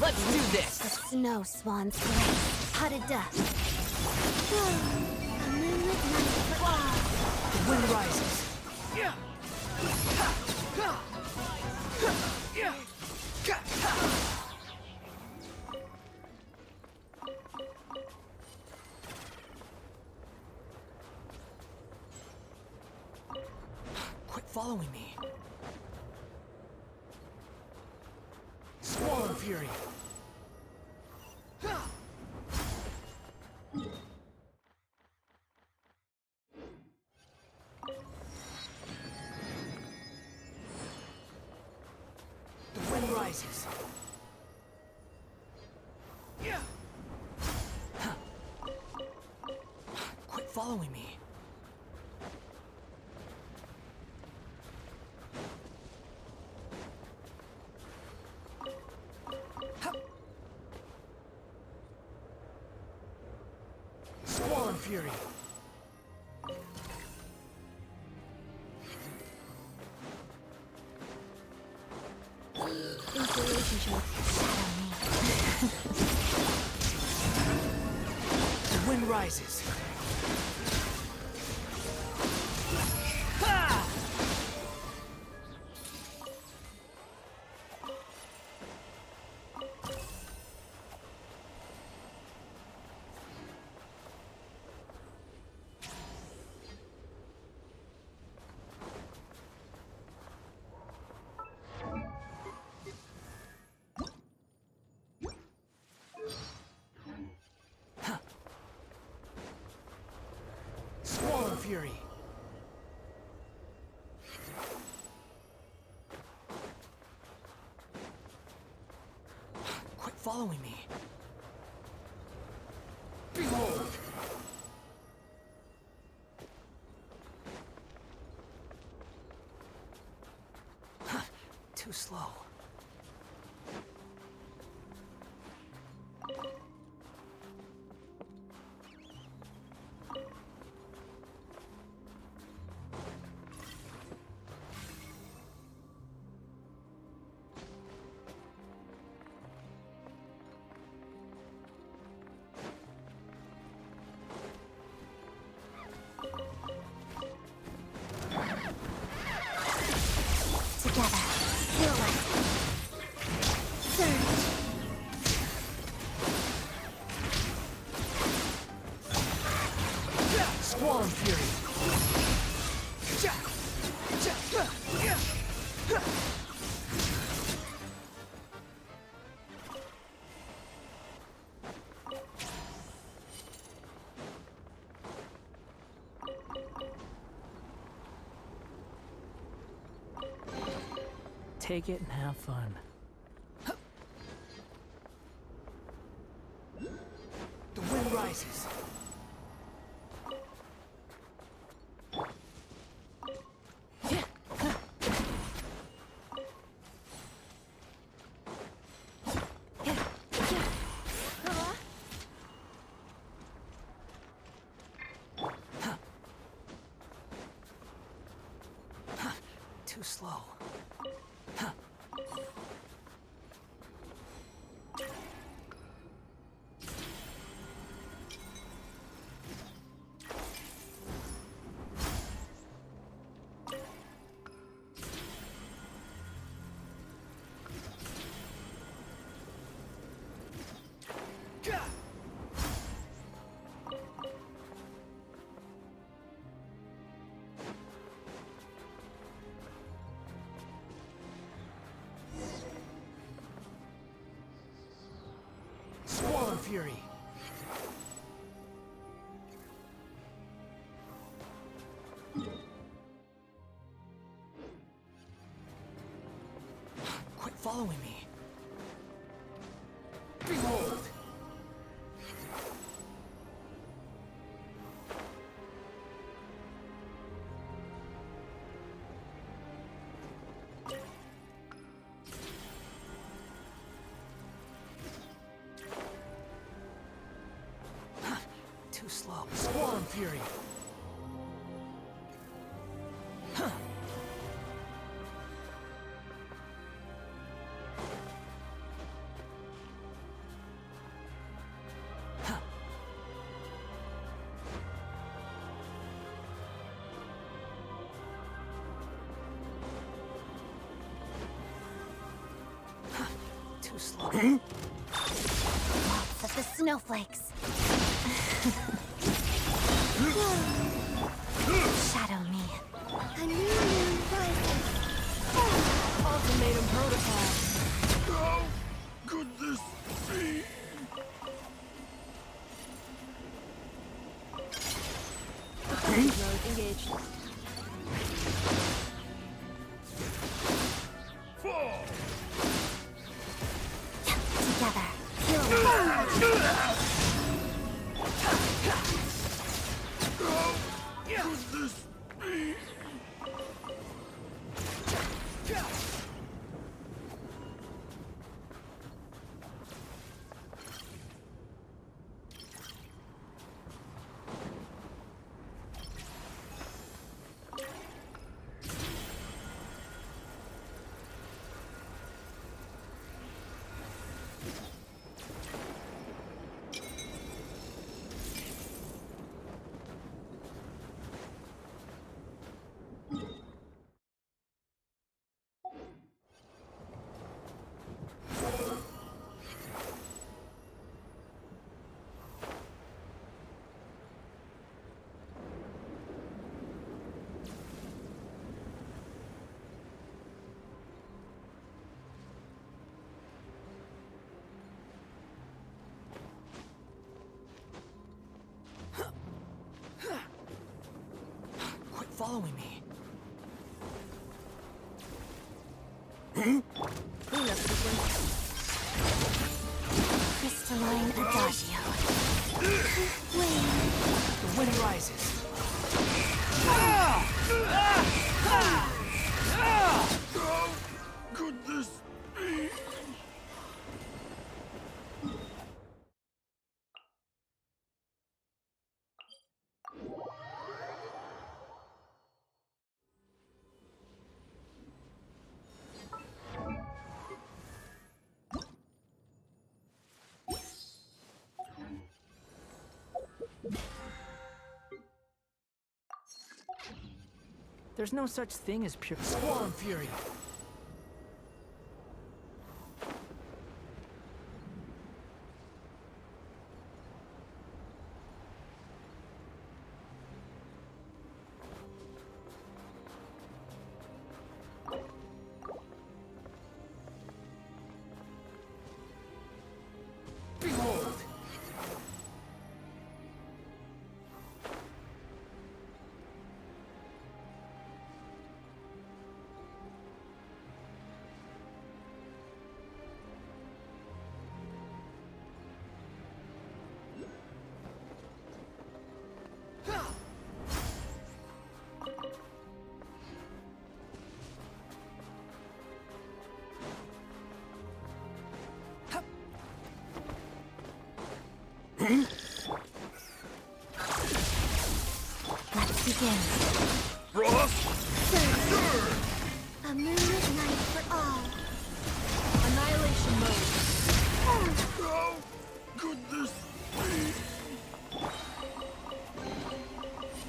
Let's do this! The snow swan's race. Pot of dust. A moonlit night for all. The wind rises. Quit following me. Squall and fury. The wind rises. Quit following me. Squall and fury. These relationships shadow me. The wind rises. Fury. Quit following me. Behold! Too slow. Together, heal us. Surge. Squall Fury. Take it and have fun. The wind rises. Too slow. Squall Fury. Quit following me. Behold! Too slow. Squall Fury. Too slow. Lots of the snowflakes. Shadow me. A new moon rises. Ultimatum protocol. How could this be? Mode engaged. Fall! Together, heal us. following me. Cleanup sequence. Crystalline Adagio. The wind rises. Could this be? There's no such thing as pure Squall and Fury. Behold! Let's begin. Frost! A moonlit night for all. Annihilation mode. How could this be?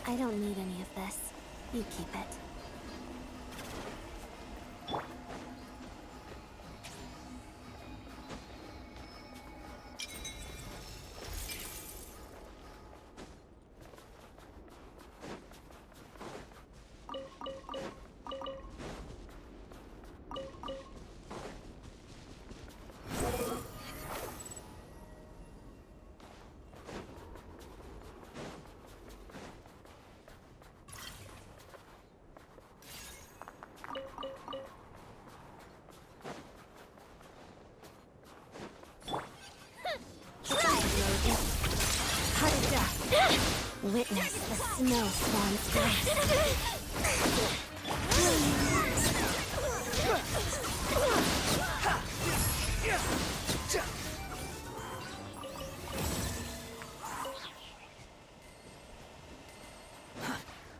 I don't need any of this. You keep it. Witness the snow swan's grace.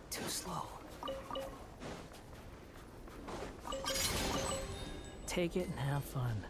Too slow. Take it and have fun.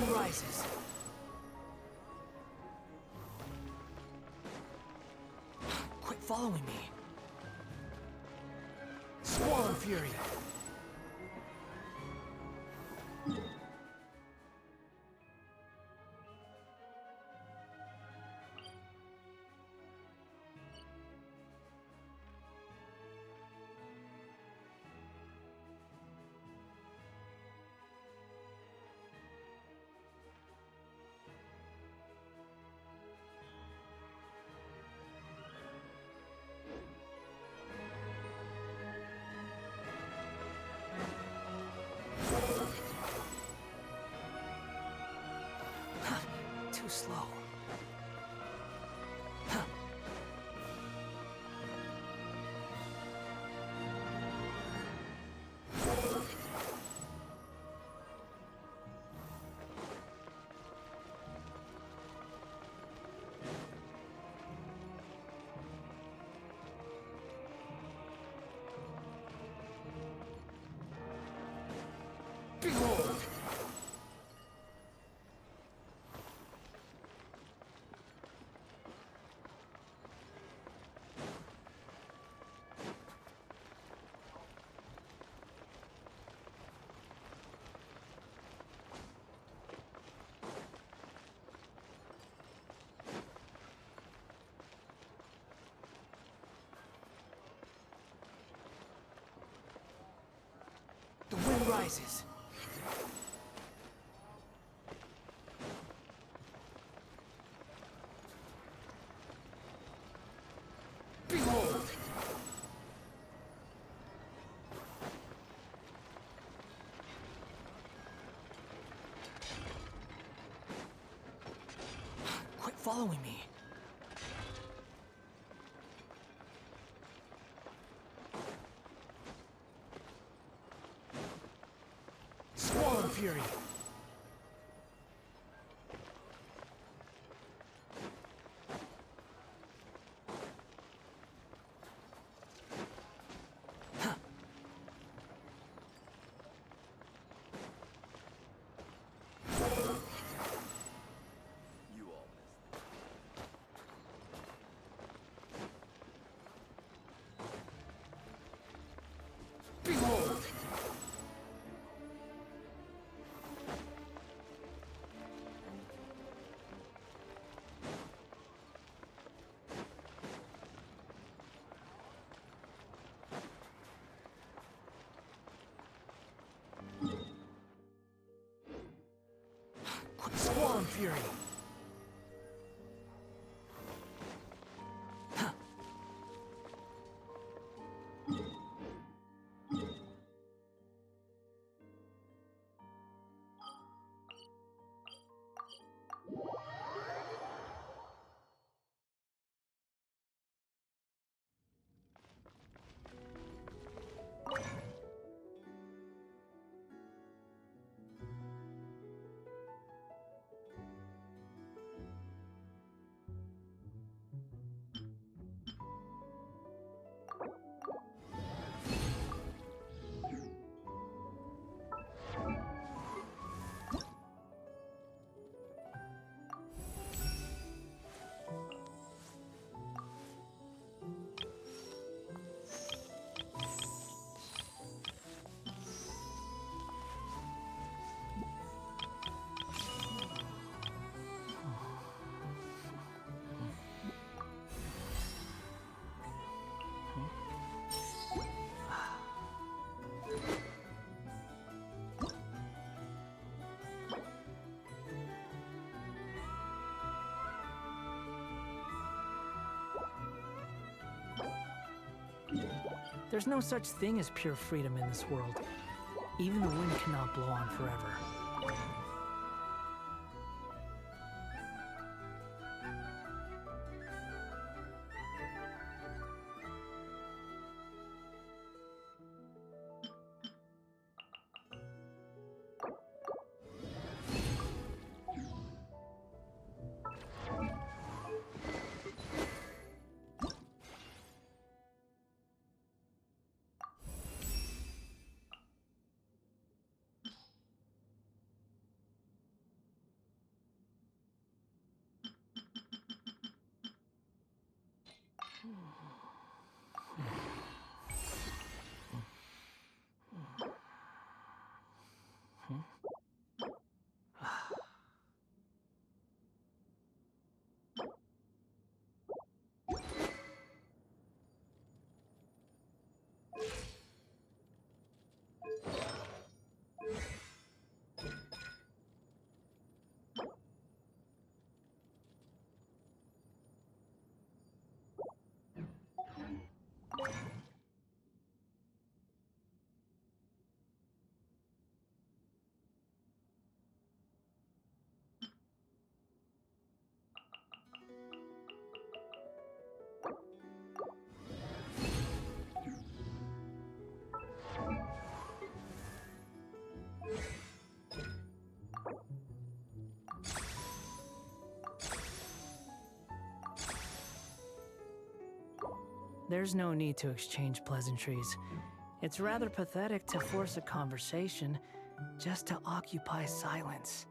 wind rises. Quit following me. Squall Fury. Too slow. Behold! The wind rises. Behold! Quit following me. Squall Fury. Behold! Squall Fury. There's no such thing as pure freedom in this world. Even the wind cannot blow on forever. There's no need to exchange pleasantries. It's rather pathetic to force a conversation just to occupy silence.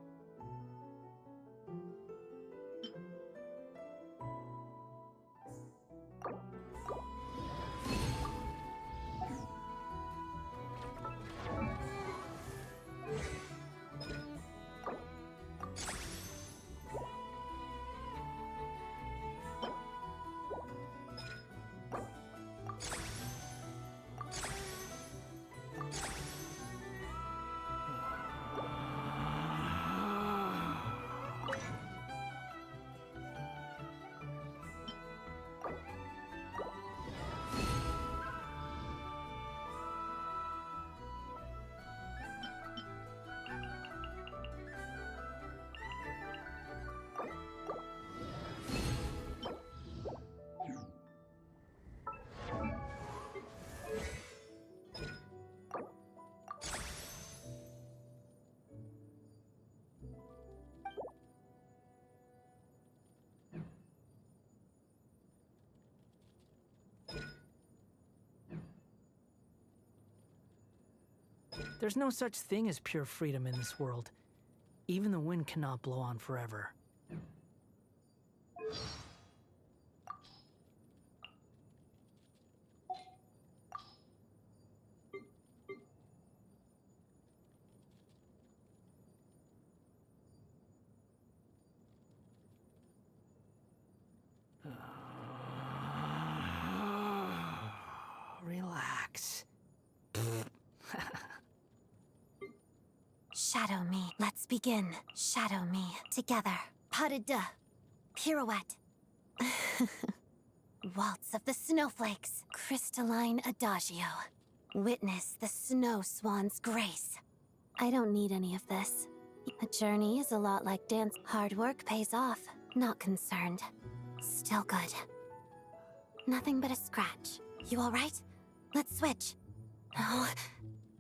There's no such thing as pure freedom in this world. Even the wind cannot blow on forever. Relax. Shadow me. Let's begin. Shadow me. Together. Pas de deux. Pirouette. Waltz of the snowflakes. Crystalline adagio. Witness the snow swan's grace. I don't need any of this. A journey is a lot like dance. Hard work pays off. Not concerned. Still good. Nothing but a scratch. You alright? Let's switch. No.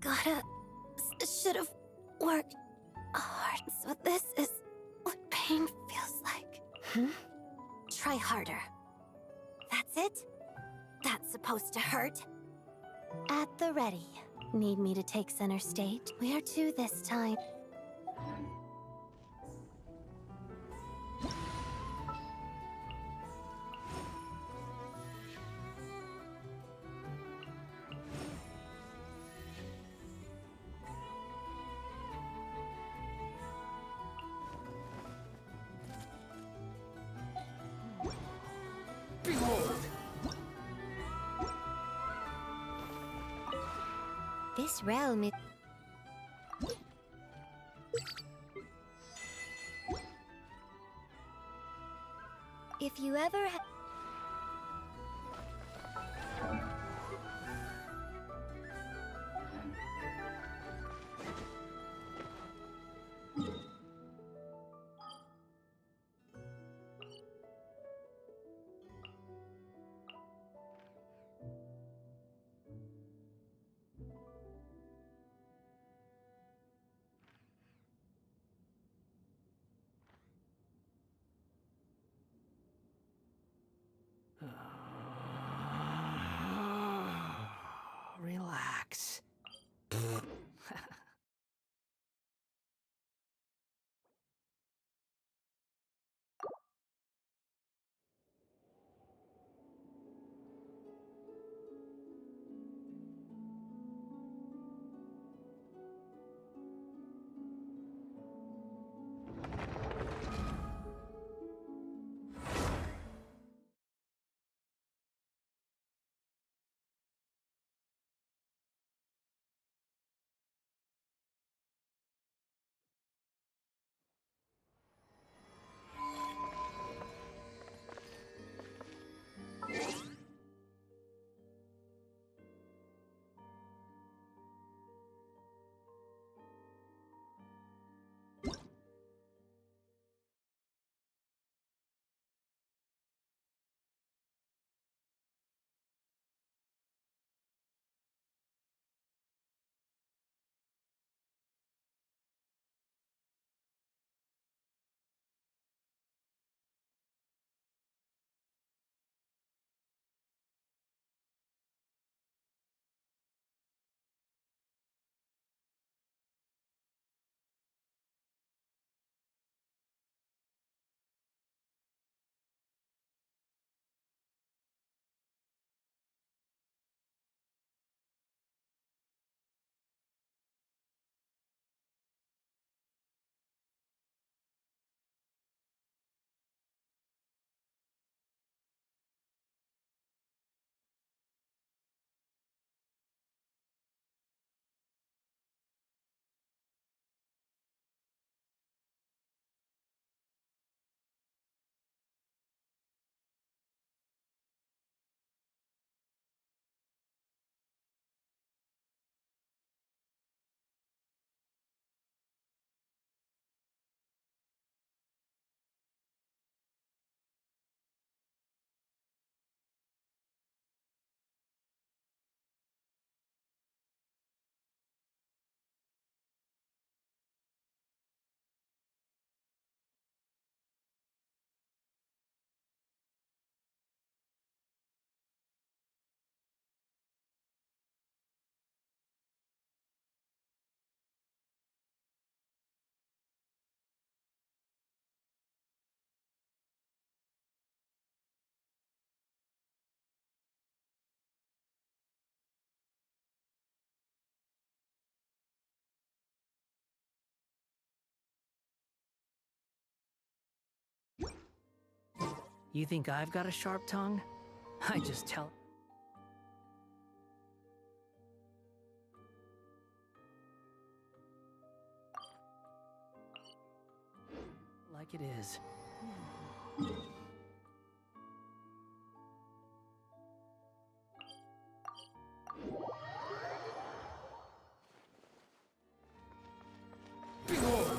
Gotta... Should've worked hard. So this is what pain feels like. Try harder. That's it? That's supposed to hurt? At the ready. Need me to take center stage? Where to this time? Behold! This realm is... If you ever Relax. You think I've got a sharp tongue? I just tell. Like it is. Behold!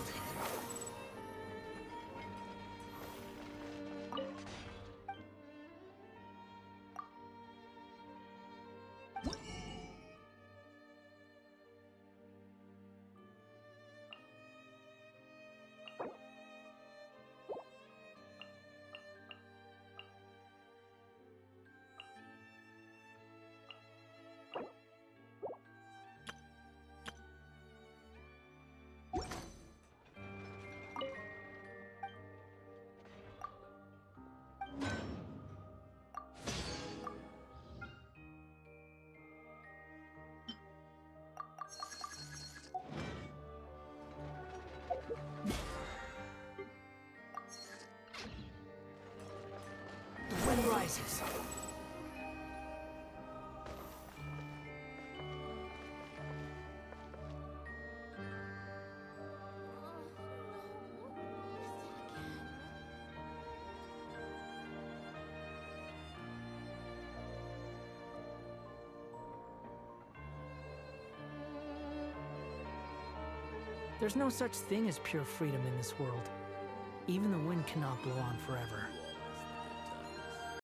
The wind rises. There's no such thing as pure freedom in this world. Even the wind cannot blow on forever.